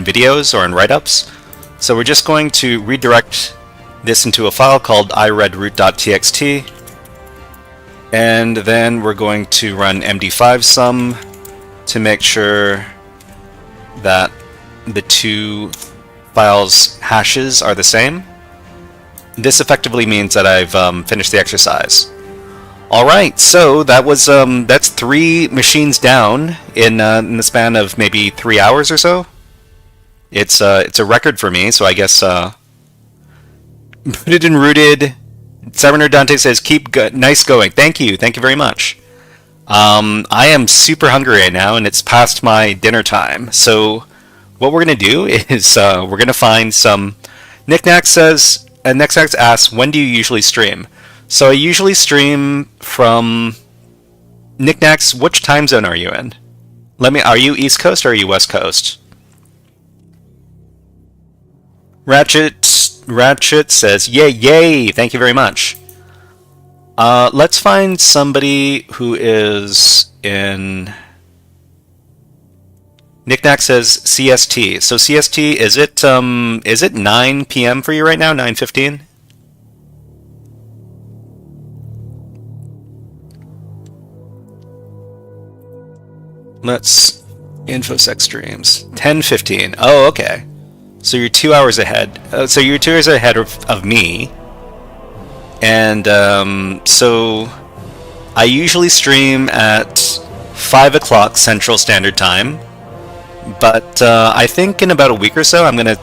videos or on write-ups. So we're just going to redirect this into a file called iReadRoot.txt, and then we're going to run md5 sum to make sure that the two files hashes are the same. This effectively means that I've finished the exercise. Alright, so that was that's 3 machines down in the span of maybe 3 hours or so. It's a record for me, so I guess Rooted and Rooted. Cyberner Dante says, nice going. Thank you very much. I am super hungry right now, and it's past my dinner time. So what we're gonna do is we're gonna find some. Knickknack says, Knickknack asks, when do you usually stream? So I usually stream from Knickknacks. Which time zone are you in? Are you East Coast or are you West Coast? Ratchet says, yay, yay! Thank you very much. Let's find somebody who is in... Knickknack says CST. So CST, is it 9 p.m. for you right now? 9:15? Let's infosec streams. 10:15. Oh, okay. So you're 2 hours ahead. So you're 2 hours ahead of me. And so I usually stream at 5 o'clock Central Standard Time. But I think in about a week or so, I'm gonna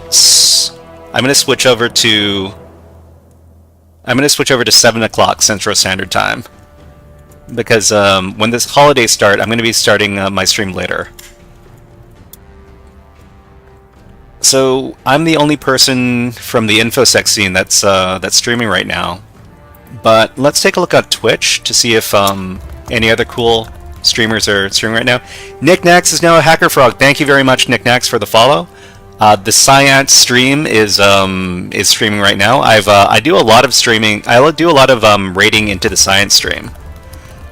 switch over to 7 o'clock Central Standard Time, because when this holidays start, I'm gonna be starting my stream later. So I'm the only person from the infosec scene that's streaming right now. But let's take a look at Twitch to see if any other cool streamers are streaming right now. Knickknacks is now a HackerFrog. Thank you very much, Knickknacks, for the follow. The Science stream is streaming right now. I do a lot of streaming. I do a lot of raiding into the Science stream.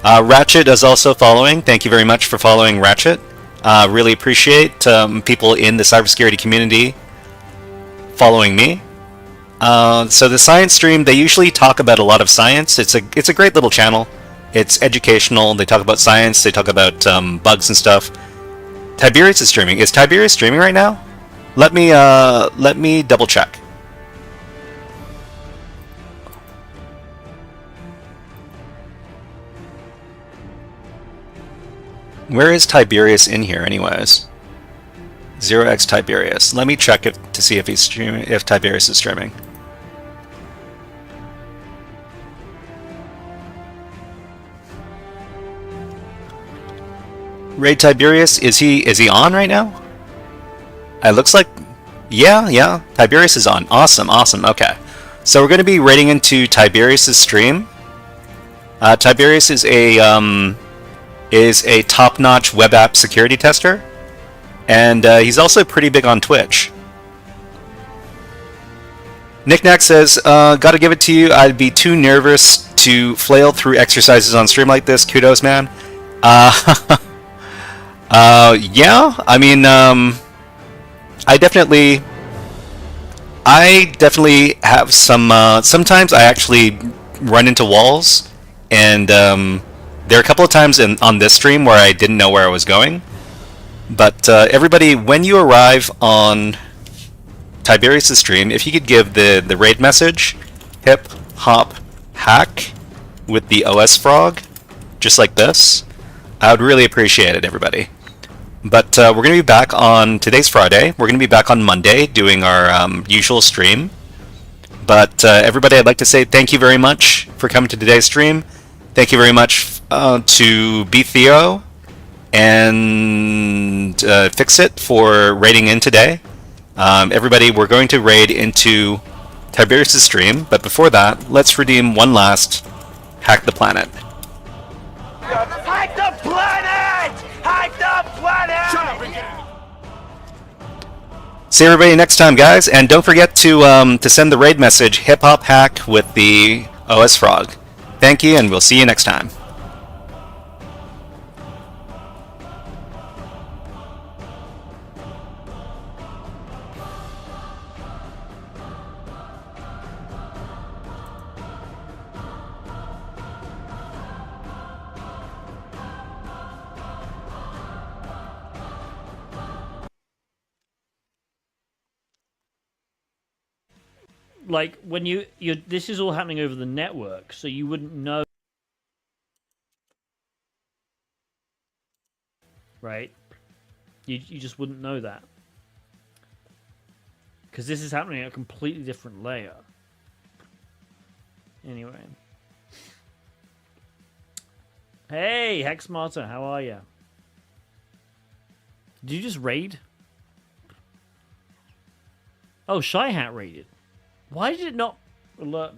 Ratchet is also following. Thank you very much for following, Ratchet. Really appreciate people in the cybersecurity community following me. So the Science stream, they usually talk about a lot of science. It's a great little channel. It's educational. They talk about science. They talk about bugs and stuff. Tiberius is streaming. Is Tiberius streaming right now? Let me double check. Where is Tiberius in here, anyways? 0x Tiberius. Let me check it to see if he's streaming. If Tiberius is streaming. Raid Tiberius, is he on right now? It looks like, yeah, Tiberius is on. Awesome. Okay. So we're going to be raiding into Tiberius's stream. Tiberius is a top-notch web app security tester, and he's also pretty big on Twitch. Knickknack says, gotta give it to you, I'd be too nervous to flail through exercises on stream like this. Kudos, man. Yeah, I mean, I definitely have some, sometimes I actually run into walls, and there are a couple of times on this stream where I didn't know where I was going. But everybody, when you arrive on Tiberius' stream, if you could give the raid message, hip hop hack, with the OS frog, just like this, I would really appreciate it, everybody. But we're going to be back on, today's Friday, we're going to be back on Monday doing our usual stream. But everybody, I'd like to say thank you very much for coming to today's stream. Thank you very much to B Theo and Fixit for raiding in today. Everybody, we're going to raid into Tiberius' stream, but before that, let's redeem one last Hack the Planet. Hack the planet! Hack the planet! Shut up again! See everybody next time, guys, and don't forget to send the raid message hip hop hack with the OS frog. Thank you, and we'll see you next time. Like when you this is all happening over the network, so you wouldn't know, right? You just wouldn't know that, because this is happening at a completely different layer. Anyway, hey Hexmarter, how are you? Did you just raid? Oh, Shy Hat raided. Why did it not alert me?